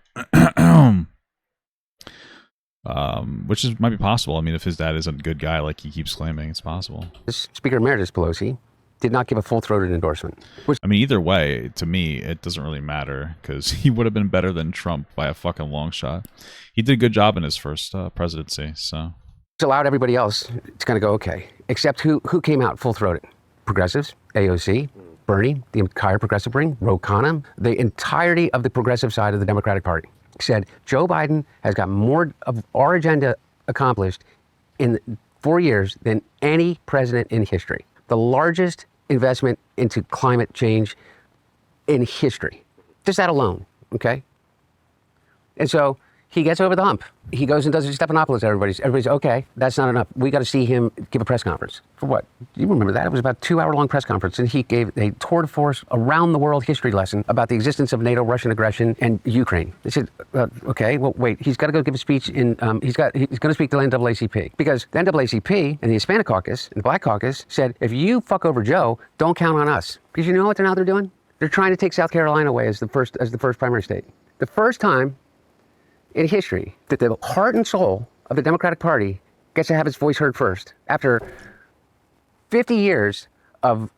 which is might be possible. I mean, if his dad is a good guy like he keeps claiming, it's possible. Speaker Emeritus Pelosi did not give a full-throated endorsement. I mean, either way, to me, it doesn't really matter because he would have been better than Trump by a fucking long shot. He did a good job in his first presidency, so. It's allowed everybody else to kind of go, okay, except who came out full-throated? Progressives, AOC, Bernie, the entire progressive ring, Ro Khanna, the entirety of the progressive side of the Democratic Party said Joe Biden has got more of our agenda accomplished in 4 years than any president in history. The largest investment into climate change in history. Just that alone, okay? And so he gets over the hump. He goes and does his Stephanopoulos. Everybody's okay, that's not enough. We got to see him give a press conference. For what? You remember that? It was about a 2-hour-long press conference, and he gave a tour de force around the world history lesson about the existence of NATO, Russian aggression, and Ukraine. They said, okay, well, wait, he's got to go give a speech in, he's going to speak to the NAACP, because the NAACP and the Hispanic caucus and the Black caucus said, if you fuck over Joe, don't count on us. Because you know what they're doing? They're trying to take South Carolina away as the first primary state. The first time in history that the heart and soul of the Democratic Party gets to have its voice heard first. After 50 years of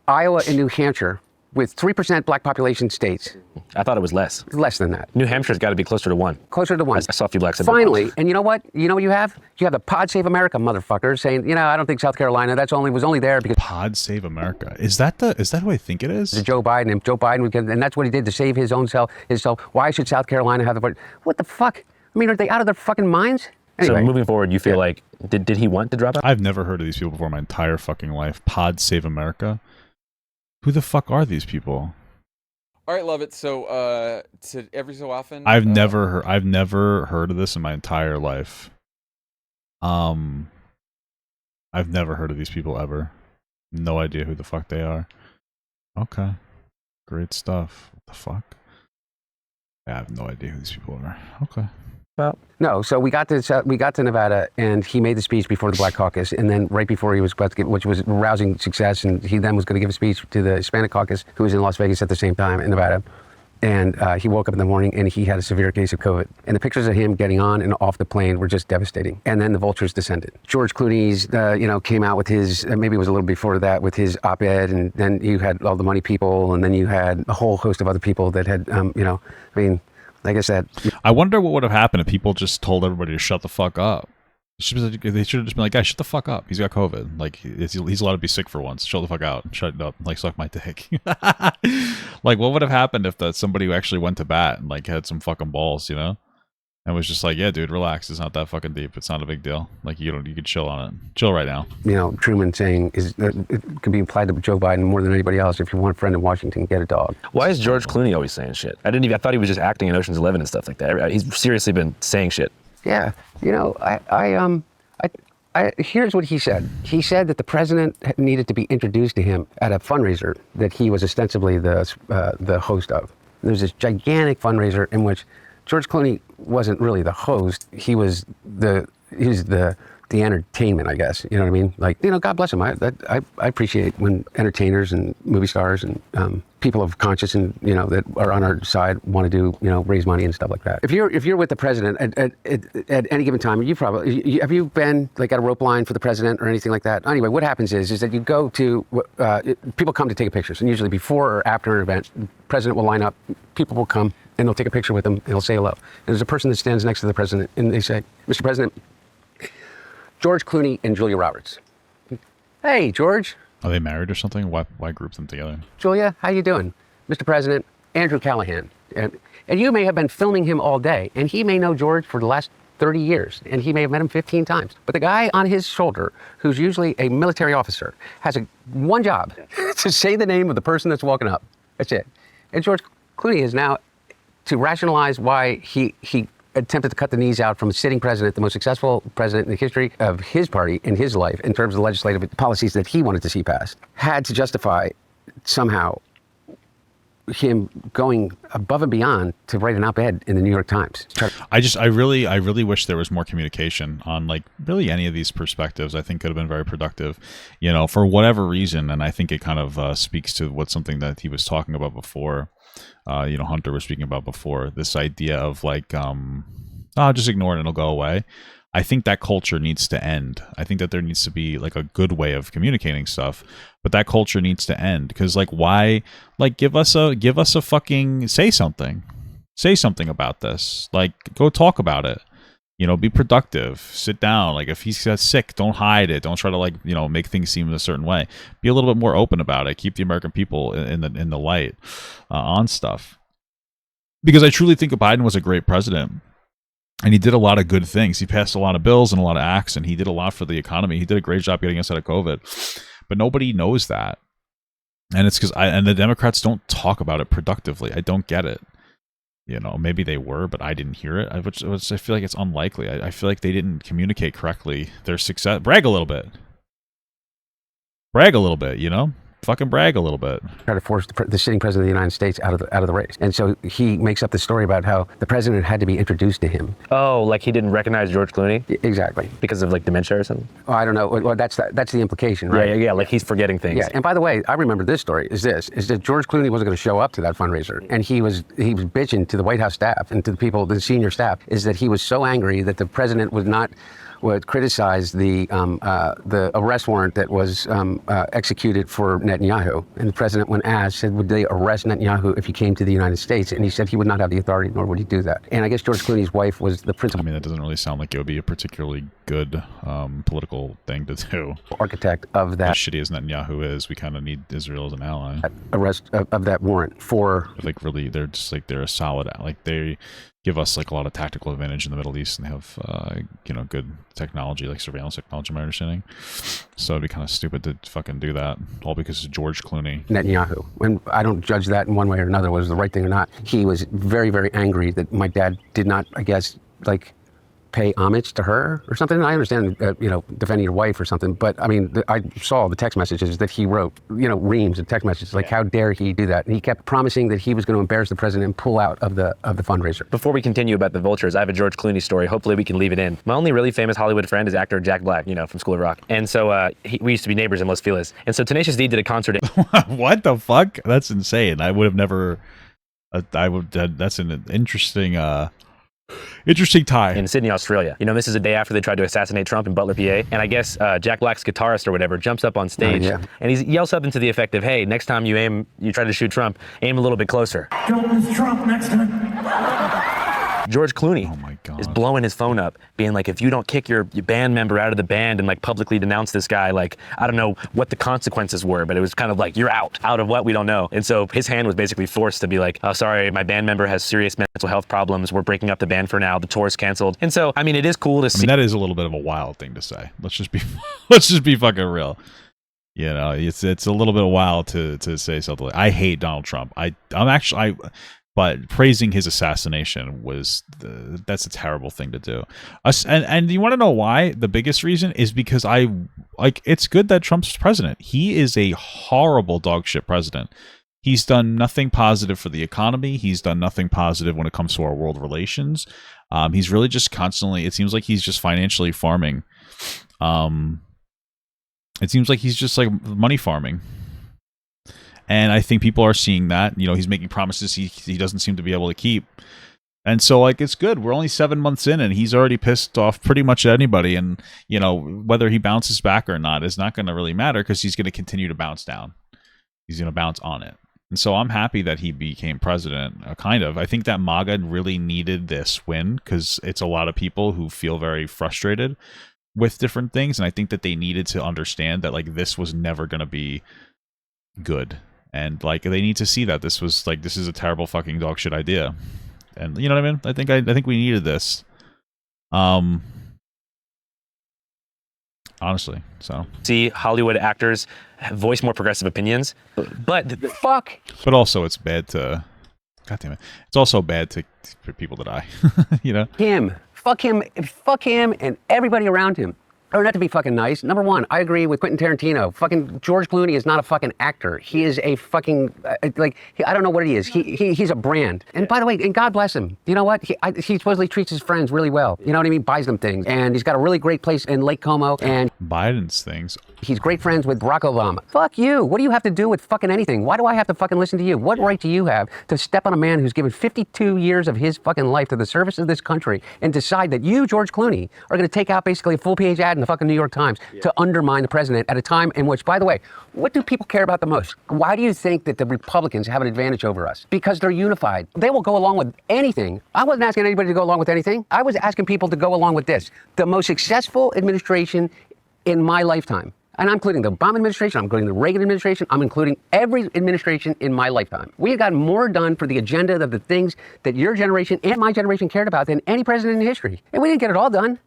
Iowa and New Hampshire with 3% black population states. I thought it was less. Less than that. New Hampshire's got to be closer to 1. Closer to 1. I saw a few blacks. Finally, and you know what? You know what you have? You have the Pod Save America motherfuckers saying, I don't think South Carolina, was only there because Pod Save America. Is that who I think it is? Joe Biden, and that's what he did to save his own self. Why should South Carolina have the? What the fuck? I mean, are they out of their fucking minds? Anyway. So moving forward, you feel like did he want to drop out? I've never heard of these people before in my entire fucking life. Pod Save America. Who the fuck are these people? All right, love it. So, every so often, I've never heard of this in my entire life. I've never heard of these people ever. No idea who the fuck they are. Okay, great stuff. What the fuck? I have no idea who these people are. Okay. Well, no. So we got to Nevada, and he made the speech before the Black Caucus, and then right before he was about to give, which was rousing success, and he then was going to give a speech to the Hispanic Caucus, who was in Las Vegas at the same time in Nevada. And he woke up in the morning, and he had a severe case of COVID. And the pictures of him getting on and off the plane were just devastating. And then the vultures descended. George Clooney's, came out with his, maybe it was a little before that, with his op-ed, and then you had all the money people, and then you had a whole host of other people that had, like I said. I wonder what would have happened if people just told everybody to shut the fuck up. They should have just been like, guys, shut the fuck up. He's got COVID. Like, he's allowed to be sick for once. Shut the fuck out. Shut up. Like, suck my dick. Like, what would have happened if somebody who actually went to bat and, like, had some fucking balls, and was just like, yeah, dude, relax. It's not that fucking deep. It's not a big deal. Like, you could chill on it. Chill right now. Truman saying it could be applied to Joe Biden more than anybody else. If you want a friend in Washington, get a dog. Why is George Clooney always saying shit? I thought he was just acting in Ocean's 11 and stuff like that. He's seriously been saying shit. Yeah. Here's what he said. He said that the president needed to be introduced to him at a fundraiser that he was ostensibly the host of. There's this gigantic fundraiser in which George Clooney wasn't really the host. He was the entertainment, I guess. You know what I mean? Like, God bless him. I appreciate when entertainers and movie stars and people of conscience and that are on our side want to do raise money and stuff like that. If you're with the president at any given time, have you been like at a rope line for the president or anything like that? Anyway, what happens is that you go to people come to take pictures, and usually before or after an event, the president will line up. People will come and they'll take a picture with him and they'll say hello. And there's a person that stands next to the president and they say, Mr. President, George Clooney and Julia Roberts. Hey, George. Are they married or something? Why group them together? Julia, how you doing? Mr. President, Andrew Callaghan. And you may have been filming him all day, and he may know George for the last 30 years, and he may have met him 15 times. But the guy on his shoulder, who's usually a military officer, has one job, to say the name of the person that's walking up. That's it. And George Clooney is now to rationalize why he attempted to cut the knees out from a sitting president, the most successful president in the history of his party in his life in terms of the legislative policies that he wanted to see passed, had to justify somehow him going above and beyond to write an op-ed in the New York Times. I really wish there was more communication on like really any of these perspectives. I think could have been very productive, for whatever reason. And I think it kind of speaks to something that he was talking about before. Hunter was speaking about before, this idea of like oh, just ignore it and it'll go away. I think that culture needs to end. I think that there needs to be like a good way of communicating stuff, but that culture needs to end because like why like give us a fucking say something about this. Like go talk about it. You know, be productive. Sit down. Like if he's sick, don't hide it. Don't try to like make things seem a certain way. Be a little bit more open about it. Keep the American people in the light on stuff. Because I truly think Biden was a great president. And he did a lot of good things. He passed a lot of bills and a lot of acts, and he did a lot for the economy. He did a great job getting us out of COVID. But nobody knows that. And it's because the Democrats don't talk about it productively. I don't get it. You know, maybe they were, but I didn't hear it. Which I feel like it's unlikely. I feel like they didn't communicate correctly their success. Brag a little bit, you know? Fucking brag a little bit. Try to force the sitting president of the United States out of the race. And so he makes up the story about how the president had to be introduced to him. Oh, like he didn't recognize George Clooney? Exactly. Because of like dementia or something? Oh, I don't know. Well, that's the implication, right? Yeah, like he's forgetting things. Yeah, and by the way, I remember this story is that George Clooney wasn't going to show up to that fundraiser. And he was bitching to the White House staff and to the people, the senior staff, is that he was so angry that the president would criticize the arrest warrant that was executed for Netanyahu. And the president, when asked, said, would they arrest Netanyahu if he came to the United States? And he said he would not have the authority, nor would he do that. And I guess George Clooney's wife was the principal. I mean, that doesn't really sound like it would be a particularly good political thing to do. Architect of that. As shitty as Netanyahu is, we kind of need Israel as an ally. Arrest of that warrant for... Like, really, they're just like, they're a solid, like, they give us like a lot of tactical advantage in the Middle East, and they have good technology, like surveillance technology, my understanding. So it'd be kind of stupid to fucking do that, all because of George Clooney. Netanyahu, and I don't judge that in one way or another, was the right thing or not. He was very, very angry that my dad did not, I guess, like, pay homage to her or something. I understand, defending your wife or something, but I mean, I saw the text messages that he wrote, reams of text messages, like how dare he do that? And he kept promising that he was going to embarrass the president and pull out of the fundraiser. Before we continue about the vultures, I have a George Clooney story. Hopefully we can leave it in. My only really famous Hollywood friend is actor Jack Black, from School of Rock. And so we used to be neighbors in Los Feliz. And so Tenacious D did a concert. What the fuck? That's insane. I would have never, that's an interesting tie. In Sydney, Australia. This is a day after they tried to assassinate Trump in Butler, PA. And I guess Jack Black's guitarist or whatever jumps up on stage and he yells something to the effect of, hey, next time you try to shoot Trump, aim a little bit closer. Don't miss Trump next time. George Clooney is blowing his phone up, being like, if you don't kick your band member out of the band and like publicly denounce this guy, like, I don't know what the consequences were, but it was kind of like, you're out of what we don't know. And so his hand was basically forced to be like, oh, sorry, my band member has serious mental health problems. We're breaking up the band for now. The tour's canceled. And so, I mean, it is cool to see. I mean, that is a little bit of a wild thing to say. Let's just be fucking real. It's a little bit wild to say something like, I hate Donald Trump. But praising his assassination that's a terrible thing to do. And you want to know why? The biggest reason is because it's good that Trump's president. He is a horrible dog shit president. He's done nothing positive for the economy. He's done nothing positive when it comes to our world relations. He's really just constantly, it seems like he's just financially farming. It seems like he's just like money farming. And I think people are seeing that. He's making promises he doesn't seem to be able to keep. And so, it's good. We're only 7 months in, and he's already pissed off pretty much anybody. And, whether he bounces back or not is not going to really matter because he's going to continue to bounce down. He's going to bounce on it. And so I'm happy that he became president, kind of. I think that MAGA really needed this win because it's a lot of people who feel very frustrated with different things. And I think that they needed to understand that, this was never going to be good. And they need to see that this is a terrible fucking dog shit idea, and you know what I mean. I think we needed this, honestly. So see Hollywood actors voice more progressive opinions, but fuck. But also, it's bad to. God damn it! It's also bad for people to die. Him, fuck him, and everybody around him. Or not to be fucking nice. Number one, I agree with Quentin Tarantino. Fucking George Clooney is not a fucking actor. He is a fucking, I don't know what he is. He's a brand. And by the way, and God bless him. You know what? He supposedly treats his friends really well. You know what I mean? Buys them things. And he's got a really great place in Lake Como. And Biden's things He's great friends with Barack Obama. Fuck you. What do you have to do with fucking anything? Why do I have to fucking listen to you? What right do you have to step on a man who's given 52 years of his fucking life to the service of this country and decide that you, George Clooney, are going to take out basically a full-page ad in the fucking New York Times to undermine the president at a time in which, by the way, what do people care about the most? Why do you think that the Republicans have an advantage over us? Because they're unified. They will go along with anything. I wasn't asking anybody to go along with anything. I was asking people to go along with this. The most successful administration in my lifetime. And I'm including the Obama administration, I'm including the Reagan administration, I'm including every administration in my lifetime. We have gotten more done for the agenda of the things that your generation and my generation cared about than any president in history. And we didn't get it all done,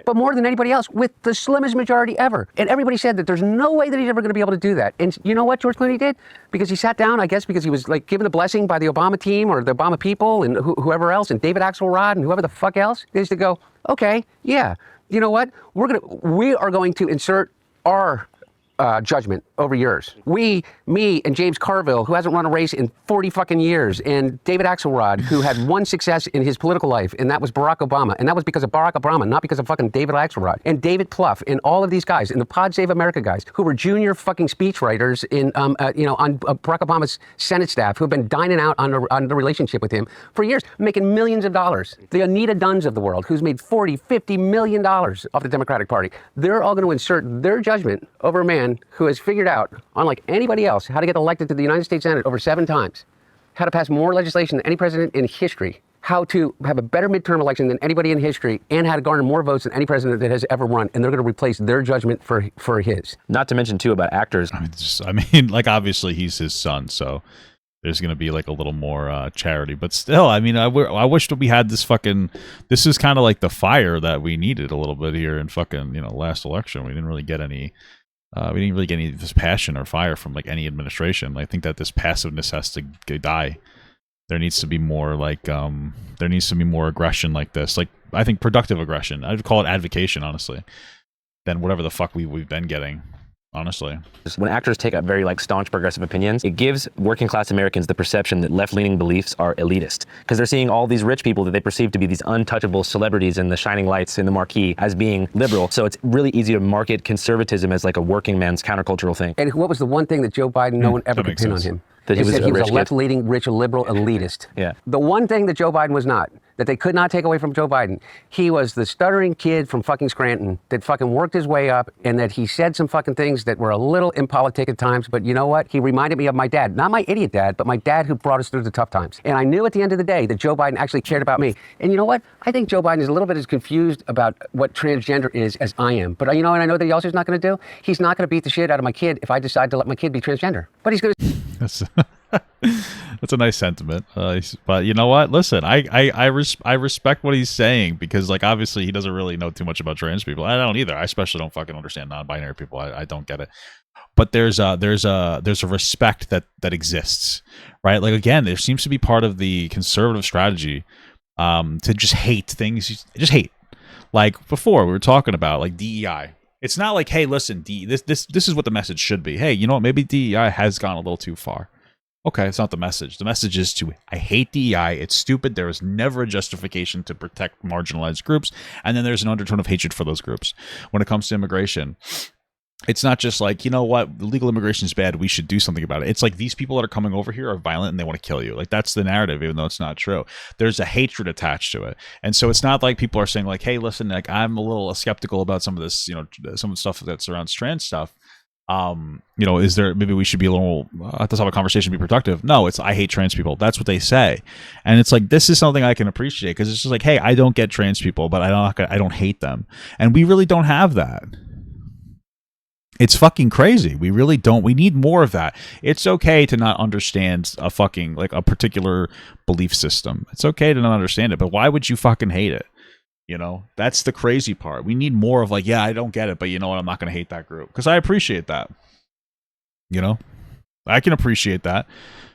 but more than anybody else with the slimmest majority ever. And everybody said that there's no way that he's ever going to be able to do that. And you know what George Clooney did? Because he sat down, I guess because he was like given a blessing by the Obama team or the Obama people and whoever else, and David Axelrod and whoever the fuck else, is to go, okay, yeah, you know what? We are going to insert our judgment over yours. Me, and James Carville, who hasn't run a race in 40 fucking years, and David Axelrod, who had one success in his political life, and that was Barack Obama, and that was because of Barack Obama, not because of fucking David Axelrod, and David Plouffe, and all of these guys, and the Pod Save America guys, who were junior fucking speechwriters in, on Barack Obama's Senate staff, who have been dining out on the relationship with him for years, making millions of dollars. The Anita Dunns of the world, who's made $40-50 million off the Democratic Party, they're all going to insert their judgment over a man who has figured out, unlike anybody else, how to get elected to the United States Senate over 7 times, how to pass more legislation than any president in history, how to have a better midterm election than anybody in history, and how to garner more votes than any president that has ever run. And they're going to replace their judgment for his. Not to mention, too, about actors. I mean, like, obviously he's his son, so there's going to be like a little more charity. But still, I mean, I wish that we had this fucking, this is kind of like the fire that we needed a little bit here in fucking, last election. We didn't really get any of this passion or fire from like any administration. I think that this passiveness has to die. There needs to be more like there needs to be more aggression like this. Like, I think productive aggression. I'd call it advocation, honestly, than whatever the fuck we've been getting. Honestly, when actors take up very staunch progressive opinions, it gives working class Americans the perception that left-leaning beliefs are elitist, because they're seeing all these rich people that they perceive to be these untouchable celebrities in the shining lights in the marquee as being liberal. So it's really easy to market conservatism as like a working man's countercultural thing. And what was the one thing that Joe Biden, no one ever could pin on him? That he was a left-leaning, rich, liberal elitist. Yeah. The one thing that Joe Biden was not, that they could not take away from Joe Biden, he was the stuttering kid from fucking Scranton that fucking worked his way up, and that he said some fucking things that were a little impolitic at times, but you know what? He reminded me of my dad. Not my idiot dad, but my dad who brought us through the tough times. And I knew at the end of the day that Joe Biden actually cared about me. And you know what? I think Joe Biden is a little bit as confused about what transgender is as I am. But you know what I know that he also is not going to do? He's not going to beat the shit out of my kid if I decide to let my kid be transgender. But he's going to... That's a nice sentiment. But you know what? Listen, I respect what he's saying, because like obviously he doesn't really know too much about trans people. I don't either. I especially don't fucking understand non-binary people. I don't get it. But there's a respect that exists, right? Like, again, there seems to be part of the conservative strategy to just hate things. Just hate. Like before we were talking about like DEI. It's not like, hey, listen, this is what the message should be. Hey, you know what? Maybe DEI has gone a little too far. Okay, it's not the message. The message is I hate DEI. It's stupid. There is never a justification to protect marginalized groups. And then there's an undertone of hatred for those groups. When it comes to immigration, it's not just like, you know what, legal immigration is bad, we should do something about it. It's like these people that are coming over here are violent and they want to kill you. Like, that's the narrative, even though it's not true. There's a hatred attached to it. And so it's not like people are saying like, hey, listen, like I'm a little skeptical about some of this, some of the stuff that surrounds trans stuff. Is there, maybe we should be a little, let's have a conversation, be productive. No, it's, I hate trans people. That's what they say. And it's like, this is something I can appreciate, because it's just like, hey, I don't get trans people, but I don't hate them. And we really don't have that. It's fucking crazy. We really don't. We need more of that. It's okay to not understand a fucking, like, a particular belief system. It's okay to not understand it, but why would you fucking hate it? That's the crazy part. We need more of like, yeah, I don't get it, but you know what? I'm not going to hate that group, because I appreciate that. I can appreciate that.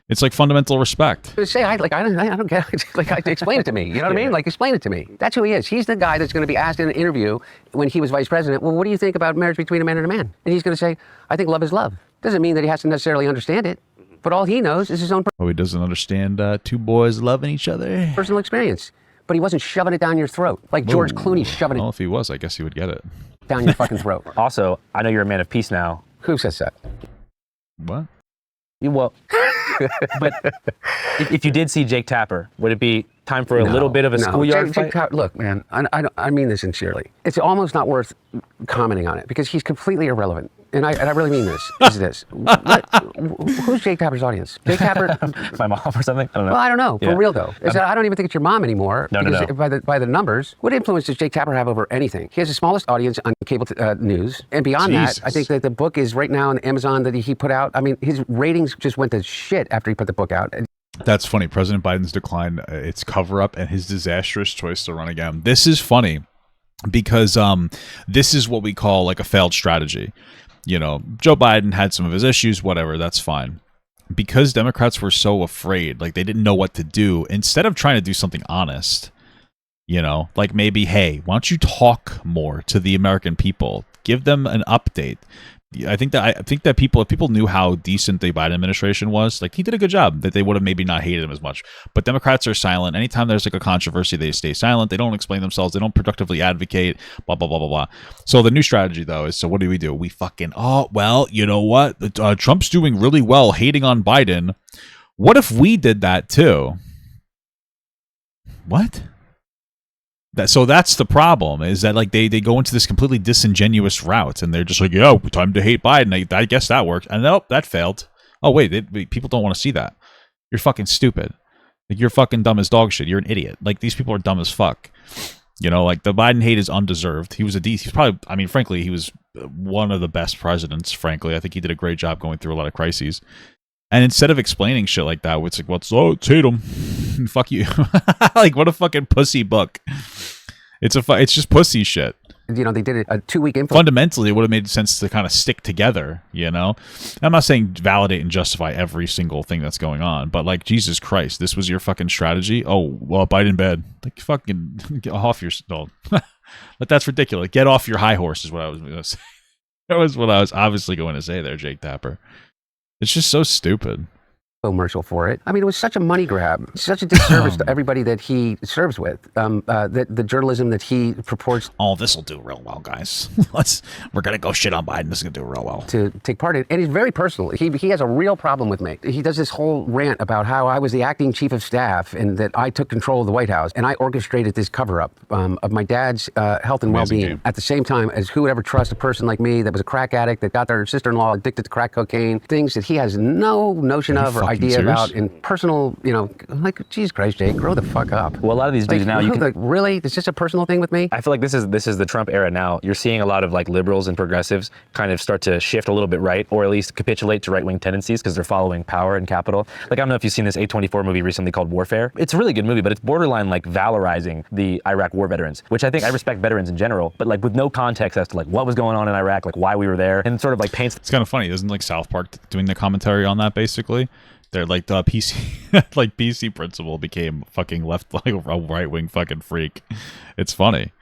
It's like fundamental respect. Say, I don't get it. Like, explain it to me. You know what I mean? Like, explain it to me. That's who he is. He's the guy that's going to be asked in an interview when he was vice president, well, what do you think about marriage between a man and a man? And he's going to say, I think love is love. Doesn't mean that he has to necessarily understand it, but all he knows is his own he doesn't understand two boys loving each other. Personal experience. But he wasn't shoving it down your throat like George Clooney shoving it. Well, if he was, I guess he would get it. down your fucking throat. Also, I know you're a man of peace now. Who says that? What? Well, but if you did see Jake Tapper, would it be time for a little bit of a schoolyard fight? Look, man, I mean this sincerely. It's almost not worth commenting on it because he's completely irrelevant. And I really mean this. Who's Jake Tapper's audience? Jake Tapper? My mom or something? I don't know. Well, I don't know. For real, though. I don't even think it's your mom anymore. No. By the numbers, what influence does Jake Tapper have over anything? He has the smallest audience on cable news. And beyond that, I think that the book is right now on Amazon that he put out. I mean, his ratings just went to shit after he put the book out. That's funny. President Biden's decline, its cover-up, and his disastrous choice to run again. This is funny because this is what we call like a failed strategy. You know, Joe Biden had some of his issues, whatever, that's fine. Because Democrats were so afraid, like they didn't know what to do, instead of trying to do something honest, you know, like maybe, hey, why don't you talk more to the American people? Give them an update. I think that if people knew how decent the Biden administration was, like he did a good job, that they would have maybe not hated him as much. But Democrats are silent. Anytime there's like a controversy, they stay silent. They don't explain themselves. They don't productively advocate, blah, blah, blah, blah, blah. So the new strategy, though, is so what do? We fucking, oh, well, you know what? Trump's doing really well hating on Biden. What if we did that too? What? So that's the problem, is that like they go into this completely disingenuous route and they're just like, yeah, time to hate Biden. I guess that worked. And nope, that failed. Oh, wait, people don't want to see that. You're fucking stupid. Like you're fucking dumb as dog shit. You're an idiot. Like these people are dumb as fuck. You know, like the Biden hate is undeserved. He's probably, I mean, frankly, he was one of the best presidents, frankly. I think he did a great job going through a lot of crises. And instead of explaining shit like that, it's like, it's hate him. Fuck you. Like, what a fucking pussy book. It's just pussy shit. You know, they did a 2-week info. Fundamentally, it would have made sense to kind of stick together, you know? I'm not saying validate and justify every single thing that's going on, but like, Jesus Christ, this was your fucking strategy? Oh, well, Biden bad. Like, fucking get off your... No. But that's ridiculous. Get off your high horse is what I was going to say. That was what I was obviously going to say there, Jake Tapper. It's just so stupid. Commercial for it. I mean, it was such a money grab, such a disservice to everybody that he serves with. The journalism that he purports. Oh, this will do real well, guys. We're gonna go shit on Biden. This is gonna do real well. To take part in, and he's very personal. He has a real problem with me. He does this whole rant about how I was the acting chief of staff and that I took control of the White House and I orchestrated this cover-up of my dad's health and well-being. At the same time as who would ever trust a person like me that was a crack addict that got their sister-in-law addicted to crack cocaine, things that he has no notion of or idea about in personal, you know, like, Jesus Christ, Jake, grow the fuck up. Well, a lot of these dudes now, really? Is this a personal thing with me? I feel like this is the Trump era now. You're seeing a lot of like liberals and progressives kind of start to shift a little bit right, or at least capitulate to right-wing tendencies because they're following power and capital. Like, I don't know if you've seen this A24 movie recently called Warfare. It's a really good movie, but it's borderline like valorizing the Iraq war veterans, which I think I respect veterans in general, but like with no context as to like what was going on in Iraq, like why we were there, and sort of like paints. It's kind of funny, isn't like South Park doing the commentary on that basically? They're like the PC, like PC principal became fucking left, like a right-wing fucking freak. It's funny.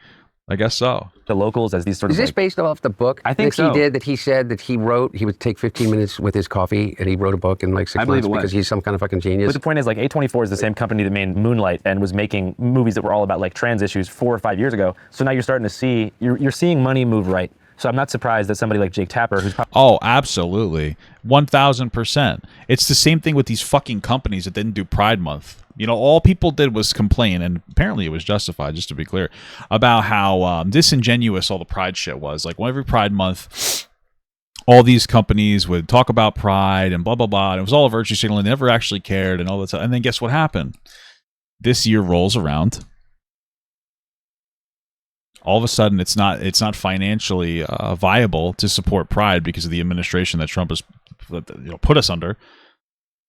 I guess so. The locals as these sort of. Is this based off the book? I think so. That he said that he wrote, he would take 15 minutes with his coffee and he wrote a book in like 6 months because he's some kind of fucking genius. But the point is, like, A24 is the same company that made Moonlight and was making movies that were all about like trans issues 4 or 5 years ago. So now you're starting to see, you're seeing money move right. So I'm not surprised that somebody like Jake Tapper, who's oh, absolutely, 1,000%. It's the same thing with these fucking companies that didn't do Pride Month. You know, all people did was complain, and apparently it was justified, just to be clear, about how disingenuous all the Pride shit was. Like, every Pride Month, all these companies would talk about Pride and blah, blah, blah, and it was all a virtue signaling. They never actually cared and all that stuff. And then guess what happened? This year rolls around. All of a sudden, it's not financially viable to support Pride because of the administration that Trump has put us under.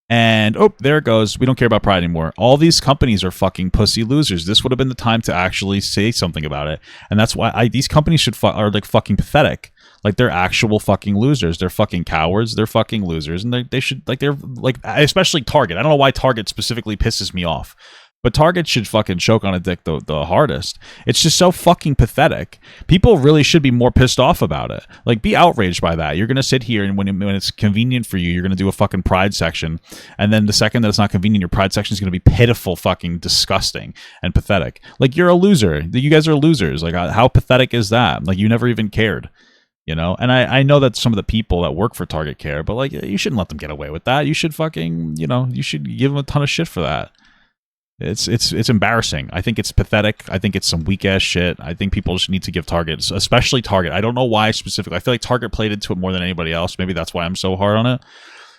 And, oh, there it goes. We don't care about Pride anymore. All these companies are fucking pussy losers. This would have been the time to actually say something about it. And that's why these companies are like fucking pathetic. Like, they're actual fucking losers. They're fucking cowards. They're fucking losers. And they should, like, they're like, especially Target. I don't know why Target specifically pisses me off. But Target should fucking choke on a dick the hardest. It's just so fucking pathetic. People really should be more pissed off about it. Like, be outraged by that. You're going to sit here, and when it's convenient for you, you're going to do a fucking pride section. And then the second that it's not convenient, your pride section is going to be pitiful, fucking disgusting, and pathetic. Like, you're a loser. You guys are losers. Like, how pathetic is that? Like, you never even cared. You know, and I know that some of the people that work for Target care, but like, you shouldn't let them get away with that. You should fucking, you know, you should give them a ton of shit for that. It's embarrassing. I think it's pathetic. I think it's some weak ass shit. I think people just need to give Target, especially Target. I don't know why specifically. I feel like Target played into it more than anybody else. Maybe that's why I'm so hard on it.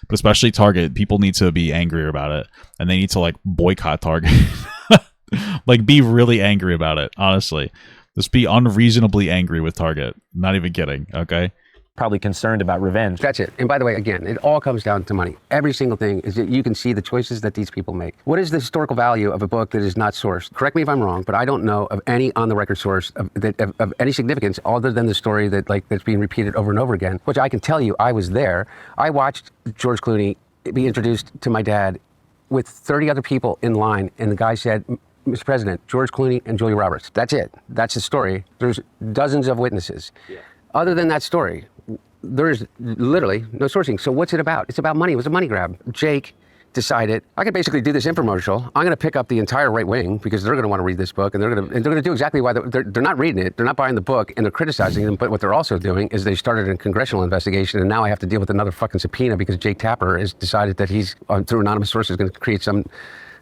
But especially Target, people need to be angrier about it, and they need to like boycott Target. Like, be really angry about it. Honestly, just be unreasonably angry with Target. Not even kidding. Okay. Probably concerned about revenge. That's it. And by the way, again, it all comes down to money. Every single thing is that you can see the choices that these people make. What is the historical value of a book that is not sourced? Correct me if I'm wrong, but I don't know of any on-the-record source of any significance other than the story that's being repeated over and over again, which I can tell you I was there. I watched George Clooney be introduced to my dad with 30 other people in line, and the guy said, Mr. President, George Clooney and Julia Roberts. That's it. That's the story. There's dozens of witnesses. Yeah. Other than that story, there's literally no sourcing. So what's it about? It's about money. It was a money grab. Jake decided, I could basically do this infomercial. I'm going to pick up the entire right wing because they're going to want to read this book, and they're going to do exactly why they're not reading it. They're not buying the book, and they're criticizing them. But what they're also doing is they started a congressional investigation, and now I have to deal with another fucking subpoena because Jake Tapper has decided that he's, through anonymous sources, going to create some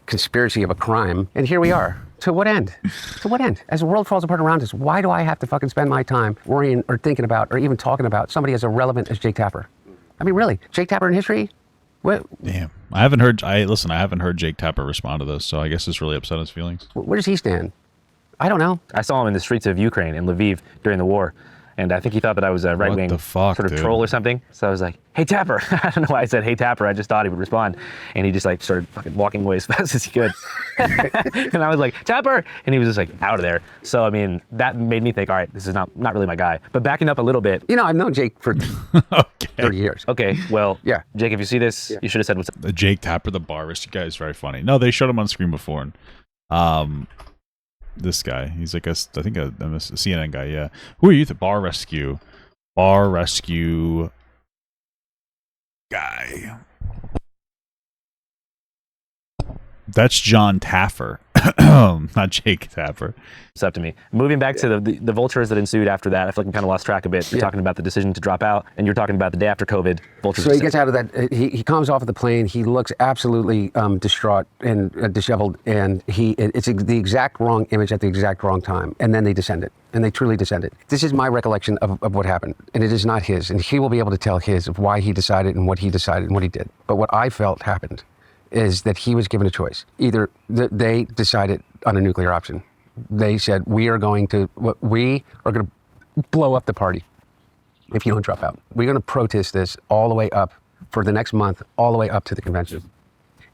conspiracy of a crime. And here we are. To what end? To what end? As the world falls apart around us, why do I have to fucking spend my time worrying or thinking about or even talking about somebody as irrelevant as Jake Tapper? I mean, really? Jake Tapper in history? What? Damn. I haven't heard Jake Tapper respond to this, so I guess it's really upset his feelings. Where does he stand? I don't know. I saw him in the streets of Ukraine, in Lviv, during the war. And I think he thought that I was a right-wing sort of troll or something. So I was like, hey, Tapper. I don't know why I said, hey, Tapper. I just thought he would respond. And he just like started fucking walking away as fast as he could. And I was like, Tapper. And he was just like out of there. So, I mean, that made me think, all right, this is not really my guy. But backing up a little bit. You know, I've known Jake for 30 years. Okay, well, yeah. Jake, if you see this, you should have said what's up. Jake Tapper, the bar risk guy, is very funny. No, they showed him on screen before. This guy, he's like I think a CNN guy, yeah. Who are you? The bar rescue guy. That's John Taffer, not Jake Tapper. It's up to me. Moving back to the vultures that ensued after that, I feel like we kind of lost track a bit. You're talking about the decision to drop out, and you're talking about the day after COVID. Vultures. So he gets out of that. He comes off of the plane. He looks absolutely distraught and disheveled, and it's the exact wrong image at the exact wrong time. And then they descended, and they truly descended. This is my recollection of what happened, and it is not his. And he will be able to tell his of why he decided and what he decided and what he did. But what I felt happened is that he was given a choice. Either they decided on a nuclear option. They said, we are going to blow up the party if you don't drop out. We're going to protest this all the way up for the next month, all the way up to the convention.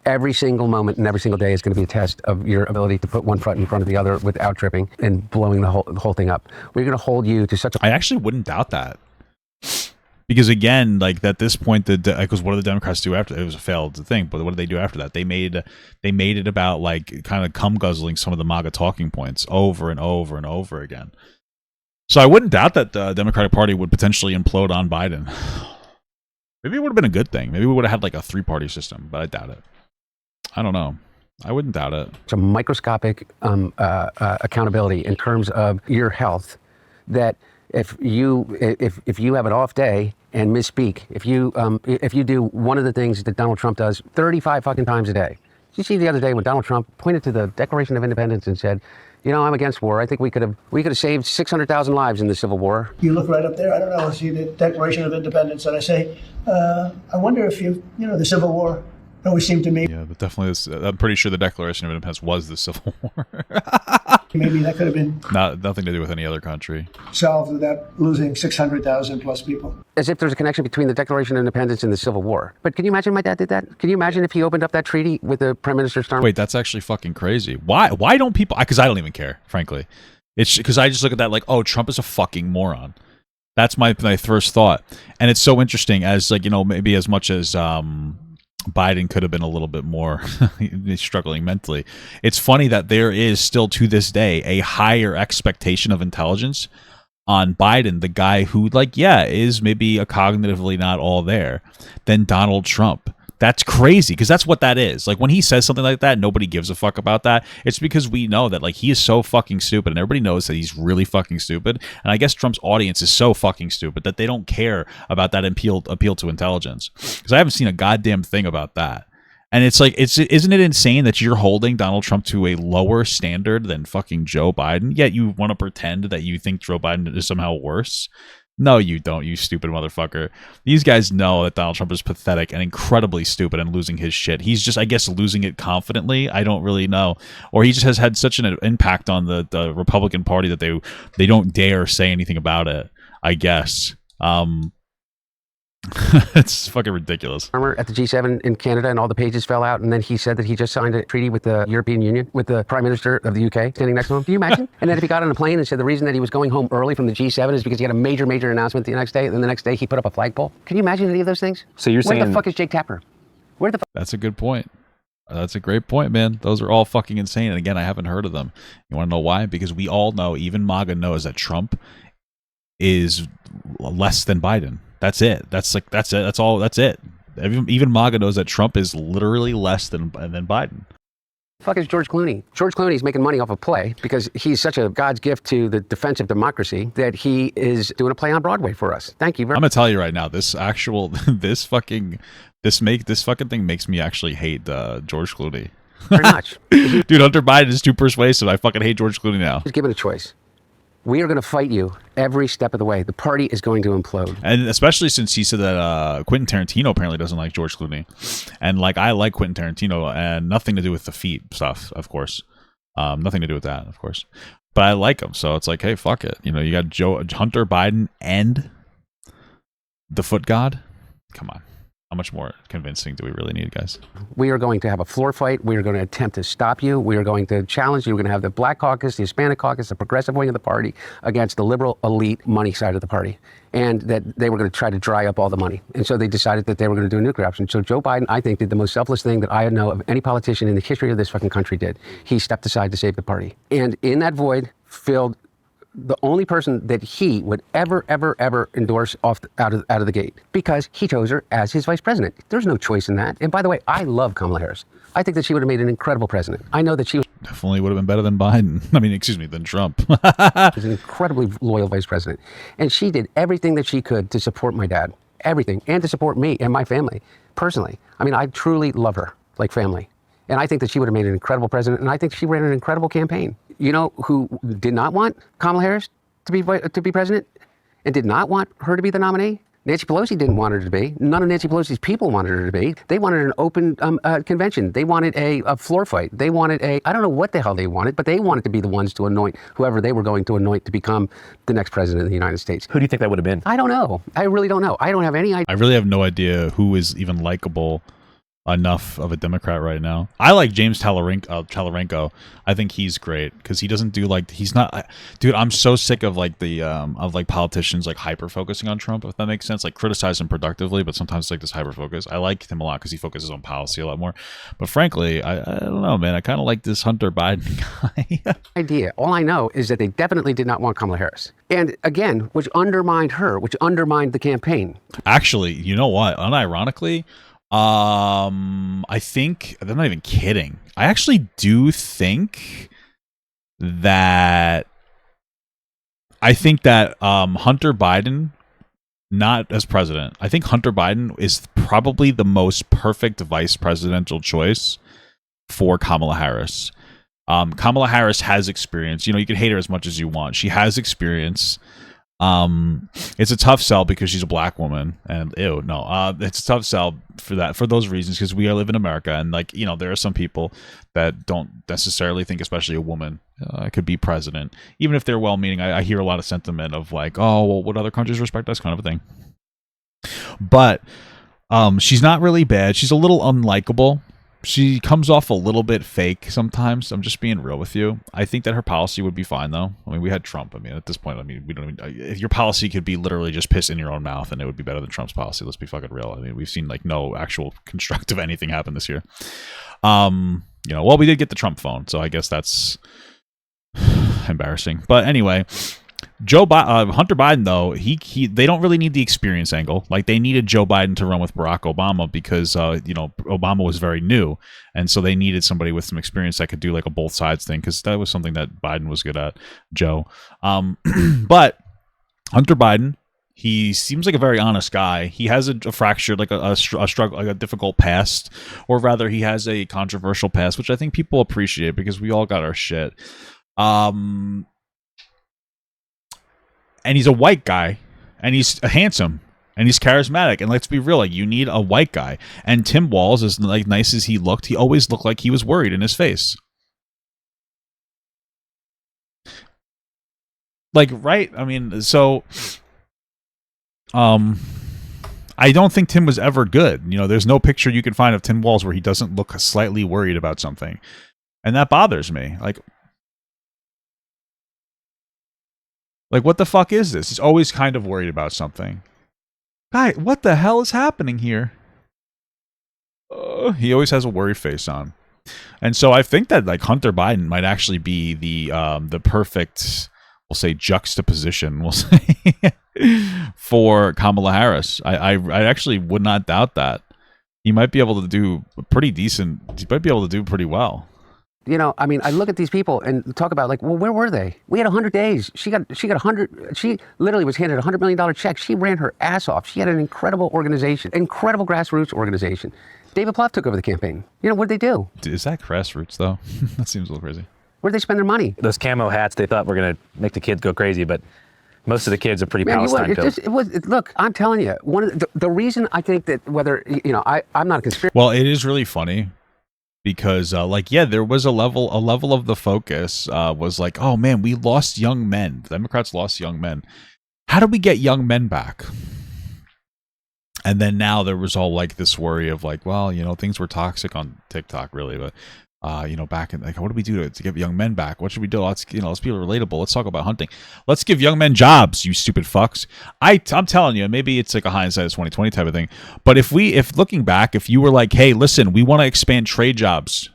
Every single moment and every single day is going to be a test of your ability to put one foot in front of the other without tripping and blowing the whole thing up. We're going to hold you to such a... I actually wouldn't doubt that. Because again, like at this point, because what did the Democrats do after? It was a failed thing, but what did they do after that? They made it about like kind of cum guzzling some of the MAGA talking points over and over and over again. So I wouldn't doubt that the Democratic Party would potentially implode on Biden. Maybe it would have been a good thing. Maybe we would have had like a 3-party system, but I doubt it. I don't know. I wouldn't doubt it. It's a microscopic accountability in terms of your health. That if you have an off day and misspeak, if you do one of the things that Donald Trump does 35 fucking times a day. Did you see the other day when Donald Trump pointed to the Declaration of Independence and said, you know, I'm against war. I think we could have saved 600,000 lives in the Civil War. You look right up there. I don't know. I see the Declaration of Independence, and I say, I wonder if the Civil War always seemed to me. Yeah, but definitely, I'm pretty sure the Declaration of Independence was the Civil War. Maybe that could have been nothing to do with any other country. Solved without losing 600,000 plus people. As if there's a connection between the Declaration of Independence and the Civil War. But can you imagine my dad did that? Can you imagine if he opened up that treaty with the Prime Minister's term? Wait, that's actually fucking crazy. Why don't people? Because I don't even care, frankly. It's because I just look at that like, oh, Trump is a fucking moron. That's my first thought. And it's so interesting as like, you know, maybe as much as Biden could have been a little bit more struggling mentally. It's funny that there is still to this day a higher expectation of intelligence on Biden, the guy who, like, yeah, is maybe a cognitively not all there, than Donald Trump. That's crazy, because that's what that is. Like, when he says something like that, nobody gives a fuck about that. It's because we know that, like, he is so fucking stupid, and everybody knows that he's really fucking stupid. And I guess Trump's audience is so fucking stupid that they don't care about that appeal to intelligence. Because I haven't seen a goddamn thing about that. And it's like, isn't it insane that you're holding Donald Trump to a lower standard than fucking Joe Biden, yet you want to pretend that you think Joe Biden is somehow worse? No, you don't, you stupid motherfucker. These guys know that Donald Trump is pathetic and incredibly stupid and losing his shit. He's just, I guess, losing it confidently. I don't really know. Or he just has had such an impact on the Republican Party that they don't dare say anything about it, I guess. It's fucking ridiculous. At the G7 in Canada, and all the pages fell out, and then he said that he just signed a treaty with the European Union, with the Prime Minister of the UK standing next to him. Can you imagine? And then if he got on a plane and said the reason that he was going home early from the G7 is because he had a major announcement the next day, and then the next day he put up a flagpole. Can you imagine any of those things? So you're saying... Where the fuck is Jake Tapper? Where the fuck? That's a good point. That's a great point, man. Those are all fucking insane. And again, I haven't heard of them. You want to know why? Because we all know, even MAGA knows, that Trump is less than Biden. That's it. That's it. That's all. That's it. Even MAGA knows that Trump is literally less than Biden. Fuck is George Clooney? George Clooney's making money off of play because he's such a God's gift to the defense of democracy that he is doing a play on Broadway for us. Thank you very much. I'm gonna tell you right now, this fucking thing makes me actually hate George Clooney. Very much. Dude, Hunter Biden is too persuasive. I fucking hate George Clooney now. Just give it a choice. We are going to fight you every step of the way. The party is going to implode. And especially since he said that Quentin Tarantino apparently doesn't like George Clooney. And, like, I like Quentin Tarantino, and nothing to do with the feet stuff, of course. Nothing to do with that, of course. But I like him, so it's like, hey, fuck it. You know, you got Hunter Biden and the Foot God. Come on. How much more convincing do we really need, guys? We are going to have a floor fight. We are going to attempt to stop you. We are going to challenge you. We're going to have the Black Caucus, the Hispanic Caucus, the progressive wing of the party against the liberal elite money side of the party. And that they were going to try to dry up all the money. And so they decided that they were going to do a nuclear option. So Joe Biden, I think, did the most selfless thing that I know of any politician in the history of this fucking country did. He stepped aside to save the party. And in that void filled the only person that he would ever endorse out of the gate, because he chose her as his vice president. There's no choice in that. And by the way, I love Kamala Harris. I think that she would have made an incredible president. I know that she was definitely would have been better than Biden. I mean, excuse me, than Trump. was an incredibly loyal vice president. And she did everything that she could to support my dad, everything, and to support me and my family personally. I mean, I truly love her like family. And I think that she would have made an incredible president, and I think she ran an incredible campaign. You know who did not want Kamala Harris to be president and did not want her to be the nominee? Nancy Pelosi didn't want her to be. None of Nancy Pelosi's people wanted her to be. They wanted an open convention. They wanted a floor fight. They wanted I don't know what the hell they wanted, but they wanted to be the ones to anoint whoever they were going to anoint to become the next president of the United States. Who do you think that would have been? I don't know. I really don't know. I don't have any idea. I really have no idea who is even likable enough of a Democrat right now. I like James Talarenko. I think he's great because he doesn't do he's not, dude. I'm so sick of politicians like hyper focusing on Trump, if that makes sense. Like, criticize him productively, but sometimes like this hyper focus. I like him a lot because he focuses on policy a lot more. But frankly, I don't know, man. I kind of like this Hunter Biden guy. Idea. All I know is that they definitely did not want Kamala Harris, and again, which undermined her, which undermined the campaign. Actually, you know what? Unironically, I think they're not even kidding. I actually do think that Hunter Biden, not as president, I think Hunter Biden is probably the most perfect vice presidential choice for Kamala Harris. Kamala Harris has experience. You know, you can hate her as much as you want. She has experience. It's a tough sell because she's a black woman, and it's a tough sell for those reasons, because we live in America, and like, you know, there are some people that don't necessarily think, especially a woman, could be president, even if they're well-meaning. I hear a lot of sentiment of like, oh, well, would other countries respect us, kind of a thing. But she's not really bad. She's a little unlikable. She comes off a little bit fake sometimes. I'm just being real with you. I think that her policy would be fine, though. I mean, we had Trump. I mean, at this point, I mean, we don't even... If your policy could be literally just piss in your own mouth, and it would be better than Trump's policy. Let's be fucking real. I mean, we've seen, like, no actual constructive anything happen this year. You know, well, we did get the Trump phone, so I guess that's embarrassing. But anyway... Hunter Biden, though, they don't really need the experience angle. Like, they needed Joe Biden to run with Barack Obama because, you know, Obama was very new. And so they needed somebody with some experience that could do, like, a both sides thing, because that was something that Biden was good at, Joe. But Hunter Biden, he seems like a very honest guy. He has a fractured, like a struggle, like a difficult past, or rather, he has a controversial past, which I think people appreciate because we all got our shit. And he's a white guy, and he's handsome, and he's charismatic. And let's be real, like, you need a white guy. And Tim Walz, as like nice as he looked, he always looked like he was worried in his face. Like, right? I mean, so I don't think Tim was ever good. You know, there's no picture you can find of Tim Walz where he doesn't look slightly worried about something. And that bothers me. Like, what the fuck is this? He's always kind of worried about something. Guy, what the hell is happening here? He always has a worried face on. And so I think that, like, Hunter Biden might actually be the perfect, we'll say, juxtaposition, we'll say, for Kamala Harris. I actually would not doubt that. He might be able to do pretty decent. He might be able to do pretty well. You know, I mean, I look at these people and talk about, like, well, where were they? We had 100 days. She got 100. She literally was handed a $100 million check. She ran her ass off. She had an incredible organization, incredible grassroots organization. David Plouffe took over the campaign. You know, what did they do? Is that grassroots, though? That seems a little crazy. Where'd they spend their money? Those camo hats, they thought were going to make the kids go crazy, but most of the kids are pretty Palestine filled. Look, I'm telling you, one of the reason I think that whether, you know, I'm not a conspiracy. Well, it is really funny. Because, like, yeah, there was a level of the focus was like, oh, man, we lost young men. The Democrats lost young men. How do we get young men back? And then now there was all, like, this worry of, like, well, you know, things were toxic on TikTok, really. But, you know, back in, like, what do we do to get young men back? What should we do? Let's be relatable. Let's talk about hunting. Let's give young men jobs, you stupid fucks. I'm telling you, maybe it's like a hindsight of 2020 type of thing. But if looking back, if you were like, hey, listen, we want to expand trade jobs.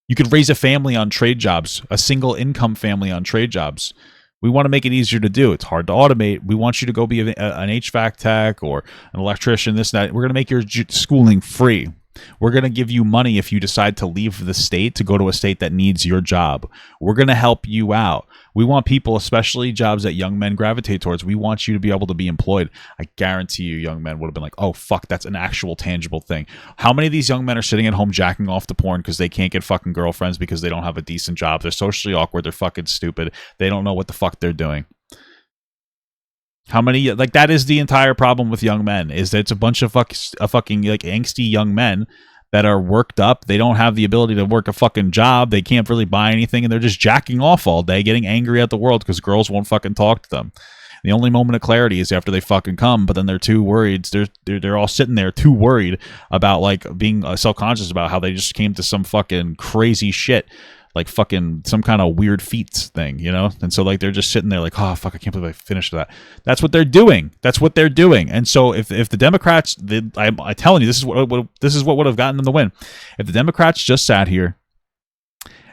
You could raise a family on trade jobs, a single income family on trade jobs. We want to make it easier to do. It's hard to automate. We want you to go be an HVAC tech or an electrician, this, that. We're going to make your schooling free. We're going to give you money if you decide to leave the state to go to a state that needs your job. We're going to help you out. We want people, especially jobs that young men gravitate towards. We want you to be able to be employed. I guarantee you young men would have been like, oh, fuck, that's an actual tangible thing. How many of these young men are sitting at home jacking off to porn because they can't get fucking girlfriends because they don't have a decent job? They're socially awkward. They're fucking stupid. They don't know what the fuck they're doing. How many, like, that is the entire problem with young men, is that it's a bunch of fucking like angsty young men that are worked up. They don't have the ability to work a fucking job. They can't really buy anything, and they're just jacking off all day, getting angry at the world because girls won't fucking talk to them. The only moment of clarity is after they fucking come, but then they're too worried. They're all sitting there too worried about, like, being self-conscious about how they just came to some fucking crazy shit. Like fucking some kind of weird feats thing, you know? And so, like, they're just sitting there like, oh, fuck, I can't believe I finished that. That's what they're doing. That's what they're doing. And so if the Democrats, I'm telling you, this is what would have gotten them the win. If the Democrats just sat here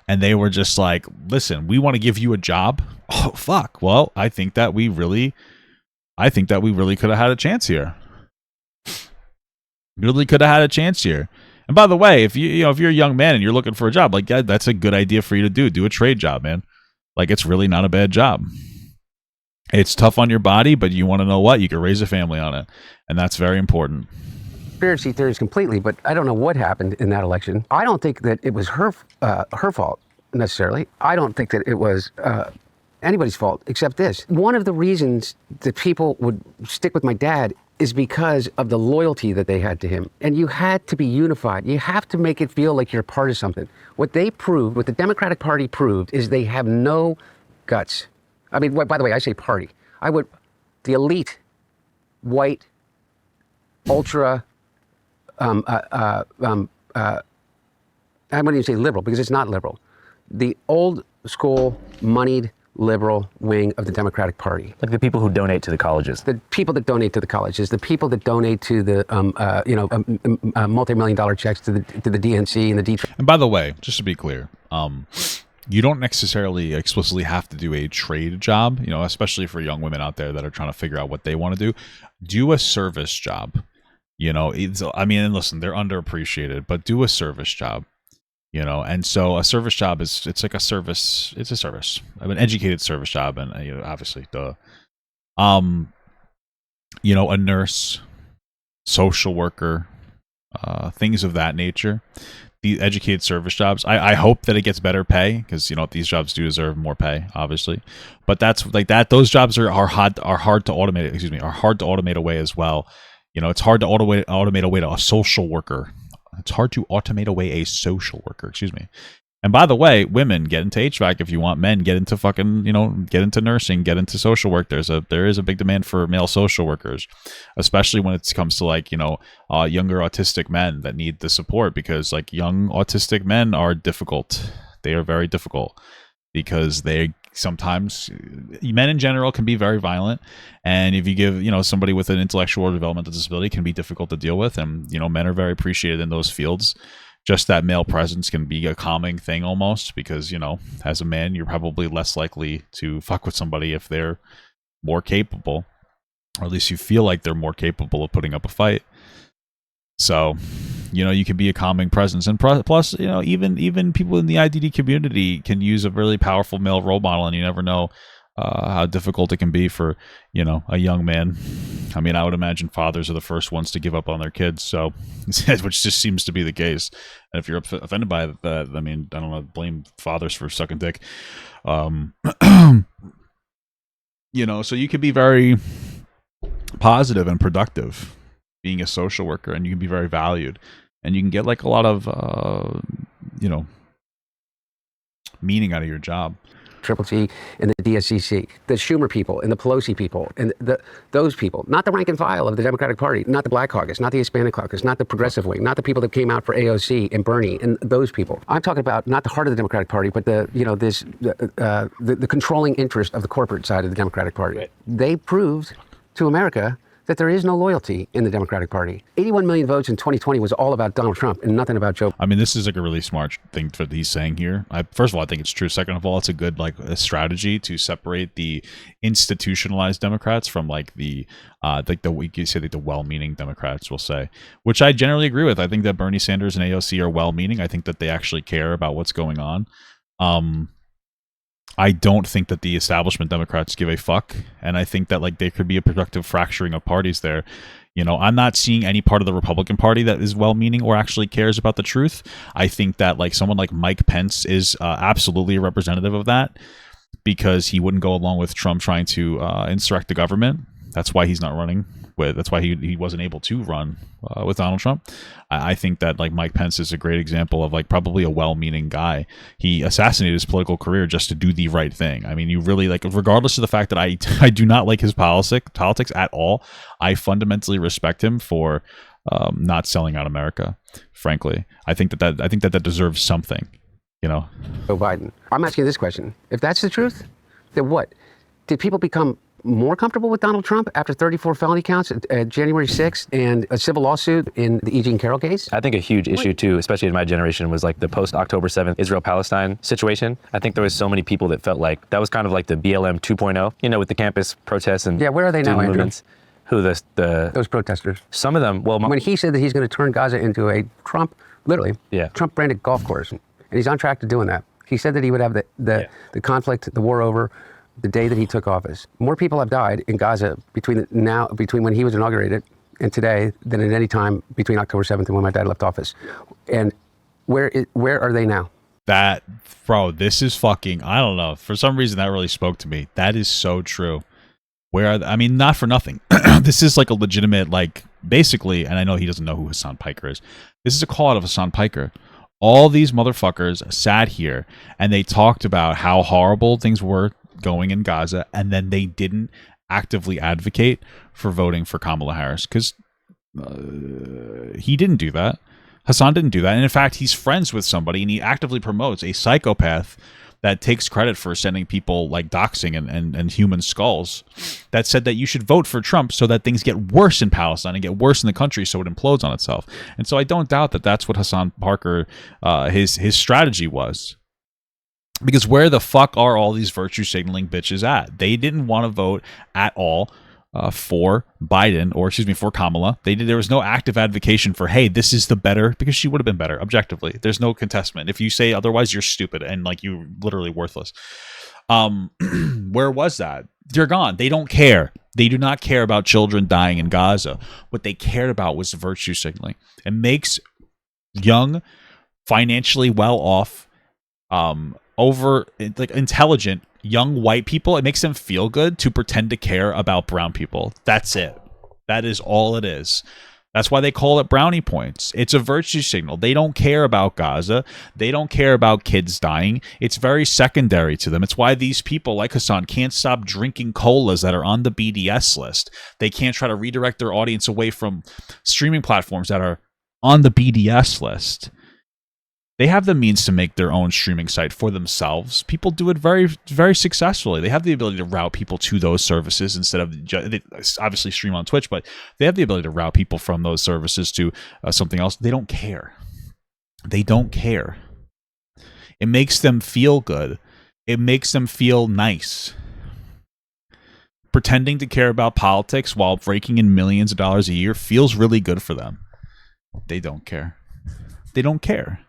and they were just like, listen, we want to give you a job. Oh, fuck. Well, I think that we really could have had a chance here. Really could have had a chance here. And by the way, if you're a young man and you're looking for a job, like, yeah, that's a good idea for you to do. Do a trade job, man. Like, it's really not a bad job. It's tough on your body, but you want to know what? You can raise a family on it, and that's very important. Conspiracy theories completely, but I don't know what happened in that election. I don't think that it was her fault necessarily. I don't think that it was anybody's fault except this. One of the reasons that people would stick with my dad is because of the loyalty that they had to him. And you had to be unified. You have to make it feel like you're part of something. What they proved, what the Democratic Party proved, is they have no guts. I mean, by the way, I say party. The elite, white, ultra, I wouldn't even say liberal because it's not liberal. The old school, moneyed, liberal wing of the Democratic Party. Like the people who donate to the colleges. The people that donate to the colleges, the people that donate to the, multi-million-dollar checks to the DNC and the D. And by the way, just to be clear, you don't necessarily explicitly have to do a trade job, especially for young women out there that are trying to figure out what they want to do. Do a service job. And listen, they're underappreciated, but do a service job. And so a service job it's like a service. It's a service, an educated service job, and obviously, duh. A nurse, social worker, things of that nature. The educated service jobs. I hope that it gets better pay because these jobs do deserve more pay, obviously. But that's like that. Those jobs are hard to automate. Are hard to automate away as well. It's hard to automate away to a social worker. It's hard to automate away a social worker, excuse me. And by the way, women, get into HVAC if you want. Men, get into fucking, get into nursing, get into social work. There is a big demand for male social workers, especially when it comes to younger autistic men that need the support because young autistic men are difficult. They are very difficult because sometimes men in general can be very violent, and if you give somebody with an intellectual or developmental disability, it can be difficult to deal with, and men are very appreciated in those fields. Just that male presence can be a calming thing almost because as a man you're probably less likely to fuck with somebody if they're more capable, or at least you feel like they're more capable of putting up a fight. So you can be a calming presence, and plus even people in the IDD community can use a really powerful male role model, and you never know how difficult it can be for a young man. I mean, I would imagine fathers are the first ones to give up on their kids, so which just seems to be the case. And if you're offended by that, I mean, I don't know, blame fathers for sucking dick. So you can be very positive and productive being a social worker, and you can be very valued, and you can get a lot of meaning out of your job. Triple T and the DSCC, the Schumer people and the Pelosi people and those people, not the rank and file of the Democratic Party, not the Black Caucus, not the Hispanic Caucus, not the Progressive Wing, not the people that came out for AOC and Bernie and those people. I'm talking about not the heart of the Democratic Party, but the controlling interest of the corporate side of the Democratic Party. Right. They proved to America that there is no loyalty in the Democratic Party. 81 million votes in 2020 was all about Donald Trump and nothing about Joe. I mean, this is a really smart thing that he's saying here. First of all, I think it's true. Second of all, it's a good a strategy to separate the institutionalized Democrats from the well-meaning Democrats, we'll say, which I generally agree with. I think that Bernie Sanders and AOC are well-meaning. I think that they actually care about what's going on. I don't think that the establishment Democrats give a fuck, and I think that there could be a productive fracturing of parties there. I'm not seeing any part of the Republican Party that is well-meaning or actually cares about the truth. I think that someone like Mike Pence is absolutely a representative of that because he wouldn't go along with Trump trying to insurrect the government. That's why he's not running. That's why he wasn't able to run with Donald Trump. I think that Mike Pence is a great example of probably a well-meaning guy. He assassinated his political career just to do the right thing. I mean, you really regardless of the fact that I do not like his politics at all, I fundamentally respect him for not selling out America. Frankly, I think that deserves something. Joe Biden. I'm asking this question: if that's the truth, then what? Did people become more comfortable with Donald Trump after 34 felony counts at January 6th and a civil lawsuit in the E. Jean Carroll case? I think a huge issue too, especially in my generation, was the post-October 7th Israel-Palestine situation. I think there was so many people that felt like that was kind of the BLM 2.0, with the campus protests and where are they now, Andrew? Who those protesters? Some of them. Well, when he said that he's going to turn Gaza into a Trump-branded golf course, and he's on track to doing that. He said that he would have the conflict, the war over the day that he took office. More people have died in Gaza between when he was inaugurated and today than at any time between October 7th and when my dad left office. And where are they now? This is fucking, I don't know. For some reason that really spoke to me. That is so true. Not for nothing. This is a legitimate, basically, and I know he doesn't know who Hassan Piker is. This is a call out of Hassan Piker. All these motherfuckers sat here and they talked about how horrible things were going in Gaza, and then they didn't actively advocate for voting for Kamala Harris because he didn't do that. Hassan didn't do that. And in fact, he's friends with somebody, and he actively promotes a psychopath that takes credit for sending people like doxing and human skulls, that said that you should vote for Trump so that things get worse in Palestine and get worse in the country so it implodes on itself. And so I don't doubt that that's what Hassan Parker, his strategy was. Because where the fuck are all these virtue signaling bitches at? They didn't want to vote at all for Biden, or excuse me, for Kamala. There was no active advocacy for, hey, this is the better, because she would have been better objectively. There's no contestment. If you say otherwise, you're stupid and like you're literally worthless. Where was that? They're gone. They don't care. They do not care about children dying in Gaza. What they cared about was virtue signaling. It makes young, financially well off, intelligent young white people, it makes them feel good to pretend to care about brown people. That's it. That is all it is. That's why they call it brownie points. It's a virtue signal. They don't care about Gaza. They don't care about kids dying. It's very secondary to them. It's why these people like Hassan can't stop drinking colas that are on the BDS list. They can't try to redirect their audience away from streaming platforms that are on the BDS list. They have the means to make their own streaming site for themselves. People do it very, very successfully. They have the ability to route people to those services instead of they obviously stream on Twitch, but they have the ability to route people from those services to something else. They don't care. They don't care. It makes them feel good. It makes them feel nice. Pretending to care about politics while raking in millions of dollars a year feels really good for them. They don't care. They don't care.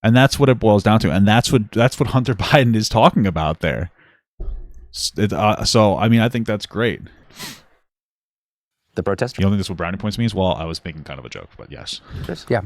And that's what it boils down to, and that's what Hunter Biden is talking about there. So, I mean, I think that's great. The protest? You don't think that's what brownie points means? Well, I was making kind of a joke, but yes. Yeah.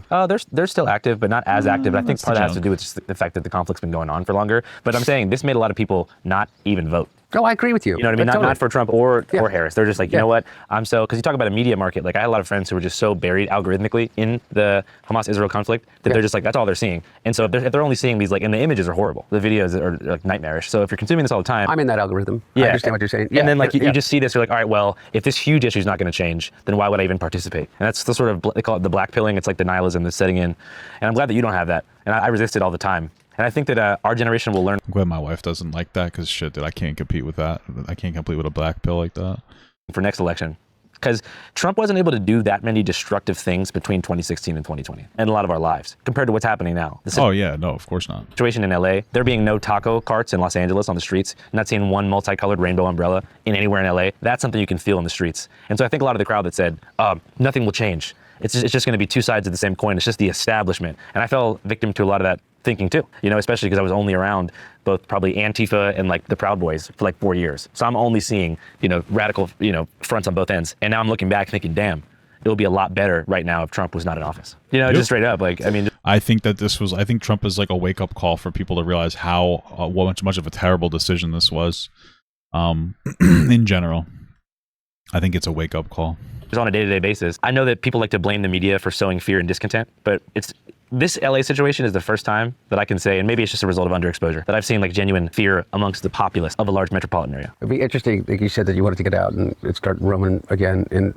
They're still active, but not as active. I think part of that has to do with just the fact that the conflict's been going on for longer. But I'm saying this made a lot of people not even vote. Oh, I agree with you. You know what I mean? Not for Trump or Harris. They're just like, you know what? Because you talk about a media market. Like, I had a lot of friends who were just so buried algorithmically in the Hamas-Israel conflict that they're just like, that's all they're seeing. And so if they're only seeing these, like, and the images are horrible. The videos are like nightmarish. So if you're consuming this all the time. I'm in that algorithm. I understand what you're saying. And then like you just see this, you're like, all right, well, if this huge issue is not going to change, then why would I even participate? And that's the sort of, they call it the black pilling. It's like the nihilism that's setting in. And I'm glad that you don't have that. And I resist it all the time. And I think that our generation will learn. I'm glad my wife doesn't like that, because shit, dude, I can't compete with that. I can't compete with a black pill like that. For next election. Because Trump wasn't able to do that many destructive things between 2016 and 2020 in a lot of our lives compared to what's happening now. Oh, yeah. No, of course not. Situation in LA, there being no taco carts in Los Angeles on the streets, not seeing one multicolored rainbow umbrella in anywhere in LA, that's something you can feel in the streets. And so I think a lot of the crowd that said, nothing will change. It's just going to be two sides of the same coin. It's just the establishment. And I fell victim to a lot of that thinking too, especially because I was only around both probably Antifa and like the Proud Boys for like 4 years. So I'm only seeing, radical, fronts on both ends. And now I'm looking back thinking, damn, it would be a lot better right now if Trump was not in office. Just straight up. Like, I mean, I think that I think Trump is like a wake up call for people to realize how much of a terrible decision this was. In general, I think it's a wake up call. Just on a day-to-day basis. I know that people like to blame the media for sowing fear and discontent, but this LA situation is the first time that I can say, and maybe it's just a result of underexposure, that I've seen like genuine fear amongst the populace of a large metropolitan area. It'd be interesting, like you said, that you wanted to get out and start roaming again, and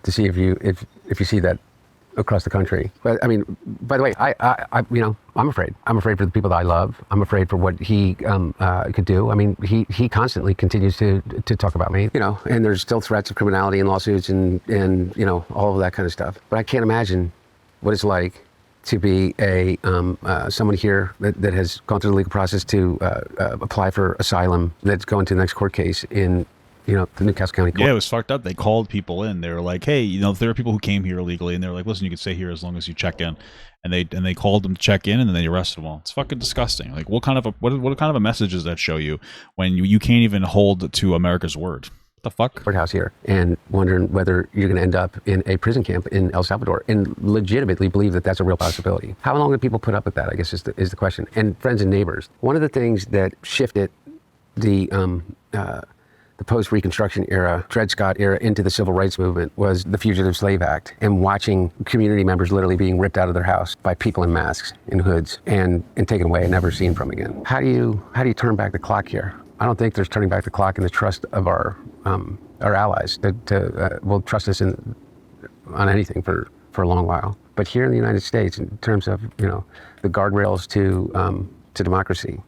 to see if you see that across the country. But I mean, by the way, I'm afraid. I'm afraid for the people that I love. I'm afraid for what he could do. I mean, he constantly continues to talk about me, and there's still threats of criminality and lawsuits and all of that kind of stuff. But I can't imagine what it's like to be someone here that has gone through the legal process to apply for asylum, that's going to the next court case in the Newcastle County Court. Yeah, it was fucked up. They called people in. They were like, hey, there are people who came here illegally, and they were like, listen, you can stay here as long as you check in. And they called them to check in, and then they arrested them all. It's fucking disgusting. Like, what kind of a message does that show you when you can't even hold to America's word? What the fuck? Courthouse here, and wondering whether you're going to end up in a prison camp in El Salvador, and legitimately believe that that's a real possibility. How long do people put up with that, I guess, is the question. And friends and neighbors. One of the things that shifted the post-Reconstruction era, Dred Scott era, into the Civil Rights Movement was the Fugitive Slave Act, and watching community members literally being ripped out of their house by people in masks, in hoods, and taken away and never seen from again. How do you turn back the clock here? I don't think there's turning back the clock in the trust of our allies that will trust us on anything for a long while. But here in the United States, in terms of the guardrails to democracy,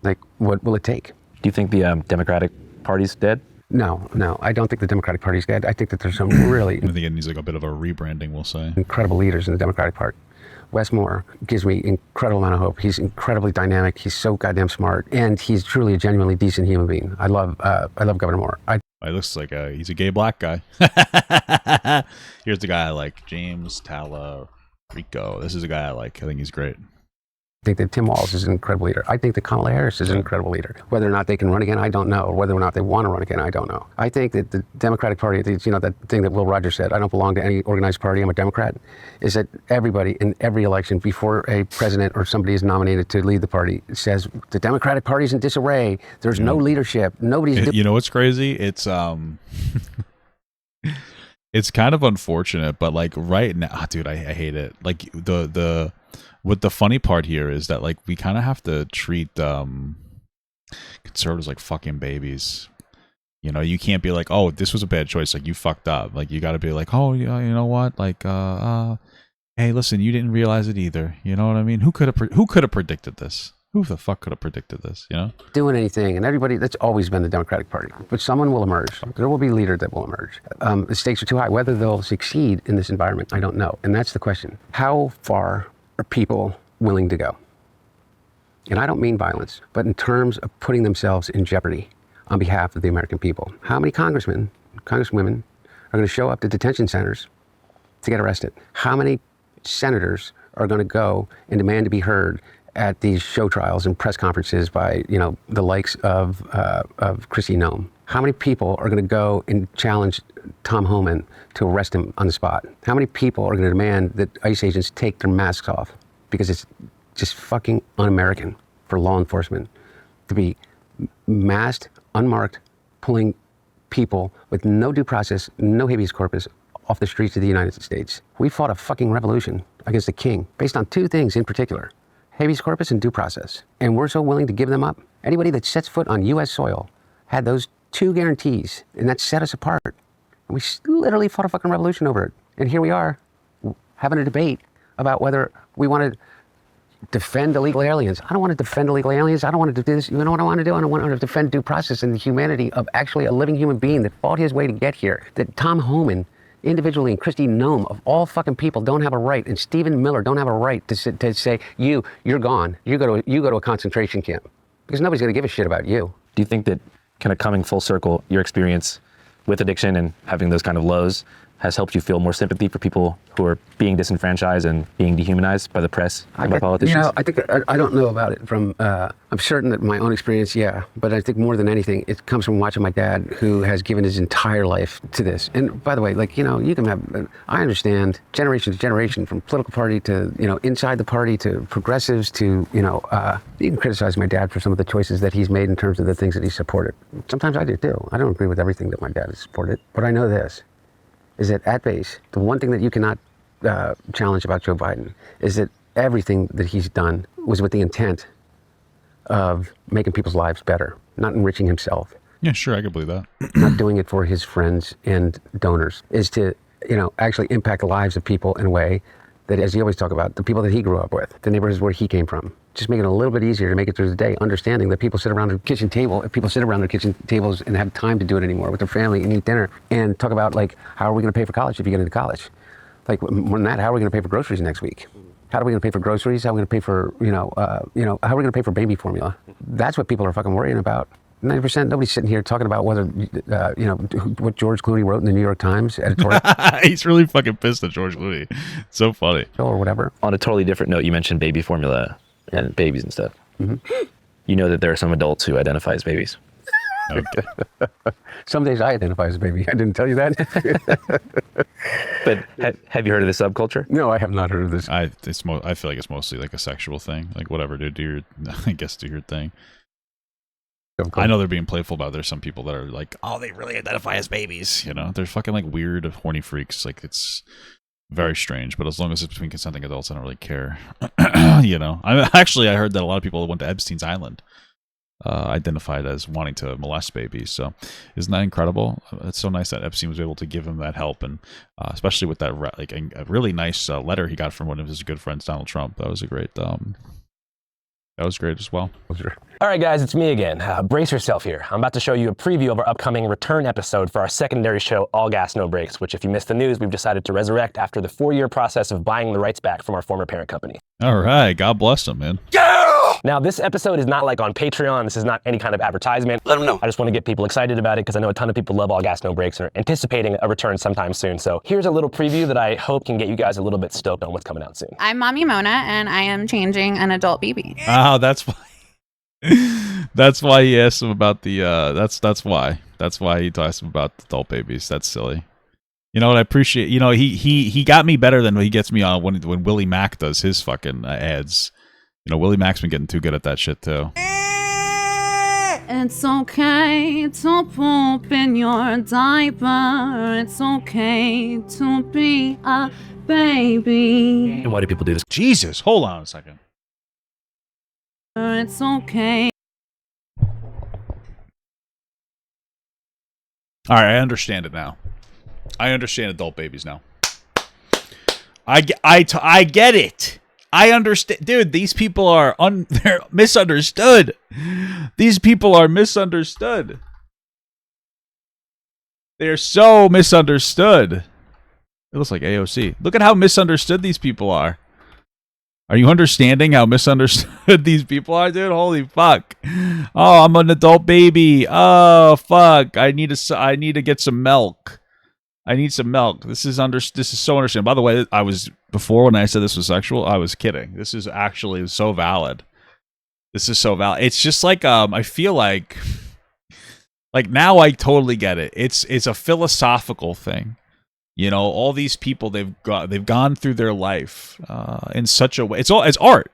like what will it take? Do you think the Democratic Party's dead? No, I don't think the Democratic Party's dead. I think that there's some really I think it needs like a bit of a rebranding, we'll say. incredible leaders in the Democratic Party. Wes Moore gives me incredible amount of hope. He's incredibly dynamic. He's so goddamn smart, and he's truly a genuinely decent human being. I love Governor Moore. He looks like he's a gay black guy. Here's the guy I like, James Rico. This is a guy I like. I think he's great. I think that Tim Walz is an incredible leader. I think that Kamala Harris is an incredible leader. Whether or not they can run again, I don't know. Whether or not they want to run again, I don't know. I think that the Democratic Party, that thing that Will Rogers said, I don't belong to any organized party, I'm a Democrat, is that everybody in every election before a president or somebody is nominated to lead the party says the Democratic Party's in disarray. There's no leadership. Nobody's You know what's crazy? It's it's kind of unfortunate, but like right now, dude, I hate it. Like what the funny part here is that like we kind of have to treat conservatives like fucking babies. You can't be like, oh, this was a bad choice, like you fucked up. Like you got to be like, oh yeah, you know what, like hey, listen, you didn't realize it either. You know what I mean? Who could have predicted this? Who the fuck could have predicted this? Doing anything, and everybody, that's always been the Democratic Party. But someone will emerge. There will be a leader that will emerge. The stakes are too high. Whether they'll succeed in this environment, I don't know. And that's the question. How far are people willing to go? And I don't mean violence, but in terms of putting themselves in jeopardy on behalf of the American people. How many congressmen, congresswomen are going to show up to detention centers to get arrested? How many senators are going to go and demand to be heard at these show trials and press conferences by, the likes of Kristi Noem? How many people are going to go and challenge Tom Homan to arrest him on the spot? How many people are going to demand that ICE agents take their masks off? Because it's just fucking un-American for law enforcement to be masked, unmarked, pulling people with no due process, no habeas corpus off the streets of the United States. We fought a fucking revolution against the king based on two things in particular: habeas corpus and due process. And we're so willing to give them up. Anybody that sets foot on U.S. soil had those two guarantees, and that set us apart. We literally fought a fucking revolution over it. And here we are having a debate about whether we want to defend illegal aliens. I don't want to defend illegal aliens. I don't want to do this. You know what I want to do? I don't want to defend due process and the humanity of actually a living human being that fought his way to get here. That Tom Homan, individually, and Kristi Noem, of all fucking people, don't have a right, and Stephen Miller don't have a right to say, you're gone. You go to a concentration camp. Because nobody's going to give a shit about you. Do you think that kind of coming full circle, your experience with addiction and having those kind of lows has helped you feel more sympathy for people who are being disenfranchised and being dehumanized by the press and by politicians? I think I don't know about it from. I'm certain that my own experience, yeah. But I think more than anything, it comes from watching my dad, who has given his entire life to this. And by the way, you can have. I understand generation to generation, from political party to inside the party to progressives to you can criticize my dad for some of the choices that he's made in terms of the things that he supported. Sometimes I do too. I don't agree with everything that my dad has supported, but I know this. Is that at base, the one thing that you cannot challenge about Joe Biden is that everything that he's done was with the intent of making people's lives better, not enriching himself. Yeah, sure, I can believe that. Not doing it for his friends and donors, is to, actually impact the lives of people in a way that, as you always talk about, the people that he grew up with, the neighborhoods where he came from. Just make it a little bit easier to make it through the day, understanding that people sit around their kitchen table, if people sit around their kitchen tables and have time to do it anymore with their family and eat dinner and talk about, how are we going to pay for college if you get into college? More than that, how are we going to pay for groceries next week? How are we going to pay for groceries? How are we going to pay for, how are we going to pay for baby formula? That's what people are fucking worrying about. 90%, nobody's sitting here talking about whether, what George Clooney wrote in the New York Times editorial. He's really fucking pissed at George Clooney. It's so funny. Or whatever. On a totally different note, you mentioned baby formula and babies and stuff. Mm-hmm. You know that there are some adults who identify as babies. Okay. Some days I identify as a baby. I didn't tell you that. But have you heard of this subculture? No, I have not heard of this. I feel like it's mostly like a sexual thing. Like whatever, dude, do your thing. I know they're being playful about it. There's some people that are like, oh, they really identify as babies. They're fucking like weird, horny freaks. Like it's very strange. But as long as it's between consenting adults, I don't really care. I heard that a lot of people went to Epstein's Island identified as wanting to molest babies. So isn't that incredible? It's so nice that Epstein was able to give him that help, and especially with that a really nice letter he got from one of his good friends, Donald Trump. That was a great that was great as well. All right, guys, it's me again. Brace yourself here. I'm about to show you a preview of our upcoming return episode for our secondary show, All Gas, No Breaks, which, if you missed the news, we've decided to resurrect after the 4-year process of buying the rights back from our former parent company. All right, God bless him, man. Now, this episode is not like on Patreon. This is not any kind of advertisement. Let them know. I just want to get people excited about it because I know a ton of people love All Gas, No Breaks and are anticipating a return sometime soon. So here's a little preview that I hope can get you guys a little bit stoked on what's coming out soon. I'm Mommy Mona, and I am changing an adult baby. Oh, that's why. That's why he asked him about the. That's why he asked him about adult babies. That's silly. You know what? I appreciate. You know, he got me better than he gets me on when Willie Mack does his fucking ads. You know, Willie Mack's been getting too good at that shit too. It's okay to poop in your diaper. It's okay to be a baby. And why do people do this? Jesus, hold on a second. It's okay. All right, I understand it now. I understand adult babies now. I get it. I understand, dude. These people are they're misunderstood. These people are misunderstood. They're so misunderstood. It looks like AOC. Look at how misunderstood these people are. Are you understanding how misunderstood these people are, dude? Holy fuck! Oh, I'm an adult baby. Oh fuck! I need to get some milk. I need some milk. This is so understandable. By the way, I was before when I said this was sexual, I was kidding. This is actually so valid. This is so valid. It's just like I feel like now I totally get it. It's a philosophical thing. You know, all these people they've gone through their life in such a way. It's art.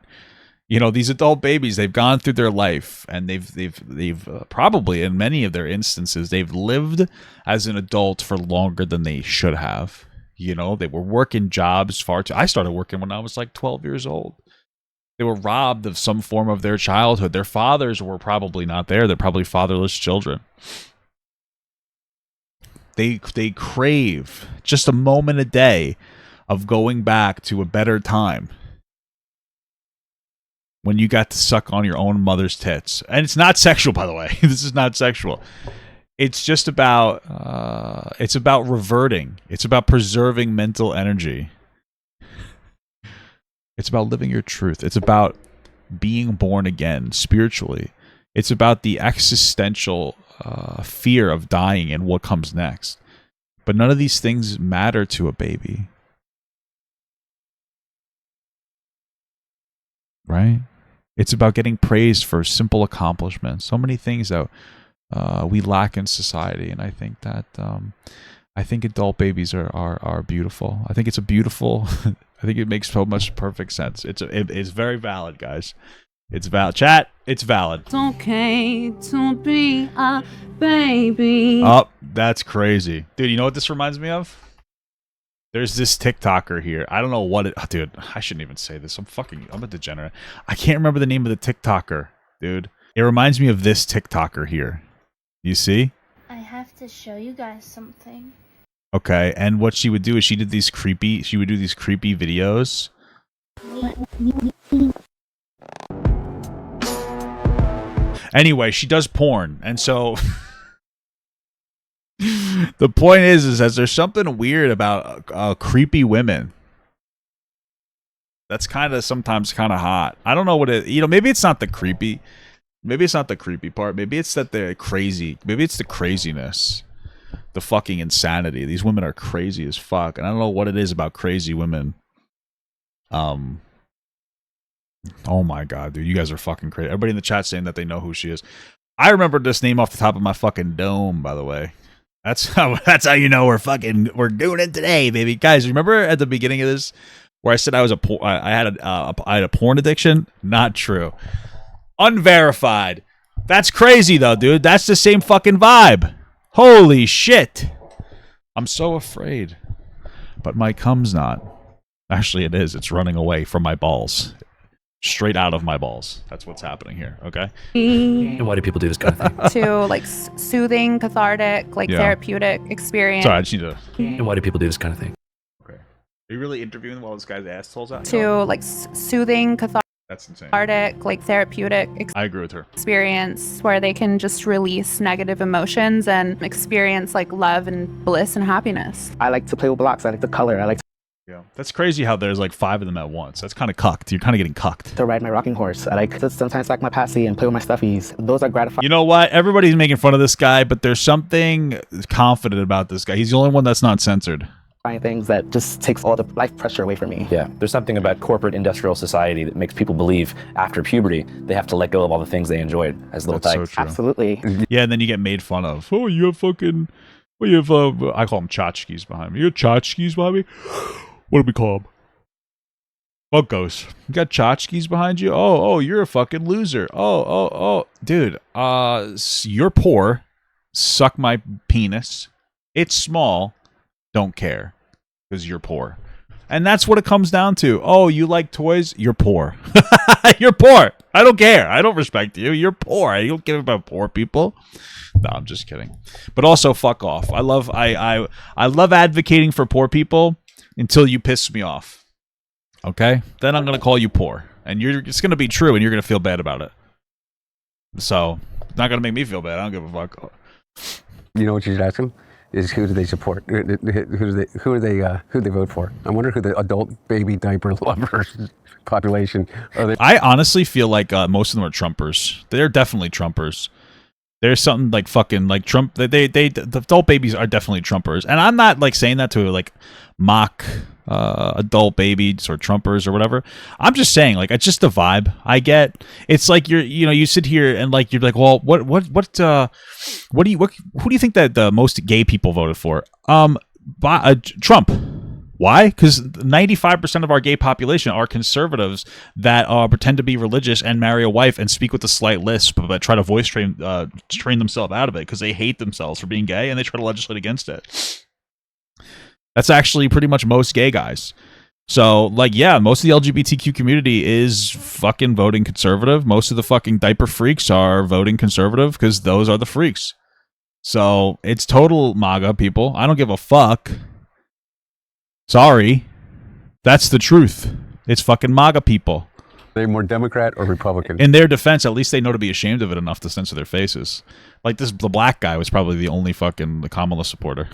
You know, these adult babies, they've gone through their life, and they've probably, in many of their instances, they've lived as an adult for longer than they should have. You know, they were working jobs far too. I started working when I was like 12 years old. They were robbed of some form of their childhood. Their fathers were probably not there. They're probably fatherless children. They crave just a moment a day of going back to a better time when you got to suck on your own mother's tits. And it's not sexual, by the way. This is not sexual. It's just about reverting. It's about preserving mental energy. It's about living your truth. It's about being born again spiritually. It's about the existential fear of dying and what comes next. But none of these things matter to a baby. Right? It's about getting praised for simple accomplishments. So many things that we lack in society, and I think that I think adult babies are beautiful. I think it's a beautiful. I think it makes so much perfect sense. It's very valid, guys. It's valid. Chat, it's valid. It's okay to be a baby. Oh, that's crazy, dude. You know what this reminds me of? There's this TikToker here. I don't know what it... Oh, dude, I shouldn't even say this. I'm a degenerate. I can't remember the name of the TikToker, dude. It reminds me of this TikToker here. You see? I have to show you guys something. Okay, and what she would do is she would do these creepy videos. Anyway, she does porn, and so... The point is that there's something weird about creepy women. That's sometimes kind of hot. I don't know what it. You know, maybe it's not the creepy. Maybe it's not the creepy part. Maybe it's that they're crazy. Maybe it's the craziness, the fucking insanity. These women are crazy as fuck, and I don't know what it is about crazy women. Oh my god, dude, you guys are fucking crazy. Everybody in the chat saying that they know who she is. I remember this name off the top of my fucking dome, by the way. That's how you know we're doing it today, baby. Guys, remember at the beginning of this where I said I had a porn addiction? Not true. Unverified. That's crazy though, dude. That's the same fucking vibe. Holy shit. I'm so afraid. But my cum's not. Actually, it is. It's running away from my balls. straight out of my balls. That's what's happening here. Okay. And why do people do this kind of thing? To like soothing, cathartic, like therapeutic experience. Sorry, I just need to. And why do people do this kind of thing? Okay. Are you really interviewing while this guy's asshole's out? To like soothing, That's insane. cathartic, like therapeutic I agree with her. experience where they can just release negative emotions and experience like love and bliss and happiness. I like to play with blocks. I like to color. I like Yeah, that's crazy how there's like 5 of them at once. That's kind of cucked. You're kind of getting cucked. to ride my rocking horse. I like to sometimes stack my passy and play with my stuffies. Those are gratifying. You know what? Everybody's making fun of this guy, but there's something confident about this guy. He's the only one that's not censored. Things that just takes all the life pressure away from me. Yeah, there's something about corporate industrial society that makes people believe after puberty they have to let go of all the things they enjoyed as little That's so tykes. true. Absolutely. Yeah, and then you get made fun of. Oh, you have fucking... Well, you have, I call them tchotchkes behind me. You have tchotchkes behind me? What do we call them? Bunkos. You got tchotchkes behind you? Oh, you're a fucking loser. Oh. Dude, you're poor. Suck my penis. It's small. Don't care. Because you're poor. And that's what it comes down to. Oh, you like toys? You're poor. You're poor. I don't care. I don't respect you. You're poor. I don't give about poor people. No, I'm just kidding. But also, fuck off. I love advocating for poor people until you piss me off. Okay? Then I'm gonna call you poor, and it's gonna be true, and you're gonna feel bad about it. So, it's not gonna make me feel bad. I don't give a fuck. You know what you should ask them? Is who do they support? Who do they vote for? I wonder who the adult baby diaper lovers population are. I honestly feel like most of them are Trumpers. They're definitely Trumpers. There's something like fucking like Trump. The adult babies are definitely Trumpers, and I'm not like saying that to like mock adult babies or Trumpers or whatever. I'm just saying like it's just the vibe I get. It's like you sit here and like you're like, well, who do you think that the most gay people voted for? Trump. Why? Because 95% of our gay population are conservatives that pretend to be religious and marry a wife and speak with a slight lisp, but try to voice train themselves out of it because they hate themselves for being gay and they try to legislate against it. That's actually pretty much most gay guys. So, like, yeah, most of the LGBTQ community is fucking voting conservative. Most of the fucking diaper freaks are voting conservative because those are the freaks. So, it's total MAGA, people. I don't give a fuck. Sorry. That's the truth. It's fucking MAGA people. Are they more Democrat or Republican? In their defense, at least they know to be ashamed of it enough to censor their faces. Like the black guy was probably the only fucking Kamala supporter.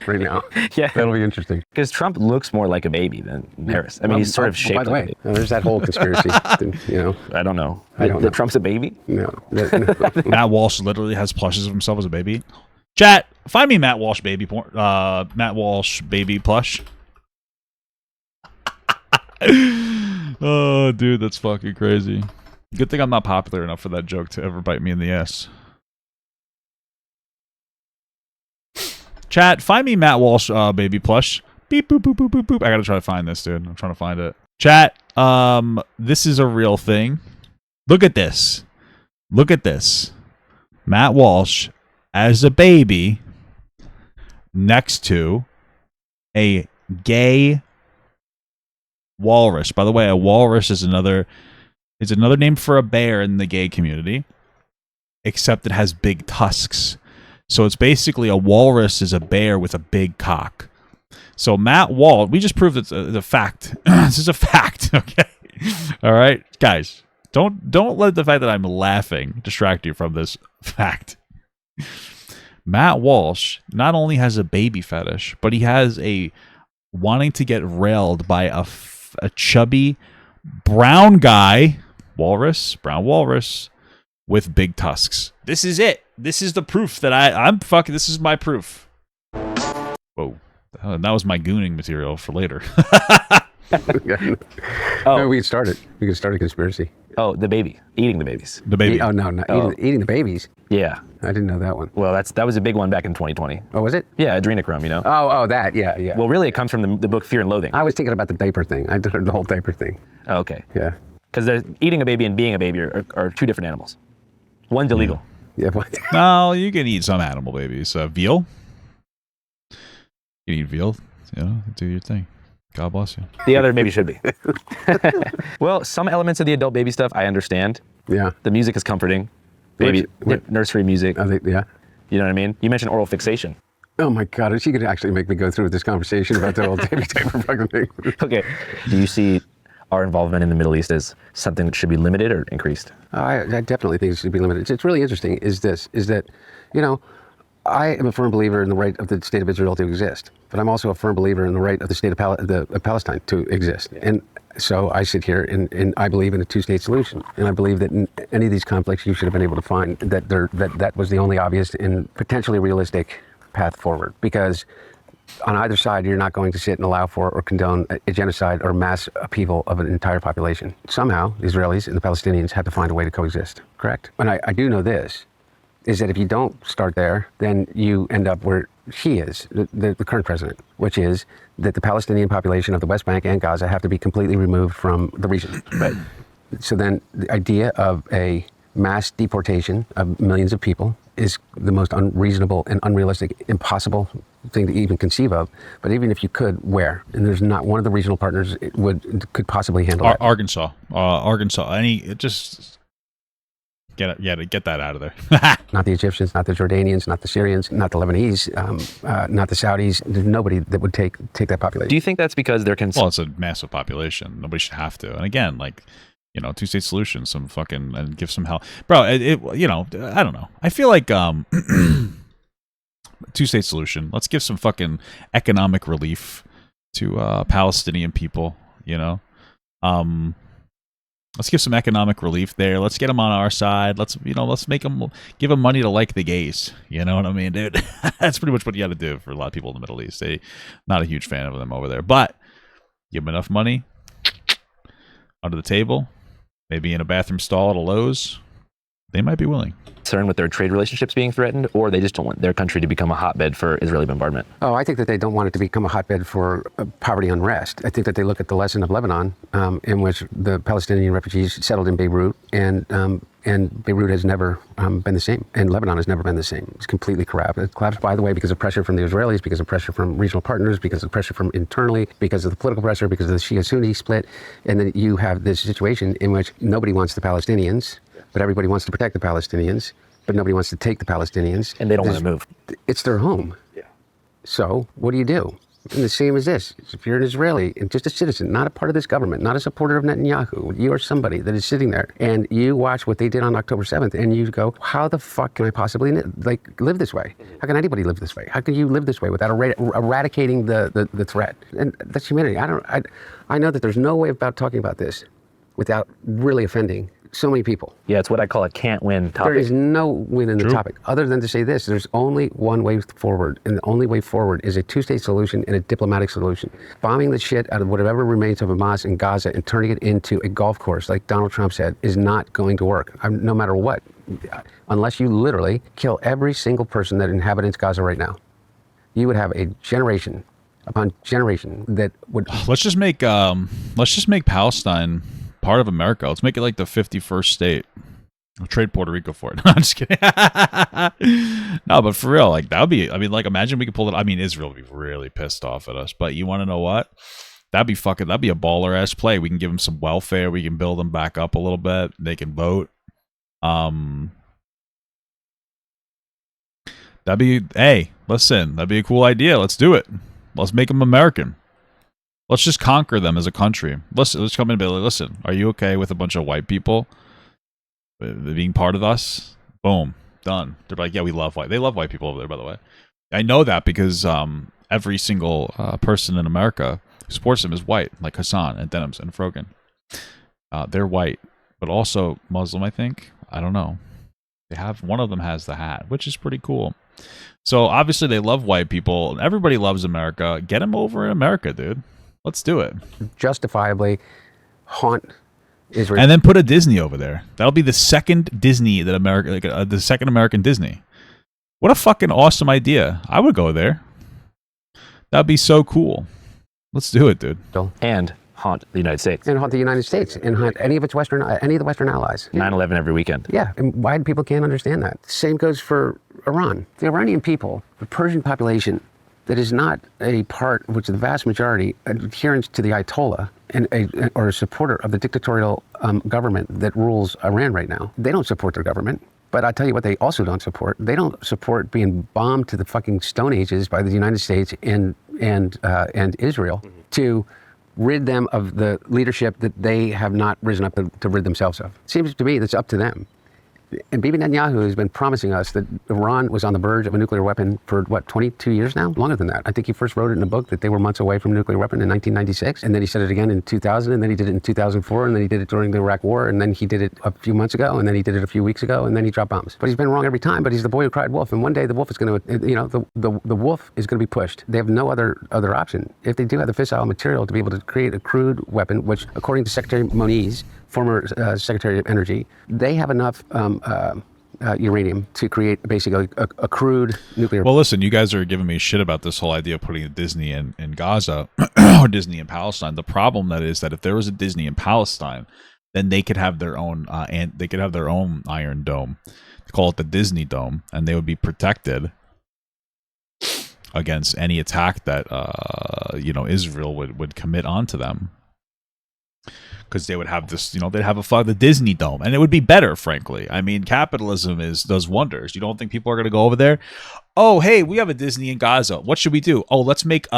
Right now. Yeah. That'll be interesting. Because Trump looks more like a baby than Harris. I mean, he's sort of shaped by the way, like there's that whole conspiracy. I don't know. I don't know. Trump's a baby? No. Matt Walsh literally has plushes of himself as a baby. Chat, find me Matt Walsh baby porn. Matt Walsh baby plush. Oh, dude, that's fucking crazy. Good thing I'm not popular enough for that joke to ever bite me in the ass. Chat, find me Matt Walsh baby plush. Beep boop boop boop boop boop. I gotta try to find this, dude. I'm trying to find it. Chat, this is a real thing. Look at this. Look at this. Matt Walsh as a baby next to a gay walrus. By the way, a walrus is another name for a bear in the gay community, except it has big tusks. So it's basically a walrus is a bear with a big cock. So Matt Walsh, we just proved it's a fact. This is a fact, okay? All right, guys, don't let the fact that I'm laughing distract you from this fact. Matt Walsh not only has a baby fetish, but he has a wanting to get railed by a chubby brown guy, brown walrus, with big tusks. This is it. This is the proof that I'm fucking. This is my proof. Whoa, that was my gooning material for later. No, we can start it. We can start a conspiracy. Oh, the baby. Eating the babies. The baby. Oh, no, not eating the babies. Yeah. I didn't know that one. Well, that was a big one back in 2020. Oh, was it? Yeah, adrenochrome, you know? Oh, that, yeah. Well, really, it comes from the book Fear and Loathing. I was thinking about the diaper thing. I did the whole diaper thing. Oh, okay. Yeah. Because eating a baby and being a baby are two different animals. One's illegal. Yeah. No, you can eat some animal babies. Veal? You can eat veal. You know, do your thing. God bless you. The other maybe should be. Well, some elements of the adult baby stuff I understand. Yeah. The music is comforting. Baby nursery music. I think, yeah. You know what I mean? You mentioned oral fixation. Oh my God, is she going to actually make me go through this conversation about the old baby diaper fucking thing? Okay. Do you see our involvement in the Middle East as something that should be limited or increased? I definitely think it should be limited. It's really interesting is that, you know, I am a firm believer in the right of the state of Israel to exist, but I'm also a firm believer in the right of the state of Palestine to exist. And so I sit here and I believe in a two-state solution. And I believe that in any of these conflicts, you should have been able to find that was the only obvious and potentially realistic path forward. Because on either side, you're not going to sit and allow for or condone a genocide or mass upheaval of an entire population. Somehow, the Israelis and the Palestinians have to find a way to coexist, correct? And I do know this, is that if you don't start there, then you end up where he is, the current president, which is that the Palestinian population of the West Bank and Gaza have to be completely removed from the region. Right. So then the idea of a mass deportation of millions of people is the most unreasonable and unrealistic, impossible thing to even conceive of. But even if you could, where? And there's not one of the regional partners could possibly handle that. Arkansas. Just get that out of there. Not the Egyptians, not the Jordanians, not the Syrians, not the Lebanese, not the Saudis. There's nobody that would take that population. Do you think that's because they're Well, it's a massive population. Nobody should have to. And again, like, you know, two-state solution, some fucking, and give some help. Bro, you know, I don't know. I feel like two-state solution. Let's give some fucking economic relief to Palestinian people, you know. Let's give some economic relief there. Let's get them on our side. Let's make them, give them money to like the gays. You know what I mean, dude? That's pretty much what you got to do for a lot of people in the Middle East. Not a huge fan of them over there, but give them enough money under the table, maybe in a bathroom stall at a Lowe's. They might be willing. Concerned with their trade relationships being threatened, or they just don't want their country to become a hotbed for Israeli bombardment? Oh, I think that they don't want it to become a hotbed for poverty unrest. I think that they look at the lesson of Lebanon, in which the Palestinian refugees settled in Beirut, and Beirut has never been the same, and Lebanon has never been the same. It's completely collapsed. It collapsed, by the way, because of pressure from the Israelis, because of pressure from regional partners, because of pressure from internally, because of the political pressure, because of the Shia-Sunni split, and then you have this situation in which nobody wants the Palestinians, but everybody wants to protect the Palestinians, but nobody wants to take the Palestinians. And they don't want to move. It's their home. Yeah. So what do you do? And the same as this. If you're an Israeli and just a citizen, not a part of this government, not a supporter of Netanyahu, you are somebody that is sitting there and you watch what they did on October 7th and you go, how the fuck can I possibly live this way? How can anybody live this way? How can you live this way without eradicating the threat? And that's humanity. I know that there's no way about talking about this without really offending so many people. Yeah, it's what I call a can't win topic. There is no win in the topic other than to say this. There's only one way forward, and the only way forward is a two-state solution and a diplomatic solution. Bombing the shit out of whatever remains of Hamas in Gaza and turning it into a golf course, like Donald Trump said, is not going to work, no matter what, unless you literally kill every single person that inhabits Gaza right now. You would have a generation upon generation that would... Let's just make Palestine part of America. Let's make it like the 51st state. We'll trade Puerto Rico for it. No, I'm just kidding. No, but for real, like that would be, I mean, like imagine we could pull it. I mean, Israel would be really pissed off at us, but you want to know what? That'd be a baller ass play. We can give them some welfare. We can build them back up a little bit. They can vote. That'd be a cool idea. Let's do it. Let's make them American. Let's just conquer them as a country. Let's come in and be like, listen, are you okay with a bunch of white people being part of us? Boom. Done. They're like, yeah, we love white. They love white people over there, by the way. I know that because every single person in America who supports them is white, like Hassan and Denims and Frogan. They're white, but also Muslim, I think. I don't know. One of them has the hat, which is pretty cool. So obviously they love white people. Everybody loves America. Get them over in America, dude. Let's do it. Justifiably haunt Israel. And then put a Disney over there. That'll be the second Disney that America, the second American Disney. What a fucking awesome idea. I would go there. That'd be so cool. Let's do it, dude. And haunt the United States. And haunt the United States. And haunt any of the Western allies. 9/11 every weekend. Yeah. And white people can't understand that. Same goes for Iran. The Iranian people, the Persian population, that is not a part, which the vast majority adherence to the Ayatollah or a supporter of the dictatorial government that rules Iran right now. They don't support their government. But I tell you what they also don't support. They don't support being bombed to the fucking Stone Ages by the United States and Israel to rid them of the leadership that they have not risen up to rid themselves of. It seems to me that's up to them. And Bibi Netanyahu has been promising us that Iran was on the verge of a nuclear weapon for, 22 years now? Longer than that. I think he first wrote it in a book that they were months away from a nuclear weapon in 1996. And then he said it again in 2000, and then he did it in 2004, and then he did it during the Iraq War, and then he did it a few months ago, and then he did it a few weeks ago, and then he dropped bombs. But he's been wrong every time, but he's the boy who cried wolf. And one day the wolf is going to, the wolf is going to be pushed. They have no other option. If they do have the fissile material to be able to create a crude weapon, which according to Secretary Moniz, former Secretary of Energy, they have enough uranium to create basically a crude nuclear. Well, listen, you guys are giving me shit about this whole idea of putting a Disney in Gaza or Disney in Palestine. The problem that is that if there was a Disney in Palestine, then they could have their own Iron Dome. They call it the Disney Dome, and they would be protected against any attack that Israel would commit onto them. Because they would have this, they'd have the Disney Dome, and it would be better, frankly. I mean, capitalism does wonders. You don't think people are going to go over there? Oh, hey, we have a Disney in Gaza. What should we do? Oh, let's make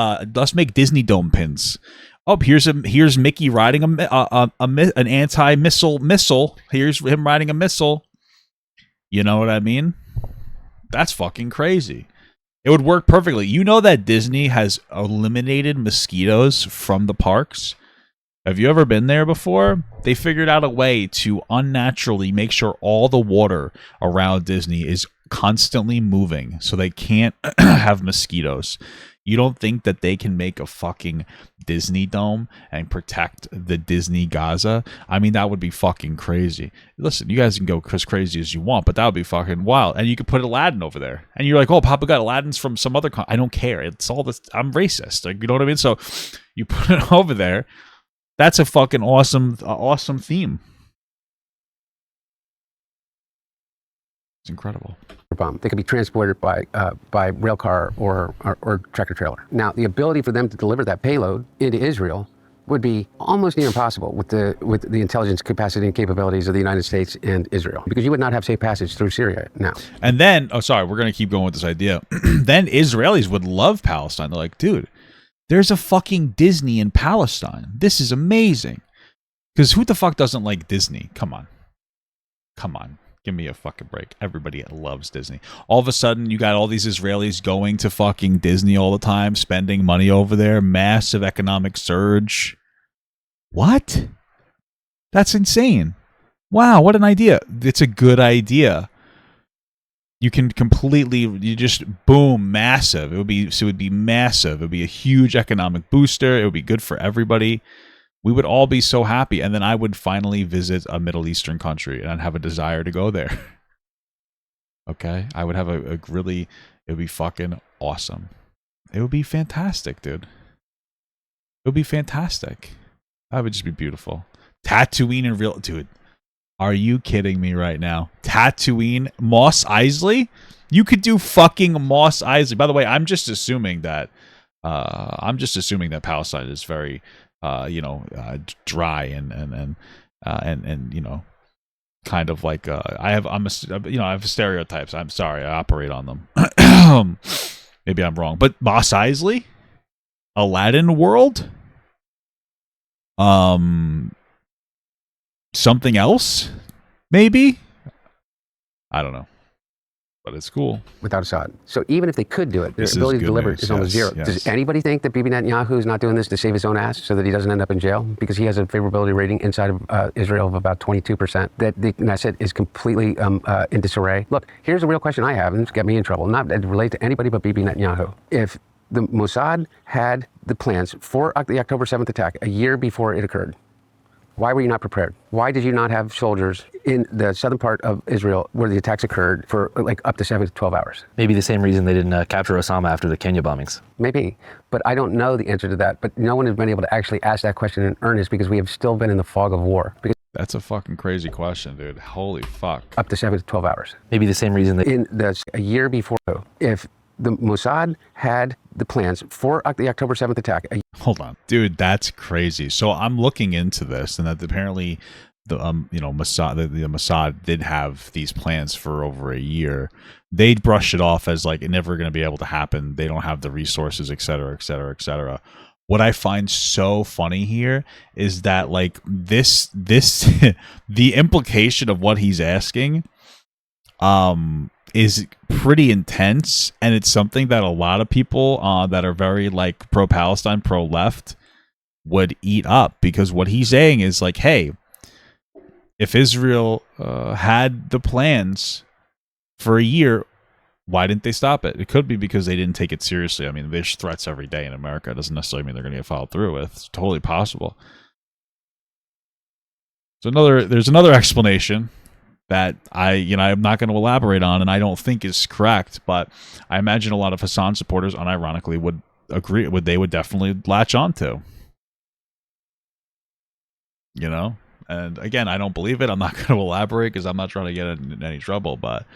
Disney Dome pins. Oh, here's Mickey riding an anti-missile missile. Here's him riding a missile. You know what I mean? That's fucking crazy. It would work perfectly. You know that Disney has eliminated mosquitoes from the parks? Have you ever been there before? They figured out a way to unnaturally make sure all the water around Disney is constantly moving so they can't have mosquitoes. You don't think that they can make a fucking Disney Dome and protect the Disney Gaza? I mean, that would be fucking crazy. Listen, you guys can go as crazy as you want, but that would be fucking wild. And you could put Aladdin over there. And you're like, oh, Papa got Aladdin's from some other I don't care. It's all this. I'm racist. Like, you know what I mean? So you put it over there. That's a fucking awesome theme. It's incredible. Bomb. They could be transported by rail car or tractor trailer. Now, the ability for them to deliver that payload into Israel would be almost near impossible with the intelligence capacity and capabilities of the United States and Israel, because you would not have safe passage through Syria now. And then, we're going to keep going with this idea. Then Israelis would love Palestine. They're like, dude, there's a fucking Disney in Palestine. This is amazing. Because who the fuck doesn't like Disney? Come on. Give me a fucking break. Everybody loves Disney. All of a sudden, you got all these Israelis going to fucking Disney all the time, spending money over there. Massive economic surge. What? That's insane. Wow, what an idea. It's a good idea. You can boom, massive. It would be massive. It would be a huge economic booster. It would be good for everybody. We would all be so happy. And then I would finally visit a Middle Eastern country and I'd have a desire to go there. Okay? I would have it would be fucking awesome. It would be fantastic, dude. It would be fantastic. That would just be beautiful. Tatooine and real, dude. Are you kidding me right now? Tatooine, Mos Eisley? You could do fucking Mos Eisley. By the way, I'm just assuming that Palestine is very dry and kind of like I have stereotypes. I'm sorry, I operate on them. Maybe I'm wrong, but Mos Eisley, Aladdin World, something else, maybe. I don't know, but it's cool. Without Assad. So even if they could do it, their ability to deliver is almost zero. Yes. Does anybody think that Bibi Netanyahu is not doing this to save his own ass so that he doesn't end up in jail? Because he has a favorability rating inside of Israel of about 22%. That the Knesset is completely in disarray. Look, here's a real question I have, and it's got me in trouble. Not to relate to anybody but Bibi Netanyahu. If the Mossad had the plans for the October 7th attack a year before it occurred, why were you not prepared? Why did you not have soldiers in the southern part of Israel where the attacks occurred for like up to 7 to 12 hours? Maybe the same reason they didn't capture Osama after the Kenya bombings. Maybe, but I don't know the answer to that. But no one has been able to actually ask that question in earnest because we have still been in the fog of war. Because that's a fucking crazy question, dude. Holy fuck. Up to 7 to 12 hours. Maybe the same reason a year before, if the Mossad had the plans for the October 7th attack. Hold on, dude, that's crazy. So I'm looking into this, and that apparently the Mossad, the Mossad did have these plans for over a year. They'd brush it off as like never going to be able to happen. They don't have the resources, et cetera, et cetera, et cetera. What I find so funny here is that like this the implication of what he's asking is pretty intense, and it's something that a lot of people that are very like pro-Palestine, pro-left would eat up, because what he's saying is like, hey, if Israel had the plans for a year, why didn't they stop it? It could be because they didn't take it seriously. I mean, there's threats every day in America. It doesn't necessarily mean they're going to get followed through with. It's totally possible. So there's another explanation that I'm not going to elaborate on, and I don't think is correct, but I imagine a lot of Hassan supporters unironically would agree, they would definitely latch onto. You know? And again, I don't believe it. I'm not going to elaborate because I'm not trying to get in any trouble, but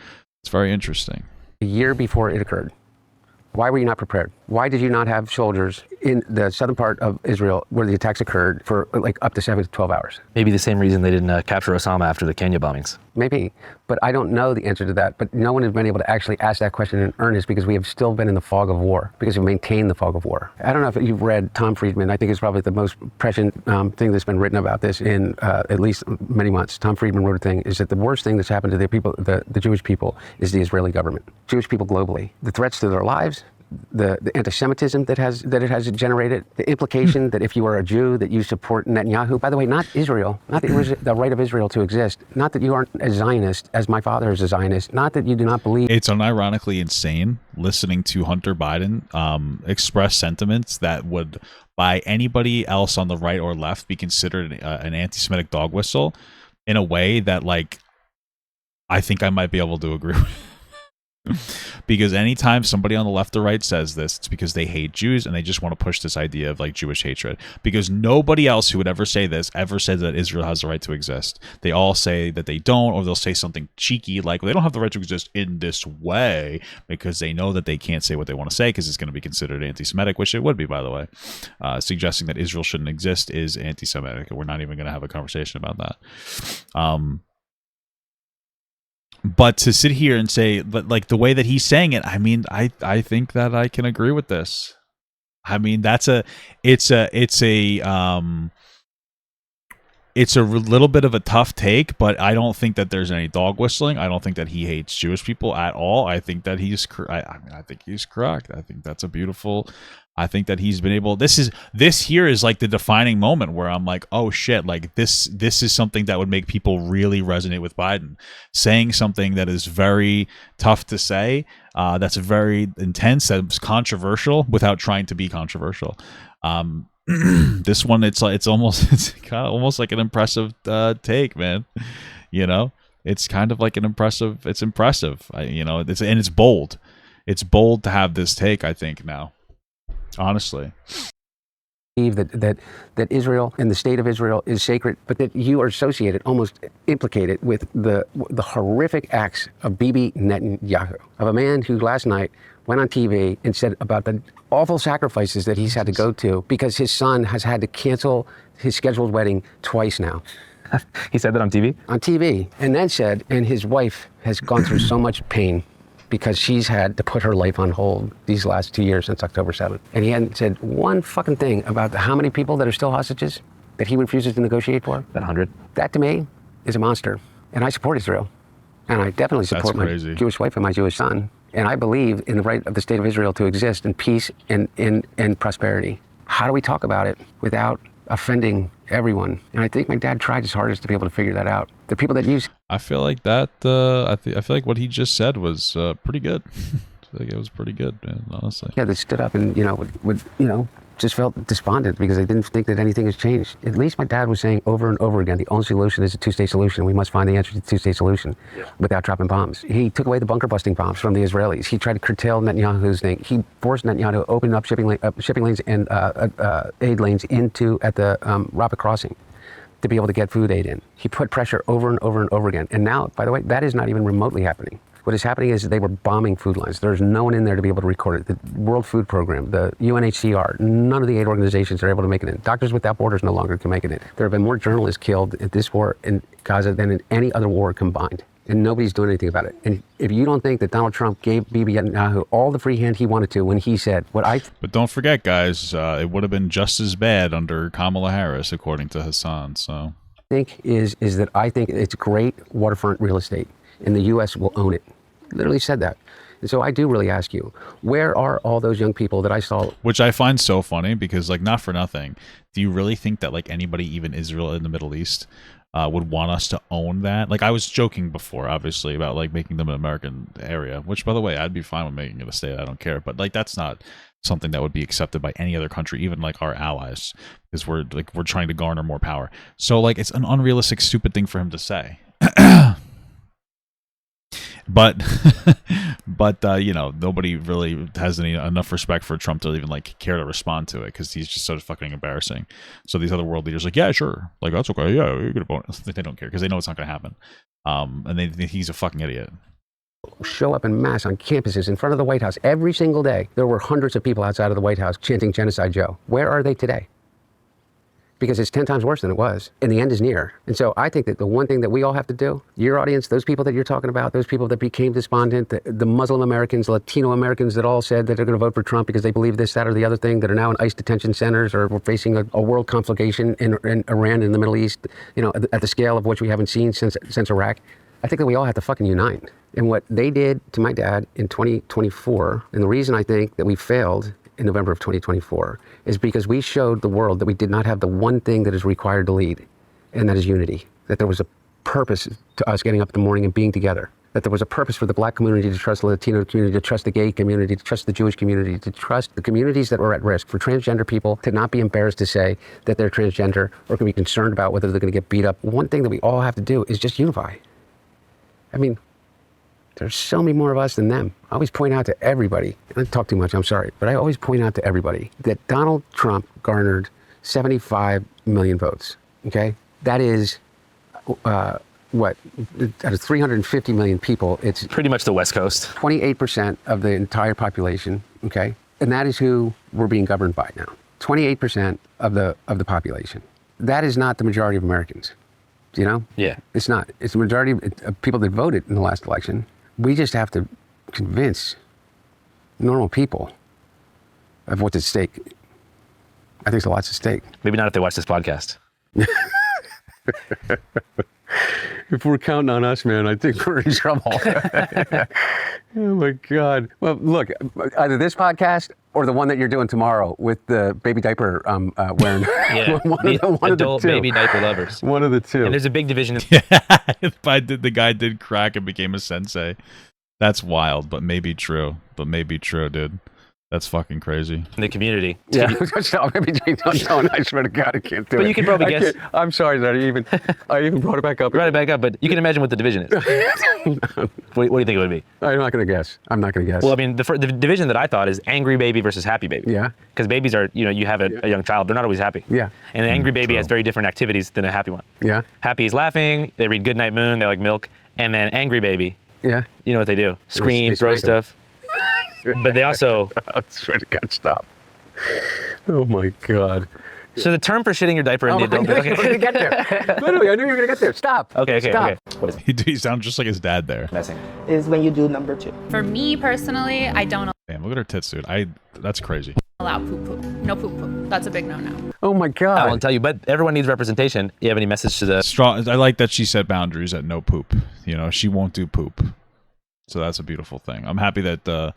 it's very interesting. A year before it occurred. Why were you not prepared? Why did you not have soldiers in the southern part of Israel where the attacks occurred for like up to 7 to 12 hours? Maybe the same reason they didn't capture Osama after the Kenya bombings. Maybe, but I don't know the answer to that. But no one has been able to actually ask that question in earnest, because we have still been in the fog of war, because we've maintained the fog of war. I don't know if you've read Tom Friedman. I think it's probably the most prescient thing that's been written about this in at least many months. Tom Friedman wrote a thing, is that the worst thing that's happened to the people, the Jewish people, is the Israeli government. Jewish people globally. The threats to their lives, the anti-Semitism that it has generated, the implication that if you are a Jew that you support Netanyahu, by the way, not Israel, not the right of Israel to exist, not that you aren't a Zionist as my father is a Zionist, not that you do not believe. It's unironically insane listening to Hunter Biden express sentiments that would by anybody else on the right or left be considered an anti-Semitic dog whistle in a way that like I think I might be able to agree with. Because anytime somebody on the left or right says this, it's because they hate Jews and they just want to push this idea of like Jewish hatred. Because nobody else who would ever say this ever said that Israel has the right to exist. They all say that they don't, or they'll say something cheeky like they don't have the right to exist in this way, because they know that they can't say what they want to say because it's going to be considered anti-Semitic, which it would be, by the way. Suggesting that Israel shouldn't exist is anti-Semitic. We're not even going to have a conversation about that. But to sit here and say, but like the way that he's saying it, I mean, I think that I can agree with this. I mean, it's a little bit of a tough take, but I don't think that there's any dog whistling. I don't think that he hates Jewish people at all. I think that he's, I think he's correct. I think that's a beautiful. I think that he's been able. This here is like the defining moment where I'm like, oh shit, like this is something that would make people really resonate with Biden, saying something that is very tough to say, that's very intense, that's controversial without trying to be controversial. This one, it's kind of almost like an impressive take, man. You know, it's kind of like it's impressive. It's bold. It's bold to have this take, I think, now. Honestly, that Israel and the state of Israel is sacred, but that you are associated, almost implicated, with the horrific acts of Bibi Netanyahu, of a man who last night went on TV and said about the awful sacrifices that he's had to go to because his son has had to cancel his scheduled wedding twice now. He said that on TV? On TV, and then said, and his wife has gone through so much pain because she's had to put her life on hold these last 2 years since October 7th. And he hadn't said one fucking thing about how many people that are still hostages that he refuses to negotiate for. That 100. That to me is a monster. And I support Israel. And I definitely support my Jewish wife and my Jewish son. And I believe in the right of the state of Israel to exist in peace and in prosperity. How do we talk about it without offending everyone? And I think my dad tried his hardest to be able to figure that out. The people that use... I feel like that, I feel like what he just said was pretty good. I feel like it was pretty good, man, honestly. Yeah, they stood up and, would just felt despondent because they didn't think that anything has changed. At least my dad was saying over and over again, the only solution is a two-state solution. We must find the answer to the two-state solution without dropping bombs. He took away the bunker-busting bombs from the Israelis. He tried to curtail Netanyahu's thing. He forced Netanyahu to open up shipping lanes and aid lanes at the Rafah crossing to be able to get food aid in. He put pressure over and over and over again. And now, by the way, that is not even remotely happening. What is happening is they were bombing food lines. There's no one in there to be able to record it. The World Food Program, the UNHCR, none of the aid organizations are able to make it in. Doctors Without Borders no longer can make it in. There have been more journalists killed at this war in Gaza than in any other war combined. And nobody's doing anything about it. And if you don't think that Donald Trump gave Bibi Netanyahu all the free hand he wanted to when he said what I... But don't forget, guys, it would have been just as bad under Kamala Harris, according to Hassan. So think is that I think it's great waterfront real estate, and the U.S. will own it. Literally said that. And so I do really ask you, where are all those young people that I saw? Which I find so funny because, like, not for nothing, do you really think that, like, anybody, even Israel in the Middle East, would want us to own that? Like, I was joking before, obviously, about, like, making them an American area, which, by the way, I'd be fine with making it a state. I don't care. But, like, that's not something that would be accepted by any other country, even, like, our allies, because we're trying to garner more power. So, like, it's an unrealistic, stupid thing for him to say. But you know, nobody really has enough respect for Trump to even, like, care to respond to it, because he's just so fucking embarrassing. So these other world leaders are like, yeah, sure, like, that's okay, yeah, you're gonna vote. They don't care because they know it's not gonna happen. And they think he's a fucking idiot. Show up en masse on campuses in front of the White House every single day. There were hundreds of people outside of the White House chanting Genocide Joe. Where are they today? Because it's 10 times worse than it was, and the end is near. And so I think that the one thing that we all have to do, your audience, those people that you're talking about, those people that became despondent, the Muslim Americans, Latino Americans that all said that they're going to vote for Trump because they believe this, that, or the other thing, that are now in ICE detention centers, or we're facing a world conflagration in Iran, in the Middle East, you know, at the scale of which we haven't seen since Iraq. I think that we all have to fucking unite. And what they did to my dad in 2024, and the reason I think that we failed in November of 2024 is because we showed the world that we did not have the one thing that is required to lead, and that is unity. That there was a purpose to us getting up in the morning and being together. That there was a purpose for the Black community to trust the Latino community, to trust the gay community, to trust the Jewish community, to trust the communities that were at risk, for transgender people to not be embarrassed to say that they're transgender, or can be concerned about whether they're going to get beat up. One thing that we all have to do is just unify. I mean, there's so many more of us than them. I always point out to everybody, and I talk too much, I'm sorry, but I always point out to everybody that Donald Trump garnered 75 million votes, okay? That is, out of 350 million people, it's pretty much the West Coast. 28% of the entire population, okay? And that is who we're being governed by now. 28% of the population. That is not the majority of Americans, you know? Yeah. It's not. It's the majority of people that voted in the last election. We just have to convince normal people of what's at stake. I think there's a lot at stake. Maybe not if they watch this podcast. If we're counting on us, man, I think we're in trouble. Oh my God. Well, look, either this podcast or the one that you're doing tomorrow with the baby diaper wearing. Yeah, one adult of the two. baby diaper lovers. One of the two. And there's a big division. The guy did crack and became a sensei. That's wild, but maybe true. Dude. That's fucking crazy. In the community. Yeah, I swear to God, I can't do it. But you can probably guess. I'm sorry that I even brought it back up. Brought it back up, but you can imagine what the division is. What do you think it would be? I'm not going to guess. Well, I mean, the division that I thought is angry baby versus happy baby. Yeah. Because babies are, you have a young child, they're not always happy. Yeah. And an angry baby has very different activities than a happy one. Yeah. Happy is laughing, they read Goodnight Moon, they like milk. And then angry baby, yeah, you know what they do? Scream, throw stuff. But they also... I swear to God, stop. Oh my God. So the term for shitting your diaper in the adult... I knew you were going to get there. Literally, I knew you were going to get there. Stop. Okay. Stop. What is it? He sounds just like his dad there. Messing. Is when you do number 2. For me personally, I don't Damn, look at her tits, dude. That's crazy. allow poop. No poop. That's a big no-no. Oh my God. I won't tell you, but everyone needs representation. You have any message to the... Strong. I like that she set boundaries at no poop. She won't do poop. So that's a beautiful thing. I'm happy that the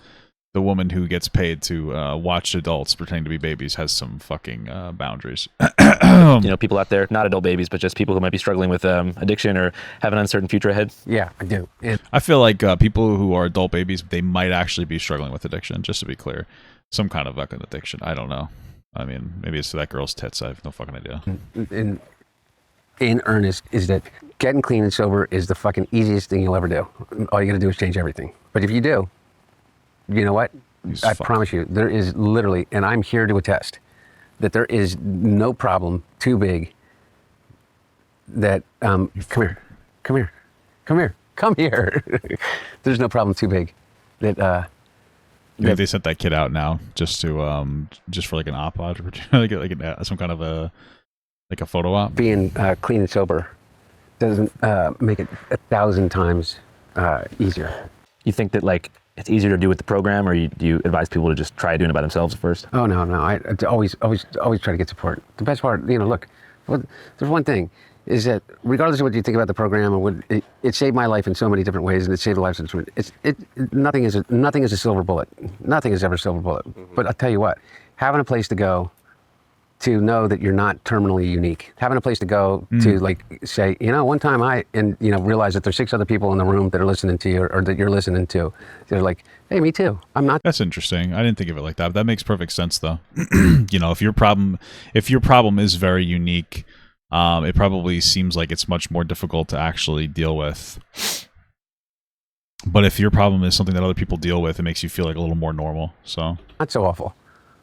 woman who gets paid to watch adults pretending to be babies has some fucking boundaries. People out there, not adult babies, but just people who might be struggling with addiction or have an uncertain future ahead. Yeah, I do. I feel like people who are adult babies, they might actually be struggling with addiction, just to be clear. Some kind of fucking addiction. I don't know. I mean, maybe it's to that girl's tits. I have no fucking idea. In earnest, is that getting clean and sober is the fucking easiest thing you'll ever do. All you gotta do is change everything. But if you do, you know what? I promise you, there is literally, and I'm here to attest, that there is no problem too big that, come here. come here. There's no problem too big. Maybe they sent that kid out now just to just for like an op opportunity, like some kind of a photo op. Being clean and sober doesn't make it 1,000 times easier. You think that like it's easier to do with the program, or do you advise people to just try doing it by themselves first? Oh no, I always try to get support. The best part, look, there's one thing is that regardless of what you think about the program, or it saved my life in so many different ways, and it saved the lives of nothing is a silver bullet. Nothing is ever a silver bullet. Mm-hmm. But I'll tell you what, having a place to go to know that you're not terminally unique, having a place to go to like say, one time realize that there's 6 other people in the room that are listening to you, or that you're listening to. They're like, hey, me too. I'm not. That's interesting. I didn't think of it like that. But that makes perfect sense, though. If your problem is very unique, it probably seems like it's much more difficult to actually deal with. But if your problem is something that other people deal with, it makes you feel like a little more normal. So not so awful.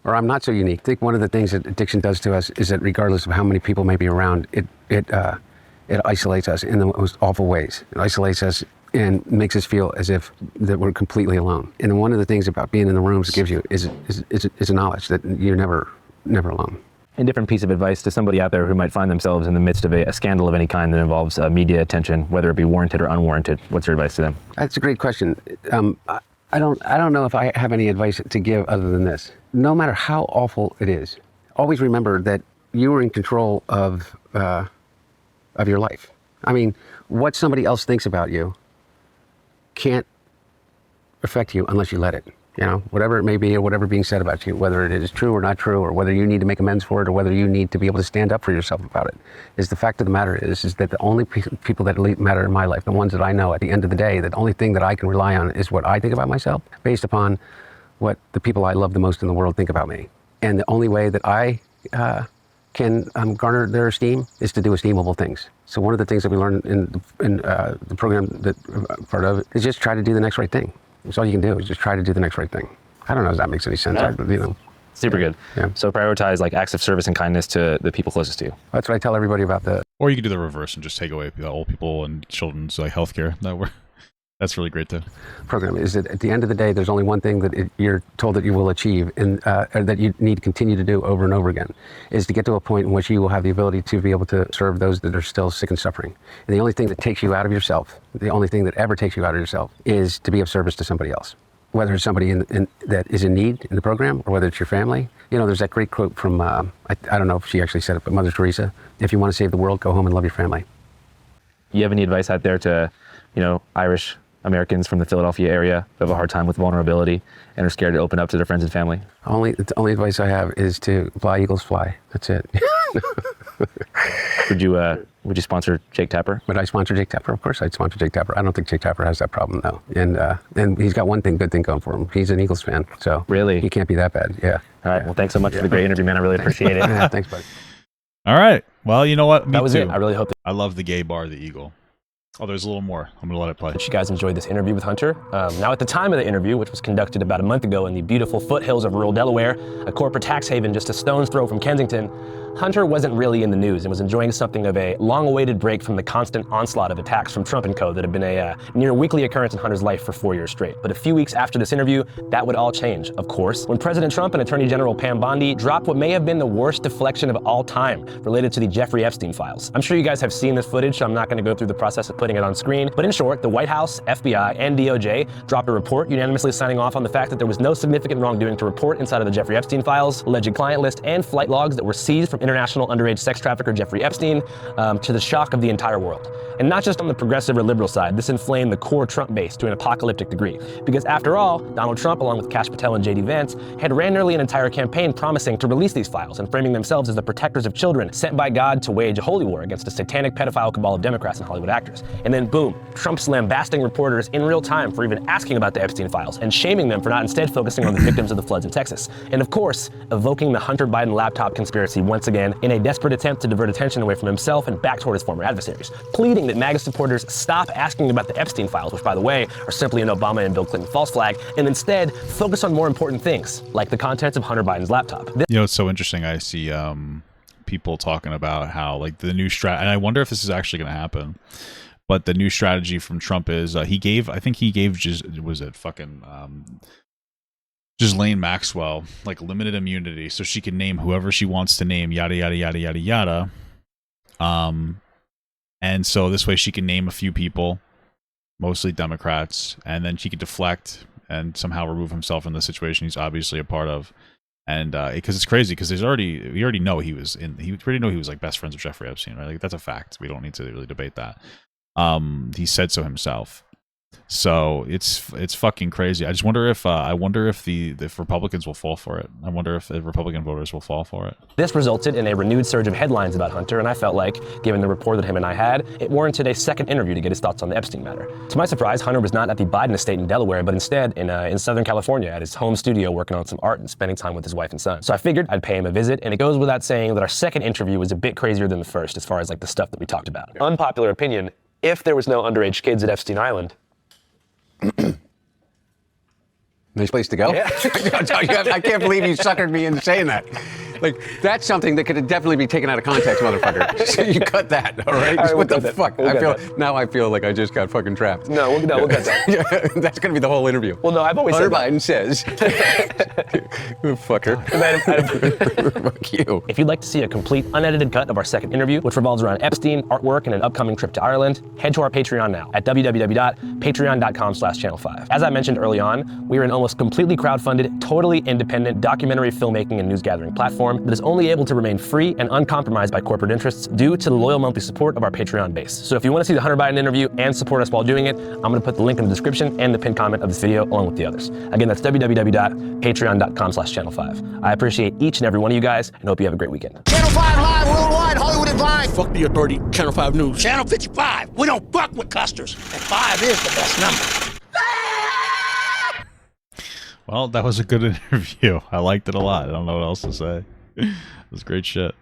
Or I'm not so unique. I think one of the things that addiction does to us is that regardless of how many people may be around, it isolates us in the most awful ways. It isolates us and makes us feel as if that we're completely alone. And one of the things about being in the rooms it gives you is a knowledge that you're never alone. A different piece of advice to somebody out there who might find themselves in the midst of a scandal of any kind that involves media attention, whether it be warranted or unwarranted. What's your advice to them? That's a great question. I don't know if I have any advice to give other than this. No matter how awful it is, always remember that you are in control of your life. I mean, what somebody else thinks about you can't affect you unless you let it. Whatever it may be, or whatever being said about you, whether it is true or not true, or whether you need to make amends for it, or whether you need to be able to stand up for yourself about it, is the fact of the matter is that the only people that matter in my life, the ones that I know at the end of the day, the only thing that I can rely on is what I think about myself, based upon what the people I love the most in the world think about me. And the only way that I can garner their esteem is to do esteemable things. So one of the things that we learned in the program that part of it is just try to do the next right thing. That's all you can do is just try to do the next right thing. I don't know if that makes any sense. Yeah. Super good. Yeah. So prioritize like acts of service and kindness to the people closest to you. That's what I tell everybody about that. Or you can do the reverse and just take away the old people and children's healthcare. That's really great too. Program is that at the end of the day, there's only one thing that you're told that you will achieve, and or that you need to continue to do over and over again, is to get to a point in which you will have the ability to be able to serve those that are still sick and suffering. And the only thing that takes you out of yourself, the only thing that ever takes you out of yourself, is to be of service to somebody else. Whether it's somebody that is in need in the program, or whether it's your family. There's that great quote from, I don't know if she actually said it, but Mother Teresa, if you want to save the world, go home and love your family. You have any advice out there to, Irish Americans from the Philadelphia area who have a hard time with vulnerability and are scared to open up to their friends and family? The only advice I have is to fly, Eagles, fly. That's it. Would you sponsor Jake Tapper? Would I sponsor Jake Tapper? Of course I'd sponsor Jake Tapper. I don't think Jake Tapper has that problem, though. And he's got one good thing going for him. He's an Eagles fan, so really he can't be that bad. Yeah. All right. Well, thanks so much for the great interview, man. I really appreciate it. Yeah, thanks, buddy. All right. Well, you know what? That was it. I really hope I love the gay bar, the Eagle. Oh, there's a little more. I'm going to let it play. You guys enjoyed this interview with Hunter. Now, at the time of the interview, which was conducted about a month ago in the beautiful foothills of rural Delaware, a corporate tax haven just a stone's throw from Kensington, Hunter wasn't really in the news and was enjoying something of a long-awaited break from the constant onslaught of attacks from Trump and co. that had been a near weekly occurrence in Hunter's life for 4 years straight. But a few weeks after this interview, that would all change, of course, when President Trump and Attorney General Pam Bondi dropped what may have been the worst deflection of all time related to the Jeffrey Epstein files. I'm sure you guys have seen this footage, so I'm not going to go through the process of putting it on screen. But in short, the White House, FBI, and DOJ dropped a report unanimously signing off on the fact that there was no significant wrongdoing to report inside of the Jeffrey Epstein files, alleged client list, and flight logs that were seized from international underage sex trafficker Jeffrey Epstein, to the shock of the entire world. And not just on the progressive or liberal side, this inflamed the core Trump base to an apocalyptic degree. Because after all, Donald Trump, along with Kash Patel and J.D. Vance, had ran nearly an entire campaign promising to release these files and framing themselves as the protectors of children sent by God to wage a holy war against a satanic pedophile cabal of Democrats and Hollywood actors. And then boom, Trump's lambasting reporters in real time for even asking about the Epstein files and shaming them for not instead focusing on the victims of the floods in Texas. And of course, evoking the Hunter Biden laptop conspiracy once again in a desperate attempt to divert attention away from himself and back toward his former adversaries, pleading that MAGA supporters stop asking about the Epstein files, which by the way, are simply an Obama and Bill Clinton false flag, and instead focus on more important things, like the contents of Hunter Biden's laptop. It's so interesting. I see people talking about how like the new and I wonder if this is actually going to happen. But the new strategy from Trump is I think he gave Ghislaine Maxwell like limited immunity so she can name whoever she wants to name, yada yada yada yada yada. And so this way she can name a few people, mostly Democrats, and then she could deflect and somehow remove himself from the situation he's obviously a part of. And because it's crazy, because we already know he was like best friends with Jeffrey Epstein, right? Like that's a fact. We don't need to really debate that. He said so himself. So it's fucking crazy. I just wonder if if Republicans will fall for it. I wonder if Republican voters will fall for it. This resulted in a renewed surge of headlines about Hunter, and I felt like, given the rapport that him and I had, it warranted a second interview to get his thoughts on the Epstein matter. To my surprise, Hunter was not at the Biden estate in Delaware, but instead in Southern California at his home studio working on some art and spending time with his wife and son. So I figured I'd pay him a visit, and it goes without saying that our second interview was a bit crazier than the first as far as like the stuff that we talked about. Unpopular opinion, if there was no underage kids at Epstein Island, nice place to go. Yeah. I can't believe you suckered me into saying that. Like, that's something that could definitely be taken out of context, motherfucker. So you cut that, all right? What the fuck? Now I feel like I just got fucking trapped. No, we'll cut that. That's going to be the whole interview. Well, no, I've always Hunter said Biden says, fucker. Fuck you. If you'd like to see a complete, unedited cut of our second interview, which revolves around Epstein, artwork, and an upcoming trip to Ireland, head to our Patreon now at www.patreon.com/channel5. As I mentioned early on, we are an almost completely crowdfunded, totally independent documentary filmmaking and news gathering platform that is only able to remain free and uncompromised by corporate interests due to the loyal monthly support of our Patreon base. So if you want to see the Hunter Biden interview and support us while doing it, I'm going to put the link in the description and the pinned comment of this video along with the others. Again, that's www.patreon.com/channel5. I appreciate each and every one of you guys and hope you have a great weekend. Channel 5 Live Worldwide, Hollywood Advice. Fuck the authority, Channel 5 News. Channel 55. We don't fuck with clusters. And 5 is the best number. Well, that was a good interview. I liked it a lot. I don't know what else to say. It was great shit.